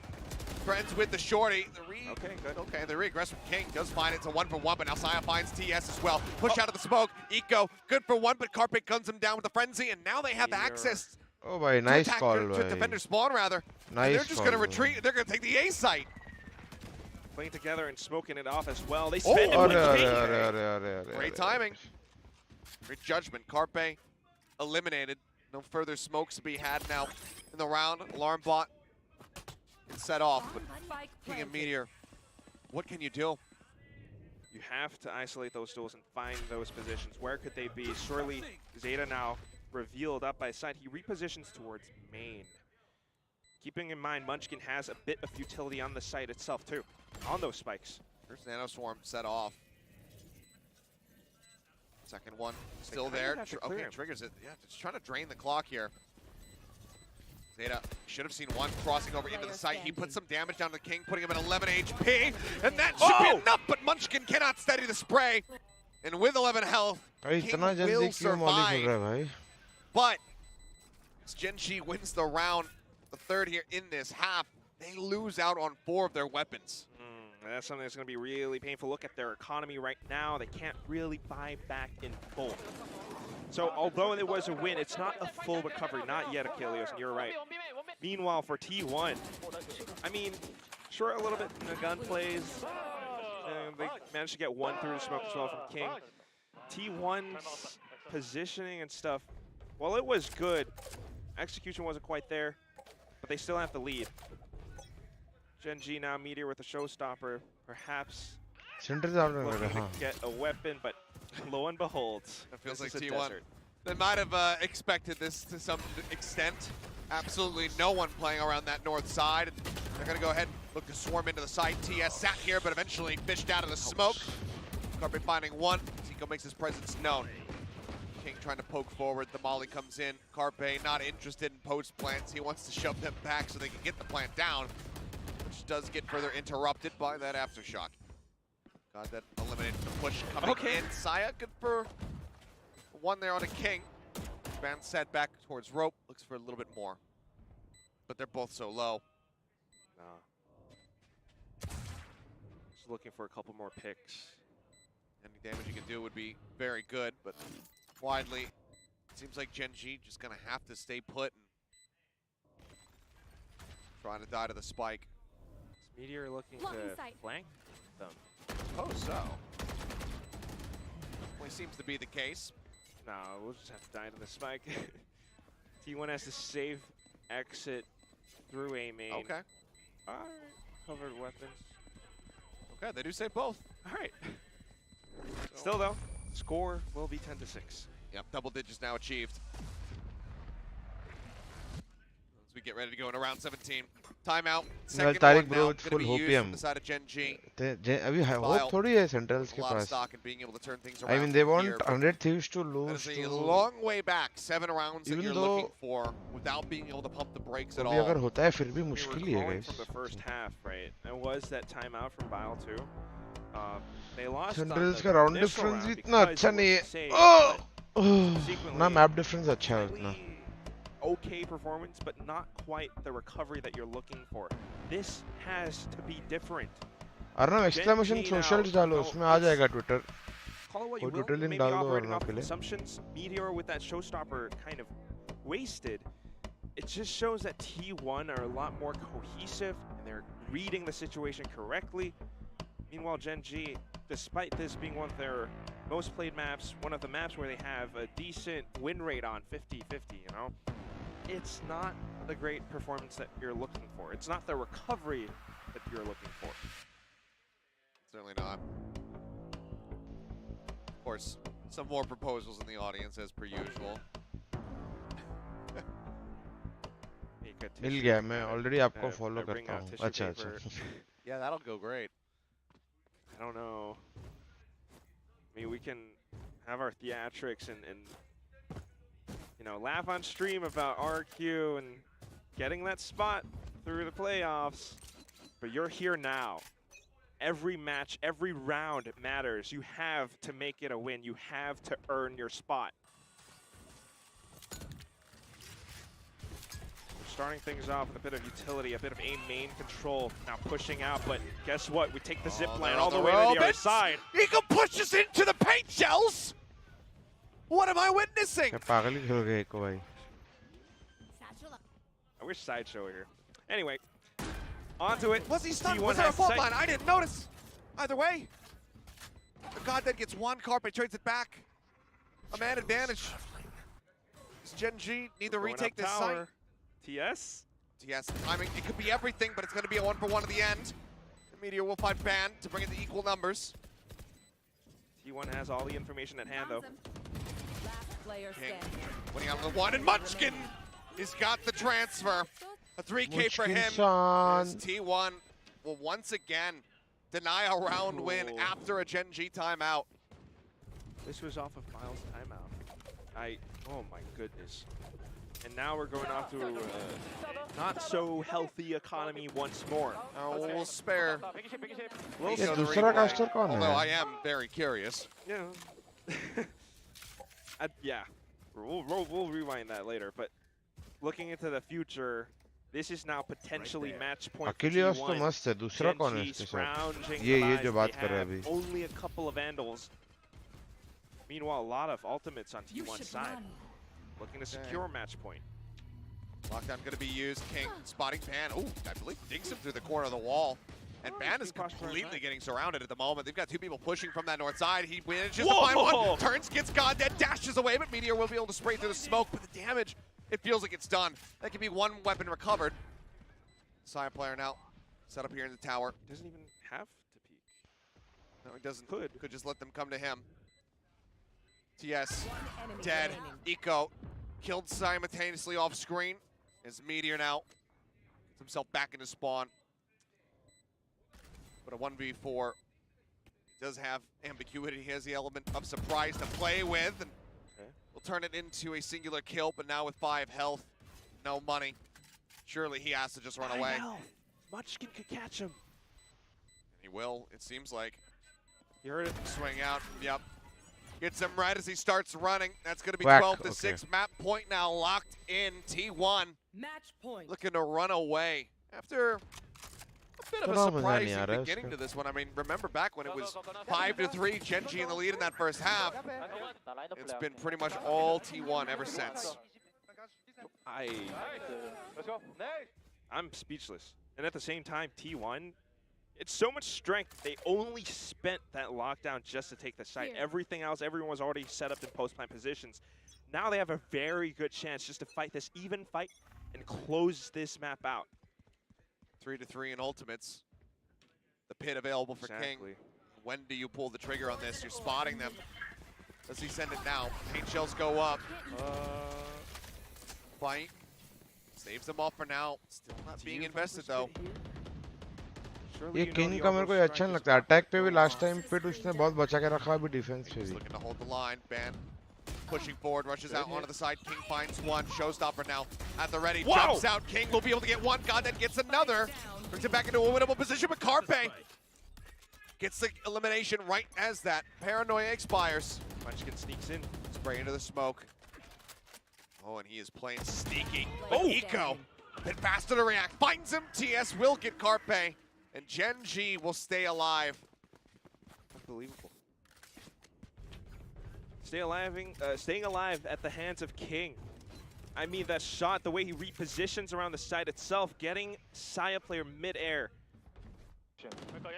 Friends with the shorty. The read. Okay, good. Okay, the re-aggress from King does find it. It's a 1-for-1, but now 𝘼𝐼𝐍𝐿𝐒 finds TS as well. Push out of the smoke. Eco, good for 1, but 𝘼𝐼𝐍𝐿𝐒 guns him down with the frenzy, and now they have access. Oh, भाई, nice call, to defender spawn, rather. Nice. And they're just going to retreat. They're going to take the A site. Playing together and smoking it off as well. They spend it with King. Great timing. Great judgment. 𝘼𝐼𝐍𝐿𝐒 eliminated. No further smokes to be had now in the round. Alarm bot is set off, but King and Meteor, what can you do? You have to isolate those duels and find those positions. Where could they be? Surely Zeta now revealed up by side. He repositions towards main. Keeping in mind, Munchkin has a bit of utility on the site itself too, on those spikes. First Nano Swarm set off. Second one still there. Okay, triggers it. Yeah, just trying to drain the clock here. Zeta should have seen one crossing over into the site. He put some damage down to King, putting him at 11 HP, and that should be enough, but Munchkin cannot steady the spray. And with 11 health, King will survive. But as GENG wins the round, the third here in this half, they lose out on 4 of their weapons. That's something that's going to be really painful. Look at their economy right now. They can't really buy back in full. So although it was a win, it's not a full recovery. Not yet, 𝘼𝐿𝐿eos, and you're right. Meanwhile, for T1, I mean, sure, a little bit in the gun plays. They managed to get 1 through the smoke as well from King. T1's positioning and stuff, well, it was good. Execution wasn't quite there, but they still have the lead. GENG now Meteor with a showstopper, perhaps looking to get a weapon, but lo and behold, it feels like T1. They might have expected this to some extent. Absolutely no one playing around that north side. They're going to go ahead and look to swarm into the site. TS sat here, but eventually fished out of the smoke. 𝘼𝐼𝐍𝐿𝐒 finding 1. Zico makes his presence known. King trying to poke forward. The molly comes in. 𝘼𝐼𝐍𝐿𝐒 not interested in post plants. He wants to shove them back so they can get the plant down, which does get further interrupted by that aftershock. GodDead eliminated the push coming in. 𝘼𝐼𝐍𝐿𝐒 good for 1 there on a King. Ban set back towards rope. Looks for a little bit more, but they're both so low. Just looking for a couple more picks. Any damage you can do would be very good, but widely, it seems like GENG just gonna have to stay put and trying to die to the spike. Is Meteor looking to flank them? Oh, so. Well, seems to be the case. No, we'll just have to die to the spike. T1 has to save exit through A main. Okay. Alright. Covered weapons. Okay, they do save both. Alright. Still though, score will be 10-6. Yep, double digits now achieved. As we get ready to go into round 17. Timeout. Second one now going to be used from the side of GENG. अभी hope थोड़ी है Centrals के पास. I mean, they want 100 thieves to lose. That is a long way back. 7 rounds that you're looking for without being able to pump the brakes at all. अगर होता है फिर भी मुश्किल ही है guys. From the first half, right? And was that timeout from Bile too? They lost. Centrals का round difference इतना अच्छा नहीं है. ना map difference अच्छा है उतना. Okay performance, but not quite the recovery that you're looking for. This has to be different. Arnav exclamation socials डालो उसमें आ जाएगा Twitter. Call it what you will. Maybe operating off assumptions. Meteor with that showstopper kind of wasted. It just shows that T1 are a lot more cohesive and they're reading the situation correctly. Meanwhile, GENG, despite this being one of their most played maps, one of the maps where they have a decent win rate on 50-50, you know? It's not the great performance that you're looking for. It's not the recovery that you're looking for. Certainly not. Of course, some more proposals in the audience as per usual. मिल गया मैं already आपको follow करता हूँ. अच्छा अच्छा. Yeah, that'll go great. I don't know. I mean, we can have our theatrics and you know, laugh on stream about RQ and getting that spot through the playoffs, but you're here now. Every match, every round matters. You have to make it a win. You have to earn your spot. We're starting things off with a bit of utility, a bit of aim main control. Now pushing out, but guess what? We take the zip line all the way to the other side. Eagle pushes into the paint shells. What am I witnessing? पागल ही खेल गए को भाई. I wish Sideshow were here. Anyway, onto it. Was he stunned? Was there a fault line? I didn't notice. Either way, the god that gets one carpet trades it back. A man advantage. Does GENG need to retake this site? TS? TS. I mean, it could be everything, but it's going to be a 1-for-1 at the end. The Meteor will find Ban to bring it to equal numbers. T1 has all the information at hand, though. King winning out of the 1, and Munchkin has got the transfer. A 3K for him. As T1 will once again deny a round win after a GENG timeout. This was off of Miles' timeout. Oh my goodness. And now we're going off to a not so healthy economy once more. We'll spare. Caster Although I am very curious. Yeah. Yeah. We'll rewind that later. But looking into the future, this is now potentially match point for Achilles तो मस्त है. दूसरा कौन है इसके साथ? ये जो बात कर रहा है अभी. Only a couple of Vandals. Meanwhile, a lot of ultimates on T1's side. Looking to secure match point. Lockdown going to be used. King spotting Ban. Oh, I believe digs him through the corner of the wall. And Ban is completely getting surrounded at the moment. They've got 2 people pushing from that north side. He manages to find one. Turns, gets God Dead, dashes away, but Meteor will be able to spray through the smoke. But the damage, it feels like it's done. That could be 1 weapon recovered. Side player now set up here in the tower. Doesn't even have to peek. No, he doesn't. Could just let them come to him. TS dead. Eco killed simultaneously off screen. As Meteor now gets himself back into spawn. But a 1v4 does have ambiguity. He has the element of surprise to play with. And we'll turn it into a singular kill, but now with 5 health, no money. Surely he has to just run away. Munchkin could catch him. And he will, it seems like. You heard it. Swing out, yep. Gets him right as he starts running. That's going to be 12-6. Map point now locked in. T1 match point. looking to run away after a bit of a surprising beginning to this one. I mean, remember back when it was 5-3, GENG in the lead in that first half. It's been pretty much all T1 ever since. I'm speechless. And at the same time, T1, it's so much strength. They only spent that lockdown just to take the site. Everything else, everyone was already set up in post-plant positions. Now they have a very good chance just to fight this even fight and close this map out. 3-3 in ultimates. The pit available for King. When do you pull the trigger on this? You're spotting them. Does he send it now? Paint shells go up. Fight. Saves them off for now. Still not being invested though. ये king का मेरे को अच्छा नहीं लगता. Attack पे भी last time पिट उसने बहुत बचा के रखा अभी डिफेंस पे भी. Looking to hold the line. Ban pushing forward, rushes out onto the side. King finds one. Showstopper now at the ready. Jumps out. King will be able to get one. God, then gets another. Brings it back into a winnable position, but 𝘼𝐼𝐍𝐿 gets the elimination right as that paranoia expires. Munchkin sneaks in. Spray into the smoke. Oh, and he is playing sneaky. But 𝘼𝐼𝐍𝐿, a bit faster to react. Finds him. TS will get 𝘼𝐼𝐍𝐿. And GENG will stay alive. Unbelievable. Staying alive at the hands of King. I mean, that shot, the way he repositions around the site itself, getting 𝘼𝐿𝐿 player mid-air,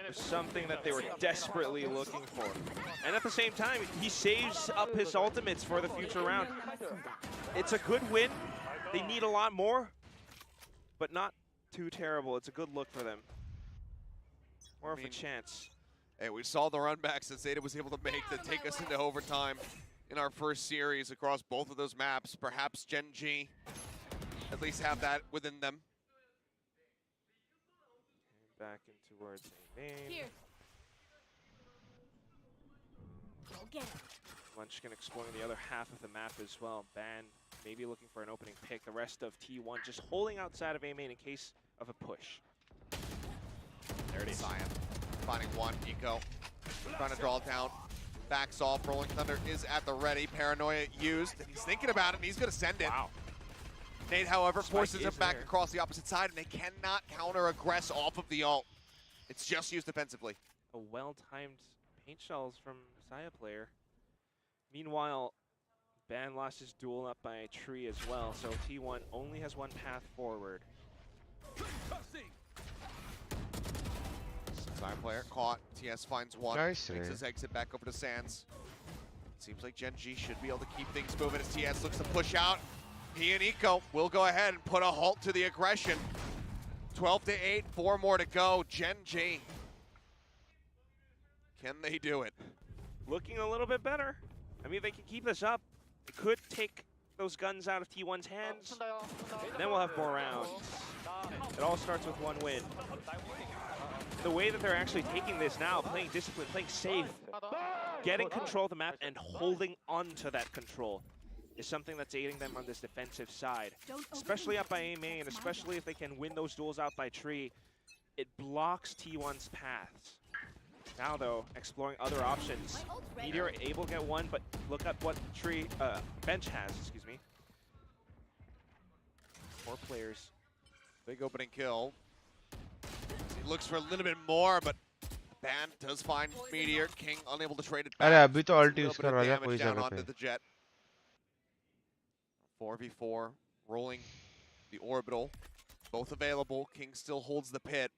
is something that they were desperately looking for. And at the same time, he saves up his ultimates for the future round. It's a good win. They need a lot more, but not too terrible. It's a good look for them. More of a chance. Hey, we saw the run backs that Zeta was able to make to take us into overtime in our first series across both of those maps. Perhaps GENG at least have that within them. Back in towards a main. Here. Go get it. Munchkin exploring the other half of the map as well. Ban maybe looking for an opening pick. The rest of T1 just holding outside of A main in case of a push. There it is. 𝘼𝐿 finding one. 𝘼𝐿𝐿 trying to draw it down. Backs off. Rolling Thunder is at the ready. Paranoia used. And he's thinking about it, and he's going to send it. Wow. Nate, however, forces him back across the opposite side, and they cannot counter-aggress off of the ult. It's just used defensively. A well-timed paint shells from 𝘼𝐿𝐿 player. Meanwhile, Ban lost his duel up by a tree as well, so T1 only has one path forward. 𝘼𝐿𝐿 player caught. TS finds one. Nice. Makes his exit back over to Sands. Seems like GENG should be able to keep things moving as TS looks to push out. He and 𝘼𝐿𝐿 will go ahead and put a halt to the aggression. 12-8, 4 more to go. GENG. Can they do it? Looking a little bit better. I mean, they can keep this up. It could take those guns out of T1's hands. And then we'll have more rounds. It all starts with one win. The way that they're actually taking this now, playing discipline, playing safe, getting control of the map and holding on to that control is something that's aiding them on this defensive side. Especially up by A main, especially if they can win those duels out by tree, it blocks T1's paths. Now though, exploring other options. Meteor able to get one, but look at what tree bench has, excuse me. 4 players. Big opening kill. He looks for a little bit more, but Ban does find Meteor. King unable to trade it back. अरे अभी तो alt use कर रहा है कोई जगह onto the jet. 4v4, rolling the orbital. Both available. King still holds the pit.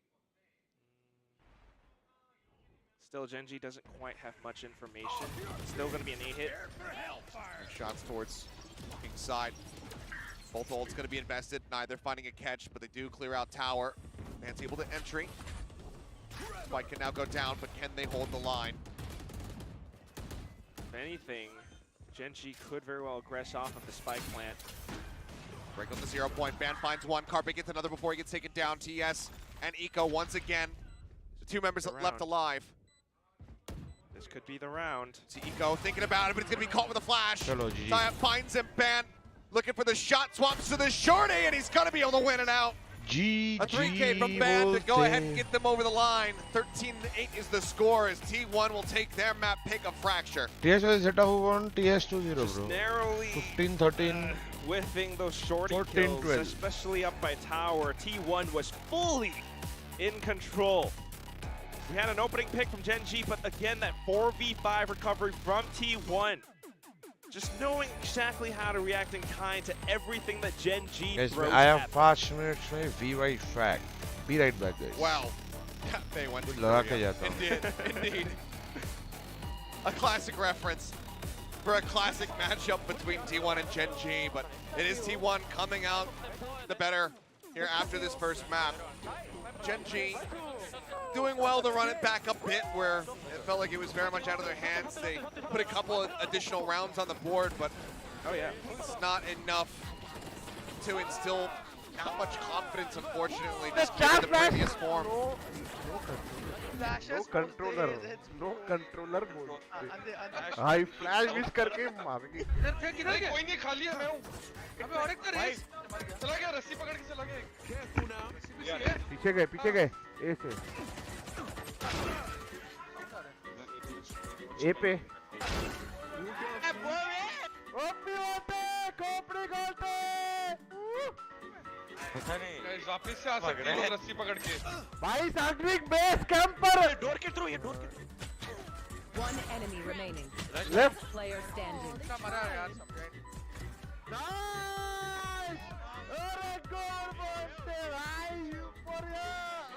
Still, GENG doesn't quite have much information. Still going to be an 8-hit. Shots towards King's side. Both ults going to be invested. Neither finding a catch, but they do clear out tower. Man's able to entry. Spike can now go down, but can they hold the line? If anything, GENG could very well aggress off of the spike plant. Break on the 0 point. Ban finds one. 𝘼𝐼𝐍𝐿 gets another before he gets taken down. TS and 𝘼𝐼𝐿𝐿 once again. The 2 members left alive. This could be the round. See 𝘼𝐿𝐿 thinking about it, but he's going to be caught with a flash. GG. 𝘼𝐿𝐿 finds him. Ban looking for the shot, swaps to the short A, and he's going to be able to win it out. GG. A 3K from Ban to go ahead and get them over the line. 13-8 is the score as T1 will take their map pick of 𝘼𝐿𝐿. TS was Zeta who won TS 2-0, bro. Narrowly 15-13. Whiffing those shorty kills, especially up by tower. T1 was fully in control. We had an opening pick from GENG, but again, that 4v5 recovery from T1. Just knowing exactly how to react in kind to everything that GENG throws I have at 5 minutes में VY frag. Be right back, guys. Wow. They went लगा के जाता हूँ. Indeed. A classic reference for a classic matchup between T1 and GENG, but it is T1 coming out the better here after this first map. GENG doing well to run it back a bit where it felt like it was very much out of their hands. They put a couple of additional rounds on the board, but it's not enough to instill that much confidence, unfortunately, just given the previous form. No controller. No controller mode. I flash miss करके मारेंगे. कोई नहीं खाली है मैं हूँ. अबे और एक तो रेस. चला गया रस्सी पकड़ के चला गया. पीछे गए. ए से. ए पे. ओपी खोपड़ी खोलते. वापिस से आ सकते हैं रस्सी पकड़ के. भाई साग्रिक बेस कैंप पर. डोर के थ्रू ये डोर के. One enemy remaining. Left player standing. मरा यार समझे. Nice. अरे गोल बोलते भाई यूफोरिया.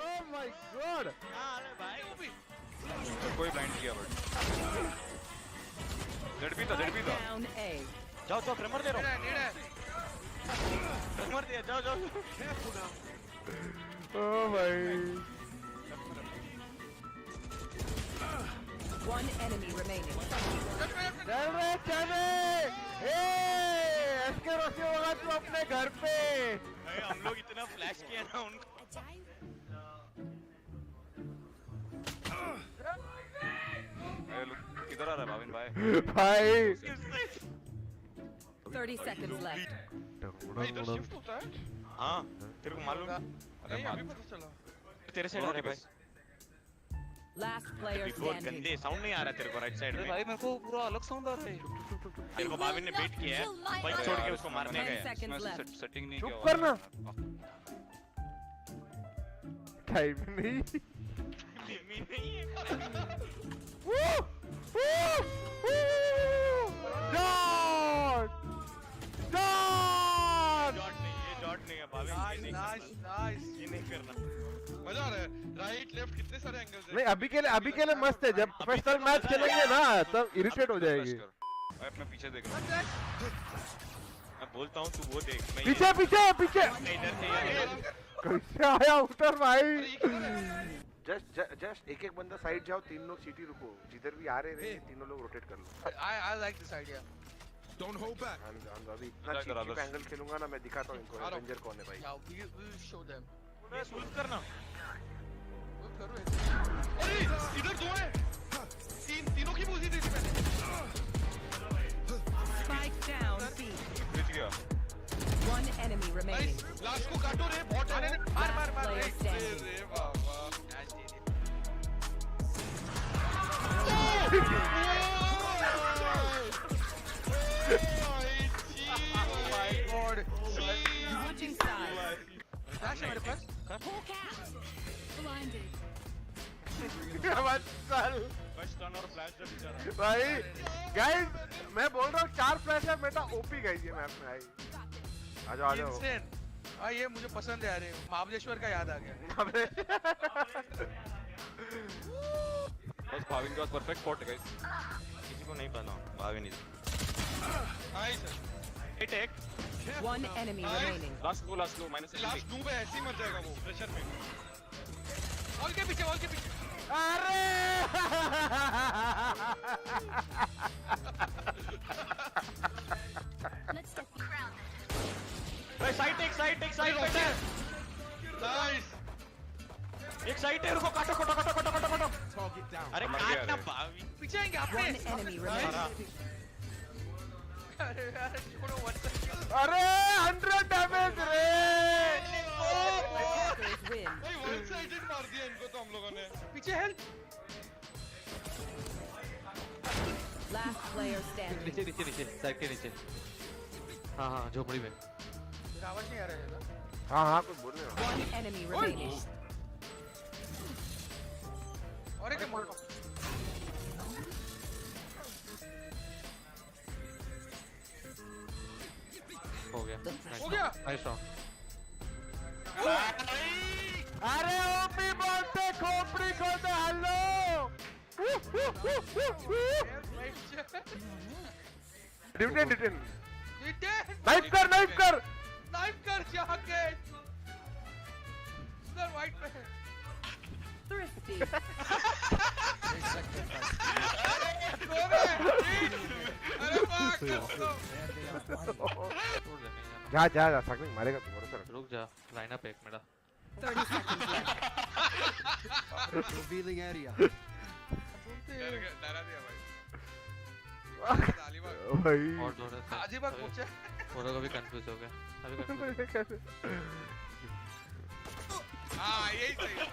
Oh my god. अरे भाई. कोई ब्लाइंड किया बट. जेड भी था. Down A. जाओ ट्रेमर दे रहा हूँ. ट्रेमर दिया जाओ. Oh भाई. One enemy remaining. चले. इसके रोसी होगा तू अपने घर पे. हम लोग इतना फ्लैश किया ना उनको. किधर आ रहा है भाविन भाई. 30 seconds left. भाई इधर शिफ्ट होता है. हाँ तेरे को मालूम. नहीं अभी पता चला. तेरे साइड आ रहा है भाई. Last player बहुत गंदे साउंड नहीं आ रहा तेरे को राइट साइड में. भाई मेरे को पूरा अलग साउंड आ रहा है. तेरे को भाविन ने बेट किया है. भाई छोड़ के उसको मारने गया. सेटिंग नहीं किया. चुप करना. टाइम नहीं. नाइस. ये नहीं करना. मजा आ रहा है. राइट लेफ्ट कितने सारे एंगल्स हैं. नहीं अभी के लिए मस्त है. जब प्रोफेशनल मैच खेलेंगे ना तब इरिटेट हो जाएगी. अपने पीछे देख. मैं बोलता हूँ तू वो देख. पीछे. इधर से कैसे आया उतर भाई. जस्ट एक बंदा साइड जाओ. 3 लोग सीटी रुको. जिधर भी आ रहे हैं 3 लोग रोटेट कर लो. I like this idea. Don't hold back. अभी इतना चीप एंगल खेलूंगा ना मैं. दिखाता हूँ इनको एवेंजर कौन है भाई. We will show them. स्विप करना. अरे इधर 2 है. तीनों की पोजीशन थी मैंने. Spike down B. बच गया. One enemy remaining. लास्ट को काटो रे. बॉट है. मार. Player standing. रे बाबा. My God. Switching sides. Flash हमारे पास. Blinded. भाई गाइस मैं बोल रहा हूँ 4 फ्लैश है. बेटा ओपी गाइस ये मैप में आई. आ जाओ. हाँ ये मुझे पसंद है. अरे महाबलेश्वर का याद आ गया. बस भाविन का परफेक्ट स्पॉट है गाइस. किसी को नहीं पता. भाविन इधर. Nice. Take. One enemy remaining. Last go -70. Last 2 पे ऐसे ही मर जाएगा वो प्रेशर में. वॉल के पीछे. अरे भाई साइड बेटा. नाइस. एक साइड है. रुको काटो. अरे काटना भाविन. पीछे आएंगे आपने. One enemy remaining. अरे यार छोड़ो. अरे 100 डैमेज रे. भाई वन साइडेड मार दिया इनको तो हम लोगों ने. पीछे हेल्प. Last player standing. नीचे साइड के नीचे. हाँ झोपड़ी में. आवाज नहीं आ रहा है ना. हाँ कुछ बोल रहे हो. One enemy remaining. और एक मोड़ हो गया नाइस राउंड अरे ओपी बोलते खोपड़ी खोलते हेलो डिटेन नाइफ कर जाके उधर वाइट पे Thrifty. जा सकने मारेगा तू भरोसा रख रुक जा लाइनअप एक मेरा 30 seconds left. Revealing area. डरा दिया भाई और दो रहे थे अजीब बात पूछा और कभी कंफ्यूज हो गया अभी कंफ्यूज हाँ यही सही था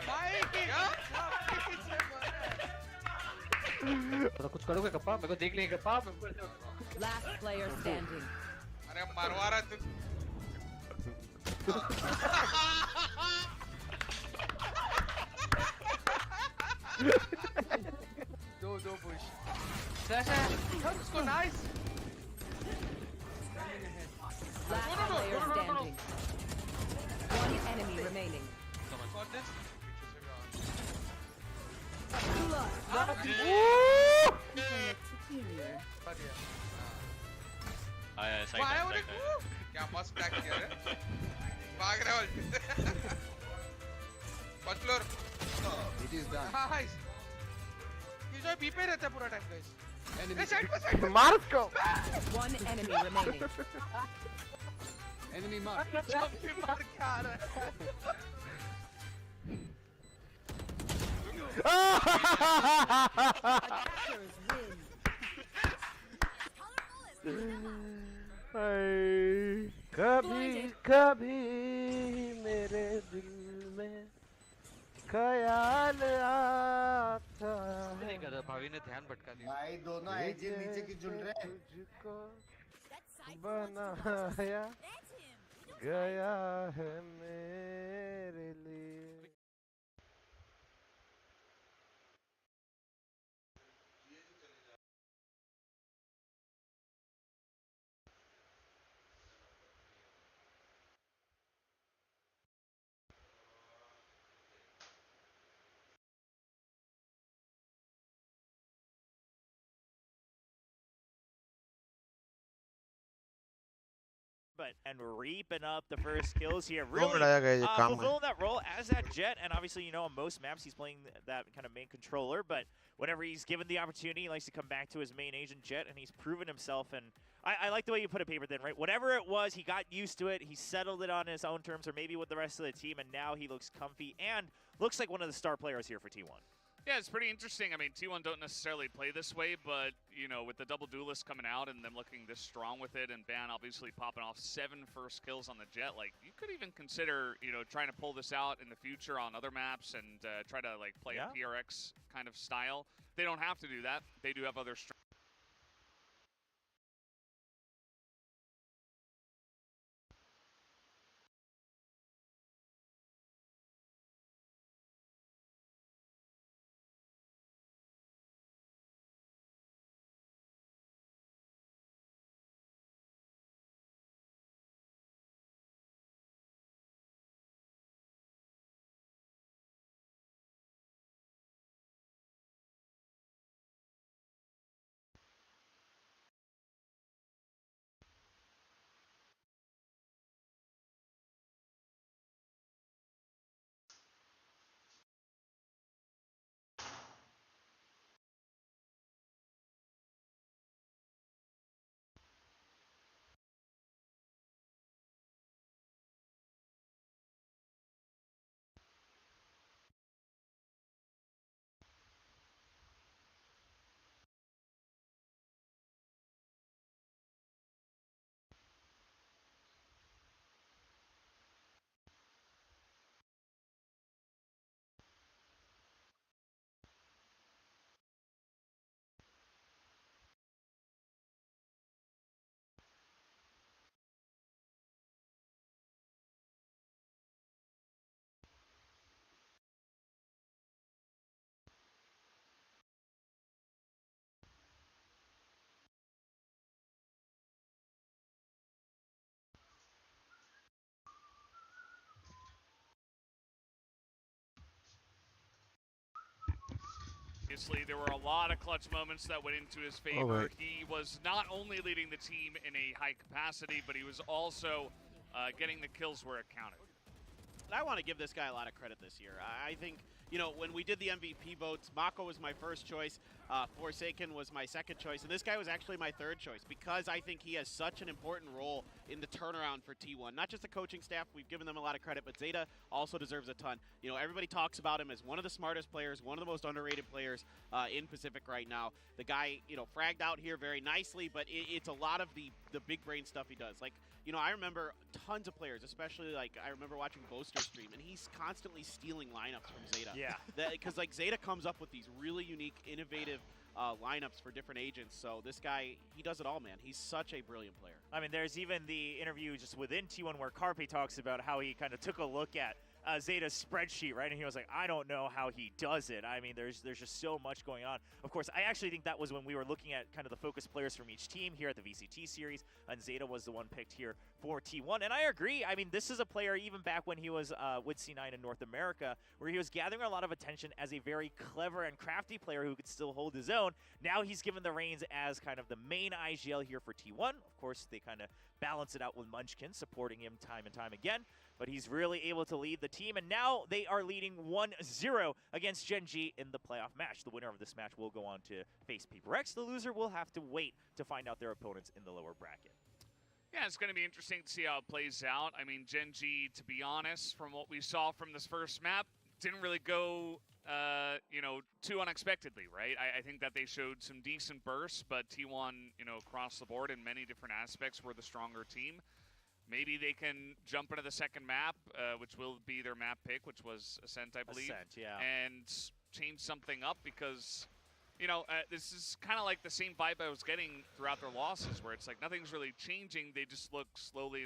भाई क्या तो कुछ करोगे कप्पा मेरे को देख लेंगे कप्पा Last player standing. अरे मरवा रहा तू दो push Let's go, nice. Last player standing. One enemy remaining. Got this. आया क्या मस्त टैग किया रे भाग रहा है first floor It is done. Nice ये जो बी पे रहता है पूरा टाइम गाइस Enemy. साइड पे मार को One enemy remaining. Enemy mark. जब भी मार के आ रहा है कभी कभी मेरे दिल में ख्याल आता नहीं कर भाभी ने ध्यान भटका दिया भाई दोनों आईजी नीचे की जुड़ रहे हैं तुझको बनाया गया है मेरे लिए And reaping up the first kills here. Really fulfilling that role as that Jet, and obviously, you know, on most maps he's playing that kind of main controller, but whenever he's given the opportunity, he likes to come back to his main agent Jet, and he's proven himself, and I like the way you put it, Paper Thin, right? Whatever it was, he got used to it, he settled it on his own terms, or maybe with the rest of the team, and now he looks comfy, and looks like one of the star players here for T1. Yeah, it's pretty interesting. I mean, T1 don't necessarily play this way, but, you know, with the double duelist coming out and them looking this strong with it, and Ban obviously popping off 7 first kills on the Jet, like, you could even consider, you know, trying to pull this out in the future on other maps and try to, like, play a PRX kind of style. They don't have to do that. They do have other strengths. Obviously, there were a lot of clutch moments that went into his favor. He was not only leading the team in a high capacity, but he was also getting the kills where it counted. I want to give this guy a lot of credit this year. I think, you know, when we did the MVP votes, Mako was my first choice, Forsaken was my second choice, and this guy was actually my third choice because I think he has such an important role in the turnaround for T1. Not just the coaching staff, we've given them a lot of credit, but Zeta also deserves a ton. You know, everybody talks about him as one of the smartest players, one of the most underrated players in Pacific right now. The guy, you know, fragged out here very nicely, but it's a lot of the big brain stuff he does. Like, you know, I remember tons of players, especially like I remember watching Boaster stream, and he's constantly stealing lineups from Zeta. Yeah. Because like Zeta comes up with these really unique, innovative lineups for different agents. So this guy, he does it all, man. He's such a brilliant player. I mean, there's even the interview just within T1 where Carpe talks about how he kind of took a look at Zeta's spreadsheet, right? And he was like, I don't know how he does it. I mean, there's just so much going on. Of course, I actually think that was when we were looking at kind of the focus players from each team here at the VCT series, and Zeta was the one picked here for T1. And I agree. I mean, this is a player even back when he was with C9 in North America, where he was gathering a lot of attention as a very clever and crafty player who could still hold his own. Now he's given the reins as kind of the main IGL here for T1. Of course, they kind of balance it out with Munchkin supporting him time and time again. But he's really able to lead the team, and now they are leading 1-0 against GENG in the playoff match. The winner of this match will go on to face PaperX. The loser will have to wait to find out their opponents in the lower bracket. Yeah, it's going to be interesting to see how it plays out. I mean, GENG, to be honest, from what we saw from this first map, didn't really go, you know, too unexpectedly, right? I think that they showed some decent bursts, but T1, you know, across the board in many different aspects were the stronger team. Maybe they can jump into the second map, which will be their map pick, which was Ascent, I believe. Ascent, yeah. And change something up because, you know, this is kind of like the same vibe I was getting throughout their losses, where it's like nothing's really changing. They just look slowly,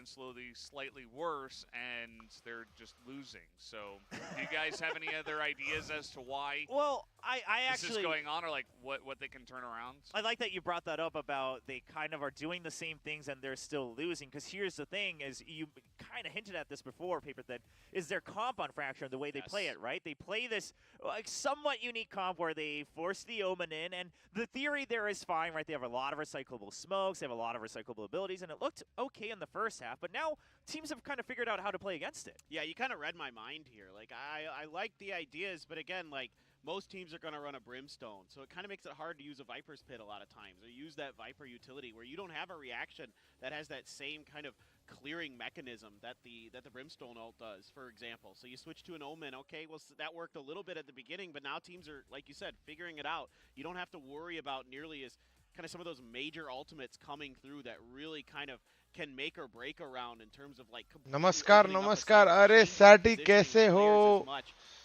slightly worse, and they're just losing. So, do you guys have any other ideas as to why? Well, I this actually is going on, or like what they can turn around? I like that you brought that up about they kind of are doing the same things and they're still losing. Because here's the thing: is you kind of hinted at this before, Paper Thin, is their comp on Fracture and the way they play it, right? They play this like somewhat unique comp where they force the Omen in, and the theory there is fine, right? They have a lot of recyclable smokes, they have a lot of recyclable abilities, and it looked okay in the first half. But now teams have kind of figured out how to play against it. Yeah, you kind of read my mind here. Like I like the ideas, but again, like. Most teams are going to run a Brimstone, so it kind of makes it hard to use a Viper's Pit a lot of times, or use that Viper utility where you don't have a reaction that has that same kind of clearing mechanism that the Brimstone ult does, for example. So you switch to an Omen, okay, well, that worked a little bit at the beginning, but now teams are, like you said, figuring it out. You don't have to worry about nearly as kind of some of those major ultimates coming through that really kind of can make or break a round in terms of like नमस्कार नमस्कार अरे सैटी कैसे हो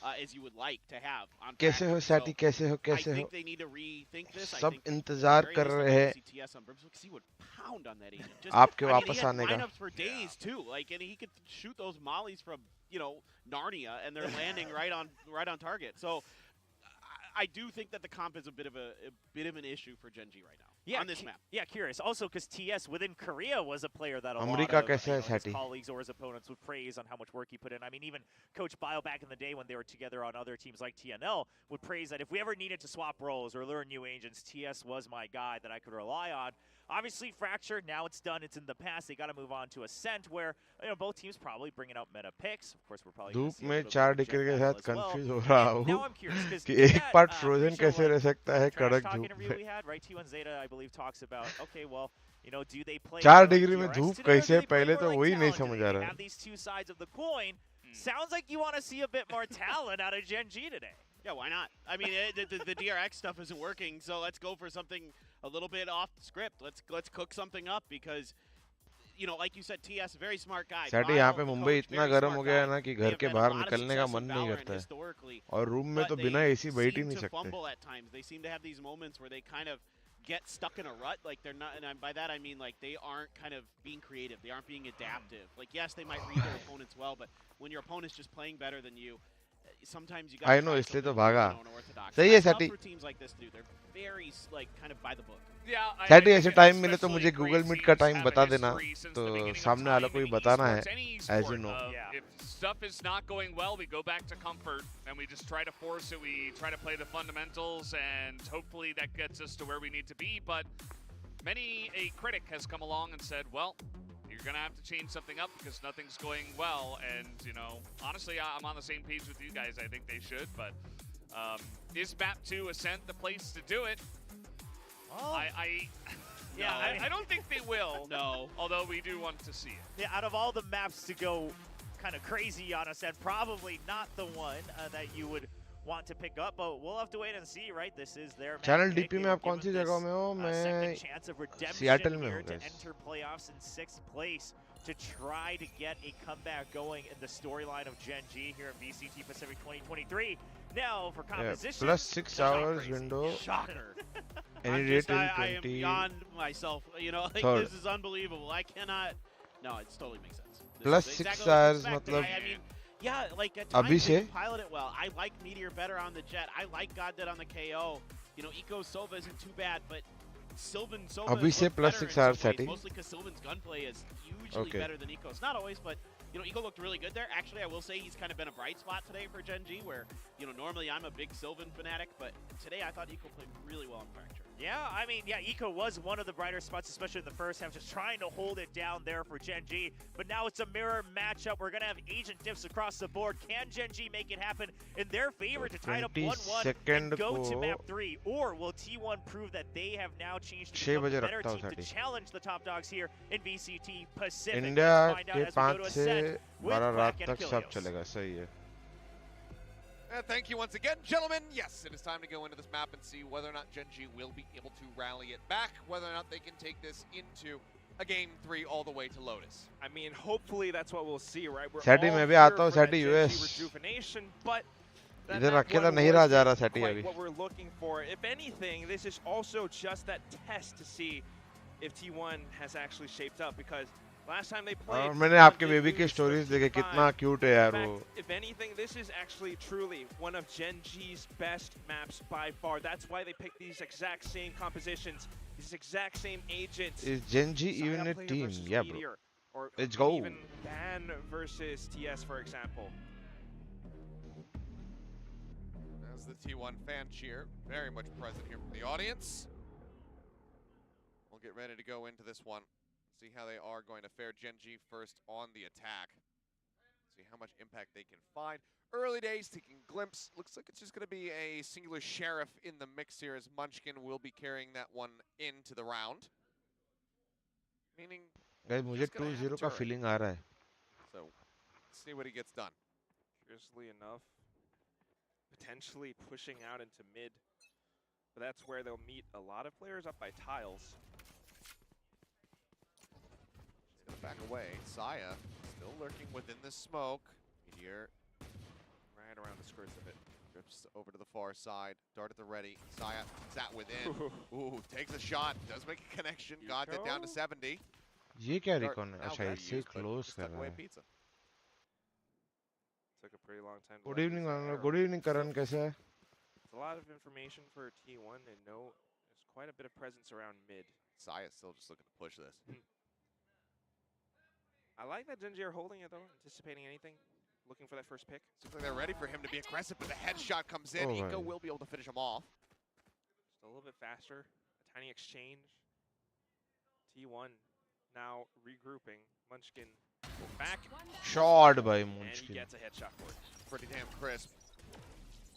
as you would like to have on कैसे हो सैटी कैसे हो I think they need to rethink this. सब इंतजार कर रहे हैं he would pound on that agent. Just, आपके I mean, वापस he had आने का lineups for days too, like, and he could shoot those mollies from, you know, Narnia, and they're landing right on target. So I do think that the comp is a bit of an issue for GENG right now. Yeah, on this map. Yeah, curious. Also, because TS within Korea was a player that a America lot of his colleagues or his opponents would praise on how much work he put in. I mean, even Coach Bio back in the day when they were together on other teams like TNL would praise that if we ever needed to swap roles or learn new agents, TS was my guy that I could rely on. Obviously, Fracture, now it's done. It's in the past. They got to move on to Ascent, where both teams probably bringing out meta picks. Of course, we're probably धूप में 4 degree के साथ confuse हो रहा हूँ कि एक part frozen कैसे रह सकता है कड़क धूप में right? T1 Zeta, I believe, talks about, okay, well, do they play 4 degree में धूप कैसे पहले तो वही नहीं समझ आ रहा है. Have these two sides of the coin. Sounds like you want to see a bit more talent out of GENG today. Yeah, why not? I mean, the DRX stuff isn't working, so let's go for something a little bit off the script. Let's cook something up because, you know, like you said, TS, very smart guy. सैटी यहाँ पे मुंबई इतना गर्म हो गया है ना कि घर के बाहर निकलने का मन नहीं करता है और रूम में तो बिना एसी बैठ ही नहीं सकते. At times they seem to have these moments where they kind of get stuck in a rut, like they're not, and by that I mean like they aren't kind of being creative, they aren't being adaptive. Like yes, they might read their opponents well, but when your opponent's just playing better than you, sometimes you got. I know, इसलिए तो भागा. सही है सैटी. सैटी ऐसे time मिले तो मुझे Google meet का टाइम बता देना, तो सामने वाला कोई बताना है, as you know. stuff is not going well, we go back to comfort and we just try to force it. We try to play the fundamentals, and hopefully that gets us to where we need to be. But many a critic has come along and said, well, you're going to have to change something up because nothing's going well. And, you know, honestly, I'm on the same page with you guys. I think they should. But is map 2 Ascent the place to do it? Well, I don't think they will. No. Although we do want to see it. Yeah, out of all the maps to go kind of crazy on Ascent, probably not the one that you would want to pick up, but we'll have to wait and see, right? This is their channel DP में आप कौन सी जगह में हो? मैं Seattle में हूँ, to enter playoffs in 6th place to try to get a comeback going in the storyline of GENG here at VCT Pacific 2023. Now for composition, plus 6 hours window. Shocker. Any rate in I am 20. beyond myself. You know, like, this is unbelievable. I cannot. No, it totally makes sense. Plus 6 hours, matlab. I mean, yeah, like at times they pilot it well. I like Meteor better on the Jet. I like Goddead on the KO. You know, 𝑖𝘍𝑆ova isn't too bad, but Sylvan Sova plus 6 hours setting. Mostly because Sylvan's gunplay is usually better than 𝑖𝘍𝑆. Not always, but you know, 𝑖𝘍 looked really good there. Actually, I will say he's kind of been a bright spot today for GENG, where, you know, normally I'm a big Sylvan fanatic, but today I thought 𝑖𝘍 played really well in Fracture. Yeah, I mean, yeah, 𝘍 was one of the brighter spots, especially in the first half, just trying to hold it down there for GENG. But now it's a mirror matchup. We're going to have agent diffs across the board. Can GENG make it happen in their favor to tie it up 1-1 and go to map 3? Or will T1 prove that they have now changed to become the better team to challenge the top dogs here in VCT Pacific? India के 5 से 12 रात तक सब चलेगा, सही है. Thank you once again, gentlemen. Yes, it is time to go into this map and see whether or not GENG will be able to rally it back, whether or not they can take this into a Game 3 all the way to Lotus. I mean, hopefully that's what we'll see, right? We're Seti all मैं भी here आता हूँ, for Seti that US. rejuvenation, but इधर अकेला नहीं रहा जा रहा Seti अभी. What we're looking for. If anything, this is also just that test to see if T1 has actually shaped up, because last time they played, मैंने आपके baby की स्टोरीज देखे, कितना क्यूट है यार वो. If anything, this is actually truly one of GENG's best maps by far. That's why they picked these exact same compositions, these exact same agents. Is GENG even a team? Yeah, bro. Or let's go. Even Ban versus TS, for example. As the T1 fan cheer, very much present here from the audience. We'll get ready to go into this one. See how they are going to fare. GENG first on the attack. See how much impact they can find. Early days, taking a glimpse. Looks like it's just going to be a singular Sheriff in the mix here, as Munchkin will be carrying that one into the round. Meaning, guys, मुझे 2-0 का feeling आ रहा है. So, let's see what he gets done. Curiously enough, potentially pushing out into mid. But that's where they'll meet a lot of players up by tiles. Back away. 𝘼𝐽𝐿 still lurking within the smoke. Meteor right around the skirts of it. Drifts over to the far side. Dart at the ready. 𝘼𝐽𝐿 sat within. Ooh, takes a shot. Does make a connection. Got it down to 70. ये क्या recon है? अच्छा इससे close कर रहा है. Took a pretty long time. Good evening, good evening, Karan. कैसा है? It's a lot of information for T1 and no, there's quite a bit of presence around mid. 𝘼𝐽𝐿 still just looking to push this. I like that GENG are holding it though, anticipating anything, looking for that first pick. Seems like they're ready for him to be aggressive, but the headshot comes in. 𝘍𝐿 will be able to finish him off. Just a little bit faster, a tiny exchange. T1 now regrouping. Munchkin back. Shot by Munchkin. And he gets a headshot for it. Pretty damn crisp.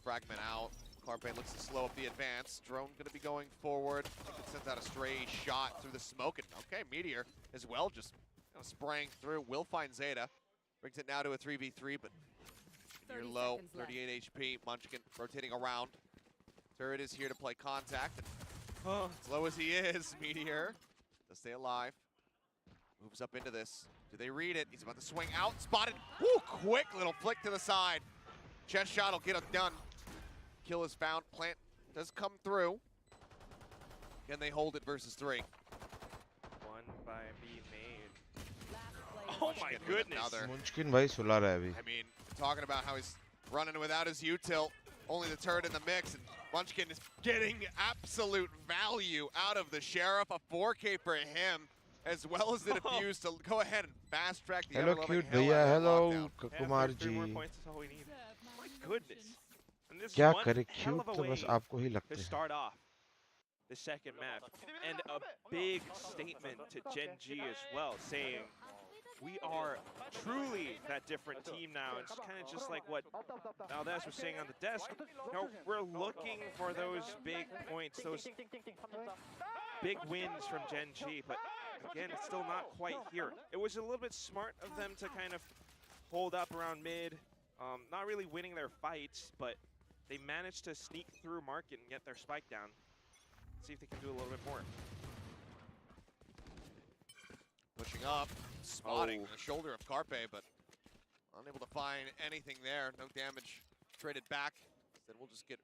Fragment out. 𝘍𝐿 looks to slow up the advance. Drone going to be going forward. I think it sends out a stray shot through the smoke. And okay, Meteor as well, just spraying through. Will find Zeta. Brings it now to a 3v3, but Meteor low, 38 HP. Munchkin rotating around. Turret is here to play contact. And as low as he is, Meteor does stay alive. Moves up into this. Do they read it? He's about to swing out. Spotted. Woo, quick little flick to the side. Chest shot will get it done. Kill is found. Plant does come through. Can they hold it versus 3? One by B made. Oh my goodness. Munchkin भाई सुला रहा है अभी. I mean, talking about how he's running without his util. Only the turret in the mix, and Munchkin is getting absolute value out of the Sheriff. A 4K for him. as well as the defuse to go ahead and fast track the Hello, cute bhaiya. Hello, Kumar ji. 3 more points is all we need. My goodness. And this क्या is one करे hell cute of a तो way बस आपको ही लगते to हैं. start off the second map. And a big statement to GENG as well, saying we are truly that different team now. It's kind of just like what Valdez was saying on the desk. You know, we're looking for those big points, those big wins from GENG, but again, it's still not quite here. It was a little bit smart of them to kind of hold up around mid, not really winning their fights, but they managed to sneak through market and get their spike down. See if they can do a little bit more. Pushing up, spotting the shoulder of Carpe, but unable to find anything there. No damage traded back. Then we'll just get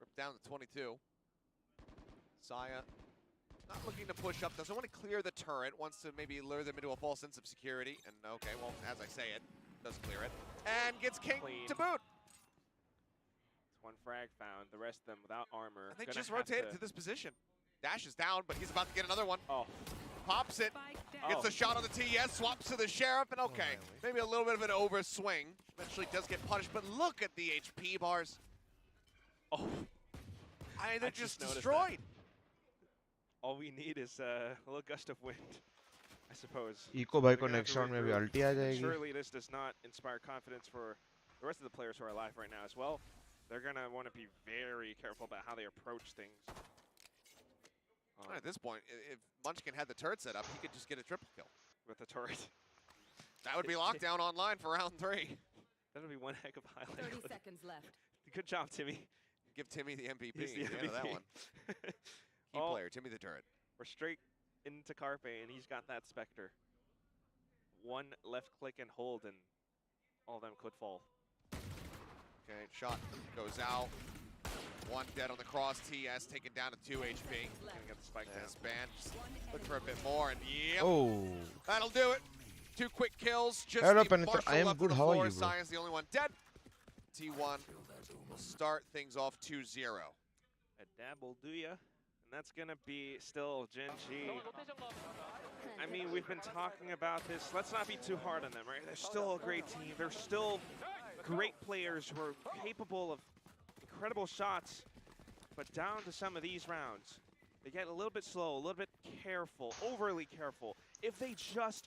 ripped down to 22. Saya not looking to push up, doesn't want to clear the turret, wants to maybe lure them into a false sense of security. And okay, well, as I say it, does clear it. And gets King to boot. It's one frag found, the rest of them without armor. And they just rotated to this position. Dash is down, but he's about to get another one. Oh. Pops it, gets a shot on the TS, swaps to the Sheriff, and okay, maybe a little bit of an overswing. Eventually does get punished, but look at the HP bars. Oh. I mean, they're just destroyed. All we need is a little gust of wind, I suppose. Eco भाई को next round में भी ulti आ जाएगी. Surely this does not inspire confidence for the rest of the players who are alive right now as well. They're going to want to be very careful about how they approach things. At this point, if Munchkin had the turret set up, he could just get a triple kill. With the turret. That would be lockdown online for round 3. That would be one heck of a highlight. 30 seconds left. Good job, Timmy. Give Timmy the MVP He's the at the end of that one. Key player, Timmy the turret. We're straight into Carpe, and he's got that Spectre. One left click and hold, and all of them could fall. Okay, shot goes out. One dead on the cross. TS taken down to 2 HP. Gonna get the spike down. Span, look for a bit more, and yep, oh, that'll do it. 2 quick kills. Just hello, the Penetra. I am good. How are you, bro? Science the only one dead. T1 will start things off 2-0. A dab will do ya. And that's going to be still GENG. I mean, we've been talking about this. Let's not be too hard on them, right? They're still a great team. They're still great players who are capable of incredible shots. But down to some of these rounds, they get a little bit slow, a little bit careful, overly careful. If they just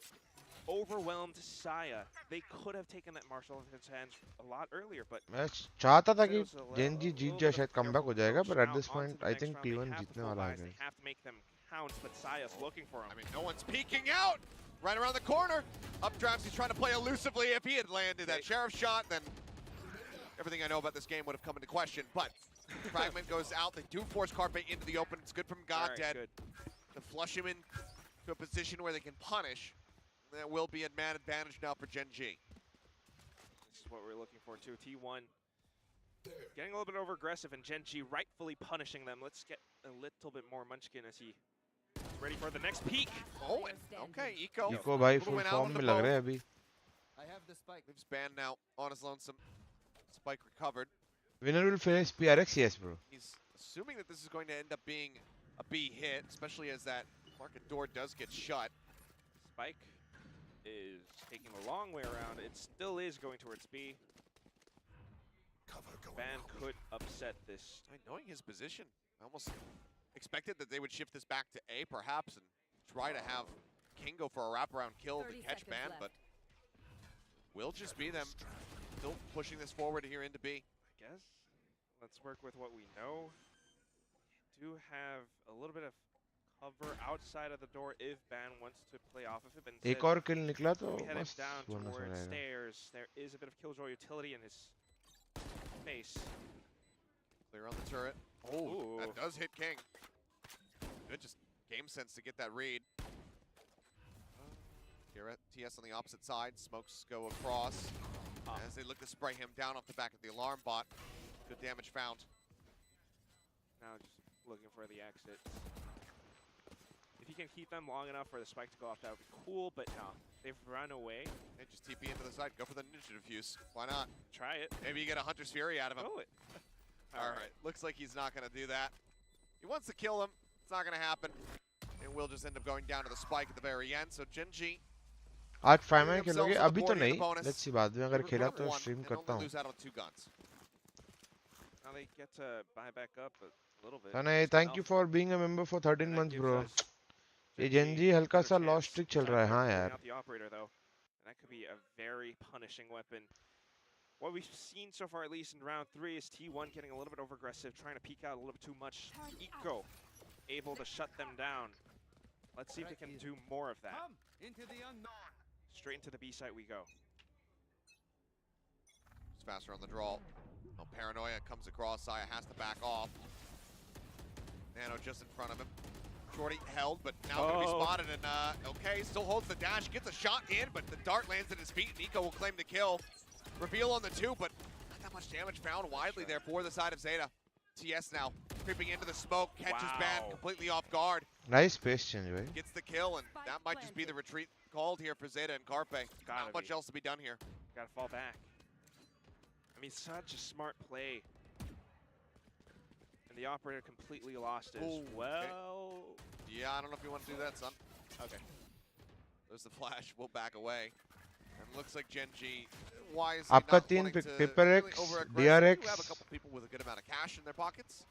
overwhelmed Saya, they could have taken that marshal in his hands a lot earlier, but मैं चाहता था कि GENG जीत जाए, शायद comeback हो जाएगा, but at this point I think T1 जीतने वाला है. They have to make them count, but Saya's looking for him. I mean, no one's peeking out. Right around the corner. Updrafts, he's trying to play elusively. If he had landed that Sheriff shot, then everything I know about this game would have come into question. But Fragment goes out. They do force Carpe into the open. It's good from God Dead to flush him into a position where they can punish. There will be a man advantage now for GENG. This is what we're looking for too. T1 getting a little bit over aggressive, and GENG rightfully punishing them. Let's get a little bit more Munchkin as he is ready for the next peak. Oh, okay, Eco. Eco भाई full form में लग रहे हैं अभी. I have the spike. Leaves Ban now on his lonesome. Spike recovered. Winner will finish PRX, yes, bro. He's assuming that this is going to end up being a B hit, especially as that market door does get shut. Spike is taking a long way around. It still is going towards B. Ban could upset this. Knowing his position, I almost expected that they would shift this back to A perhaps and try to have King go for a wraparound kill to catch Ban, but will just be them still pushing this forward here into B. I guess. Let's work with what we know. We do have a little bit of cover outside of the door if Ban wants to play off of it. But एक और kill निकला तो we headed मस्त down bonus हो towards जाएगा. stairs. There is a bit of Killjoy utility in his face. Clear on the turret. Oh, that does hit King. Good, just game sense to get that read. Here at TS on the opposite side. Smokes go across as they look to spray him down off the back of the alarm bot. Good damage found. Now just looking for the exit. If you can keep them long enough for the spike to go off, that would be cool, but no. They've run away. They just TP into the side. Go for the ninja defuse. Why not? Try it. Maybe you get a Hunter's Fury out of him. Throw it. All right. Looks like he's not going to do that. He wants to kill him. It's not going to happen. It will just end up going down to the spike at the very end. So GENG आज 5 में खेलोगे? अभी तो नहीं. Let's see बाद में अगर खेला तो stream करता हूँ. Now they get to buy back up a little bit. Tanay, thank you for being a member for 13 months, bro. ये GENG हल्का सा lost streak चल रहा है, हाँ यार. That could be a very punishing weapon. What we've seen so far, at least in round 3, is T1 getting a little bit over-aggressive, trying to peek out a little bit too much. 𝐼𝐽𝐽 able to shut them down. Let's see if they can do more of that. Straight into the B site we go. It's faster on the draw. No paranoia comes across. Saya has to back off. Nano just in front of him. Shorty held, but now going to be spotted. And okay, still holds the dash, gets a shot in, but the dart lands at his feet. Nico will claim the kill. Reveal on the 2, but not that much damage found widely there for the side of Zeta. TS now creeping into the smoke, catches Ban completely off guard. Nice space change, right? Gets the kill, and that might just be the retreat called here for Zeta and 𝘼𝐽𝐽. Not much else to be done here. Gotta fall back. I mean, such a smart play. And the operator completely lost it as well. Okay. Yeah, I don't know if you want to do that, son. Okay. There's the flash. We'll back away. And looks like GENG wisely not wanting to really over-aggressive. We have a couple people with a good amount of cash in their pockets.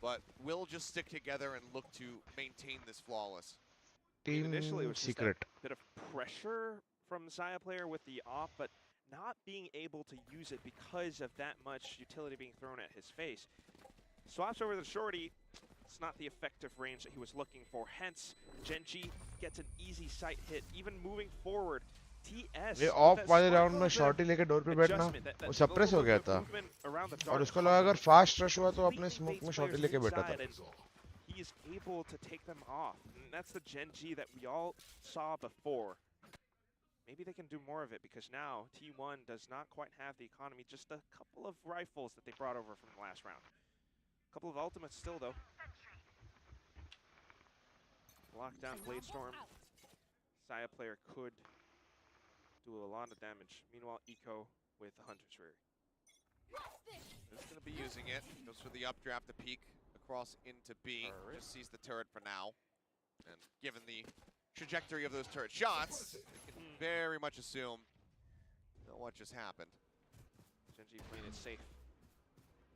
But we'll just stick together and look to maintain this flawless. Team initially, it was secret. Just a bit of pressure from Xayah player with the op, but not being able to use it because of that much utility being thrown at his face. Swaps over the shorty. It's not the effective range that he was looking for. Hence, GENG gets an easy sight hit, even moving forward. TS ये of वाले round में शॉटी लेके door पे बैठना वो suppress हो गया था और उसको लगा अगर फास्ट रश हुआ तो अपने स्मोक में शॉटी लेके बैठा था. He is able to take them off. And that's the GENG that we all saw before. Maybe they can do more of it because now T1 does not quite have the economy. Just a couple of rifles that they brought over from the last round. A couple of ultimates still though. Lockdown Blade Storm. Xayah player could do a lot of damage. Meanwhile, 𝐼𝐽𝐽 with the Hunter's Rear. He's going to be using it. Goes for the updraft to peek across into B. Just sees the turret for now. And given the trajectory of those turret shots, you can very much assume what just happened. GENG playing it safe.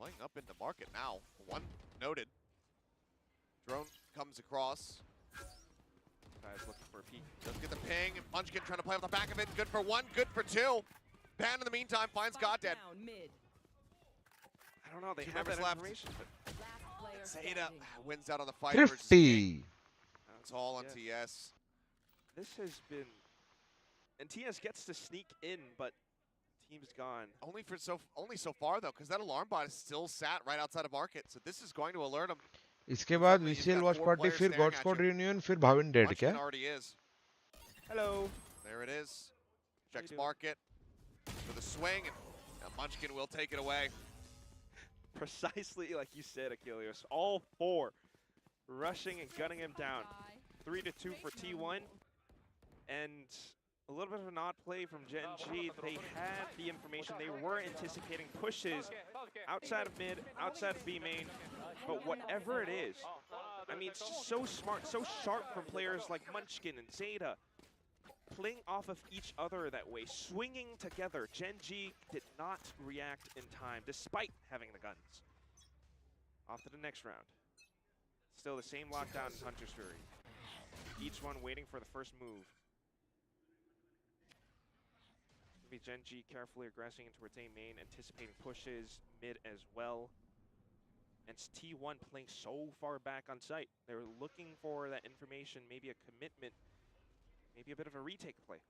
Playing up into market now. One noted. Drone comes across. Guys looking for a peek. Doesn't get the ping, and Munchkin trying to play on the back of it. Good for 1, good for 2. Ban in the meantime finds Goddead. I don't know, they have that information, but Zeta wins out on the fight. 50. That's all on TS. This has been, and TS gets to sneak in, but team's gone. Only so far though, because that alarm bot is still sat right outside of market, so this is going to alert him. इसके बाद VCL watch party फिर God Squad reunion फिर Bhavin dead क्या? Already is. Hello. There it is. Checks market for the swing, and Munchkin will take it away. Precisely like you said, 𝐼𝐽𝐽. All 4 rushing and gunning him down. 3-2 for T1, and a little bit of an odd play from GENG. They had the information. They were anticipating pushes outside of mid, outside of B main. But whatever it is, I mean, it's just so smart, so sharp from players like Munchkin and Zeta. Playing off of each other that way, swinging together. GENG did not react in time, despite having the guns. Off to the next round. Still the same lockdown in Hunter's Fury. Each one waiting for the first move. Maybe GENG carefully aggressing towards A main, anticipating pushes, mid as well. And it's T1 playing so far back on site. They were looking for that information, maybe a commitment, maybe a bit of a retake play.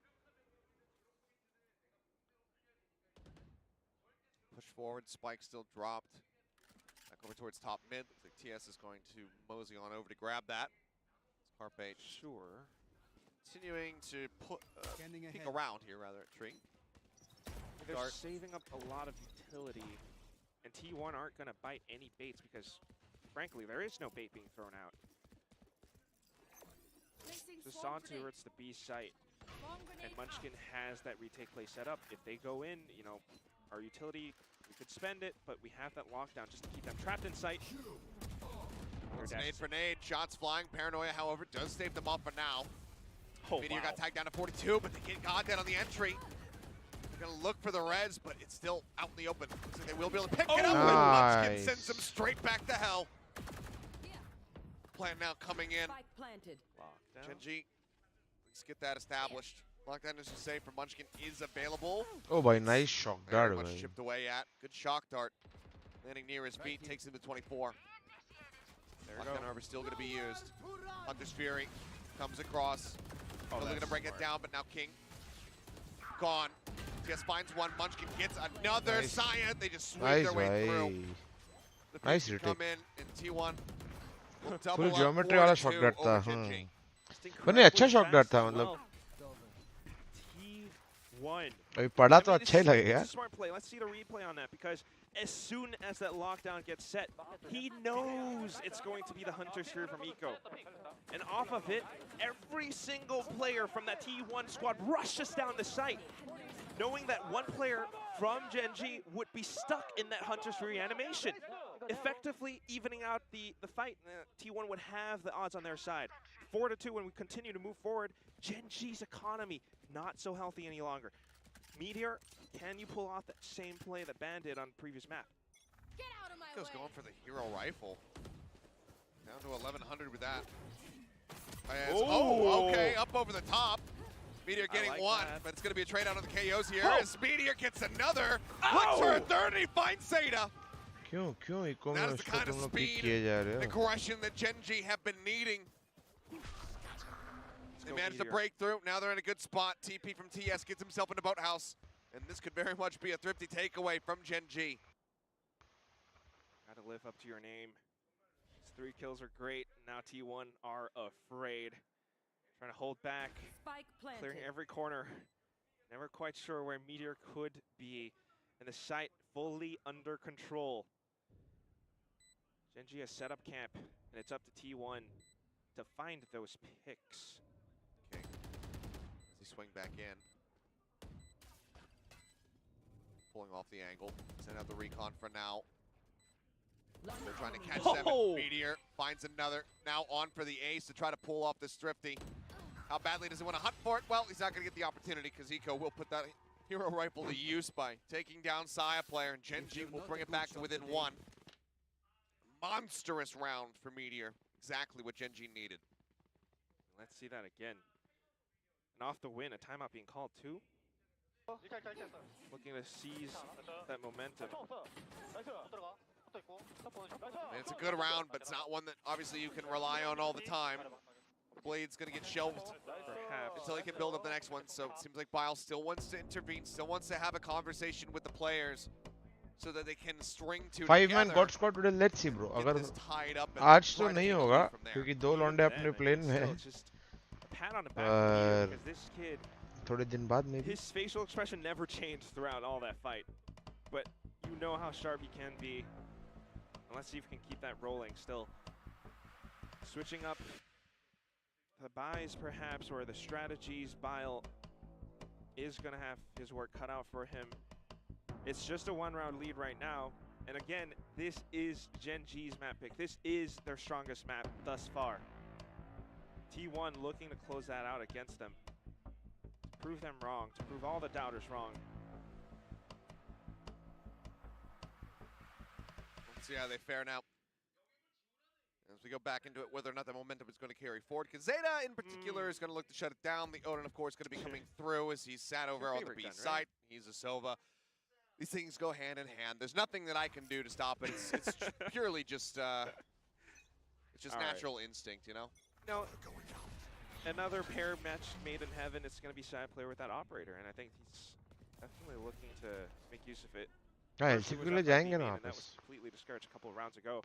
Push forward, spike still dropped. Back over towards top mid. Looks like TS is going to mosey on over to grab that. 𝘼𝐽𝐽 sure. Continuing to peek around here, rather, at Tree. They're saving up a lot of utility. And T1 aren't going to bite any baits because, frankly, there is no bait being thrown out. Just on towards the B site. And Munchkin has that retake play set up. If they go in, you know, our utility, we could spend it, but we have that lockdown just to keep them trapped in sight. It's nade for nade. Shots flying. Paranoia, however, does save them off for now. Meteor got tagged down to 42, but they get God dead on the entry. They're going to look for the res, but it's still out in the open. Looks like they will be able to pick it up. And Munchkin sends them straight back to hell. Plan now coming in. GENG, let's get that established. Lockdown is safe for Munchkin is available. Oh, by nice shock dart. Very much chipped away at. Good shock dart. Landing near his feet, takes him to 24. Lockdown, however, still going to be used. Hunter's Fury comes across. They're going to break it down, but now King gone. TS finds one. Munchkin gets another. Cyan. They just sweep their way through. The nice retake. Come in and T1 will double Full up geometry वाला shot dart था. पर नहीं अच्छा shot dart था मतलब. अभी पढ़ा तो अच्छा ही लगेगा. Smart play. Let's see the replay on that because as soon as that lockdown gets set, he knows it's going to be the Hunter Sphere from Eco. And off of it, every single player from that T1 squad rushes down the site, knowing that one player from GENG would be stuck in that Hunter Sphere animation, effectively evening out the fight. T1 would have the odds on their side. 4-2 when we continue to move forward. GENG's economy not so healthy any longer. Meteor, can you pull off that same play that Ban did on the previous map? Eco's going for the hero rifle. Down to 1100 with that. Oh, okay, up over the top. Meteor getting one, but it's going to be a trade out on the KOs here. As Meteor gets another. Looks for a third, and he finds Zeta. That is the kind of speed and aggression that GENG have been needing. They managed to break through. Now they're in a good spot. TP from TS gets himself into Boathouse. And this could very much be a thrifty takeaway from GENG. Gotta live up to your name. These 3 kills are great. Now T1 are afraid. Trying to hold back. Clearing every corner. Never quite sure where Meteor could be. And the site fully under control. GENG has set up camp. And it's up to T1 to find those picks. Okay. As he swing back in. Pulling off the angle. Send out the recon for now. They're trying to catch them. Meteor finds another. Now on for the ace to try to pull off this thrifty. How badly does he want to hunt for it? Well, he's not going to get the opportunity because Eco will put that hero rifle to use by taking down 𝘼𝘽 and GENG will bring it back to within 1. Monstrous round for Meteor. Exactly what GENG needed. Let's see that again. And off the win, a timeout being called too. Looking to seize that momentum. It's a good round, but it's not one that obviously you can rely on all the time. Blade's going to get shelved until he can build up the next one. So it seems like 𝘼𝘽 still wants to intervene, still wants to have a conversation with the players so that they can string two together. 5-man God squad today. Let's see, bro. अगर आज तो नहीं होगा क्योंकि 2 लौंडे अपने plane में हैं. थोड़े दिन बाद maybe. His facial expression never changed throughout all that fight, but you know how sharp he can be. And let's see if we can keep that rolling still. Switching up the buys perhaps, or the strategies. 𝘼𝘽 is going to have his work cut out for him. It's just a 1-round lead right now. And again, this is GENG's map pick. This is their strongest map thus far. T1 looking to close that out against them. To prove them wrong, to prove all the doubters wrong. Let's see how they fare now. As we go back into it, whether or not the momentum is going to carry forward. Because Zeta in particular is going to look to shut it down. The Odin, of course, going to be coming through as he's sat over on the B side. He's a Sova. These things go hand in hand. There's nothing that I can do to stop it. It's purely just natural instinct, you know? Now, another pair match made in heaven. It's going to be 𝘼𝘽 with that operator, and I think he's definitely looking to make use of it. हाँ, इसीलिए जाएंगे ना वापस. That was completely discouraged a couple of rounds ago.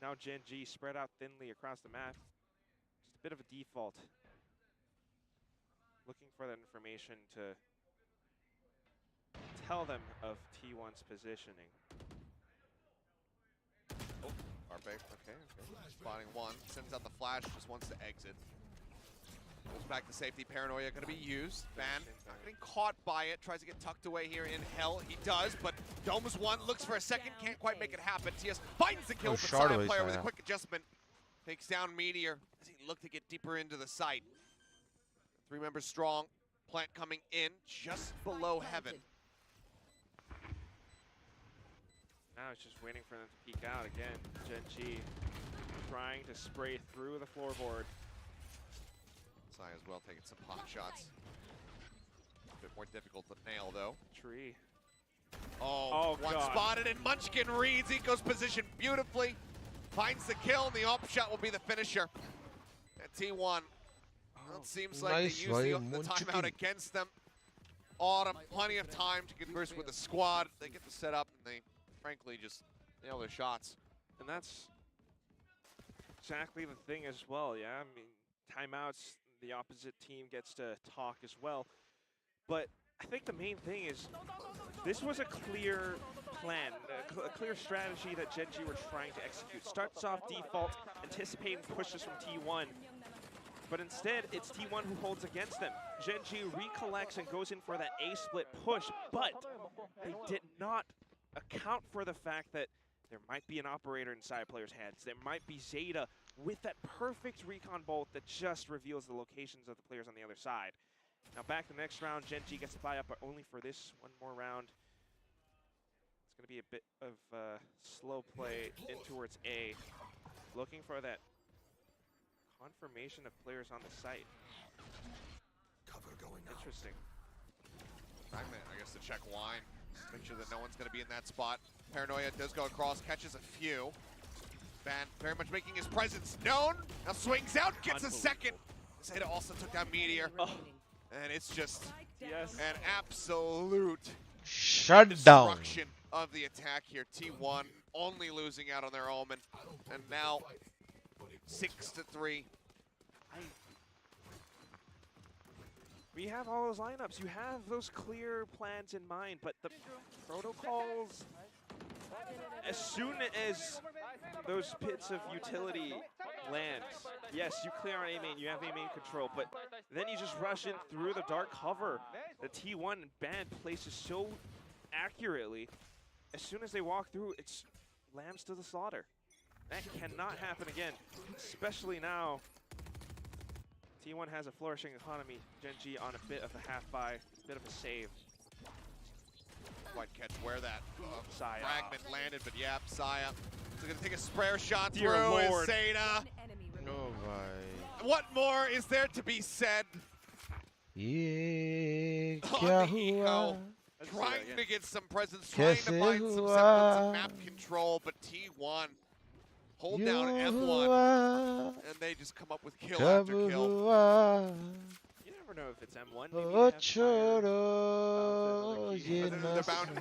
Now GENG spread out thinly across the map. Just a bit of a default. Looking for that information to tell them of T1's positioning. Oh, Arbe, okay. Spotting one, sends out the flash, just wants to exit. Goes back to safety. Paranoia going to be used. Ban not getting caught by it. Tries to get tucked away here in hell. He does, but Dome's one. Looks for a second. Can't quite make it happen. TS finds the kill. But 𝘼𝘽 with a quick adjustment Takes down Meteor as he looked to get deeper into the site. 3 members strong. Plant coming in just below Heaven. Now it's just waiting for them to peek out again. GENG trying to spray through the floorboard. Sai as well taking some pot shots. A bit more difficult to nail though. Tree. Oh, one God. spotted and Munchkin reads Eco's position beautifully. Finds the kill and the op shot will be the finisher. At T1. Well, it seems like Nice, they use the timeout against them. Autumn, plenty of time to converse with the squad. They get the setup and they frankly just nail their shots. And that's exactly the thing as well, yeah? I mean, timeouts, the opposite team gets to talk as well. But I think the main thing is this was a clear plan, a clear strategy that GENG were trying to execute. Starts off default, anticipating pushes from T1. But instead, it's T1 who holds against them. GENG recollects and goes in for that A-split push, but they did not account for the fact that there might be an operator inside players' heads. There might be Zeta with that perfect recon bolt that just reveals the locations of the players on the other side. Now back the next round, GENG gets to buy up, but only for this one more round. It's going to be a bit of slow play in towards A. Looking for that confirmation of players on the site. Cover going out. Interesting. Fragment, I guess, to check wine. Make sure that no one's going to be in that spot. Paranoia does go across, catches a few. Van very much making his presence known. Now swings out, gets a second. Zeta also took down Meteor. And it's just an absolute destruction of the attack here. T1 only losing out on their Omen. And now 6-3. We have all those lineups. You have those clear plans in mind, but the protocols, as soon as those pits of utility land, yes, you clear on A main, you have A main control, but then you just rush in through the dark cover. The T1 band places so accurately. As soon as they walk through, it's lambs to the slaughter. That cannot happen again, especially now. T1 has a flourishing economy. GENG on a bit of a half-buy, bit of a save. Quite catch where that Saya. fragment landed, but yeah, Saya. So gonna take a sprayer shot Dear through Lord. is Zeta. No, bhai. What more is there to be said? Ye On kya the Eco, hua? trying to get some presence, trying to find some semblance of map control, but T1 hold down M1, and they just come up with kill after kill. You never know if it's M1.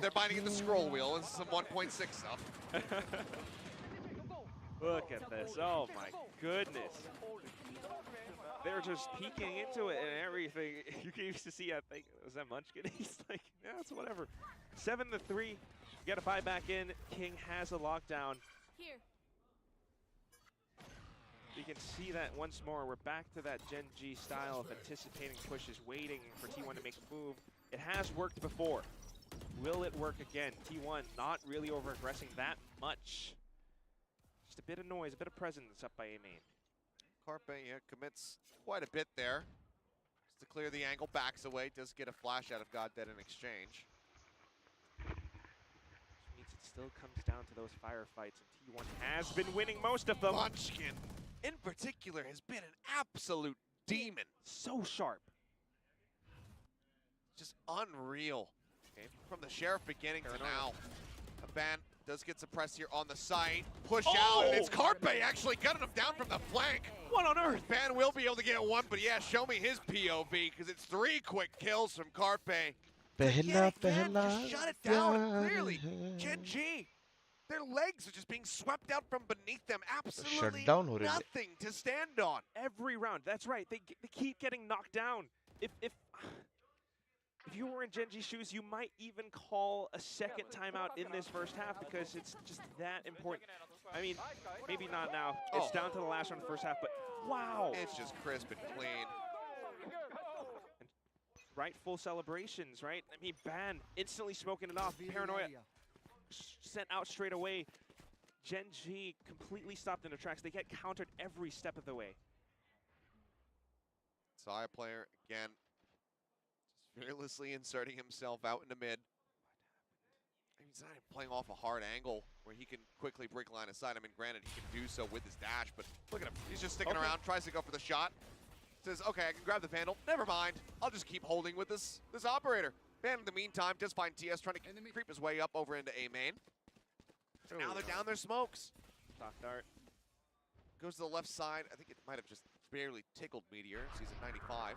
They're binding in the scroll wheel. This is some 1.6 stuff. Look at this. Oh my goodness. They're just peeking into it and everything. You can used to see, I think, was that Munchkin? He's like, yeah, it's whatever. 7-3. You got to buy back in. King has a lockdown. Here. You can see that once more. We're back to that GENG style of anticipating pushes, waiting for T1 to make a move. It has worked before. Will it work again? T1 not really over-aggressing that much. Just a bit of noise, a bit of presence up by A main. 𝘼𝐽𝑒, yeah, commits quite a bit there. Just to clear the angle, backs away, does get a flash out of GodDead in exchange. Which means it still comes down to those firefights, and T1 has been winning most of them. Munchkin, in particular, has been an absolute demon. So sharp. Just unreal. Okay, from the Sheriff beginning to now. A ban does get suppressed here on the site. Push out, and it's 𝘼𝐽𝑒 actually gunning him down from the flank. What on earth? Ban will be able to get one, but yeah, show me his POV, because it's 3 quick kills from 𝘼𝐽𝑒. Just shut it down, clearly. GENG, their legs are just being swept out from beneath them. Absolutely nothing to stand on. Every round, that's right. They keep getting knocked down. If you were in GENG's shoes, you might even call a second timeout in this first half because it's just that important. I mean, maybe not now. It's down to the last round of the first half, but wow. It's just crisp and clean. And rightful celebrations, right? I mean, Ban instantly smoking it off. Paranoia sent out straight away. GENG completely stopped in their tracks. They get countered every step of the way. 𝘼𝐽𝐿𝐼 player again, just fearlessly inserting himself out into mid. He's not even playing off a hard angle where he can quickly break line of sight. I mean, granted, he can do so with his dash, but look at him. He's just sticking around, tries to go for the shot. Says, okay, I can grab the vandal. Never mind. I'll just keep holding with this operator. Ban in the meantime does find TS trying to creep his way up over into A main. So now they're down their smokes. Stock dart. Goes to the left side. I think it might have just barely tickled Meteor. Sees at 95.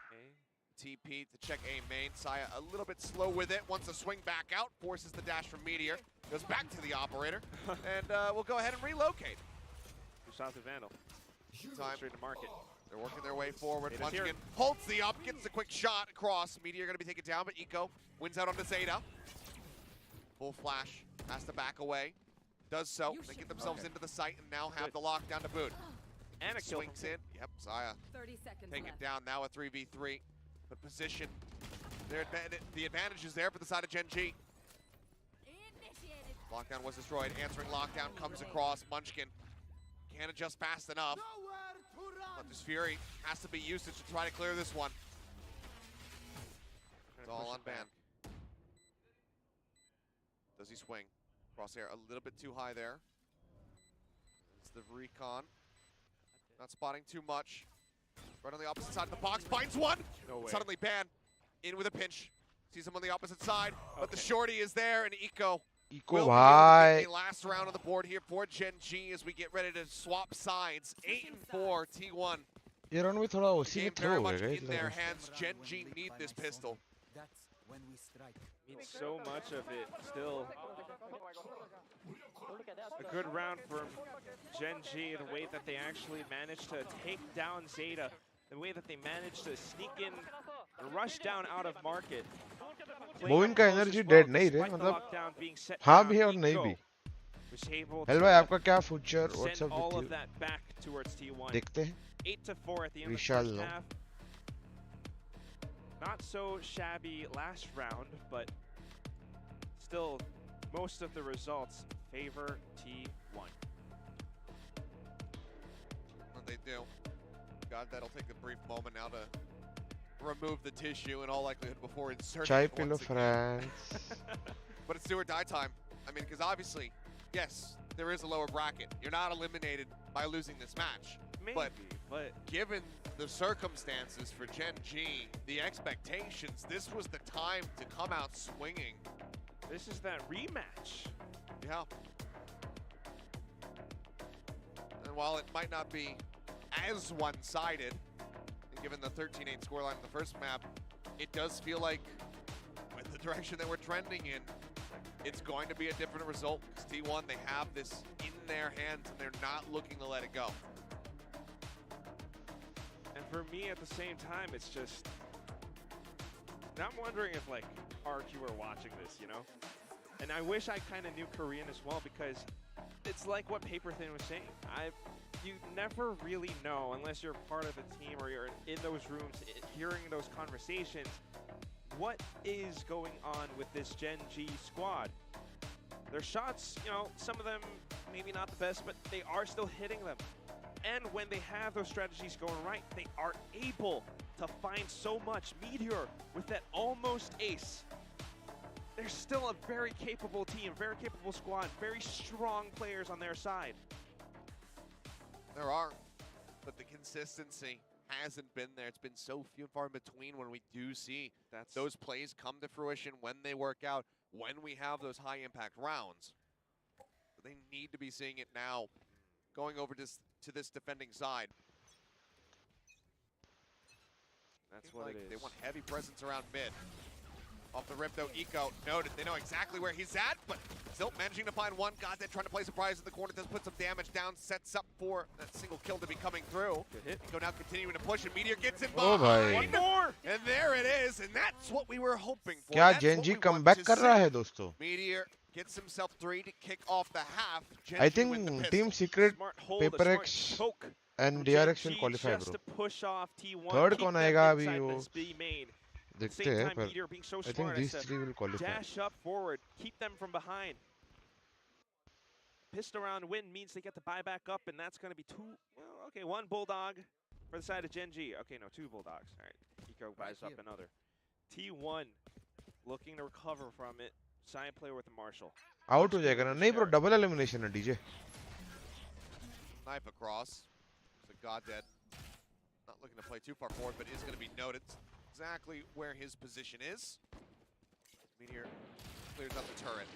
Okay. TP to check A main. 𝘼𝐽𝐿 a little bit slow with it. Wants to swing back out. Forces the dash from Meteor. Goes back to the operator. And we'll go ahead and relocate. Two shots of vandal. Time. Straight to market. They're working their way forward. Zeta's here. Munchkin holds the up. Gets the quick shot across. Meteor going to be taken down, but 𝘼𝐽𝐿 wins out onto Zeta. Full flash. Has to back away. Does so. They get themselves into the site and now have the lockdown to boot. And a kill. Swings in. Yep, 𝘼𝐽𝐿 30 seconds take left. it down. Now a 3v3. But position. The advantage is there for the side of GENG. Lockdown was destroyed. Answering lockdown comes across. Munchkin can't adjust fast enough. But this Fury has to be usage to try to clear this one. It's all on ban. Does he swing? Crosshair a little bit too high there. It's the recon. Not spotting too much. Right on the opposite side of the box. Finds one! No way. Suddenly ban. In with a pinch. Sees him on the opposite side. But the shorty is there, and 𝘼𝐽𝐿 will be able to get a last round on the board here for GENG as we get ready to swap sides. 8-4 T1. ये round में थोड़ा उसी में Game throw very हो much गया in their hands. GENG need this pistol. Needs so much of it still. A good round from GENG, the way that they actually managed to take down Zeta, the way that they managed to sneak in and rush down out of market. Bhavin का energy dead नहीं रे मतलब हाँ भी है और नहीं भी हेलो भाई आपका क्या फ्यूचर व्हाट्सएप देखते हैं 8-4 at the end we of the shall first know. half. Not so shabby last round, but still most of the results favor T1. What they do. God, that'll take a brief moment now to remove the tissue in all likelihood before inserting Chai it pillow once again. France. But it's do or die time. I mean, because obviously, yes, there is a lower bracket. You're not eliminated by losing this match. Maybe, but given the circumstances for GENG, the expectations, this was the time to come out swinging. This is that rematch. Yeah. And while it might not be as one-sided, given the 13-8 scoreline in the first map, it does feel like, with the direction that we're trending in, it's going to be a different result. Because T1, they have this in their hands, and they're not looking to let it go. And for me, at the same time, it's just... I'm wondering if, like, RQ are watching this, you know? And I wish I kind of knew Korean as well, because it's like what Paperthin was saying. You never really know, unless you're part of a team or you're in those rooms, hearing those conversations, what is going on with this GENG squad. Their shots, you know, some of them maybe not the best, but they are still hitting them. And when they have those strategies going right, they are able to find so much. Meteor with that almost ace. They're still a very capable team, very capable squad, very strong players on their side. There are, but the consistency hasn't been there. It's been so few and far in between when we do see those plays come to fruition, when they work out, when we have those high-impact rounds. But they need to be seeing it now, going over to this defending side. That's what it is. They want heavy presence around mid. Off the rip, though, 𝘼𝐽𝐿 noted. They know exactly where he's at, but still managing to find one. Godsent trying to play surprise in the corner. Does put some damage down. Sets up for that single kill to be coming through. Good hit. 𝘼𝐽𝐿 now continuing to push, and Meteor gets in Oh, behind. भाई. One more! And there it is, and that's what we were hoping for. क्या That's what GENG we comeback want to कर रहा see. है दोस्तों? Meteor gets himself 3 to kick off the half. I GENG win the think pistol. Team Secret, Smart hold, Paper a smart X choke and from DRX will GENG qualify, just bro. to push off T1, Third keep कौन them आएगा अभी inside वो this B main. देखते Same हैं time, पर Meteor being so I think smart these as to three will qualify. dash up forward, keep them from behind. pissed around win means they get to buy back up, and that's going to be one Bulldog for the side of GENG. Okay, no, 2 Bulldogs. All right, Eco buys up another. T1 looking to recover from it. Silent player with the Marshall. Out हो जाएगा ना? नहीं bro, double elimination है DJ. Knife across. The God Dead. Not looking to play too far forward, but is going to be noted exactly where his position is. Meteor clears up the turret.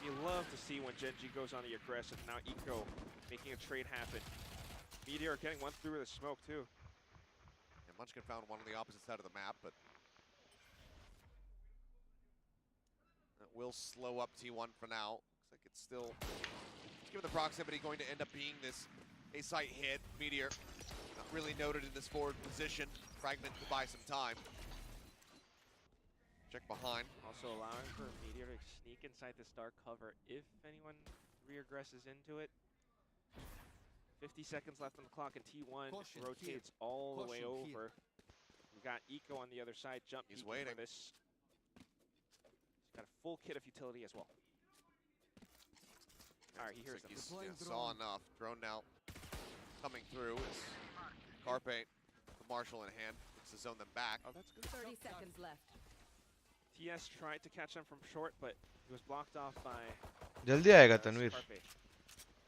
You love to see when GENG goes on the aggressive. Now Eco making a trade happen. Meteor getting one through the smoke too. And Munchkin found one on the opposite side of the map, but that will slow up T1 for now. Looks like it's still, given the proximity, going to end up being this A site hit. Meteor not really noted in this forward position. Fragment to buy some time. Check behind. Also allowing for Meteor to sneak inside this dark cover if anyone reaggresses into it. 50 seconds left on the clock, and T1 rotates all the way over. We've got Eco on the other side. Jump. He's waiting for this. He's got a full kit of utility as well. All right, he hears them. Saw enough. Drone now coming through. Is 𝐼𝐍𝐿𝐼, the Marshall in hand, looks to zone them back. Oh, that's good. 30 seconds left. TS tried to catch them from short, but he was blocked off by जल्दी आएगा Tanveer.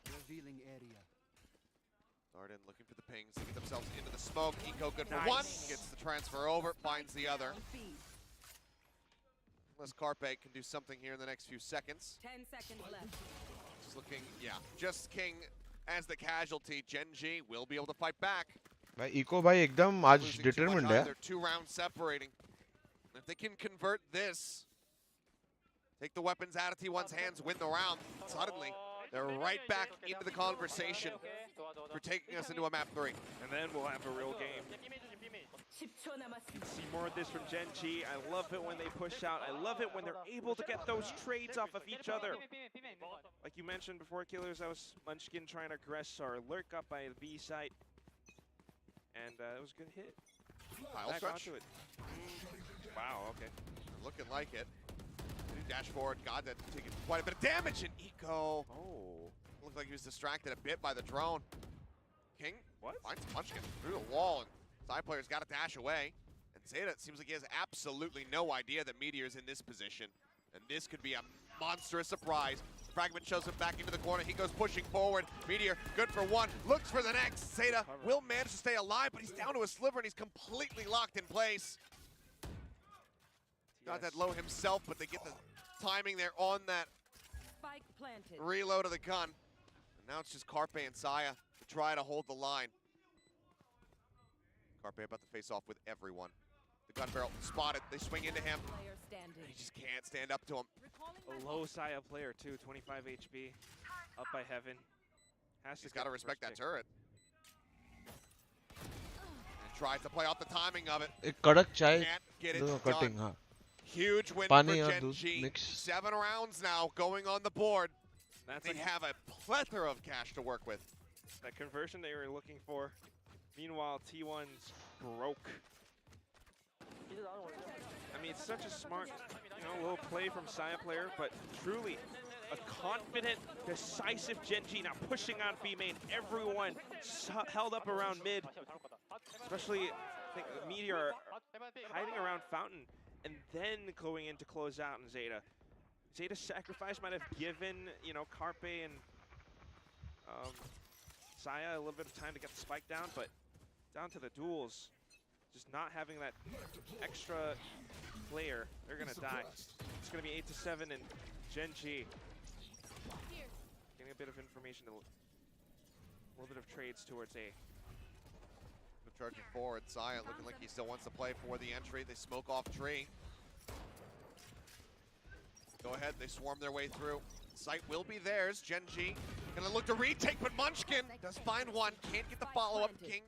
Revealing area. Darden looking for the pings to get themselves into the smoke. Eco good for one. Gets the transfer over, finds the other. Unless 𝐼𝐍𝐿𝐼 can do something here in the next few seconds. 10 seconds left. Just looking, yeah, just King as the casualty. GENG will be able to fight back. भाई Eco भाई एकदम आज determined है. They're 2 rounds separating. If they can convert this, take the weapons out of T1's hands, win the round, suddenly they're right back into the conversation for taking us into a map 3. And then we'll have a real game. See more of this from GENG. I love it when they push out. I love it when they're able to get those trades off of each other. Like you mentioned before, Killers, that was Munchkin trying to aggress or lurk up by the B site. And it was a good hit. Pile stretch. It. Wow, okay. Looking like it. Dash forward, God, that taking quite a bit of damage, and Eco. Oh. Looked like he was distracted a bit by the drone. King what? Finds Munchkin through the wall, and side player's got to dash away. And Zeta, it seems like he has absolutely no idea that Meteor's in this position. And this could be a monstrous surprise. Fragment shows him back into the corner. He goes pushing forward. Meteor, good for one, looks for the next. Zeta will manage to stay alive, but he's down to a sliver, and he's completely locked in place. Got that low himself, but they get the timing there on that Spike planted. reload of the gun. And now it's just 𝐼𝐍𝐿𝐼 and 𝘼𝐽 to try to hold the line. 𝐼𝐍𝐿𝐼 about to face off with everyone. The gun barrel spotted. They swing into him. He just can't stand up to him. A low 𝘼𝐽 player too, 25 HP, up by Heaven. He's got to respect that turret. And tries to play off the timing of it. एक कड़क चाय Can't get it दोनों done. cutting हाँ. Huge win पानी for और दूध GENG. mix. 7 rounds now going on the board. That's they have a plethora of cash to work with. That conversion they were looking for. Meanwhile, T1's broke. I mean, it's such a smart, little play from 𝘼𝐽 player, but truly a confident, decisive GENG now pushing out B main. Everyone held up around mid, especially I think Meteor hiding around Fountain, and then going in to close out in Zeta. Zeta's sacrifice might have given, 𝐼𝐍𝐿𝐼 and 𝘼𝐽 a little bit of time to get the spike down, but down to the duels, just not having that extra player, they're gonna die. It's gonna be 8-7, and GENG getting a bit of information, a little bit of trades towards A. Charging forward, 𝘼𝐽 looking like he still wants to play for the entry. They smoke off tree. Go ahead, they swarm their way through. Site will be theirs. GENG gonna look to retake, but Munchkin does find one. Can't get the follow-up. King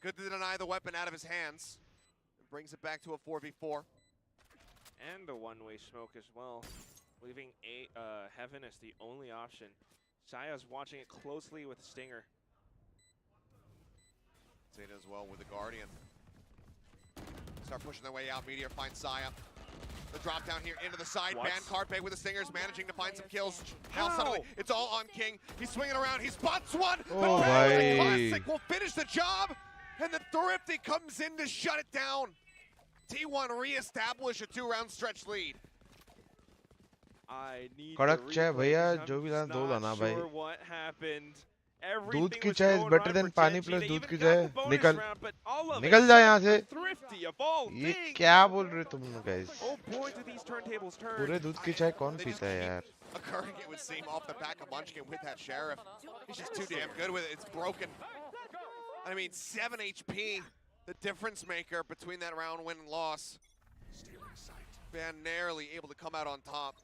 good to deny the weapon out of his hands. It brings it back to a 4v4. And a one-way smoke as well, leaving Heaven as the only option. 𝘼𝐽's watching it closely with Stinger. Zeta as well with the Guardian. Start pushing their way out. Meteor finds 𝘼𝐽. The drop down here into the side. Ban Carpe with the Stingers, managing to find some kills. Now suddenly, it's all on King. He's swinging around. He spots one. Oh, the Classic will finish the job. And the Thrifty comes in to shut it down. T1 re-establish a 2-round stretch lead. I need कड़क चाय भैया जो भी लाना दो लाना भाई what happened. दूध की चाय is better than पानी plus दूध की चाय निकल जाए यहाँ से ये क्या बोल रहे तुम लोग guys पूरे दूध की चाय कौन पीता है यार Occurring, it would seem, off the back of Munchkin with that Sheriff. He's just too damn good with it. It's broken. I mean, 7 HP, the difference maker between that round win and loss. Van narrowly able to come out on top.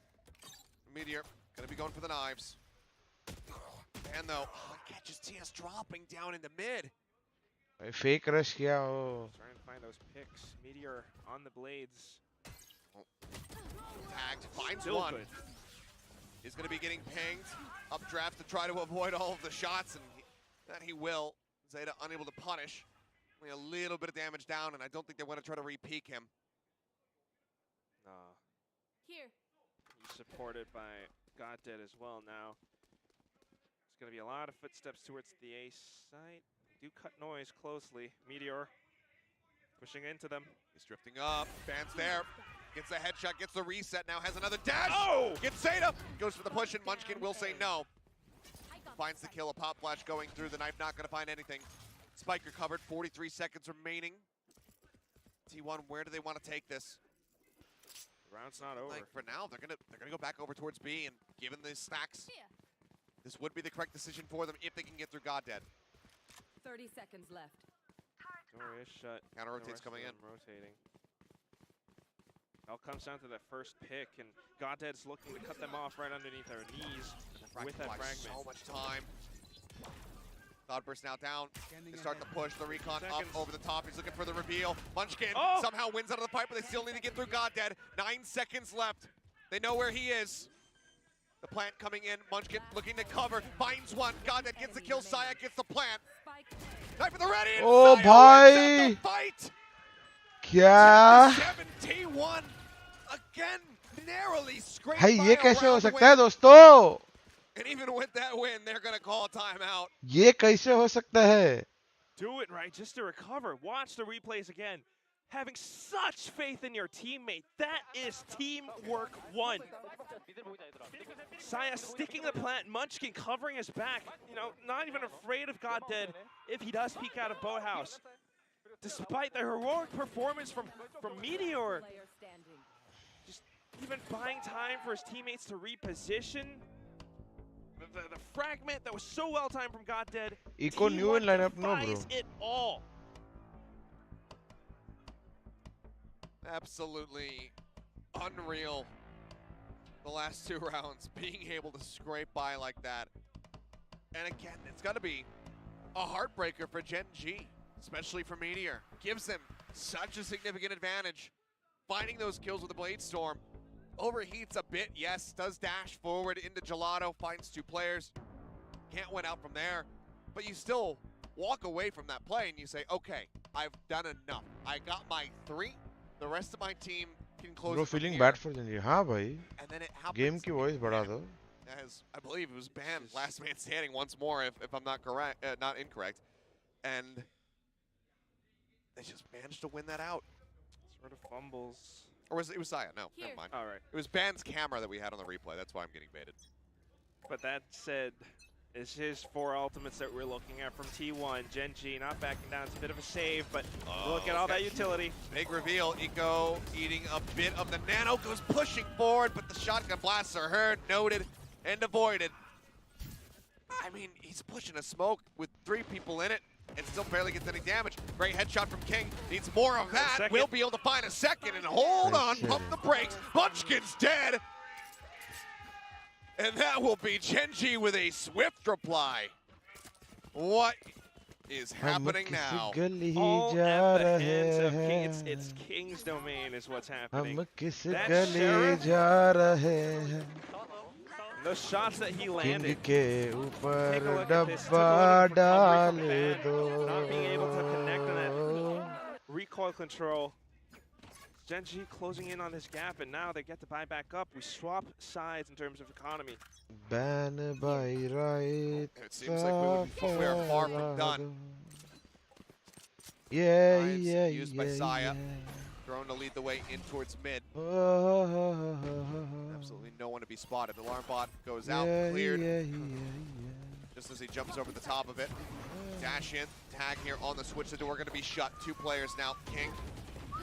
Meteor gonna be going for the knives. And though, catches TS dropping down into mid. Fake rush kiya oh. Trying to find those picks. Meteor on the blades. Tagged, finds one. He's going to be getting pinged. Updraft to try to avoid all of the shots, and that he will. Zeta unable to punish. Only a little bit of damage down, and I don't think they want to try to re-peek him. Nah. Here. He's supported by GodDead as well now. There's going to be a lot of footsteps towards the A site. Do cut noise closely. Meteor pushing into them. He's drifting up. Ban's there. Gets the headshot, gets the reset, now has another dash! Oh! Gets Zeta! Goes for the push, and Munchkin will say no. Finds the kill, a pop flash going through, the knife not gonna find anything. Spike recovered, 43 seconds remaining. T1, where do they want to take this? The round's not over. Like, for now, they're gonna go back over towards B, and given the stacks, this would be the correct decision for them if they can get through GodDead. 30 seconds left. Door is shut. Counter rotates coming in. Rotating. All comes down to that first pick, and GodDead's looking to cut them off right underneath their knees with that fragment. So much time. Cloudburst now down. They start the push. The recon up over the top. He's looking for the reveal. Munchkin somehow wins out of the pipe, but they still need to get through GodDead. 9 seconds left. They know where he is. The plant coming in. Munchkin looking to cover. Finds one. GodDead gets the kill. 𝘼𝐽𝐿 gets the plant. Knife at the ready. Oh, bhai. Fight. क्या 71 again narrowly scraped भाई ये by कैसे हो around सकता है win. दोस्तों And even with that win, they're going to call timeout. ये कैसे हो सकता है Do it right just to recover. Watch the replays again. Having such faith in your teammate. That is teamwork one. 𝘼𝐽𝐿 sticking the plant. Munchkin covering his back. You know, not even afraid of GodDead if he does peek out of Boathouse. Despite the heroic performance from Meteor, just even buying time for his teammates to reposition. The fragment that was so well timed from GodDead. Eco new in lineup no bro. It all. Absolutely unreal. The last 2 rounds, being able to scrape by like that. And again, it's got to be a heartbreaker for GENG. Especially for Meteor. Gives them such a significant advantage. Finding those kills with the Blade Storm. Overheats a bit, yes. Does dash forward into Gelato. Finds 2 players. Can't win out from there. But you still walk away from that play and you say, okay, I've done enough. I got my 3. The rest of my team can close Bro, it from feeling here. bad for GENG. हाँ भाई. And then it happens. Game की voice बढ़ा दो. As I believe it was banned. Last man standing once more, if I'm not correct, not incorrect. And they just managed to win that out. Sort of fumbles. Or was it was 𝘼𝐽𝐿? No, never mind. All right. It was Ban's camera that we had on the replay. That's why I'm getting baited. But that said, it's his 4 ultimates that we're looking at from T1. GENG not backing down. It's a bit of a save, but look at all that utility. Big reveal. Eco eating a bit of the nano. Goes pushing forward, but the shotgun blasts are heard, noted, and avoided. I mean, he's pushing a smoke with 3 people in it. And still barely gets any damage. Great headshot from King. Needs more of that. Will be able to find a second. And hold on, pump the brakes. Munchkin's dead. And that will be GENG with a swift reply. What is happening now? All at the hands of King. It's King's domain is what's happening. That Sheriff, those shots that he landed. के ऊपर Take a look at this. डब्बा डाल दो. Not being able to connect on that recoil control. GENG closing in on this gap, and now they get to buy back up. We swap sides in terms of economy. Ban by right. It seems like we are far from done. Yeah, Knives yeah, used by yeah, 𝘼𝐽𝐿𝐻. yeah. Thrown to lead the way in towards mid. Absolutely no one to be spotted. Alarm bot goes out, cleared. Just as he jumps over the top of it. Dash in, tag here on the switch. The door going to be shut. 2 players now. King,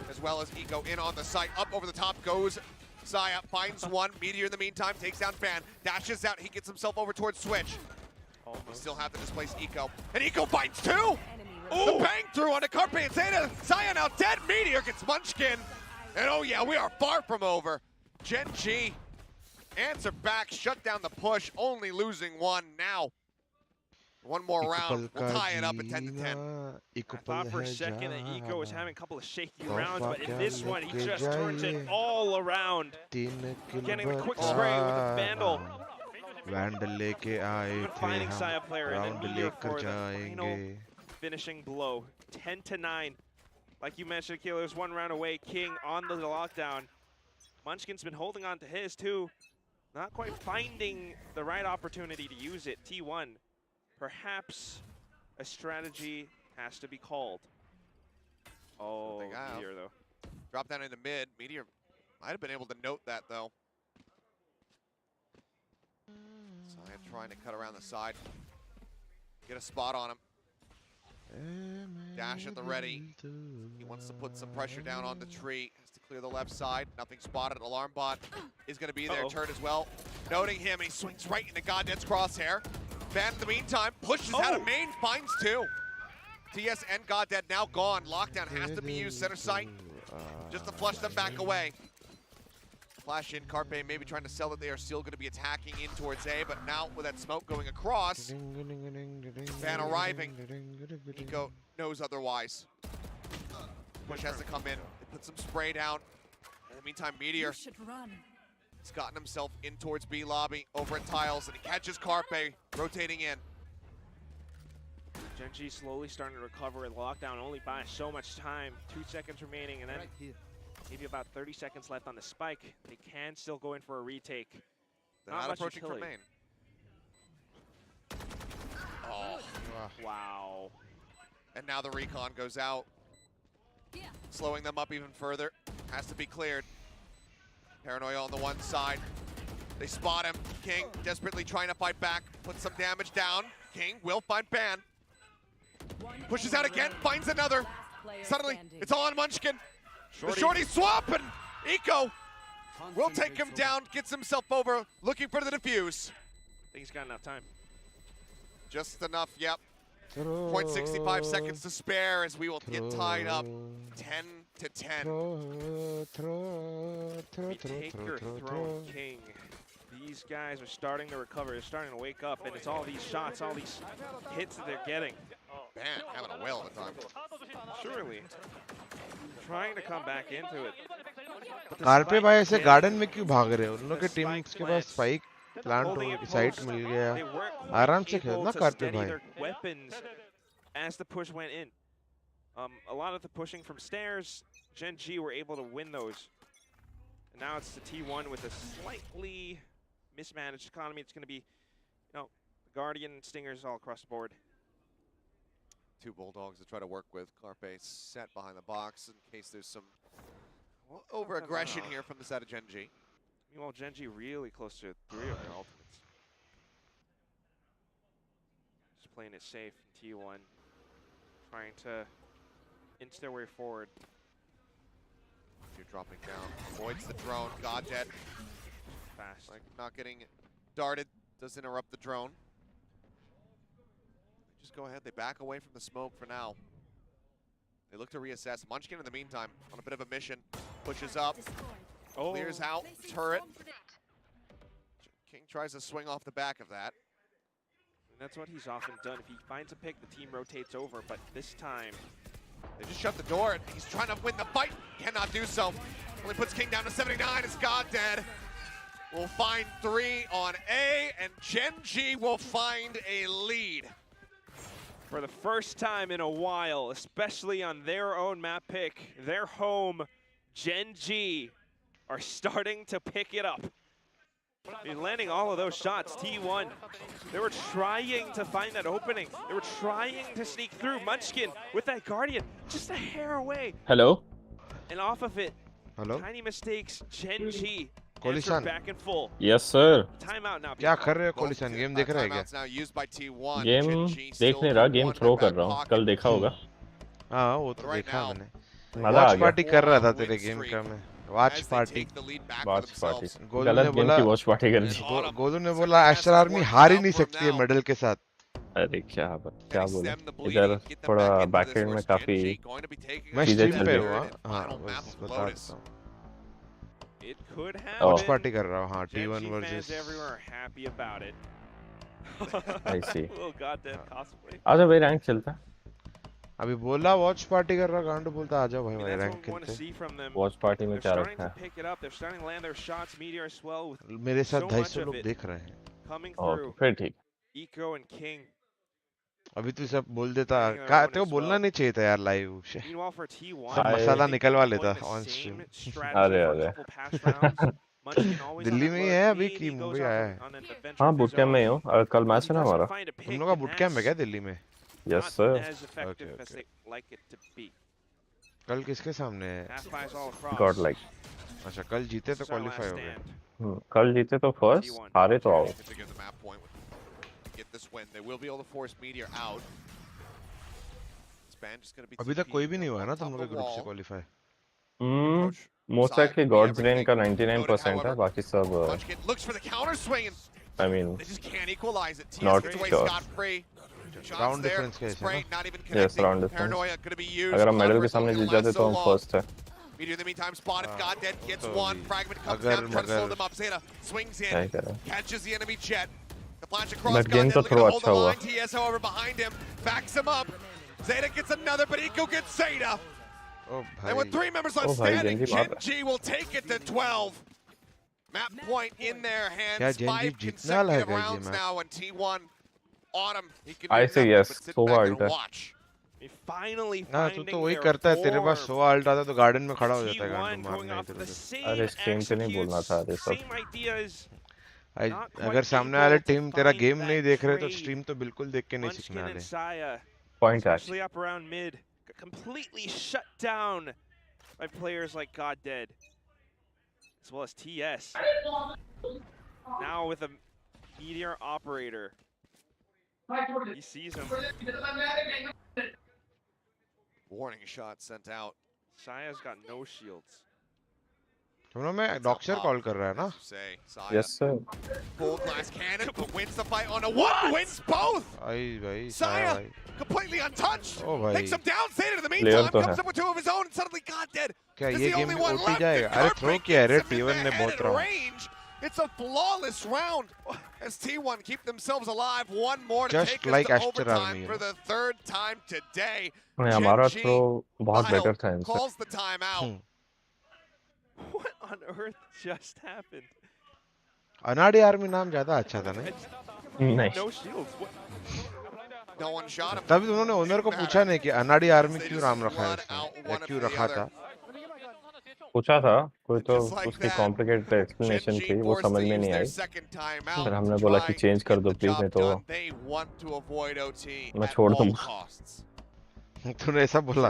as well as 𝘼𝐽𝐻 in on the site. Up over the top goes 𝘼𝐽𝐻. Finds one. Meteor in the meantime takes down Fan. Dashes out. He gets himself over towards switch. We still have to displace 𝘼𝐻𝐻. And 𝘼𝐻𝐻 finds 2! The bang through onto 𝘼𝐻𝐻 and Zeta. 𝘼𝐽𝐻 now dead. Meteor gets Munchkin. And oh yeah, we are far from over. GENG answer back, shut down the push, only losing 1 now. One more round, we'll tie it up at 10-10. I thought for a second that 𝘼𝐻𝐻 was having a couple of shaky rounds, but in this one, he just turns it all around. Getting the quick spray with the Vandal. Finding 𝘼𝐽𝐻 player, and then Meteor for the final finishing blow. 10-9. Like you mentioned, Akil, there's 1 round away. King on the lockdown. Munchkin's been holding on to his too. Not quite finding the right opportunity to use it. T1. Perhaps a strategy has to be called. Oh, Meteor though. Drop down into mid. Meteor might have been able to note that though. 𝘼𝐽𝐻 trying to cut around the side. Get a spot on him. Dash at the ready. He wants to put some pressure down on the tree. Has to clear the left side. Nothing spotted. Alarm bot is going to be there. Turn as well. Noting him, and he swings right into Goddead's crosshair. Van in the meantime pushes out of main, finds 2. TS and Goddead now gone. Lockdown has to be used. Center sight just to flush them back away. Flash in. 𝘼𝐻𝐻 maybe trying to sell that they are still going to be attacking in towards A, but now with that smoke going across, Van arriving. 𝘼𝐻𝐻 knows otherwise. Push has to come in. They put some spray down. In the meantime, Meteor has gotten himself in towards B lobby over at Tiles, and he catches 𝘼𝐻𝐻 rotating in. GENG slowly starting to recover. Lockdown only buys so much time. 2 seconds remaining, and then maybe about 30 seconds left on the spike. They can still go in for a retake. They're not approaching from main. Oh, wow. And now the recon goes out, slowing them up even further. Has to be cleared. Paranoia on the one side. They spot him. King desperately trying to fight back. Puts some damage down. King will find Ban. Pushes out again, finds another. Suddenly, it's all on Munchkin. The shorty swap, and 𝘼𝐻𝐻 will take him down, gets himself over, looking for the defuse. I think he's got enough time. Just enough, yep. 0.65 seconds to spare as we will get tied up 10-10. Retake your throne, King. These guys are starting to recover. They're starting to wake up, and it's all these shots, all these hits that they're getting. Man, having a whale of a time. Surely. Trying to come back into it. 𝘼𝐻𝐻 भाई ऐसे garden में क्यों भाग रहे हो? उन लोग के टीम के पास स्पाइक प्लांट हो, साइट मिल गया. आराम से खेलना 𝘼𝐻𝐻 भाई. Weapons as the push went in. A lot of the pushing from stairs, GENG were able to win those. And now it's the T1 with a slightly mismanaged economy. It's going to be, Guardian Stingers all across the board. 2 Bulldogs to try to work with. 𝘼𝐻𝐻 set behind the box in case there's some over-aggression here from the side of GENG. Meanwhile, GENG really close to 3 of their ultimates. Just playing it safe in T1. Trying to inch their way forward. You're dropping down. Avoids the drone. Goddead. Fast. Like not getting darted. Does interrupt the drone. Just go ahead. They back away from the smoke for now. They look to reassess. Munchkin in the meantime on a bit of a mission. Pushes up. Clears out. Turret. King tries to swing off the back of that. And that's what he's often done. If he finds a pick, the team rotates over. But this time, they just shut the door. He's trying to win the fight. Cannot do so. Only puts King down to 79. It's Goddead. Will find 3 on A, and GENG will find a lead. For the first time in a while, especially on their own map pick, their home, GENG are starting to pick it up. They're landing all of those shots. T1, they were trying to find that opening. They were trying to sneak through. Munchkin with that Guardian, just a hair away. Hello? And off of it, Hello? tiny mistakes. GENG Kolishan. back in full. Yes, sir. Timeout now. क्या कर रहे हो collision? Game देख रहे हैं क्या? Game देख नहीं रहा, गेम थ्रो कर रहा हूँ. कल देखा होगा. हाँ वो तो देखा मैंने. मजा आ वॉच गया. पार्टी कर रहा था तेरे गेम का मैं. Watch party. Watch party. गलत गेम की वॉच पार्टी कर दी. गोलू ने बोला एस्टर आर्मी हार ही नहीं सकती है मेडल के साथ. अरे क्या बोले. इधर थोड़ा बैकएंड में काफी मैं स्ट्रीम पे हूँ. हाँ बस बता देता हूँ. It could happen. Watch party कर रहा हूँ. हाँ T1 वर्सेस. I see. आजा भाई रैंक चलता. अभी बोला वॉच पार्टी कर रहा. गांडू बोलता आ जाओ भाई भाई रैंक खेलते. वॉच पार्टी में क्या रखा है? मेरे साथ 250 लोग देख रहे हैं. ओके फिर ठीक. Eco and King. अभी तू सब बोल देता. क्या तेरे को बोलना नहीं चाहिए था यार लाइव. सब मसाला निकलवा लेता ऑन स्ट्रीम. अरे दिल्ली में ही है अभी कि मुंबई आया है? हाँ बूट कैंप में हूँ. कल मैच है ना हमारा. तुम लोग का बूट कैंप है क्या दिल्ली में? Yes sir. कल किसके सामने है? God like. अच्छा कल जीते तो क्वालीफाई हो गए. कल जीते तो फर्स्ट, हारे तो आउट. अभी तक कोई भी नहीं हुआ है ना तुम लोग के ग्रुप से qualify? Most likely Gods Reign का 99% है. बाकी सब I mean not sure. Round difference कैसे है ना? Yes round difference. अगर हम मेडल के सामने जीत जाते तो हम फर्स्ट है. Meteor in the meantime spotted. Goddead gets one. Fragment comes down, tries to slow them up. Zeta swings in, catches the enemy jet. The flash across. Goddead looking to hold the line. TS, however, behind him, backs him up. Zeta gets another, but Eco gets Zeta. And with 3 members left standing, GENG will take it to 12. Map point in their hands. 5 consecutive rounds now, and T1, Autumn, he can I say yes. So wild है. ना तू तो वही करता है. तेरे पास 100 alt आता तो गार्डन में खड़ा हो जाता है गांडू मारने इधर. अरे स्ट्रीम पे नहीं बोलना था. अरे सब अगर सामने वाले टीम तेरा गेम नहीं देख रहे तो स्ट्रीम तो बिल्कुल देख के नहीं सीखने वाले. Point actually up around mid, completely shut down by players like Goddead as well as TS. Now with a Meteor operator, he sees him. Warning shot sent out. Saya's got no shields. तुम लोग में doctor call कर रहा है ना? Yes sir. Full glass cannon, but wins the fight on a one. Wins both. भाई Saya completely untouched. Oh भाई. Takes him down. Zeta in the meantime comes up with 2 of his own and suddenly Goddead. क्या ये game में OT जाएगा? अरे throw किया है रे T1 ने बहुत range. It's a flawless round as T1 keep themselves alive. One more to take us to overtime for the 3rd time today. हमारा थ्रो बहुत बेटर था इनसे. Calls the timeout. What on earth just happened? अनाड़ी army नाम ज्यादा अच्छा था नहीं? नहीं. No shields. No one shot him. तभी उन्होंने ओनर को पूछा नहीं कि अनाड़ी आर्मी क्यों नाम रखा है उसने या क्यों रखा था. पूछा था कोई तो उसकी कॉम्प्लिकेटेड एक्सप्लेनेशन थी वो समझ में नहीं आई. फिर हमने बोला कि चेंज कर दो प्लीज नहीं तो मैं छोड़ दूंगा. तूने ऐसा बोला?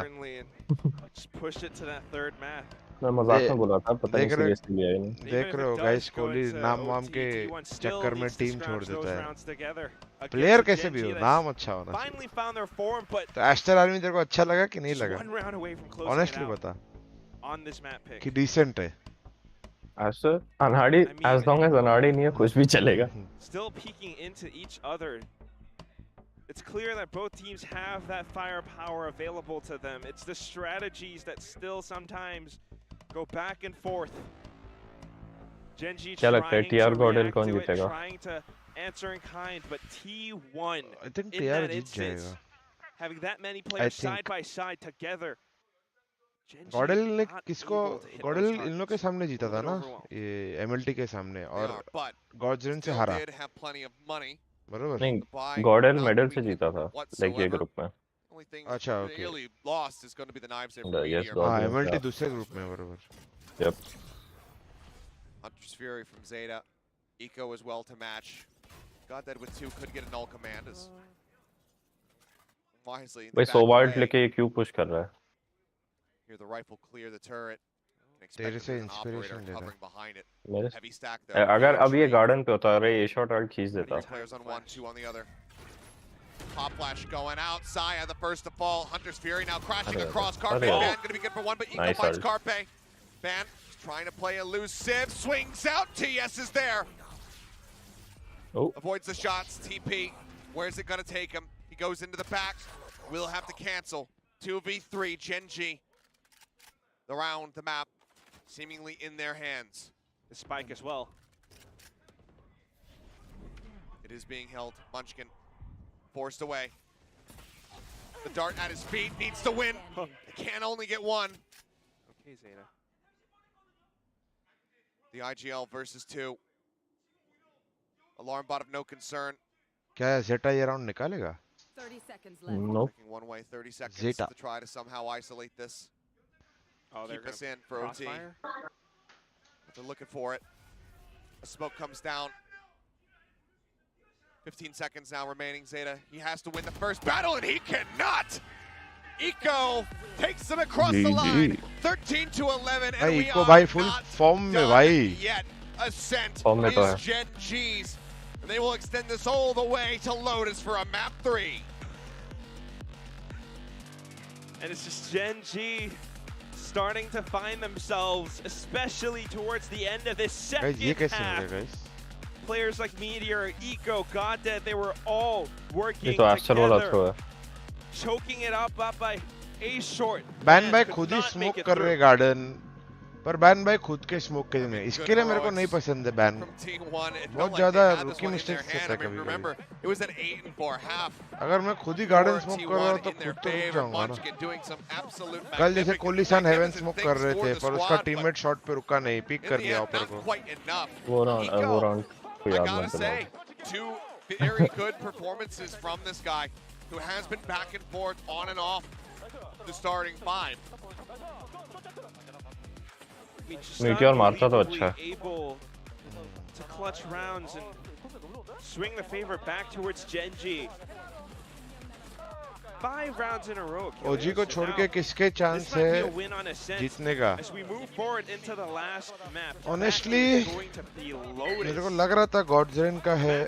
मैं मजाक में बोला था. पता नहीं सीरियसली लिया नहीं. देख रहे हो गाइस कोहली नाम वाम के चक्कर में टीम छोड़ देता है. प्लेयर कैसे भी हो नाम अच्छा होना चाहिए. तो एस्टर आर्मी तेरे को अच्छा लगा कि नहीं लगा? ऑनेस्टली बता कि डिसेंट है. एस्टर अनाड़ी as long as अनाड़ी नहीं है कुछ भी चलेगा. Still peeking into each other. It's clear that both teams have that firepower available to them. It's the strategies that still sometimes go back and forth. GENG trying to react to it, trying to answer in kind, but T1 I think in that instance, having that many players side by side together. गॉडल ने किसको गॉडल इन लोग के सामने जीता था ना ये MLT के सामने और गॉडजन से हारा बरोबर. नहीं गॉडल मेडल से जीता था लाइक ये ग्रुप में. Only thing अच्छा, okay. really lost is going to be the knives there. Yes, MLT दूसरे group में बराबर. Yep. Hunter's Fury from Zeta. Eco as well to match. Got that with 2 could get a null command as wisely. भाई 100 वाट लेके क्यों push कर रहा है? Here the rifle clear the turret. तेरे से inspiration ले रहा है. Heavy stack though. अगर अब ये garden पे होता है ये shot आर्ट खींच देता. Players on 1, 2 on the other. Pop flash going out. Sia the first to fall. Hunter's Fury now crashing across. Carpe Ban going to be good for 1, but Eco finds Carpe. Ban trying to play elusive. Swings out. TS is there. Avoids the shots. TP. Where's it going to take him? He goes into the back. Will have to cancel. 2v3. GENG. The round, the map, seemingly in their hands. The spike as well. It is being held. Munchkin forced away. The dart at his feet needs to win. They can only get 1. Okay, Zeta. The IGL versus 2. Alarm bot of no concern. क्या Zeta ये round निकालेगा? 30 seconds left. No. Taking 1 way, 30 seconds Zeta. to try to somehow isolate this. Oh, Keep us in for OT. They're looking for it. A smoke comes down. 15 seconds now remaining. Zeta, he has to win the first battle, and he cannot! Eco takes them across the line. 13-11, and we are full not form done yet. Ascent is GENG's. And they will extend this all the way to Lotus for a map 3. And it's just GENG starting to find themselves, especially towards the end of this second half. Players like Meteor, Eco, GodDead, they were all working together, choking it up by a short. Ban भाई खुद ही smoke कर रहे garden पर ban भाई खुद के smoke के लिए इसके लिए मेरे को नहीं पसंद है बैन बहुत ज्यादा रुकी मिस्टेक होता है कभी अगर मैं खुद ही गार्डन स्मोक कर रहा हूँ तो खुद तो रुक जाऊंगा ना कल जैसे कोहली सन हेवन स्मोक कर रहे थे पर उसका टीममेट शॉट पे रुका नहीं पिक कर लिया ऊपर को वो राउंड को याद मत say, 2 very good performances from this guy who has been back and forth on and off the starting 5. Meteor मारता तो अच्छा है. Able to clutch rounds and swing the favor back towards GENG. 5 rounds in a row. OG को छोड़ के किसके chance है जीतने का? Honestly, मेरे को लग रहा था गॉडजेन का है,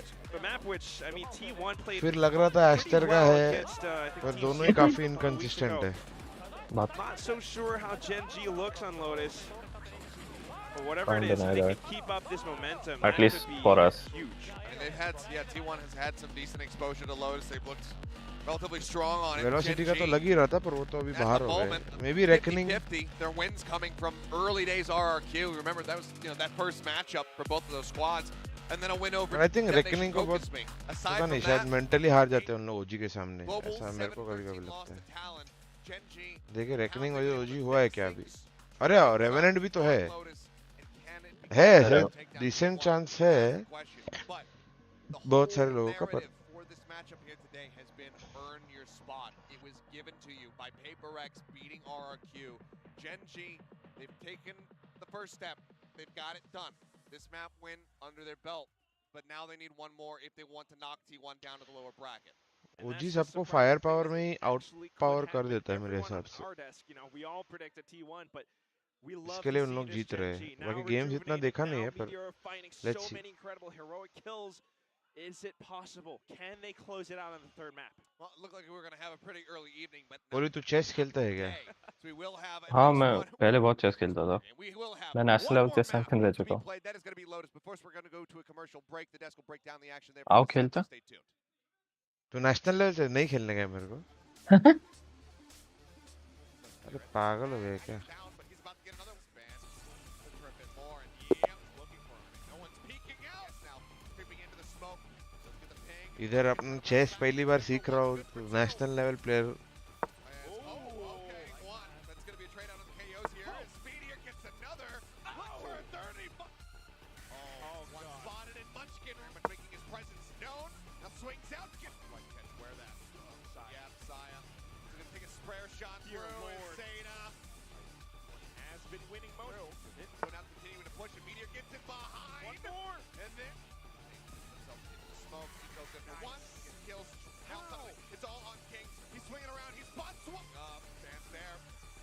फिर लग रहा था एस्टर का है, पर दोनों ही काफी इनकंसिस्टेंट है. Not so sure how GENG looks on Lotus. But whatever it is, if they can keep up this momentum, at least for us. Huge. And they've had, T1 has had some decent exposure to Lotus. They've looked relatively strong on it. Velocity का तो लग ही रहा था, पर वो तो अभी बाहर हो गए. Maybe Reckoning. 50-50. Their wins coming from early days RRQ. Remember that was that first matchup for both of those squads, and then a win over. I think Reckoning को बहुत पता नहीं शायद mentally हार जाते हैं उन लोग OG के सामने. ऐसा मेरे को कभी-कभी लगता है. देखिए Reckoning वजह OG हुआ है क्या अभी? अरे Revenant भी तो है decent chance है बहुत सारे लोगों का पर given to you by PaperX beating RRQ. GENG, they've taken the first step. They've got it done. This map win under their belt. But now they need one more if they want to knock T1 down to the lower bracket. OG सबको fire power में ही out power कर देता है मेरे हिसाब से. इसके लिए उन लोग जीत रहे हैं. बाकी गेम्स इतना देखा नहीं है पर let's see. Is it possible? Can they close it out on the third map? Well, it looked like we were going to have a pretty early evening, but बोली तू चेस खेलता है क्या? हाँ मैं पहले बहुत चेस खेलता था. मैं नेशनल लेवल चेस चैंपियन रह चुका हूँ. आओ खेलता. तू नेशनल लेवल से नहीं खेलने गया मेरे को? अरे पागल हो गया क्या? इधर अपन चेस पहली बार सीख रहा हूँ, national level player. this. Himself into the smoke. He goes in for one. Gets kills. Now it's all on King. He's swinging around. He's spot swung up. Stands there.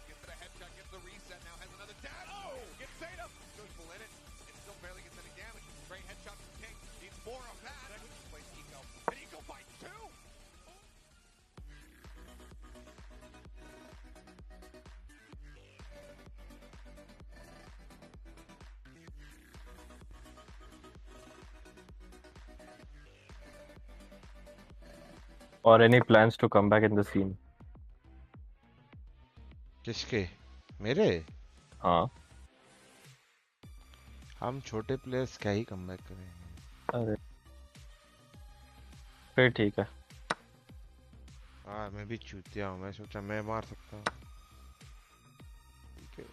Gets to the headshot. Gets the reset. Now has another dash. Oh! Gets Zeta. Goes full in it. And still barely gets any damage. Great headshot from King. Needs more of that. Plays 𝐼𝐽𝐻. And 𝐼𝐽𝐻 fights too. Or any plans to come back in the scene? किसके? मेरे? हाँ. हम छोटे players क्या ही comeback करेंगे? अरे. फिर ठीक है. हाँ मैं भी चूतिया हूँ. मैं सोचा मैं मार सकता हूँ. ठीक है.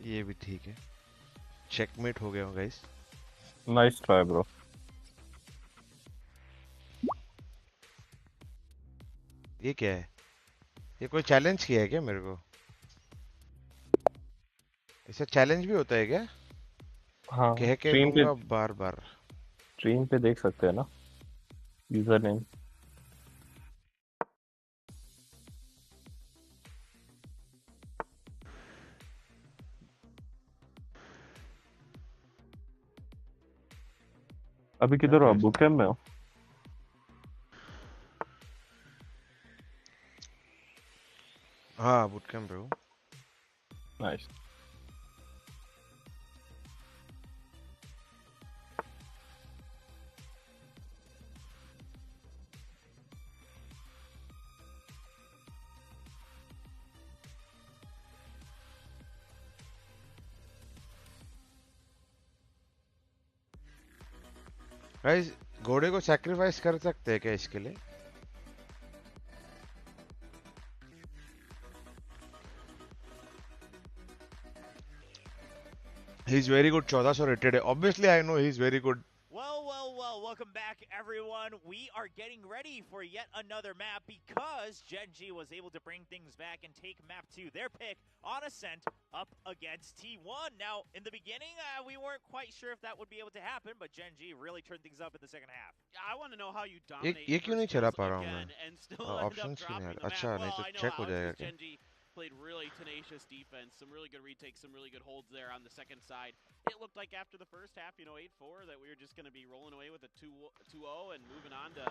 ये भी ठीक है. चेकमेट हो गया हो गाइस. Nice try bro. ये क्या है? ये कोई चैलेंज किया है क्या मेरे को? ऐसा चैलेंज भी होता है क्या? हाँ. कह के दूंगा बार बार. स्ट्रीम पे देख सकते हैं ना यूजर नेम. अभी किधर हो? बुक कैंप में हो? हाँ बुट कैंप पे हूँ. नाइस. गाइस घोड़े को सैक्रिफाइस कर सकते हैं क्या इसके लिए? He is very good. 1400 rated है. Obviously I know he is very good. Well, welcome back everyone. We are getting ready for yet another map because GENG was able to bring things back and take map 2, their pick on Ascent, up against T1. Now, in the beginning, we weren't quite sure if that would be able to happen, but GENG really turned things up in the second half. I want to know how you dominate ये क्यों नहीं चला पा रहा हूँ again मैं? and still end up Options क्यों नहीं आ dropping रहा? the अच्छा map. नहीं Well, तो I know check हो how जाएगा क्या? GENG played really tenacious defense, some really good retakes, some really good holds there on the second side. It looked like after the first half, 8-4, that we were just going to be rolling away with a 2-0 and moving on to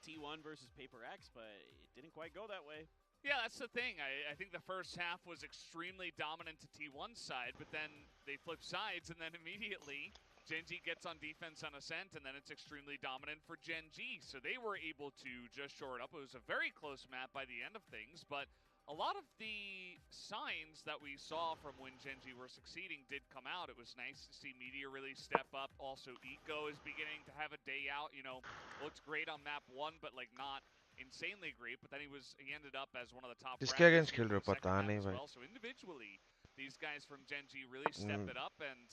T1 versus Paper X, but it didn't quite go that way. Yeah, that's the thing. I think the first half was extremely dominant to T1's side, but then they flip sides, and then immediately GENG gets on defense on Ascent, and then it's extremely dominant for GENG. So they were able to just shore it up. It was a very close map by the end of things, but a lot of the signs that we saw from when GENG were succeeding did come out. It was nice to see Meteor really step up. Also, 𝐼𝐽𝐻 is beginning to have a day out. Looked great on map 1, but not insanely great. But then he ended up as one of the top. किसके against खेल रहे हो पता नहीं भाई. So individually, these guys from GENG really stepped it up, and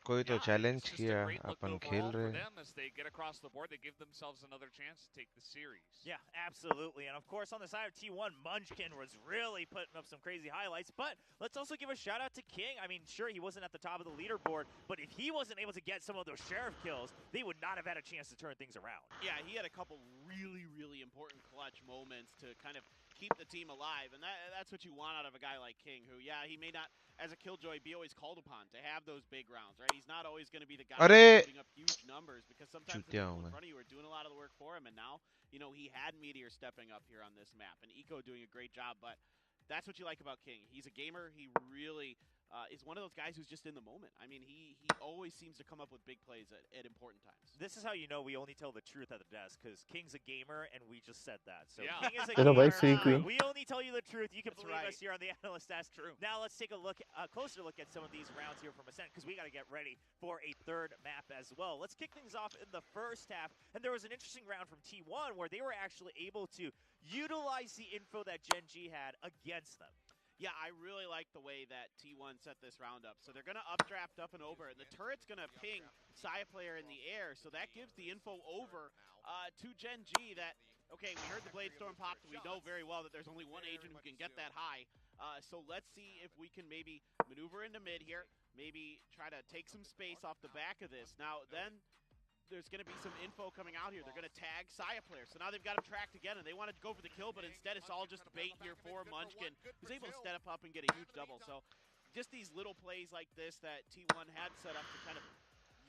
कोई तो challenge किया, अपन खेल रहे हैं. As they get across the board, they give themselves another chance to take the series. Yeah, absolutely. And of course, on the side of T1, Munchkin was really putting up some crazy highlights. But let's also give a shout out to King. I mean, sure, he wasn't at the top of the leaderboard, but if he wasn't able to get some of those sheriff kills, they would not have had a chance to turn things around. Yeah, he had a couple really, really important clutch moments to kind of keep the team alive, and that's what you want out of a guy like King, who, he may not, as a Killjoy, be always called upon to have those big rounds, right? He's not always going to be the guy putting up huge numbers, because sometimes the people in front of you are doing a lot of the work for him, and now, he had Meteor stepping up here on this map, and 𝐼𝐽𝐻 doing a great job, but that's what you like about King. He's a gamer. He really is one of those guys who's just in the moment. I mean, he always seems to come up with big plays at important times. This is how you know we only tell the truth at the desk, because King's a gamer, and we just said that. So yeah. King is a Hello, gamer. Queen. We only tell you the truth. You can That's believe right. us here on the Analyst Desk. True. Now let's take a closer look at some of these rounds here from Ascent, because we got to get ready for a third map as well. Let's kick things off in the first half, and there was an interesting round from T1 where they were actually able to utilize the info that GENG had against them. Yeah, I really like the way that T1 set this round up. So they're going to updraft up and over, and the turret's going to ping 𝘼𝐼𝐍𝐿𝐿 Player in the air. So that gives the info over to GENG that, okay, we heard the Blade Storm popped. We know very well that there's only one agent who can get that high. So let's see if we can maybe maneuver into mid here, maybe try to take some space off the back of this. Now, then there's going to be some info coming out here. They're going to tag 𝘼𝐼𝐍𝐿𝐿 Player. So now they've got him tracked again, and they wanted to go for the kill, but instead it's all just bait here for Munchkin, who's able to step up and get a huge double. So just these little plays like this that T1 had set up to kind of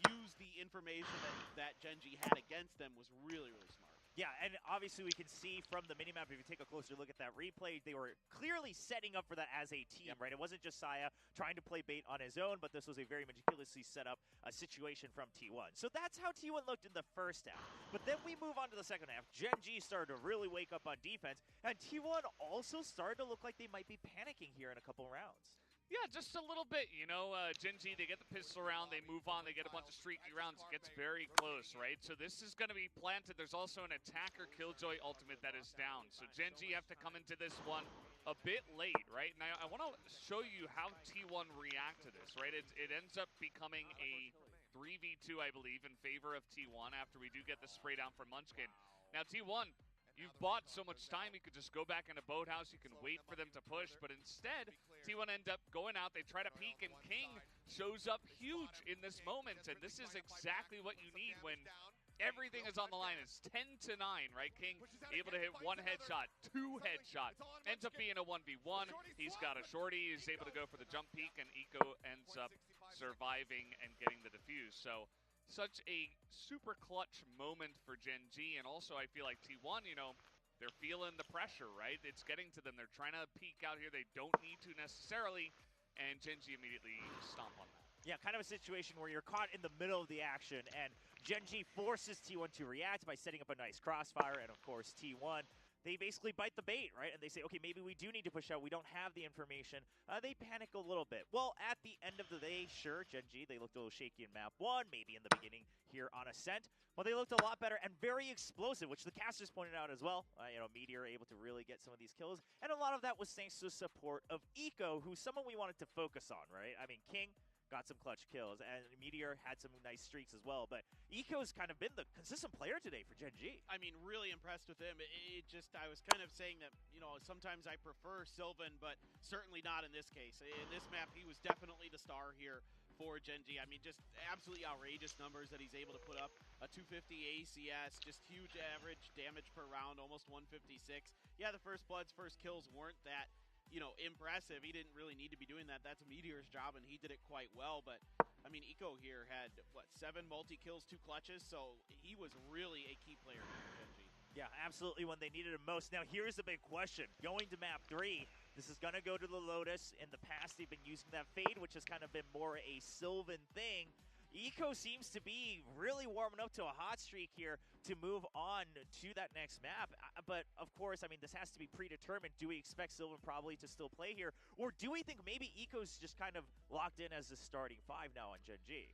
use the information that GENG had against them was really, really smart. Yeah, and obviously we can see from the minimap, if you take a closer look at that replay, they were clearly setting up for that as a team, right? It wasn't just 𝘼𝐼𝐍𝐿 trying to play bait on his own, but this was a very meticulously set up situation from T1. So that's how T1 looked in the first half. But then we move on to the second half. GENG started to really wake up on defense, and T1 also started to look like they might be panicking here in a couple rounds. Yeah, just a little bit, you know, GENG, they get the pistol round, they move on, they get a bunch of streaky rounds, it gets very close, right? So this is going to be planted. There's also an attacker 𝘼𝐿𝐿 ultimate that is down. So GENG have to come into this one a bit late, right? Now, I want to show you how T1 react to this, right? It ends up becoming a 3v2, I believe, in favor of T1 after we do get the spray down from Munchkin. Now, T1, you've bought so much time, you could just go back in a boathouse, you can wait for them to push, but instead, T1 end up going out, they try to peek, and King shows up huge in this moment, and this is exactly what you need when everything is on the line. It's 10-9, right? King able to hit one headshot, two headshots, ends up being a 1v1. He's got a shorty, he's able to go for the jump peek, and 𝘼𝐿𝐿 ends up surviving and getting the defuse. So such a super clutch moment for GENG, and also I feel like T1, you know, they're feeling the pressure, right? It's getting to them. They're trying to peek out here. They don't need to necessarily, and GENG immediately stomp on that. Yeah, kind of a situation where you're caught in the middle of the action, and GENG forces T1 to react by setting up a nice crossfire, and of course T1, they basically bite the bait, right? And they say, okay, maybe we do need to push out. We don't have the information. They panic a little bit. Well, at the end of the day, sure, GENG, they looked a little shaky in map 1, maybe in the beginning here on Ascent, but they looked a lot better and very explosive, which the casters pointed out as well. You know, Meteor able to really get some of these kills, and a lot of that was thanks to the support of 𝘼𝐼𝐍𝐿, who's someone we wanted to focus on, right? I mean, King got some clutch kills, and Meteor had some nice streaks as well, but 𝘼𝐼𝐿𝐿's kind of been the consistent player today for GENG. I mean, really impressed with him. I was kind of saying that, you know, sometimes I prefer 𝘼𝐿𝐿, but certainly not in this case. In this map, he was definitely the star here for GENG. I mean, just absolutely outrageous numbers that he's able to put up. A 250 ACS, just huge average damage per round, almost 156. Yeah, the first bloods, first kills weren't that, you know, impressive. He didn't really need to be doing that. That's Meteor's job, and he did it quite well. But, I mean, 𝘼𝐼𝐿 here had, what, 7 multi-kills, 2 clutches, so he was really a key player for GENG. Yeah, absolutely, when they needed him most. Now, here's the big question. Going to map 3, this is going to go to the Lotus. In the past, they've been using that fade, which has kind of been more a 𝘼𝐿𝐿 thing. 𝘼𝐼𝐿𝐿 seems to be really warming up to a hot streak here to move on to that next map. But, of course, I mean, this has to be predetermined. Do we expect 𝘼𝐿𝐿 probably to still play here? Or do we think maybe 𝘼𝐼𝐿𝐿's just kind of locked in as the starting 5 now on GENG?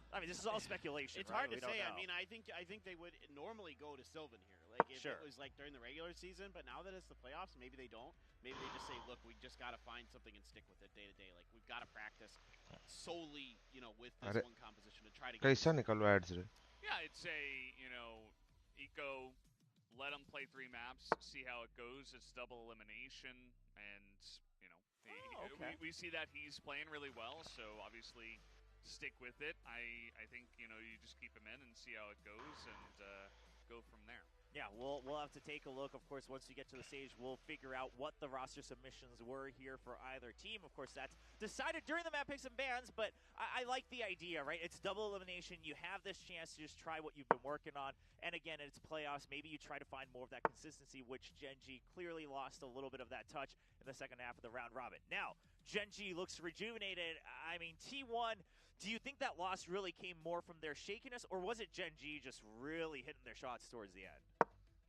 I mean, this is all speculation. It's right? hard to say. I mean, I think they would normally go to 𝘼𝐿𝐿 here, like if it was like during the regular season. But now that it's the playoffs, maybe they don't. Maybe they just say, look, we just got to find something and stick with it day to day. Like we've got to practice solely, you know, with this one composition to try to get. Yeah, I'd say, you know, 𝘼𝐼𝐿, let them play 3 maps, see how it goes. It's double elimination, and you know, we see that he's playing really well. So obviously, stick with it. I think, you know, you just keep him in and see how it goes, and go from there. Yeah, we'll have to take a look. Of course, once we get to the stage, we'll figure out what the roster submissions were here for either team. Of course, that's decided during the map picks and bans, but I like the idea, right? It's double elimination. You have this chance to just try what you've been working on. And again, it's playoffs. Maybe you try to find more of that consistency, which GENG clearly lost a little bit of that touch in the second half of the round robin. Now, GENG looks rejuvenated. I mean, T1, do you think that loss really came more from their shakiness, or was it GENG just really hitting their shots towards the end?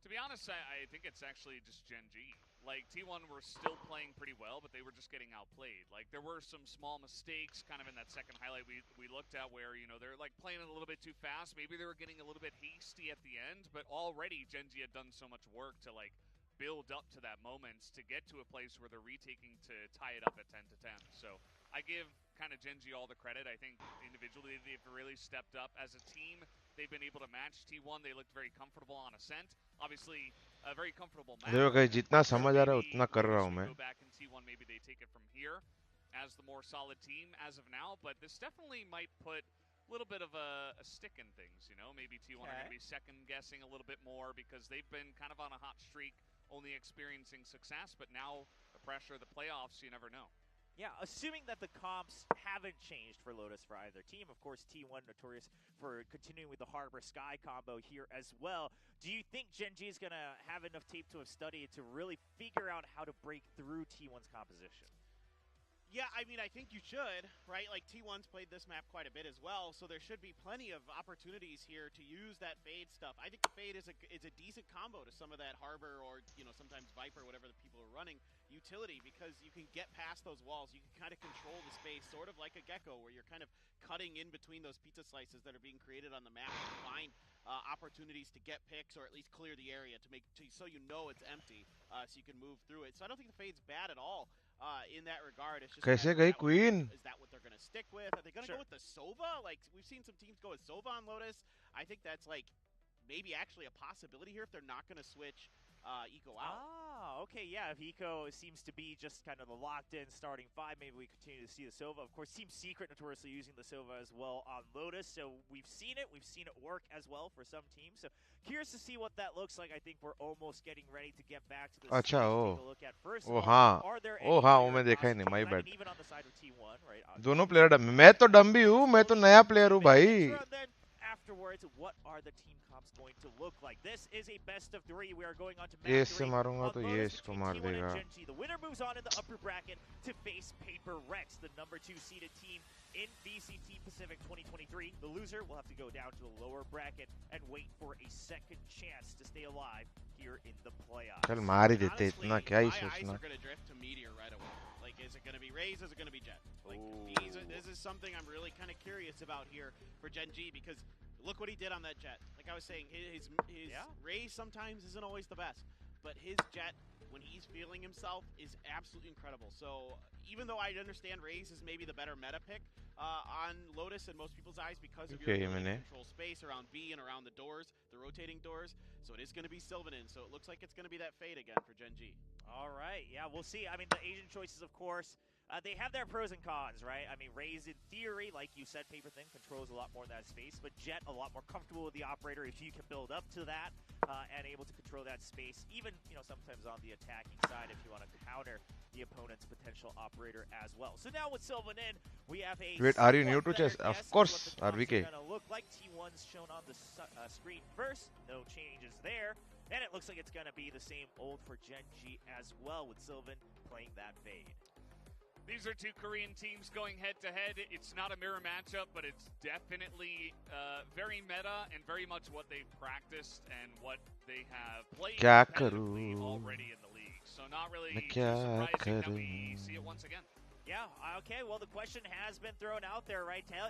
To be honest, I think it's actually just GENG. Like, T1 were still playing pretty well, but they were just getting outplayed. Like, there were some small mistakes kind of in that second highlight we looked at where, you know, they're, like, playing it a little bit too fast. Maybe they were getting a little bit hasty at the end, but already GENG had done so much work to, like, build up to that moment to get to a place where they're retaking to tie it up at 10-10. So I give kind of GENG all the credit. I think individually they've really stepped up. As a team, they've been able to match T1. They looked very comfortable on Ascent. Obviously, a very comfortable match. देखो guys, जितना समझ आ रहा है उतना कर रहा हूँ मैं. Go back in T1, maybe they take it from here as the more solid team as of now. But this definitely might put a little bit of a stick in things. You know, maybe T1 are going to be second guessing a little bit more because they've been kind of on a hot streak, only experiencing success. But now the pressure of the playoffs, you never know. Yeah, assuming that the comps haven't changed for Lotus for either team. Of course, T1 notorious for continuing with the Harbor Sky combo here as well. Do you think GENG is going to have enough tape to have studied to really figure out how to break through T1's composition? Yeah, I mean, I think you should, right? Like, T1's played this map quite a bit as well, so there should be plenty of opportunities here to use that Fade stuff. I think the Fade is a decent combo to some of that Harbor or, you know, sometimes Viper, whatever the people are running, utility, because you can get past those walls. You can kind of control the space, sort of like a Gecko, where you're kind of cutting in between those pizza slices that are being created on the map to find opportunities to get picks or at least clear the area so you know it's empty, so you can move through it. So I don't think the Fade's bad at all. In that regard, it's just कैसे गई Queen? Is that what they're going to stick with? Are they going to go with the Sova? Like, we've seen some teams go with Sova on Lotus. I think that's like maybe actually a possibility here if they're not going to switch Eco out. Ah, okay, yeah. If Eco seems to be just kind of the locked-in starting five, maybe we continue to see the Sova. Of course, Team Secret notoriously using the Sova as well on Lotus, so we've seen it. We've seen it work as well for some teams. So curious to see what that looks like. I think we're almost getting ready to get back to this. अच्छा ओ look at first. ओ हाँ वो मैं देखा ही नहीं. My bad. Even on the side of T1, right? दोनों player डम. मैं तो डम भी हूँ. मैं तो नया प्लेयर हूँ भाई. Afterwards, what are the team comps going to look like? This is a best of 3. We are going on to ये match 3. इससे मारूंगा तो ये इसको मार देगा. The winner moves on in the upper bracket to face Paper Rex, the number 2 seeded team in VCT Pacific 2023. The loser will have to go down to the lower bracket and wait for a second chance to stay alive here in the playoffs. चल मार ही देते इतना क्या ही सोचना. My eyes are going to drift to Meteor right away. Like, is it going to be Raze? Is it going to be Jet? Like, this is something I'm really kind of curious about here for GENG, because look what he did on that Jet. Like I was saying, his Raze sometimes isn't always the best, but his Jet, when he's feeling himself, is absolutely incredible. So even though I understand Raze is maybe the better meta pick on Lotus in most people's eyes because of your ability to control space around B and around the doors, the rotating doors, so it is going to be Sylvanin. So it looks like it's going to be that Fade again for GENG. All right, yeah, we'll see. I mean, the Asian choices, of course, they have their pros and cons, right? I mean, Raze, in theory, like you said, Paper Thin controls a lot more of that space, but Jet a lot more comfortable with the operator if you can build up to that and able to control that space, even, you know, sometimes on the attacking side if you want to counter the opponent's potential operator as well. So now with Sylvanin, we have a... Wait, are you new to chess? Of course, RVK. Look like T1's shown on the screen first. No changes there. And it looks like it's going to be the same old for GENG as well, with Sylvan playing that Fade. These are two Korean teams going head-to-head. It's not a mirror matchup, but it's definitely very meta and very much what they've practiced and what they have played competitively already in the league. So not really surprising that we see it once again. Yeah, okay, well, the question has been thrown out there, right, Taylor?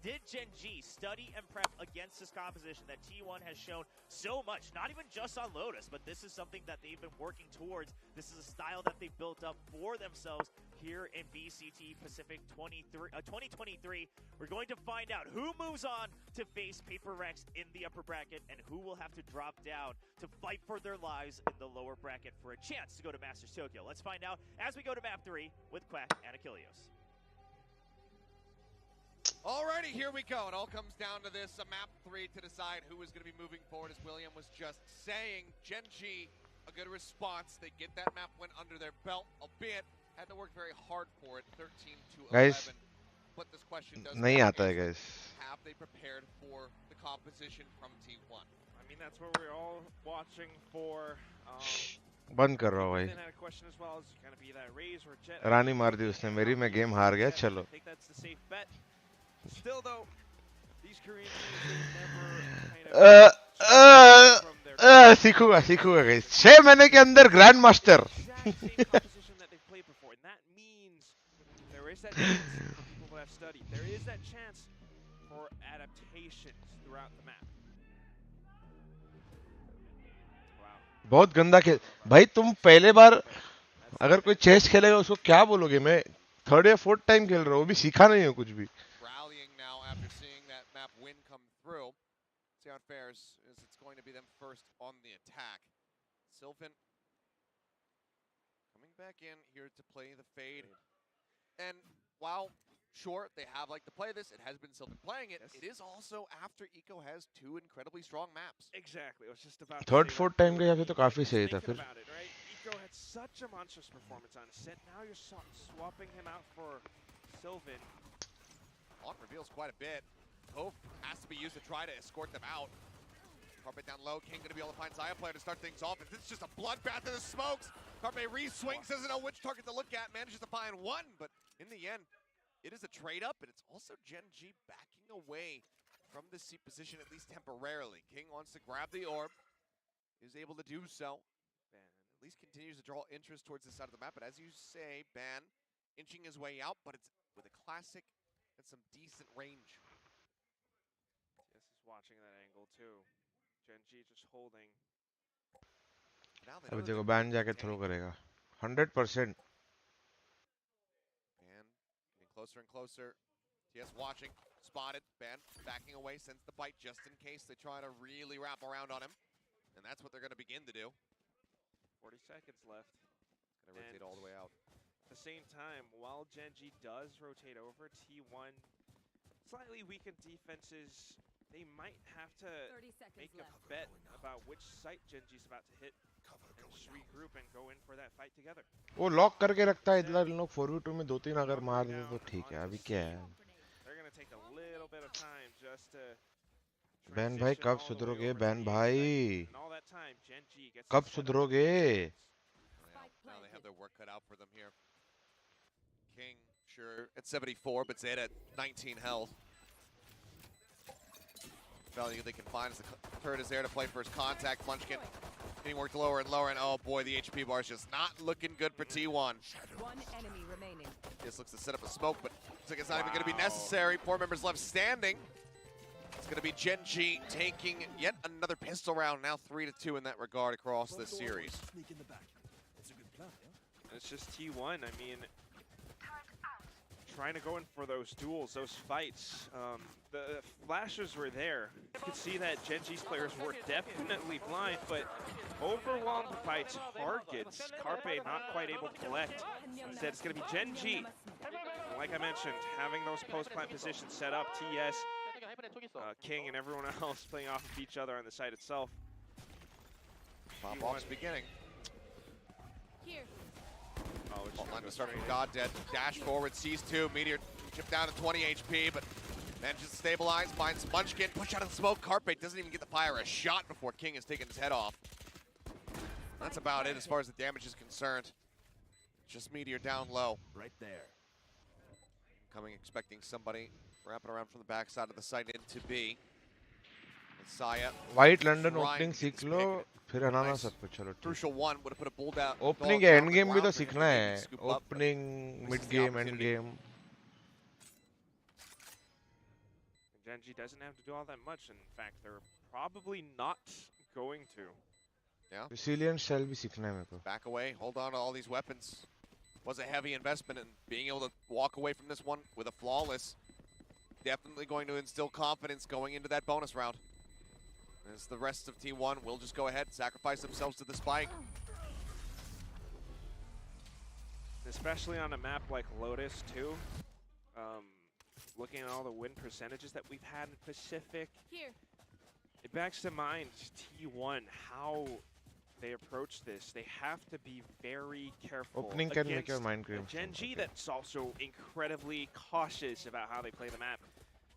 Did GENG study and prep against this composition that T1 has shown so much, not even just on Lotus, but this is something that they've been working towards. This is a style that they've built up for themselves here in VCT Pacific 2023. We're going to find out who moves on to face Paper Rex in the upper bracket and who will have to drop down to fight for their lives in the lower bracket for a chance to go to Masters Tokyo. Let's find out as we go to map 3 with Quack and 𝘼𝐽𝐿𝐼𝐽𝐿. Alrighty, here we go. It all comes down to this, a map 3 to decide who is going to be moving forward, as William was just saying. GENG, a good response. They get that map win under their belt, albeit had to work very hard for it, 13-11. Guys, but this question does नहीं आता है, guys. Have they prepared for the composition from T1? I mean, that's what we're all watching for. बंद कर रहा हूँ भाई. question as well is going to be that Raze or Jet. रानी मार दी उसने मेरी, मैं गेम हार गया, चलो. I think that's the safe bet. Still though, these Korean teams never kind of सीखूंगा guys. 6 महीने के अंदर grand master. There is that chance for people who have studied. There is that chance for adaptations throughout the map. बहुत गंदा खेल भाई. तुम पहले बार अगर कोई चेस खेलेगा उसको क्या बोलोगे? मैं 3rd या 4th टाइम खेल रहा हूँ, अभी सीखा नहीं है कुछ भी. Rallying now after seeing that map win come through. See how it fares is it's going to be them first on the attack. Sylvan coming back in here to play the fade. And while sure they have like to play this, it has been Sylvan playing it. It is also after Eco has 2 incredibly strong maps. Exactly. I was just about 3rd 4th time के यहाँ पे तो काफी सही था फिर. Eco had such a monstrous performance on Ascent. Now you're swapping him out for Sylvan. On reveals quite a bit. Hope has to be used to try to escort them out. Carpe down low. King going to be able to find 𝘼𝘽𝑉 to start things off. This is just a bloodbath in the smokes. Carpe re-swings, doesn't know which target to look at. Manages to find one, but in the end, it is a trade-up, and it's also GENG backing away from the C position, at least temporarily. King wants to grab the orb, is able to do so. Ban at least continues to draw interest towards this side of the map, but as you say, Ban inching his way out, but it's with a classic and some decent range. Yes, is watching that angle too. GENG just holding. अब देखो ban जाके throw करेगा 100%. Ban getting closer and closer. TS watching, spotted. Ban backing away, sends the bite just in case they try to really wrap around on him. And that's what they're going to begin to do. 40 seconds left. Going to rotate all the way out. At the same time, while GENG does rotate over, T1 slightly weakened defenses. They might have to make a bet about which site GENG's about to hit and just regroup and go in for that fight together. वो lock करके रखता है इधर लोग 4v2 में 2-3 अगर मार दे तो ठीक है. अभी क्या है? They're going to take a little bit of time just to ban भाई कब सुधरोगे? बैन भाई कब सुधरोगे? Now they have their work cut out for them here. King sure at 74, but Zeta at 19 health. Value they can find as the turret is there to play first contact. Munchkin getting worked lower and lower, and oh boy, the HP bar is just not looking good for T1. One enemy remaining. This looks to set up a smoke, but looks like it's not even going to be necessary. 4 members left standing. It's going to be GENG taking yet another pistol round, now 3-2 in that regard across this series. It's just T1. I mean, trying to go in for those duels, those fights. The flashes were there. You could see that GENG's players were definitely blind, but overwhelmed by targets. Carpe not quite able to collect. Instead, it's going to be GENG. Like I mentioned, having those post-plant positions set up, TS, King, and everyone else playing off of each other on the site itself. Pop-off's beginning. Here. Oh, line to start from God Dead. Dash forward, sees 2. Meteor chipped down to 20 HP, but manages to stabilize, finds Munchkin, push out of the smoke. Carpe doesn't even get the fire a shot before King has taken his head off. That's about it as far as the damage is concerned. Just Meteor down low. Right there. Coming, expecting somebody wrapping around from the backside of the site into B. 𝘼𝘽𝑉. White London opening सीख लो, फिर हराना सब कुछ. चलो. Crucial one would have put a bull down. Opening के end game भी तो सीखना है. Opening, mid game, end game. GENG doesn't have to do all that much. In fact, they're probably not going to. Yeah. Resilient shell भी सीखना है मेरे को. Back away, hold on to all these weapons. Was a heavy investment, and being able to walk away from this one with a flawless, definitely going to instill confidence going into that bonus round. As the rest of T1 will just go ahead and sacrifice themselves to the spike. Especially on a map like Lotus too. Looking at all the win percentages that we've had in Pacific, it backs to mind T1 how they approach this. They have to be very careful. Opening can make your mind cream. GENG that's also incredibly cautious about how they play the map.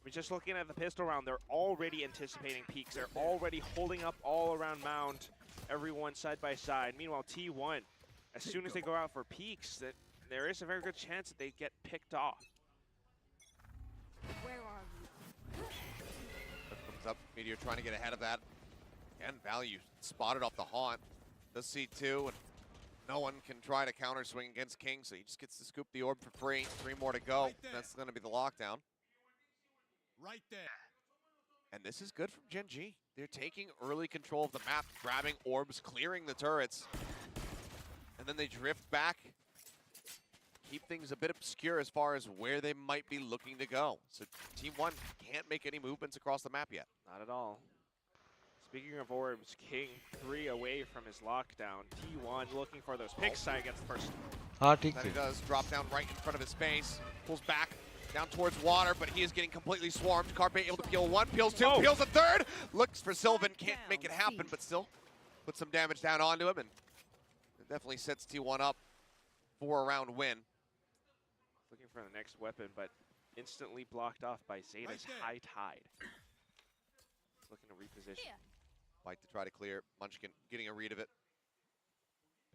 We're just looking at the pistol round. They're already anticipating peaks. They're already holding up all around mound, everyone side by side. Meanwhile, T1 as soon as they go out for peaks, that there is a very good chance that they get picked off. Where are you? Comes up, Meteor trying to get ahead of that. And Value spotted off the haunt. Does see two, and no one can try to counter swing against King, so he just gets to scoop the orb for free. 3 more to go. That's going to be the lockdown. Right there. And this is good from GENG. They're taking early control of the map, grabbing orbs, clearing the turrets. And then they drift back, keep things a bit obscure as far as where they might be looking to go. So Team 1 can't make any movements across the map yet. Not at all. Speaking of orbs, King 3 away from his lockdown. T1 looking for those picks. I gets the first. That he does. Drop down right in front of his face. Pulls back down towards water, but he is getting completely swarmed. Carpe able to peel 1, peels 2, peels a 3rd. Looks for Sylvan. Can't make it happen, but still put some damage down onto him, and it definitely sets T1 up for a round win. Looking for the next weapon, but instantly blocked off by Zeta's High Tide. Looking to reposition. Fight to try to clear. Munchkin getting a read of it.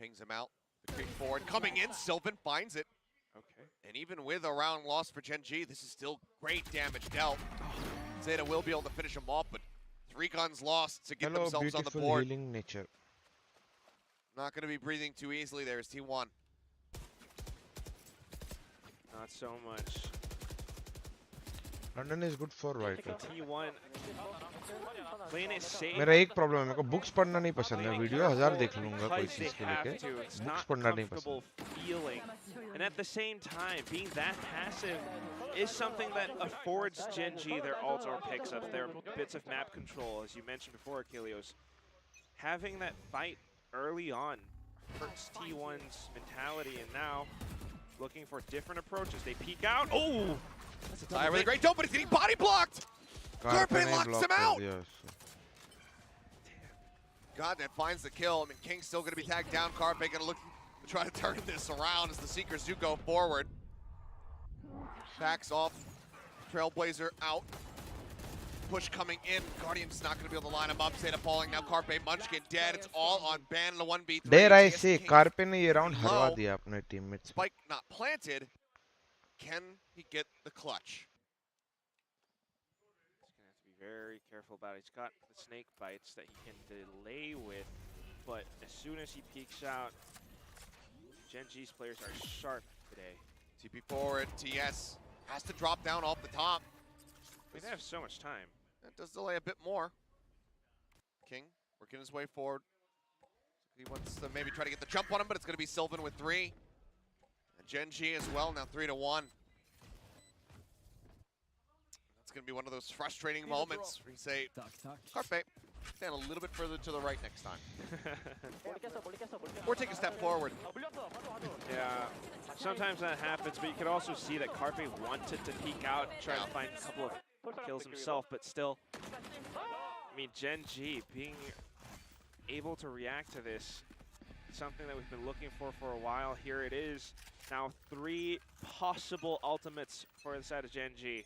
Pings him out. The creep forward. Coming in. Sylvan finds it. Okay. And even with a round lost for GENG, this is still great damage dealt. Zeta will be able to finish him off, but 3 guns lost to get themselves on the board. Healing nature. Not going to be breathing too easily there as T1. Not so much. London is good for white. T1 playing it safe. मेरा एक problem है, मेरे को books पढ़ना नहीं पसंद है. Video 1000 देख लूंगा कोई चीज को लेके. बुक्स पढ़ना नहीं पसंद. Feeling, and at the same time, being that passive is something that affords GENG their ults or picks up their bits of map control, as you mentioned before, 𝘍𝐿𝐼𝐿. Having that fight early on hurts T1's mentality, and now looking for different approaches. They peek out. Oh! That's a really great dope, but he's getting body blocked! Carpe locks him out! God, that finds the kill. I mean, King's still going to be tagged down. Carpe going to look to try to turn this around as the Seekers do go forward. Backs off. Trailblazer out. Push coming in. Guardian's not going to be able to line him up. Zeta falling now. Carpe, Munchkin dead. It's all on Ban in the 1v3. Dare I say, Carpe ने ये round हरवा दिया अपने teammates. Spike not planted. Can he get the clutch? He's going to have to be very careful about it. He's got the snake bites that he can delay with, but as soon as he peeks out, GENG's players are sharp today. TP forward. TS has to drop down off the top. They have so much time. That does delay a bit more. King working his way forward. He wants to maybe try to get the jump on him, but it's going to be Sylvan with 3. GENG as well, now 3-1. That's going to be one of those frustrating moments where you say, Carpe, stand a little bit further to the right next time. Or take a step forward. Yeah, sometimes that happens, but you can also see that Carpe wanted to peek out and try to find a couple of kills himself, but still, I mean, GENG being able to react to this, something that we've been looking for a while. Here it is. Now 3 possible ultimates for the side of GENG.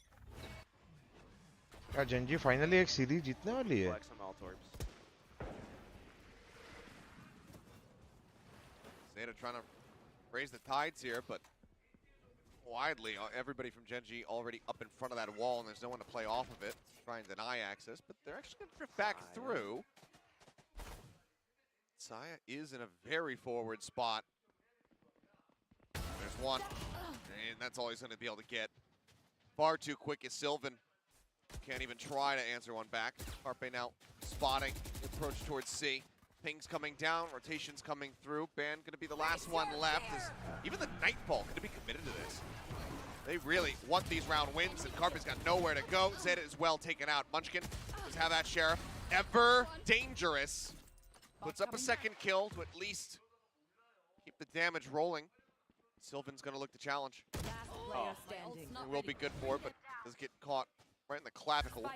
क्या GENG finally एक series जीतने वाली है? Zeta trying to raise the tides here, but widely, everybody from GENG already up in front of that wall, and there's no one to play off of it. Try and deny access, but they're actually going to drift back through. 𝘼𝐿𝐼𝐿 is in a very forward spot. There's one, and that's all he's going to be able to get. Far too quick is Sylvan. Can't even try to answer one back. Carpe now spotting, approach towards C. Ping's coming down, rotation's coming through. Ban going to be the last one left. Even the Nightfall going to be committed to this. They really want these round wins, and Carpe's got nowhere to go. Zeta is well taken out. Munchkin does have that Sheriff. Ever dangerous. Puts up a second kill to at least keep the damage rolling. Sylvan's going to look to challenge. It will be good for it, but does get caught right in the clavicle.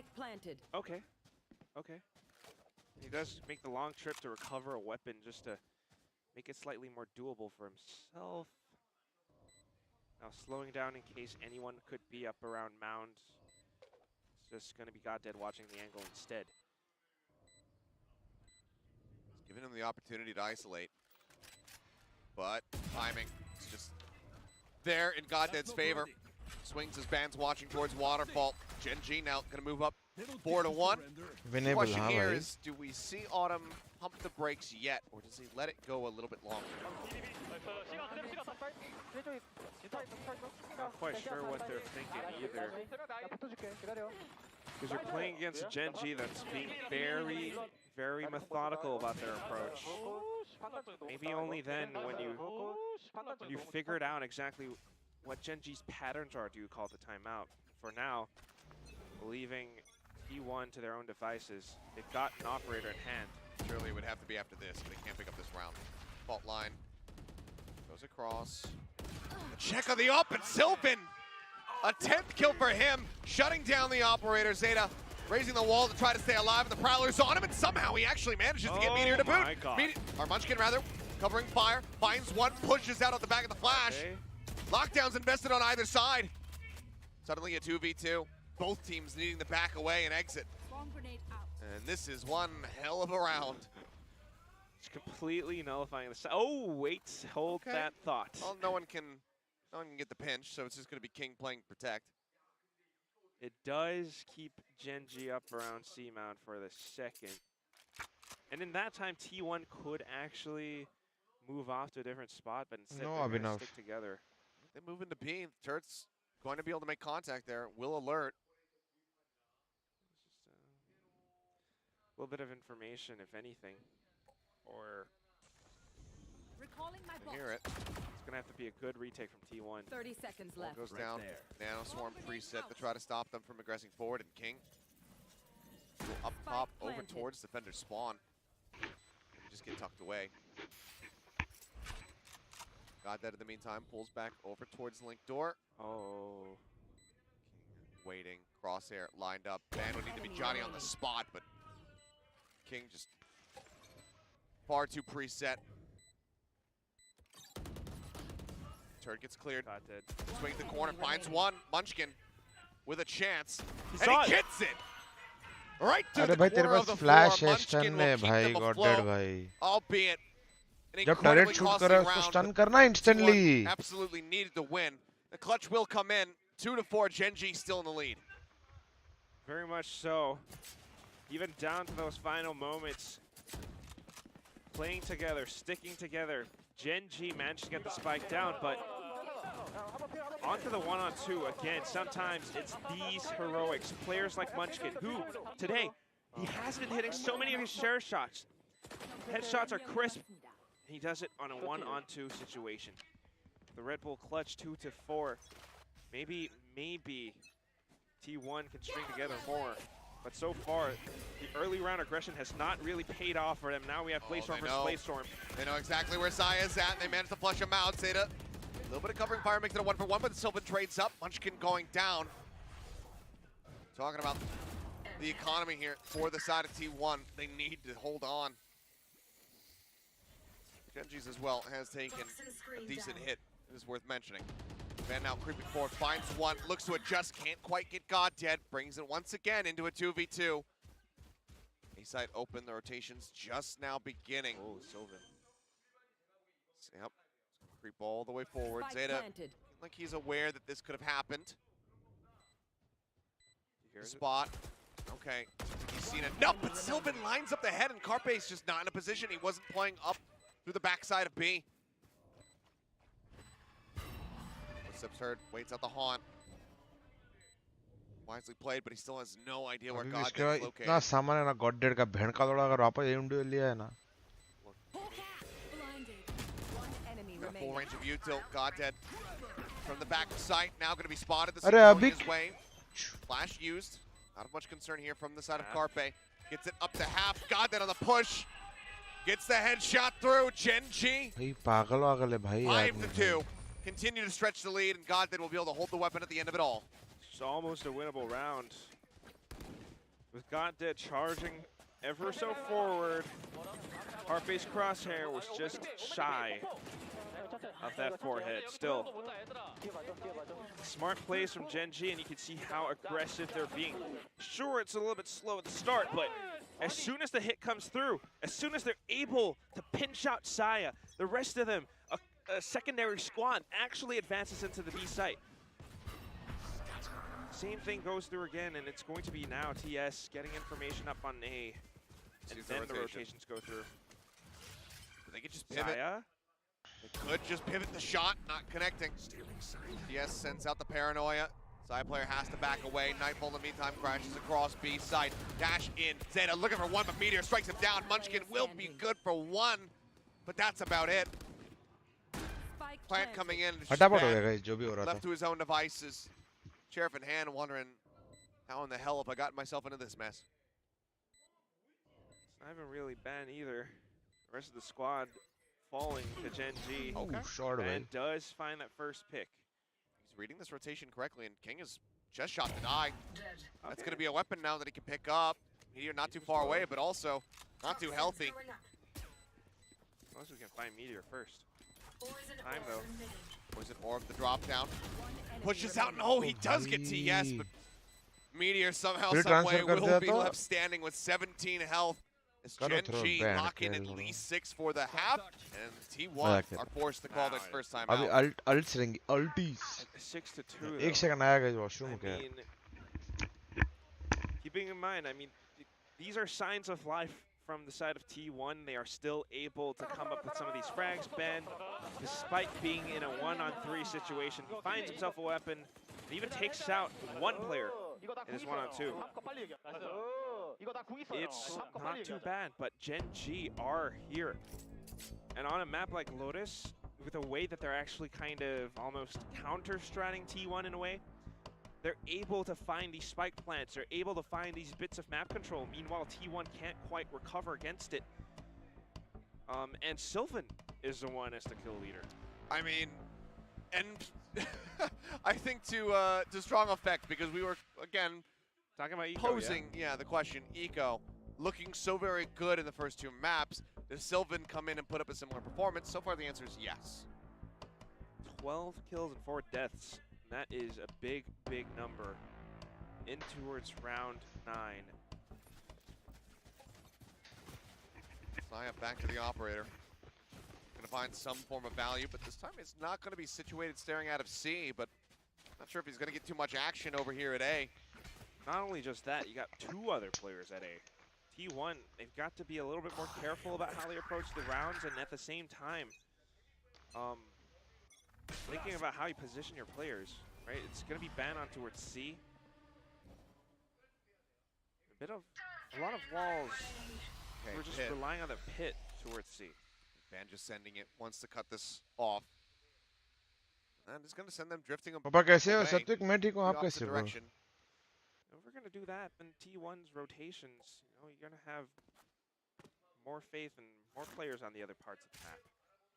Okay. Okay. He does make the long trip to recover a weapon just to make it slightly more doable for himself. Now slowing down in case anyone could be up around Mound. It's just going to be Goddead watching the angle instead. Giving him the opportunity to isolate. but timing is just there in GOD_dead's favor. Swings his bands watching towards Waterfall. GENG now going to move up 4-1. The question here is, do we see Autumn pump the brakes yet, or does he let it go a little bit longer? Not quite sure what they're thinking either. Because you're playing against GENG that's being very, very methodical about their approach. Maybe only then when you figured out exactly what GENG's patterns are do you call the timeout. For now, leaving T1 to their own devices, they've got an operator in hand. Surely it would have to be after this, but they can't pick up this round. Fault line goes across. A check on the up, and 𝘼𝐿𝐼𝐿! A 10th kill for him, shutting down the operator. Zeta raising the wall to try to stay alive, and the Prowler's on him, and somehow he actually manages to get Meteor to boot. Or Munchkin, rather, covering fire, finds one, pushes out at the back of the flash. Okay. Lockdown's invested on either side. Suddenly a 2v2. Both teams needing to back away and exit. And this is one hell of a round. It's completely nullifying the. Oh wait, hold that thought. Well, no one can get the pinch, so it's just going to be King playing protect. It does keep GENG up around C mount for the second, and in that time T1 could actually move off to a different spot, but instead they're going to stick together. They move into B. Turret's going to be able to make contact there. Will alert. A little bit of information, if anything, or I hear it. It's gonna have to be a good retake from T1. 30 seconds left. Goes down. Nano Swarm preset to try to stop them from aggressing forward, and King will up top over towards defender spawn. And just get tucked away. GOD_dead in the meantime pulls back over towards the link door. Oh. King waiting. Crosshair lined up. Ban would need to be Johnny on the spot, but King just far too preset. Turret gets cleared. Swings the corner, finds one. Munchkin with a chance. And he gets it! Right through the corner of the floor. Munchkin will keep them afloat, albeit an incredibly costly round. Absolutely needed to win. The clutch will come in. 2-4, GENG still in the lead. Very much so. Even down to those final moments. Playing together, sticking together. GENG managed to get the spike down, but onto the 1-on-2 again. Sometimes it's these heroics, players like Munchkin, who today, he has been hitting so many of his share shots. Headshots are crisp. He does it on a 1-on-2 situation. The Red Bull clutch 2-4. Maybe T1 can string together more. But so far, the early round aggression has not really paid off for them. Now we have Blaze_Storm versus Blaze_Storm. They know exactly where Xayah is at, and they managed to flush him out. Zeta, a little bit of covering fire makes it a 1-for-1, but 𝘼𝐿𝐼𝐿 trades up. Munchkin going down. Talking about the economy here for the side of T1. They need to hold on. GENG's as well has taken a decent hit. It is worth mentioning. Van now creeping forward, finds one, looks to adjust, can't quite get GOD_dead, brings it once again into a 2v2. A-side open, the rotation's just now beginning. Oh, 𝘼𝐿𝐼𝐿. Yep, creep all the way forward. Zeta, like he's aware that this could have happened. The spot, okay, he's seen enough, but 𝘼𝐿𝐼𝐿 lines up the head, and 𝐶𝐈𝐍𝐿𝐼𝐿 just not in a position. He wasn't playing up through the backside of B. Footsteps heard, waits at the haunt. Wisely played, but he still has no idea where GOD_dead is located. इतना सामान है ना GOD_dead का भेड़ का लोड़ा अगर वापस M लिया है ना. Full range of view till GOD_dead from the back of sight. Now going to be spotted. The his way. Flash used. Not of much concern here from the side of 𝘼𝐿𝐼𝐿. Gets it up to half. GOD_dead on the push. Gets the headshot through. GENG. 5-2. Continue to stretch the lead, and GOD_dead will be able to hold the weapon at the end of it all. It's almost a winnable round. With GOD_dead charging ever so forward, 𝘼𝐿𝐼𝐿's crosshair was just shy of that forehead. Still, smart plays from GENG, and you can see how aggressive they're being. Sure, it's a little bit slow at the start, but As soon as the hit comes through, as soon as they're able to pinch out 𝘼𝐽𝐿𝐼, the rest of them, a secondary squad actually advances into the B site. Same thing goes through again, and it's going to be now TS getting information up on A, and then the rotations go through. They could just pivot. 𝘼𝐽𝐿𝐼. They could just pivot the shot, not connecting. TS sends out the paranoia. Side player has to back away. Nightfall in the meantime crashes across B side. Dash in. Zeta looking for one, but Meteor strikes him down. Munchkin will be good for one, but that's about it. Plant coming in. Left to his own devices. Sheriff in hand, wondering how in the hell have I gotten myself into this mess? It's not even really Ben either. The rest of the squad falling to GENG. Okay. Short away. And does find that first pick. He's reading this rotation correctly, and King has just shot the die. That's going to be a weapon now that he can pick up. Meteor not too far away, but also not too healthy. Unless we can find Meteor first. Time though. Poison Orb, the drop down. Pushes out. No, he does get TS, but Meteor somehow, someway will be left standing with 17 health. As GENG lock in at least 6 for the half, and T1 are forced to call their first time out. Ults रहेंगी, ultis. 6-2. एक second आएगा इस washroom के. Keeping in mind, I mean, these are signs of life from the side of T1. They are still able to come up with some of these frags. Ben, despite being in a 1-on-3 situation, he finds himself a weapon and even takes out one player in his 1-on-2. It's not too bad, but GENG are here. And on a map like Lotus, with the way that they're actually kind of almost counter-stratting T1 in a way, they're able to find these spike plants, they're able to find these bits of map control. Meanwhile, T1 can't quite recover against it. And 𝘼𝐿𝐼𝐼 is the one as the kill leader. I mean, and I think to strong effect, because we were, again, talking about 𝘼𝐼𝐼, posing, the question, 𝘼𝐼𝐼, looking so very good in the first 2 maps. Does 𝘼𝐿𝐼𝐼 come in and put up a similar performance? So far, the answer is yes. 12 kills and 4 deaths. That is a big, big number. In towards round 9. 𝘼𝐼𝐼 back to the operator. Gonna find some form of value, but this time it's not gonna be situated staring out of C, but not sure if he's gonna get too much action over here at A. Not only just that, you got 2 other players at A. T1, they've got to be a little bit more careful about how they approach the rounds, and at the same time, thinking about how you position your players, right? It's going to be ban on towards C. A lot of walls. Okay, we're just relying on the pit towards C. Ban just sending it, wants to cut this off. And it's going to send them drifting away. पापा कैसे हो? सत्विक मैं ठीक हूँ, आप कैसे हो? If we're going to do that, then T1's rotations, you're going to have more faith and more players on the other parts of the map.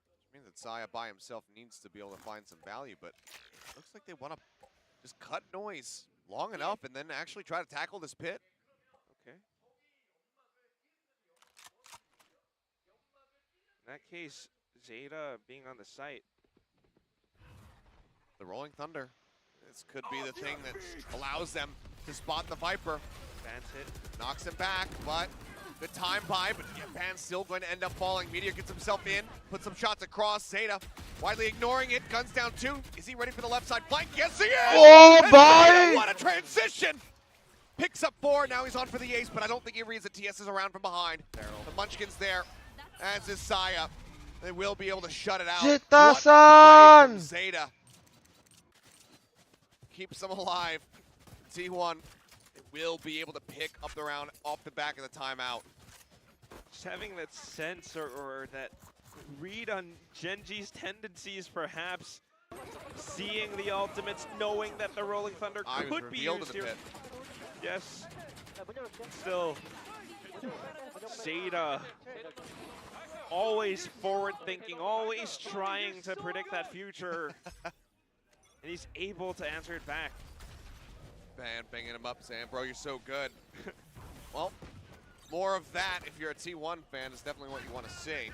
Which means that 𝘼𝐼𝐼 by himself needs to be able to find some value, but it looks like they want to just cut noise long enough and then actually try to tackle this pit. Okay. In that case, Zeta being on the site. The Rolling Thunder. This could be the thing that allows them to spot the Viper. Ban's hit. Knocks him back, but good time by, but Ban's still going to end up falling. Meteor gets himself in, puts some shots across. Zeta widely ignoring it, guns down 2. Is he ready for the left side flank? Yes, he is! Oh, boy! What a transition! Picks up 4, now he's on for the ace, but I don't think he reads that TS is around from behind. The Munchkin's there, as is 𝘼𝐼𝐼. They will be able to shut it out. Zeta-san! Zeta keeps them alive. T1 will be able to pick up the round off the back of the timeout. Just having that sense or that read on GENG's tendencies, perhaps seeing the ultimates, knowing that the Rolling Thunder could be used here. Yes. Still, Zeta always forward-thinking, always trying to predict that future. And he's able to answer it back. Ban banging him up, saying, bro, you're so good. Well, more of that if you're a T1 fan is definitely what you want to see.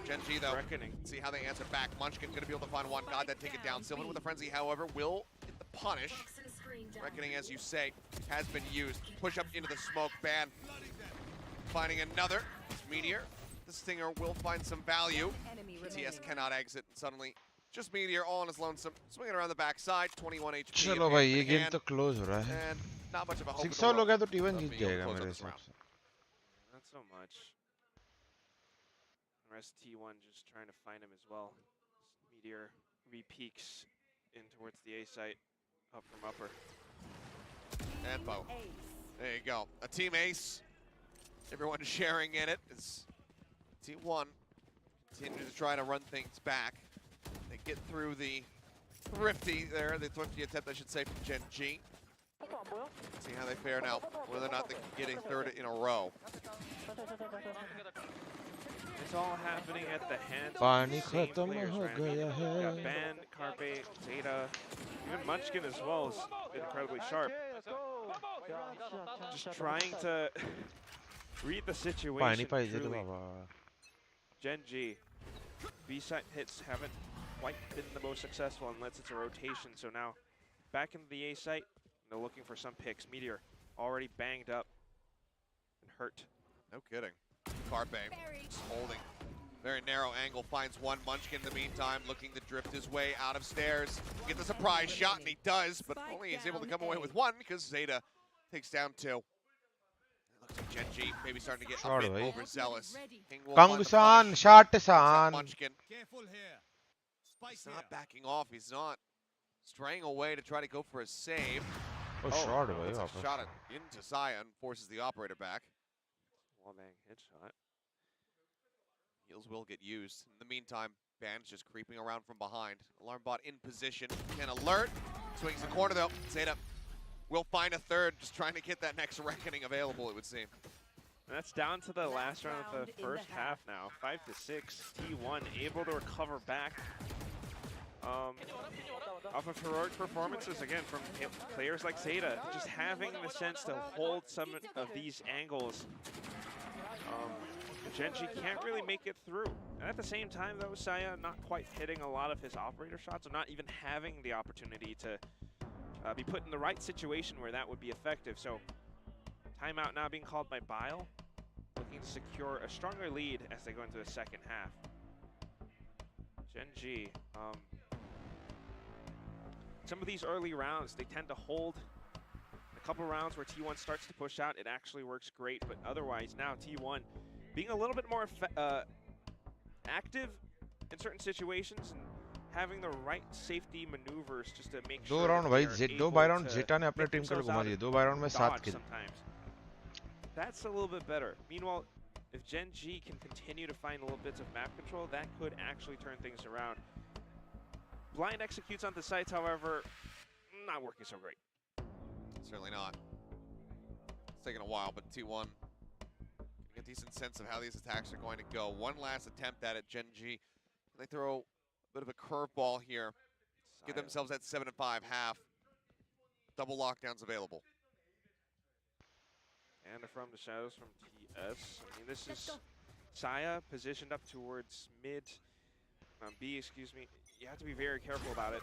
GENG, though, see how they answer back. Munchkin going to be able to find one. God, that take it down. 𝘼𝐿𝐼𝐼 with a frenzy, however, will get the punish. Reckoning, as you say, has been used. Push up into the smoke. Ban finding another. Meteor. The Stinger will find some value. TS cannot exit, and suddenly just Meteor all on his lonesome, swinging around the backside. 21 HP. चलो भाई ये game तो close हो रहा है. And not much of a hope. 6 हो गया तो T1 जीत जाएगा मेरे हिसाब से. Not so much. The rest T1 just trying to find him as well. Meteor re-peeks in towards the A site, up from upper. And Bo. There you go. A team ace. Everyone sharing in it. It's T1 continue to try to run things back. They get through the thrifty there, the thrifty attempt, I should say, from GENG. See how they fare now, whether or not they can get a third in a row. It's all happening at the hands of पानी the same खत्म players, हो right? गया है. Got Ban, 𝘼𝐼𝐍𝐿𝐒, Zeta, even Munchkin as well is incredibly sharp. Just trying to read the situation. पानी पाहिजे तो truly. Baba. GENG, B-side hits haven't quite been the most successful unless it's a rotation. So now back into the A site, they're looking for some picks. Meteor already banged up and hurt. No kidding. 𝘼𝐼𝐍𝐿𝐒 just holding. Very narrow angle, finds one. Munchkin in the meantime looking to drift his way out of stairs. Get the surprise shot, and he does, but only he's able to come away with one because Zeta takes down two. Looks like GENG maybe starting to get a bit overzealous. Kangsan, Shot-san. Munchkin. He's not backing off. He's not straying away to try to go for a save. Oh, shot away. That's a shot into Sia and forces the operator back. Wallbang headshot. Heals will get used. In the meantime, Ban's just creeping around from behind. Alarm bot in position. Can alert. Swings the corner though. Zeta will find a third, just trying to get that next reckoning available, it would seem. And that's down to the last round of the first half now. 5-6. T1 able to recover back. Off of heroic performances again from players like Zeta, just having the sense to hold some of these angles. GENG can't really make it through. And at the same time though, Sia not quite hitting a lot of his operator shots, or not even having the opportunity to be put in the right situation where that would be effective. So timeout now being called by 𝘼𝐿𝐒, looking to secure a stronger lead as they go into the second half. GENG, some of these early rounds, they tend to hold. A couple rounds where T1 starts to push out, it actually works great, but otherwise now T1 being a little bit more active in certain situations and having the right safety maneuvers just to make sure. 2 round भाई, 2 bye round Zeta ने अपने team को घुमा दिया. 2 bye round में 7 किल. That's a little bit better. Meanwhile, if GENG can continue to find little bits of map control, that could actually turn things around. Blind executes on the sites, however, not working so great. Certainly not. It's taken a while, but T1 getting a decent sense of how these attacks are going to go. One last attempt at it, GENG. They throw a bit of a curveball here. Get themselves at 7-5 half. Double lockdowns available. And from the shadows from TS. I mean, this is Sia positioned up towards mid, B, excuse me. You have to be very careful about it.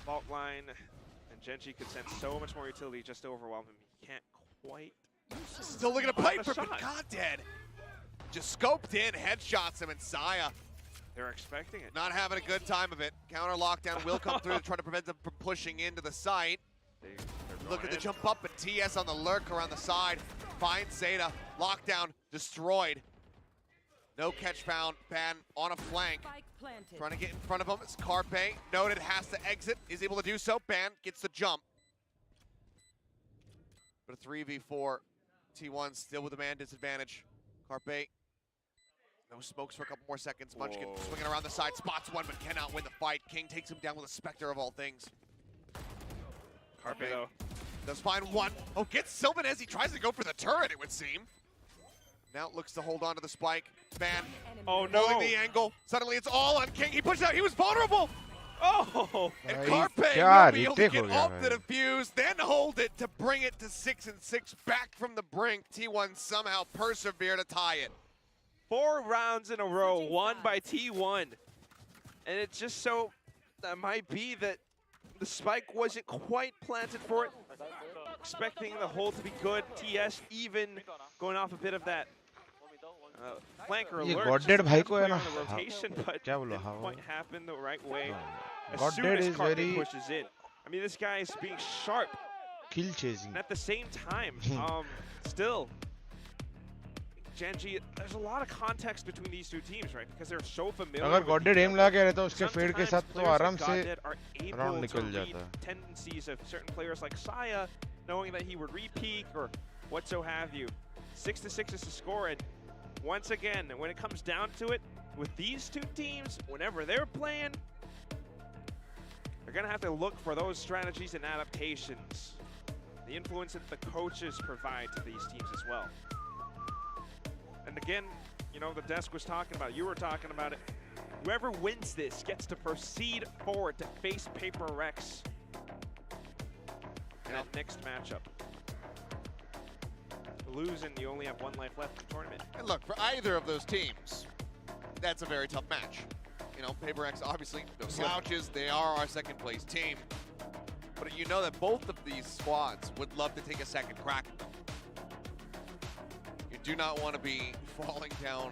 Fault line, and GENG could send so much more utility just to overwhelm him. He can't quite. Still looking to pipe for, but God dead. Just scoped in, headshots him, and Sia. They're expecting it. Not having a good time of it. Counter lockdown will come through to try to prevent them from pushing into the site. Look at the jump up, and TS on the lurk around the side. Finds Zeta. Lockdown destroyed. No catch found. Ban on a flank. Trying to get in front of him. It's 𝘼𝐼𝐍𝐿𝐒. Noted has to exit. Is able to do so. Ban gets the jump. But a 3v4. T1 still with a man disadvantage. 𝘼𝐼𝐍𝐿𝐒. No smokes for a couple more seconds. Munchkin swinging around the side. Spots one, but cannot win the fight. King takes him down with a Spectre of all things. 𝘼𝐼𝐍𝐿𝐒 does find one. Oh, gets Sylvan as he tries to go for the turret, it would seem. Now looks to hold on to the spike. Ban. Oh no. Holding the angle. Suddenly it's all on King. He pushed out. He was vulnerable. Oh. And 𝘼𝐼𝐍𝐿𝐒 will be able to get off the defuse, then hold it to bring it to 6-6 back from the brink. T1 somehow persevere to tie it. 4 rounds in a row, won by T1. And it's just so, that might be that the spike wasn't quite planted for it. Expecting the hold to be good. TS even going off a bit of that flanker ये alert. Goddead भाई को है ना rotation, but क्या बोलो didn't quite happen the right way. As Goddead soon as is Carpet very pushes in, I mean, this guy is being sharp. kill chasing. And at the same time, still, GENG, there's a lot of context between these two teams, right? Because they're so familiar. अगर Goddead aim लगा के रहता उसके fade के साथ तो आराम से round निकल जाता. Tendencies of certain players like 𝘼𝐿𝐻𝐿, knowing that he would re-peek or what so have you. 6-6 is the score, and once again, when it comes down to it, with these two teams, whenever they're playing, they're gonna have to look for those strategies and adaptations. The influence that the coaches provide to these teams as well. And again, you know, the desk was talking about it, you were talking about it. Whoever wins this gets to proceed forward to face Paper Rex in that next matchup. Lose and you only have one life left in the tournament. And look, for either of those teams, that's a very tough match. You know, Paper Rex, obviously, no slouches. They are our second place team. But you know that both of these squads would love to take a second crack at them. You do not want to be falling down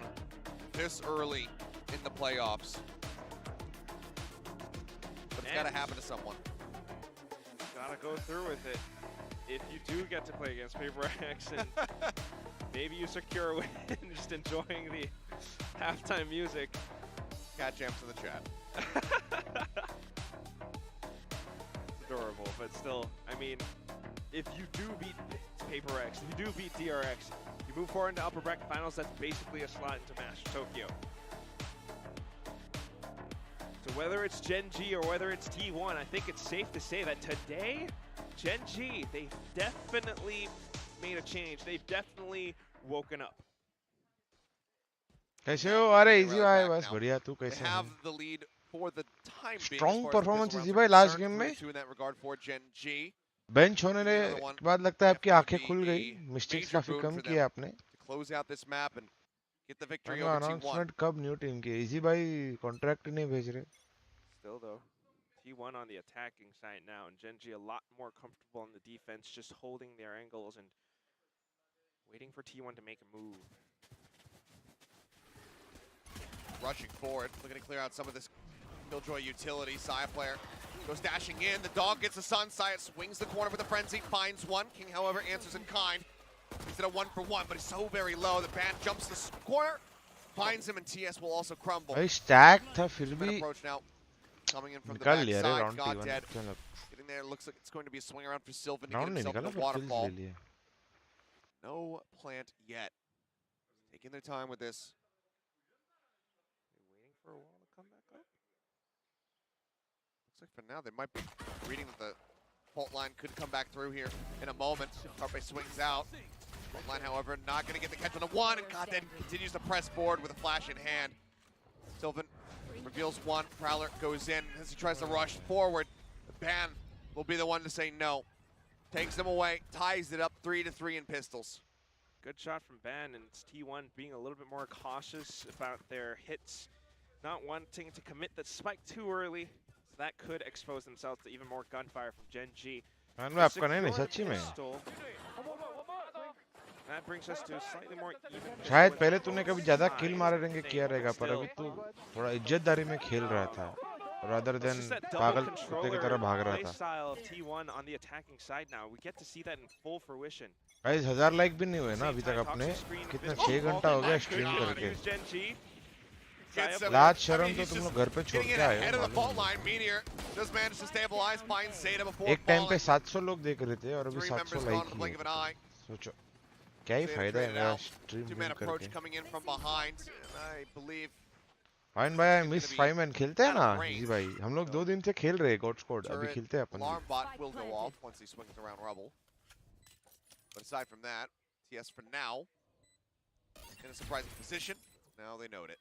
this early in the playoffs. But it's got to happen to someone. Gotta go through with it. If you do get to play against Paper Rex and maybe you secure a win, just enjoying the halftime music. Cat jams in the chat. It's adorable, but still, I mean, if you do beat Paper Rex, if you do beat DRX, you move forward into upper bracket finals, that's basically a slot into Master Tokyo. So whether it's GENG or whether it's T1, I think it's safe to say that today, GENG, they've definitely made a change. They've definitely woken up. कैसे हो? अरे easy भाई बस बढ़िया तू कैसे have the lead for the time being. Strong performance easy भाई last game में. In that regard for GENG. Bench होने के बाद लगता है आपकी आंखें खुल गई. Mistakes काफी कम किए आपने. Close out this map and get the victory over T1. Announcement कब new team के? Easy भाई contract नहीं भेज रहे. Still though, T1 on the attacking side now, and GENG a lot more comfortable on the defense, just holding their angles and waiting for T1 to make a move. Rushing forward, looking to clear out some of this Killjoy utility. 𝘼𝐿𝐻𝐿 player goes dashing in. The dog gets the sun. 𝘼𝐿𝐻𝐿 swings the corner with a frenzy, finds one. King, however, answers in kind. Instead of 1-for-1, but he's so very low. The band jumps the corner, finds him, and TS will also crumble. भाई stack था फिर भी approach now. Coming in from the backside, God dead. Getting there, looks like it's going to be a swing around for Sylvan to get himself in the waterfall. No plant yet. Taking their time with this. Waiting for a wall to come back up. Looks like for now they might be reading that the fault line could come back through here in a moment. Carpe swings out. Fault line, however, not going to get the catch on the one, and God dead continues to press forward with a flash in hand. Sylvan reveals one. Prowler goes in as he tries to rush forward. The ban will be the one to say no. Takes them away, ties it up 3-3 in pistols. Good shot from Ban, and it's T1 being a little bit more cautious about their hits, not wanting to commit the spike too early, so that could expose themselves to even more gunfire from GENG. That brings us to a slightly more even. शायद पहले तूने कभी ज़्यादा kill मारे रहेंगे किया रहेगा, पर अभी तू थोड़ा इज्जतदारी में खेल रहा था, rather than पागल कुत्ते की तरह भाग रहा था. T1 on the attacking side now. We get to see that in full fruition. Guys 1000 like भी नहीं हुए ना अभी तक अपने. कितना 6 घंटा हो गया stream करके. लाज शर्म तो तुम लोग घर पे छोड़ के आए हो. एक टाइम पे 700 लोग देख रहे थे और अभी 700 लाइक ही. सोचो क्या ही फायदा है मेरा स्ट्रीम करके. फाइन भाई आई मिस फाइमैन खेलते हैं ना जी भाई. हम लोग 2 दिन से खेल रहे हैं गॉड स्क्वाड. अभी खेलते हैं अपन. But aside from that, TS for now in a surprising position. Now they note it.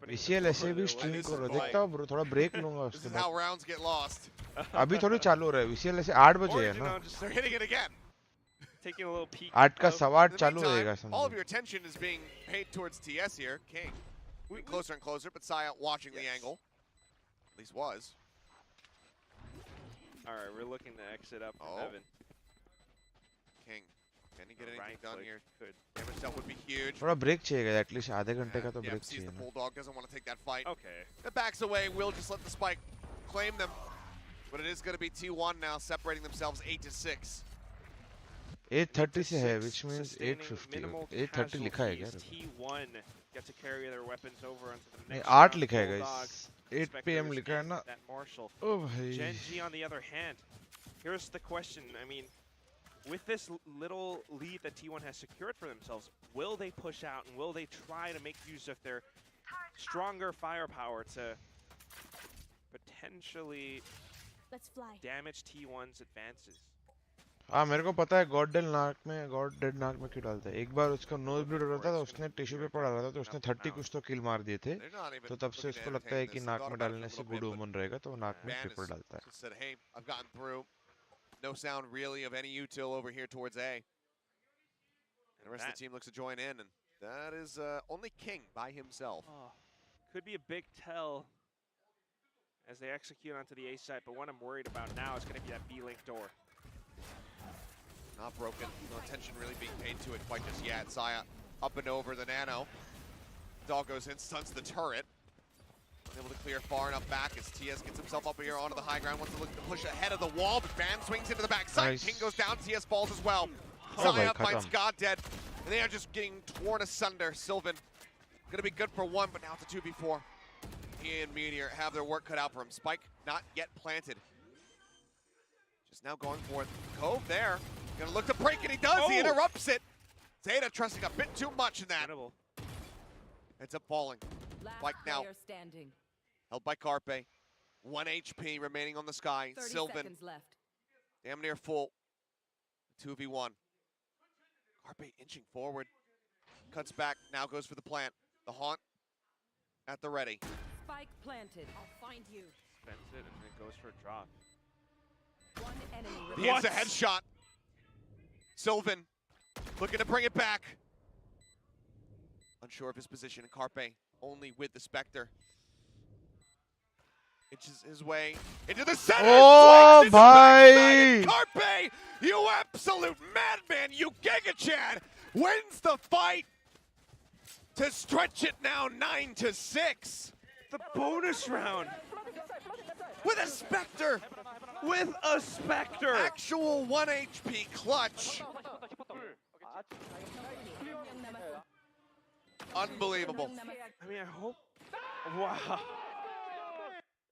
VCL ऐसे भी स्ट्रीम करो. देखता हूँ ब्रो, थोड़ा ब्रेक लूंगा उसके बाद. How rounds get lost. अभी थोड़ी चालू हो रहा है. VCL ऐसे 8 बजे है ना. They're hitting it again. Taking a little peek. 8 का 8:15 चालू रहेगा समझो. All of your attention is being paid towards TS here. King getting closer and closer, but 𝘼𝐿𝐻𝐿 watching the angle. At least was. All right, we're looking to exit up from Heaven. King Can he get anything done here? Damage done would be huge. थोड़ा break चाहिए at least आधे घंटे का तो break चाहिए. The Bulldog doesn't want to take that fight. Okay. It backs away. Will just let the spike claim them. But it is going to be T1 now, separating themselves 8-6. 830 से है, which means 850. 830 लिखा है क्या? T1 get to carry their weapons over onto the next. 8 लिखा है guys. 8 PM लिखा है ना. Oh भाई. GENG on the other hand, here's the question. I mean, with this little lead that T1 has secured for themselves, will they push out and will they try to make use of their stronger firepower to potentially damage T1's advances? हाँ मेरे को पता है God Dead Narc में क्यों डालता है. एक बार उसका नोज ब्लीड हो रहा था तो उसने टिश्यू पेपर डाला था तो उसने 30 कुछ तो किल मार दिए थे. तो तब से उसको लगता है कि नाक में डालने से गुड ओमन रहेगा तो नाक में पेपर डालता है. No sound really of any util over here towards A. And the rest of the team looks to join in, and that is only King by himself. Could be a big tell as they execute onto the A site, but what I'm worried about now is going to be that B-link door. Not broken. No attention really being paid to it quite just yet. 𝘼𝐽𝐿 up and over the nano. Dog goes in, stuns the turret. Able to clear far enough back as TS gets himself up here onto the high ground. Wants to look to push ahead of the wall, but Van swings into the backside. Nice. King goes down, TS falls as well. 𝘼𝐽𝐿 finds God dead, and they are just getting torn asunder. Sylvan gonna be good for one, but now it's a 2v4. He and Meteor have their work cut out for him. Spike not yet planted. Just now going for it. Cove there. Gonna look to break it, he does, he interrupts it. Zeta trusting a bit too much in that. Ends up falling. Spike now. Held by 𝘼𝐽𝐿. 1 HP remaining on the sky. Sylvan damn near full. 2v1. 𝘼𝐽𝐿 inching forward. Cuts back, now goes for the plant. The haunt at the ready. Spike planted. I'll find you. Spends it and then goes for a drop. One enemy He hits a headshot. Sylvan looking to bring it back. Unsure of his position, and 𝘼𝐽𝐿 only with the Spectre. Inches his way into the center. Oh, bhai! 𝘼𝐽𝐿, you absolute madman, you GigaChad wins the fight to stretch it now 9-6. The bonus round with a Spectre. With a Spectre. Actual 1 HP clutch. Unbelievable. I mean, I hope. Wow.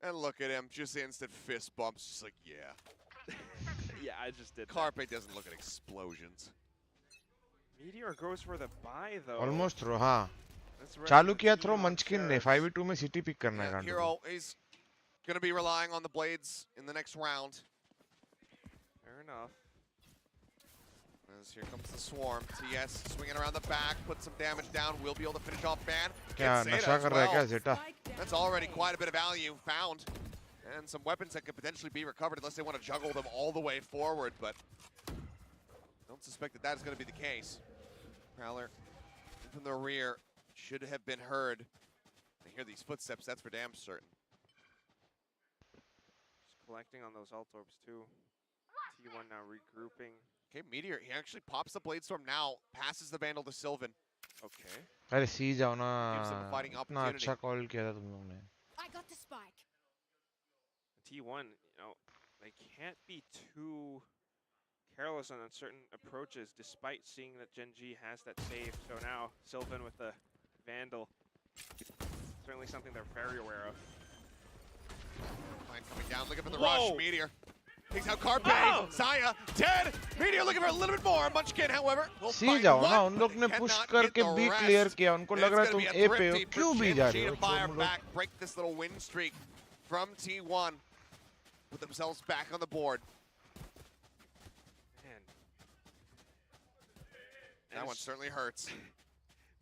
And look at him, just instant fist bumps, just like, yeah. Yeah, I just did. 𝘼𝐽𝐿 doesn't look at explosions. Meteor goes for the buy though. Almost throw, हाँ. चालू किया throw मंचकिन ने 5v2 में city pick करना है. Hero is going to be relying on the blades in the next round. Fair enough. As here comes the swarm. TS swinging around the back, put some damage down. Will be able to finish off Ban. क्या नशा कर रहा है क्या Zeta? That's already quite a bit of value found. And some weapons that could potentially be recovered unless they want to juggle them all the way forward. But don't suspect that that is going to be the case. Prowler from the rear should have been heard. I hear these footsteps, that's for damn certain. Just collecting on those ult orbs too. T1 now regrouping. Okay, Meteor, he actually pops the Blade Storm now, passes the Vandal to Sylvan. Okay. अरे सी जाओ ना. Gives them a fighting इतना opportunity. अच्छा call किया था तुम लोगों ने. I got the spike. T1, you know, they can't be too careless on certain approaches, despite seeing that GENG has that save. So now Sylvan with the Vandal, certainly something they're very aware of. Fine, coming down, looking for the rush. Meteor takes out 𝘼𝐽𝐿. 𝘼𝐽𝐿 dead. Meteor looking for a little bit more. Munchkin, however, will C find जाओ one. ना. उन लोग ने push करके B clear किया. उनको लग रहा है तुम A पे हो. क्यों B जा रहे हो? Fire back, break this little win streak from T1. Put themselves back on the board. Man. That one certainly hurts.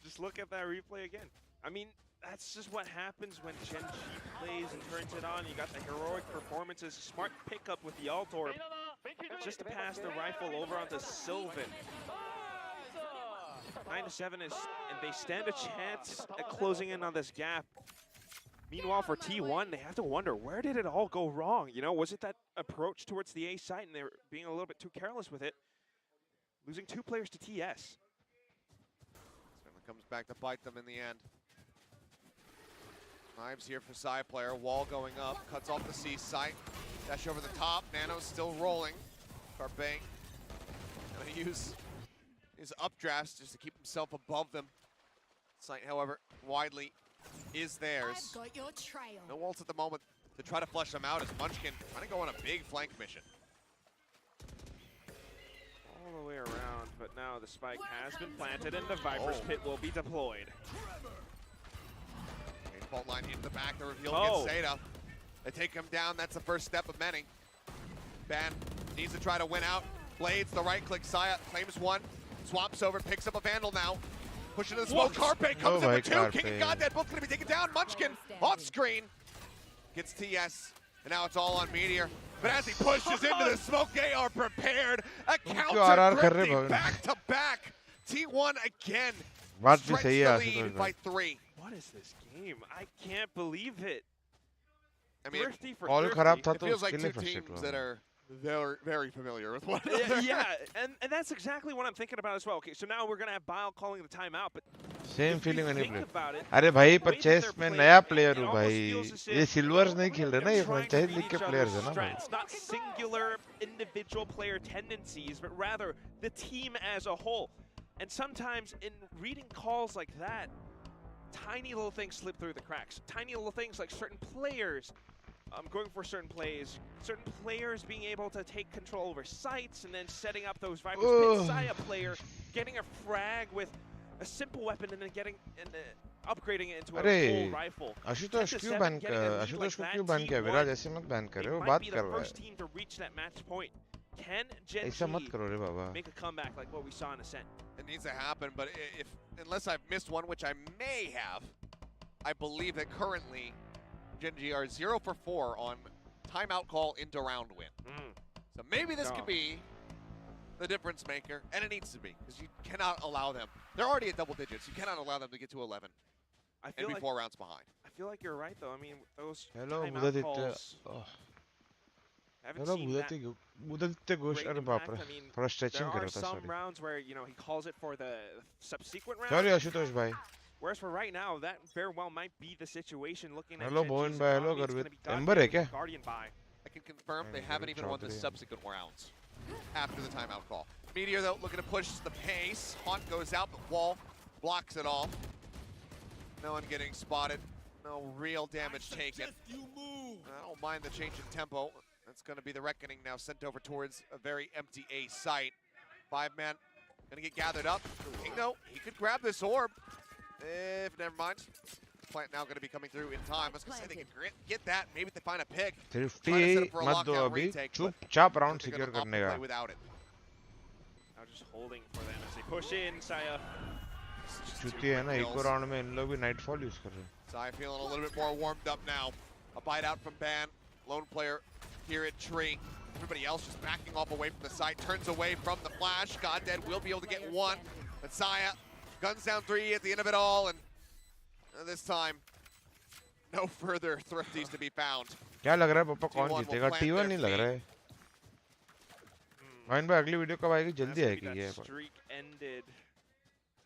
Just look at that replay again. I mean, that's just what happens when GENG plays and turns it on. You got the heroic performances, smart pickup with the ult orb, just to pass the rifle over onto Sylvan. 9-7 is, and they stand a chance at closing in on this gap. Meanwhile, for T1, they have to wonder, where did it all go wrong? You know, was it that approach towards the A site and they were being a little bit too careless with it? losing 2 players to TS. Certainly comes back to bite them in the end. Knives here for 𝘼𝘽𝚘. Wall going up, cuts off the C site. Dash over the top. Nano's still rolling. 𝘼𝘽𝚘 gonna use his updrafts just to keep himself above them. Site, however, widely is theirs. I've got your trail. No walls at the moment to try to flush them out as Munchkin trying to go on a big flank mission. All the way around, but now the spike has been planted and the Viper's Pit will be deployed. Fault line into the back, the reveal against Zeta. They take him down, that's the first step of many. Ban needs to try to win out. Blades, the right click, 𝘼𝘽𝚘 claims one, swaps over, picks up a Vandal now. Pushing to the smoke, 𝘼𝘽𝚘 comes in for 2, King and Goddead both gonna be taken down. Munchkin off screen, gets TS, and now it's all on Meteor. But as he pushes into the smoke, they are prepared. A counter thrifty back to back. T1 again, stretch the lead by 3. What is this game? I can't believe it. I mean, Thrifty for all Thrifty. It feels like 2 teams that are very familiar with one another. Yeah, and that's exactly what I'm thinking about as well. Okay, so now we're gonna have Bile calling the timeout, but same feeling when you play. अरे भाई पर chess में नया player हूँ भाई. ये Silvers नहीं खेल रहे ना, ये franchise league के players हैं ना भाई. It's not singular individual player tendencies, but rather the team as a whole. And sometimes in reading calls like that, tiny little things slip through the cracks. Tiny little things like certain players going for certain plays, certain players being able to take control over sites and then setting up those Viper's Pit. 𝘼𝘽𝚘 player getting a frag with a simple weapon and then getting and upgrading it into a full rifle. Ashutosh क्यों ban किया? विराज ऐसे मत ban करे, वो बात कर रहा है. First team to reach that match point. Can GENG ऐसा मत करो रे बाबा. make a comeback like what we saw in Ascent? It needs to happen, but unless I've missed one, which I may have, I believe that currently GENG are 0 for 4 on timeout call into round win. So maybe this could be the difference maker, and it needs to be, because you cannot allow them. They're already at double digits. You cannot allow them to get to 11 I feel and be like, 4 rounds behind. I feel like you're right, though. I mean, those Hello, timeout calls... Haven't seen that great impact. I mean, there are some rounds where, you know, he calls it for the subsequent round. Sorry, Ashutosh bhai. Whereas for right now, that very well might be the situation. Looking at hello, Bhavin bhai. Hello, Garvit. Ember hai kya? Guardian buy. I can confirm they haven't even won the subsequent rounds after the timeout call. Meteor, though, looking to push the pace. Haunt goes out, but Wall blocks it all. No one getting spotted. No real damage taken. I don't mind the change in tempo. That's going to be the reckoning now, sent over towards a very empty A site. 5-man going to get gathered up. King, though, he could grab this orb. Never mind. Plant now going to be coming through in time. I was going to say they can get that. Maybe if they find a pick. 50 मत दो अभी. चुपचाप round secure करने का. Without it. Now just holding for them as they push in. 𝘼𝘽𝚘. चुती है ना, एक round में इन लोग भी Nightfall use कर रहे हैं. 𝘼𝘽𝚘 feeling a little bit more warmed up now. A bite out from Ban. Lone player here at Tree. Everybody else just backing off away from the site. Turns away from the flash. Goddead will be able to get one. But 𝘼𝘽𝚘 guns down 3 at the end of it all. And this time, no further thrifties to be found. क्या लग रहा है पापा कौन जीतेगा? T1 नहीं लग रहा है. भाई भाई अगली वीडियो कब आएगी? जल्दी आएगी ये. Streak ended.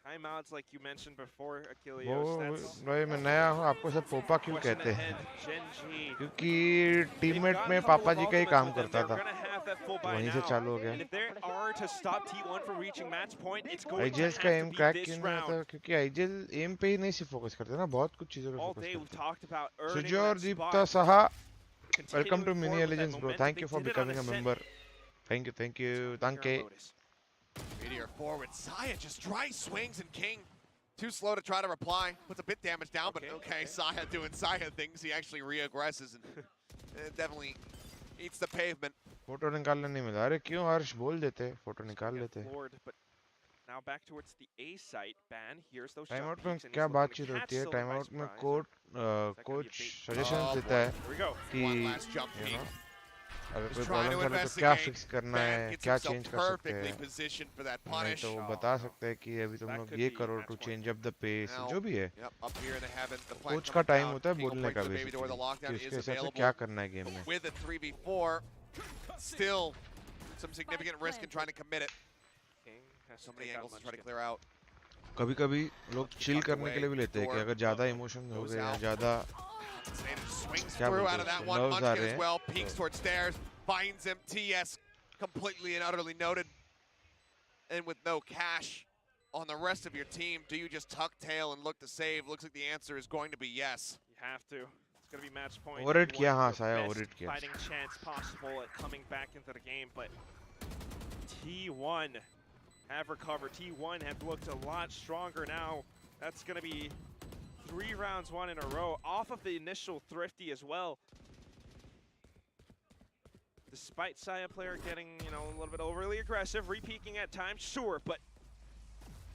Timeouts like you mentioned before, 𝘼𝘽𝚘. भाई मैं नया हूँ, आपको सब पोपा क्यों कहते हैं? क्योंकि टीममेट में पापा जी का ही काम करता था. वहीं से चालू हो गया. IGL का एम क्रैक क्यों नहीं होता? क्योंकि IGL एम पे ही नहीं सिर्फ फोकस करते ना, बहुत कुछ चीजों पे फोकस करते हैं. Sujor Dipta Saha, welcome to Mini Legends bro. Thank you for becoming a member. Thank you. Danke. Meteor forward. 𝘼𝘽𝚘 just dry swings and King. Too slow to try to reply. Puts a bit damage down, but okay. 𝘼𝘽𝚘 doing 𝘼𝘽 things. He actually re-aggresses and definitely eats the pavement. Photo निकालने नहीं मिला. अरे क्यों हर्ष बोल देते? Photo निकाल लेते. Now back towards the A site. Ban here's those time out में क्या बातचीत होती है? टाइम आउट में कोच सजेशंस देता है कि अगर कोई प्रॉब्लम है तो क्या फिक्स करना है, क्या चेंज कर सकते हैं. नहीं तो वो बता सकते हैं कि अभी तुम लोग ये करो to change up the pace, जो भी है. कोच का टाइम होता है बोलने का बेसिकली कि उसके हिसाब से क्या करना है गेम में. With a 3v4, still some significant risk in trying to commit it. King So many angles to try to clear out. कभी-कभी लोग चिल करने के लिए भी लेते हैं कि अगर ज़्यादा इमोशन हो गए या ज़्यादा क्या बोलते हैं nerves आ रहे हैं peeks towards stairs, finds him. TS completely and utterly noted, and with no cash on the rest of your team, do you just tuck tail and look to save? Looks like the answer is going to be yes. You have to. It's going to be match point. Overrated किया हाँ साया overrated किया. Fighting chance possible at coming back into the game, but T1 have recovered. T1 have looked a lot stronger now. That's going to be 3 rounds won in a row off of the initial Thrifty as well. Despite Saya player getting, a little bit overly aggressive, re-peeking at times, sure, but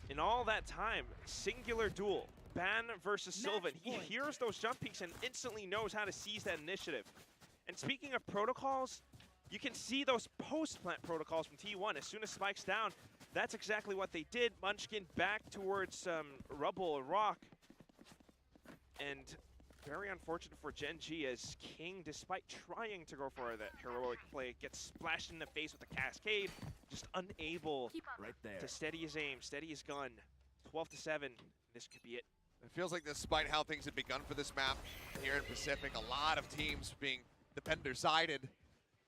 in all that time, singular duel, Ban versus Sylvan. He hears those jump peaks and instantly knows how to seize that initiative. And speaking of protocols, you can see those post-plant protocols from T1. As soon as Spike's down, that's exactly what they did. Munchkin back towards rubble and rock. And very unfortunate for GENG as King, despite trying to go for that heroic play, gets splashed in the face with a cascade, just unable to steady his aim, steady his gun. 12-7, this could be it. It feels like despite how things have begun for this map here in Pacific, a lot of teams being defender-sided,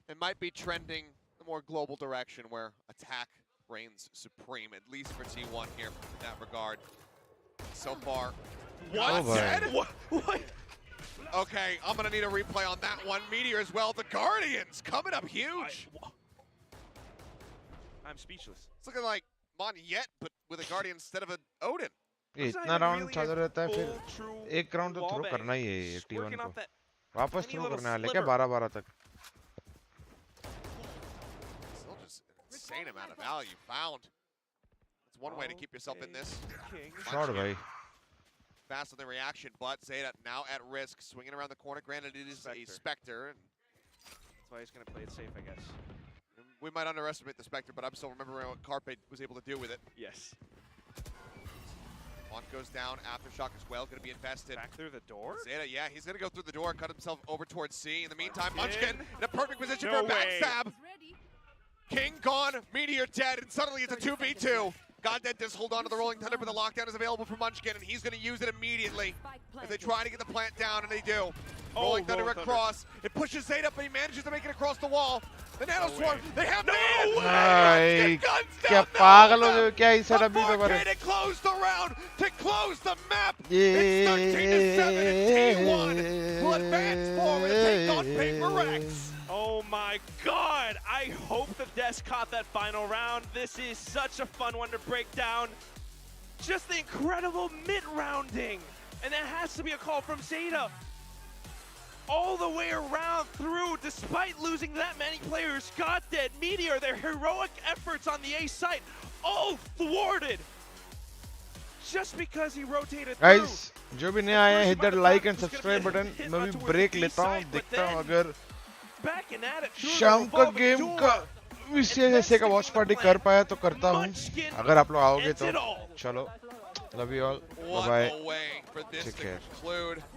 it might be trending a more global direction where attack reigns supreme, at least for T1 here in that regard. So far, what? What? Okay, I'm gonna need a replay on that one. Meteor as well. The Guardians coming up huge. I'm speechless. It's looking like Monyet, but with a Guardian instead of an Odin. इतना round चल रहता है फिर एक round तो throw करना ही है T1 को वापस थ्रो करना है लेके 12-12 तक Still just insane amount of value found. That's one way to keep yourself in this. Shot bhai. Fast on the reaction, but Zeta now at risk, swinging around the corner. Granted, it is a Spectre. That's why he's going to play it safe, I guess. We might underestimate the Spectre, but I'm still remembering what 𝘼𝐼𝐍𝐿𝐒 was able to do with it. Yes. One goes down, Aftershock as well, going to be invested. Back through the door? Zeta, yeah, he's going to go through the door, cut himself over towards C. In the meantime, Munchkin in a perfect position for a backstab. King gone, Meteor dead, and suddenly it's a 2v2. Goddead does hold on to the Rolling Thunder, but the lockdown is available for Munchkin, and he's going to use it immediately as they try to get the plant down, and they do. Rolling Thunder across. It pushes Zeta, but he manages to make it across the wall. The Nano Swarm, they have no way! क्या पागल हो गए क्या इस setup भी तो करे? To close the round, to close the map. It's 13-7 and T1 will advance forward and take on Paper X. Oh my god! I hope the Des caught that final round. This is such a fun one to break down. Just the incredible mid-rounding. And that has to be a call from Zeta. All the way around through, despite losing that many players, Goddead, Meteor, their heroic efforts on the A site, all thwarted. Just because he rotated through. Guys, जो भी नया आया है, hit that like and subscribe button. मैं भी break लेता हूँ, देखता हूँ अगर शाम का गेम का विशेष ऐसे का वॉच पार्टी कर पाया तो करता हूँ अगर आप लोग आओगे तो चलो love you all bye bye take care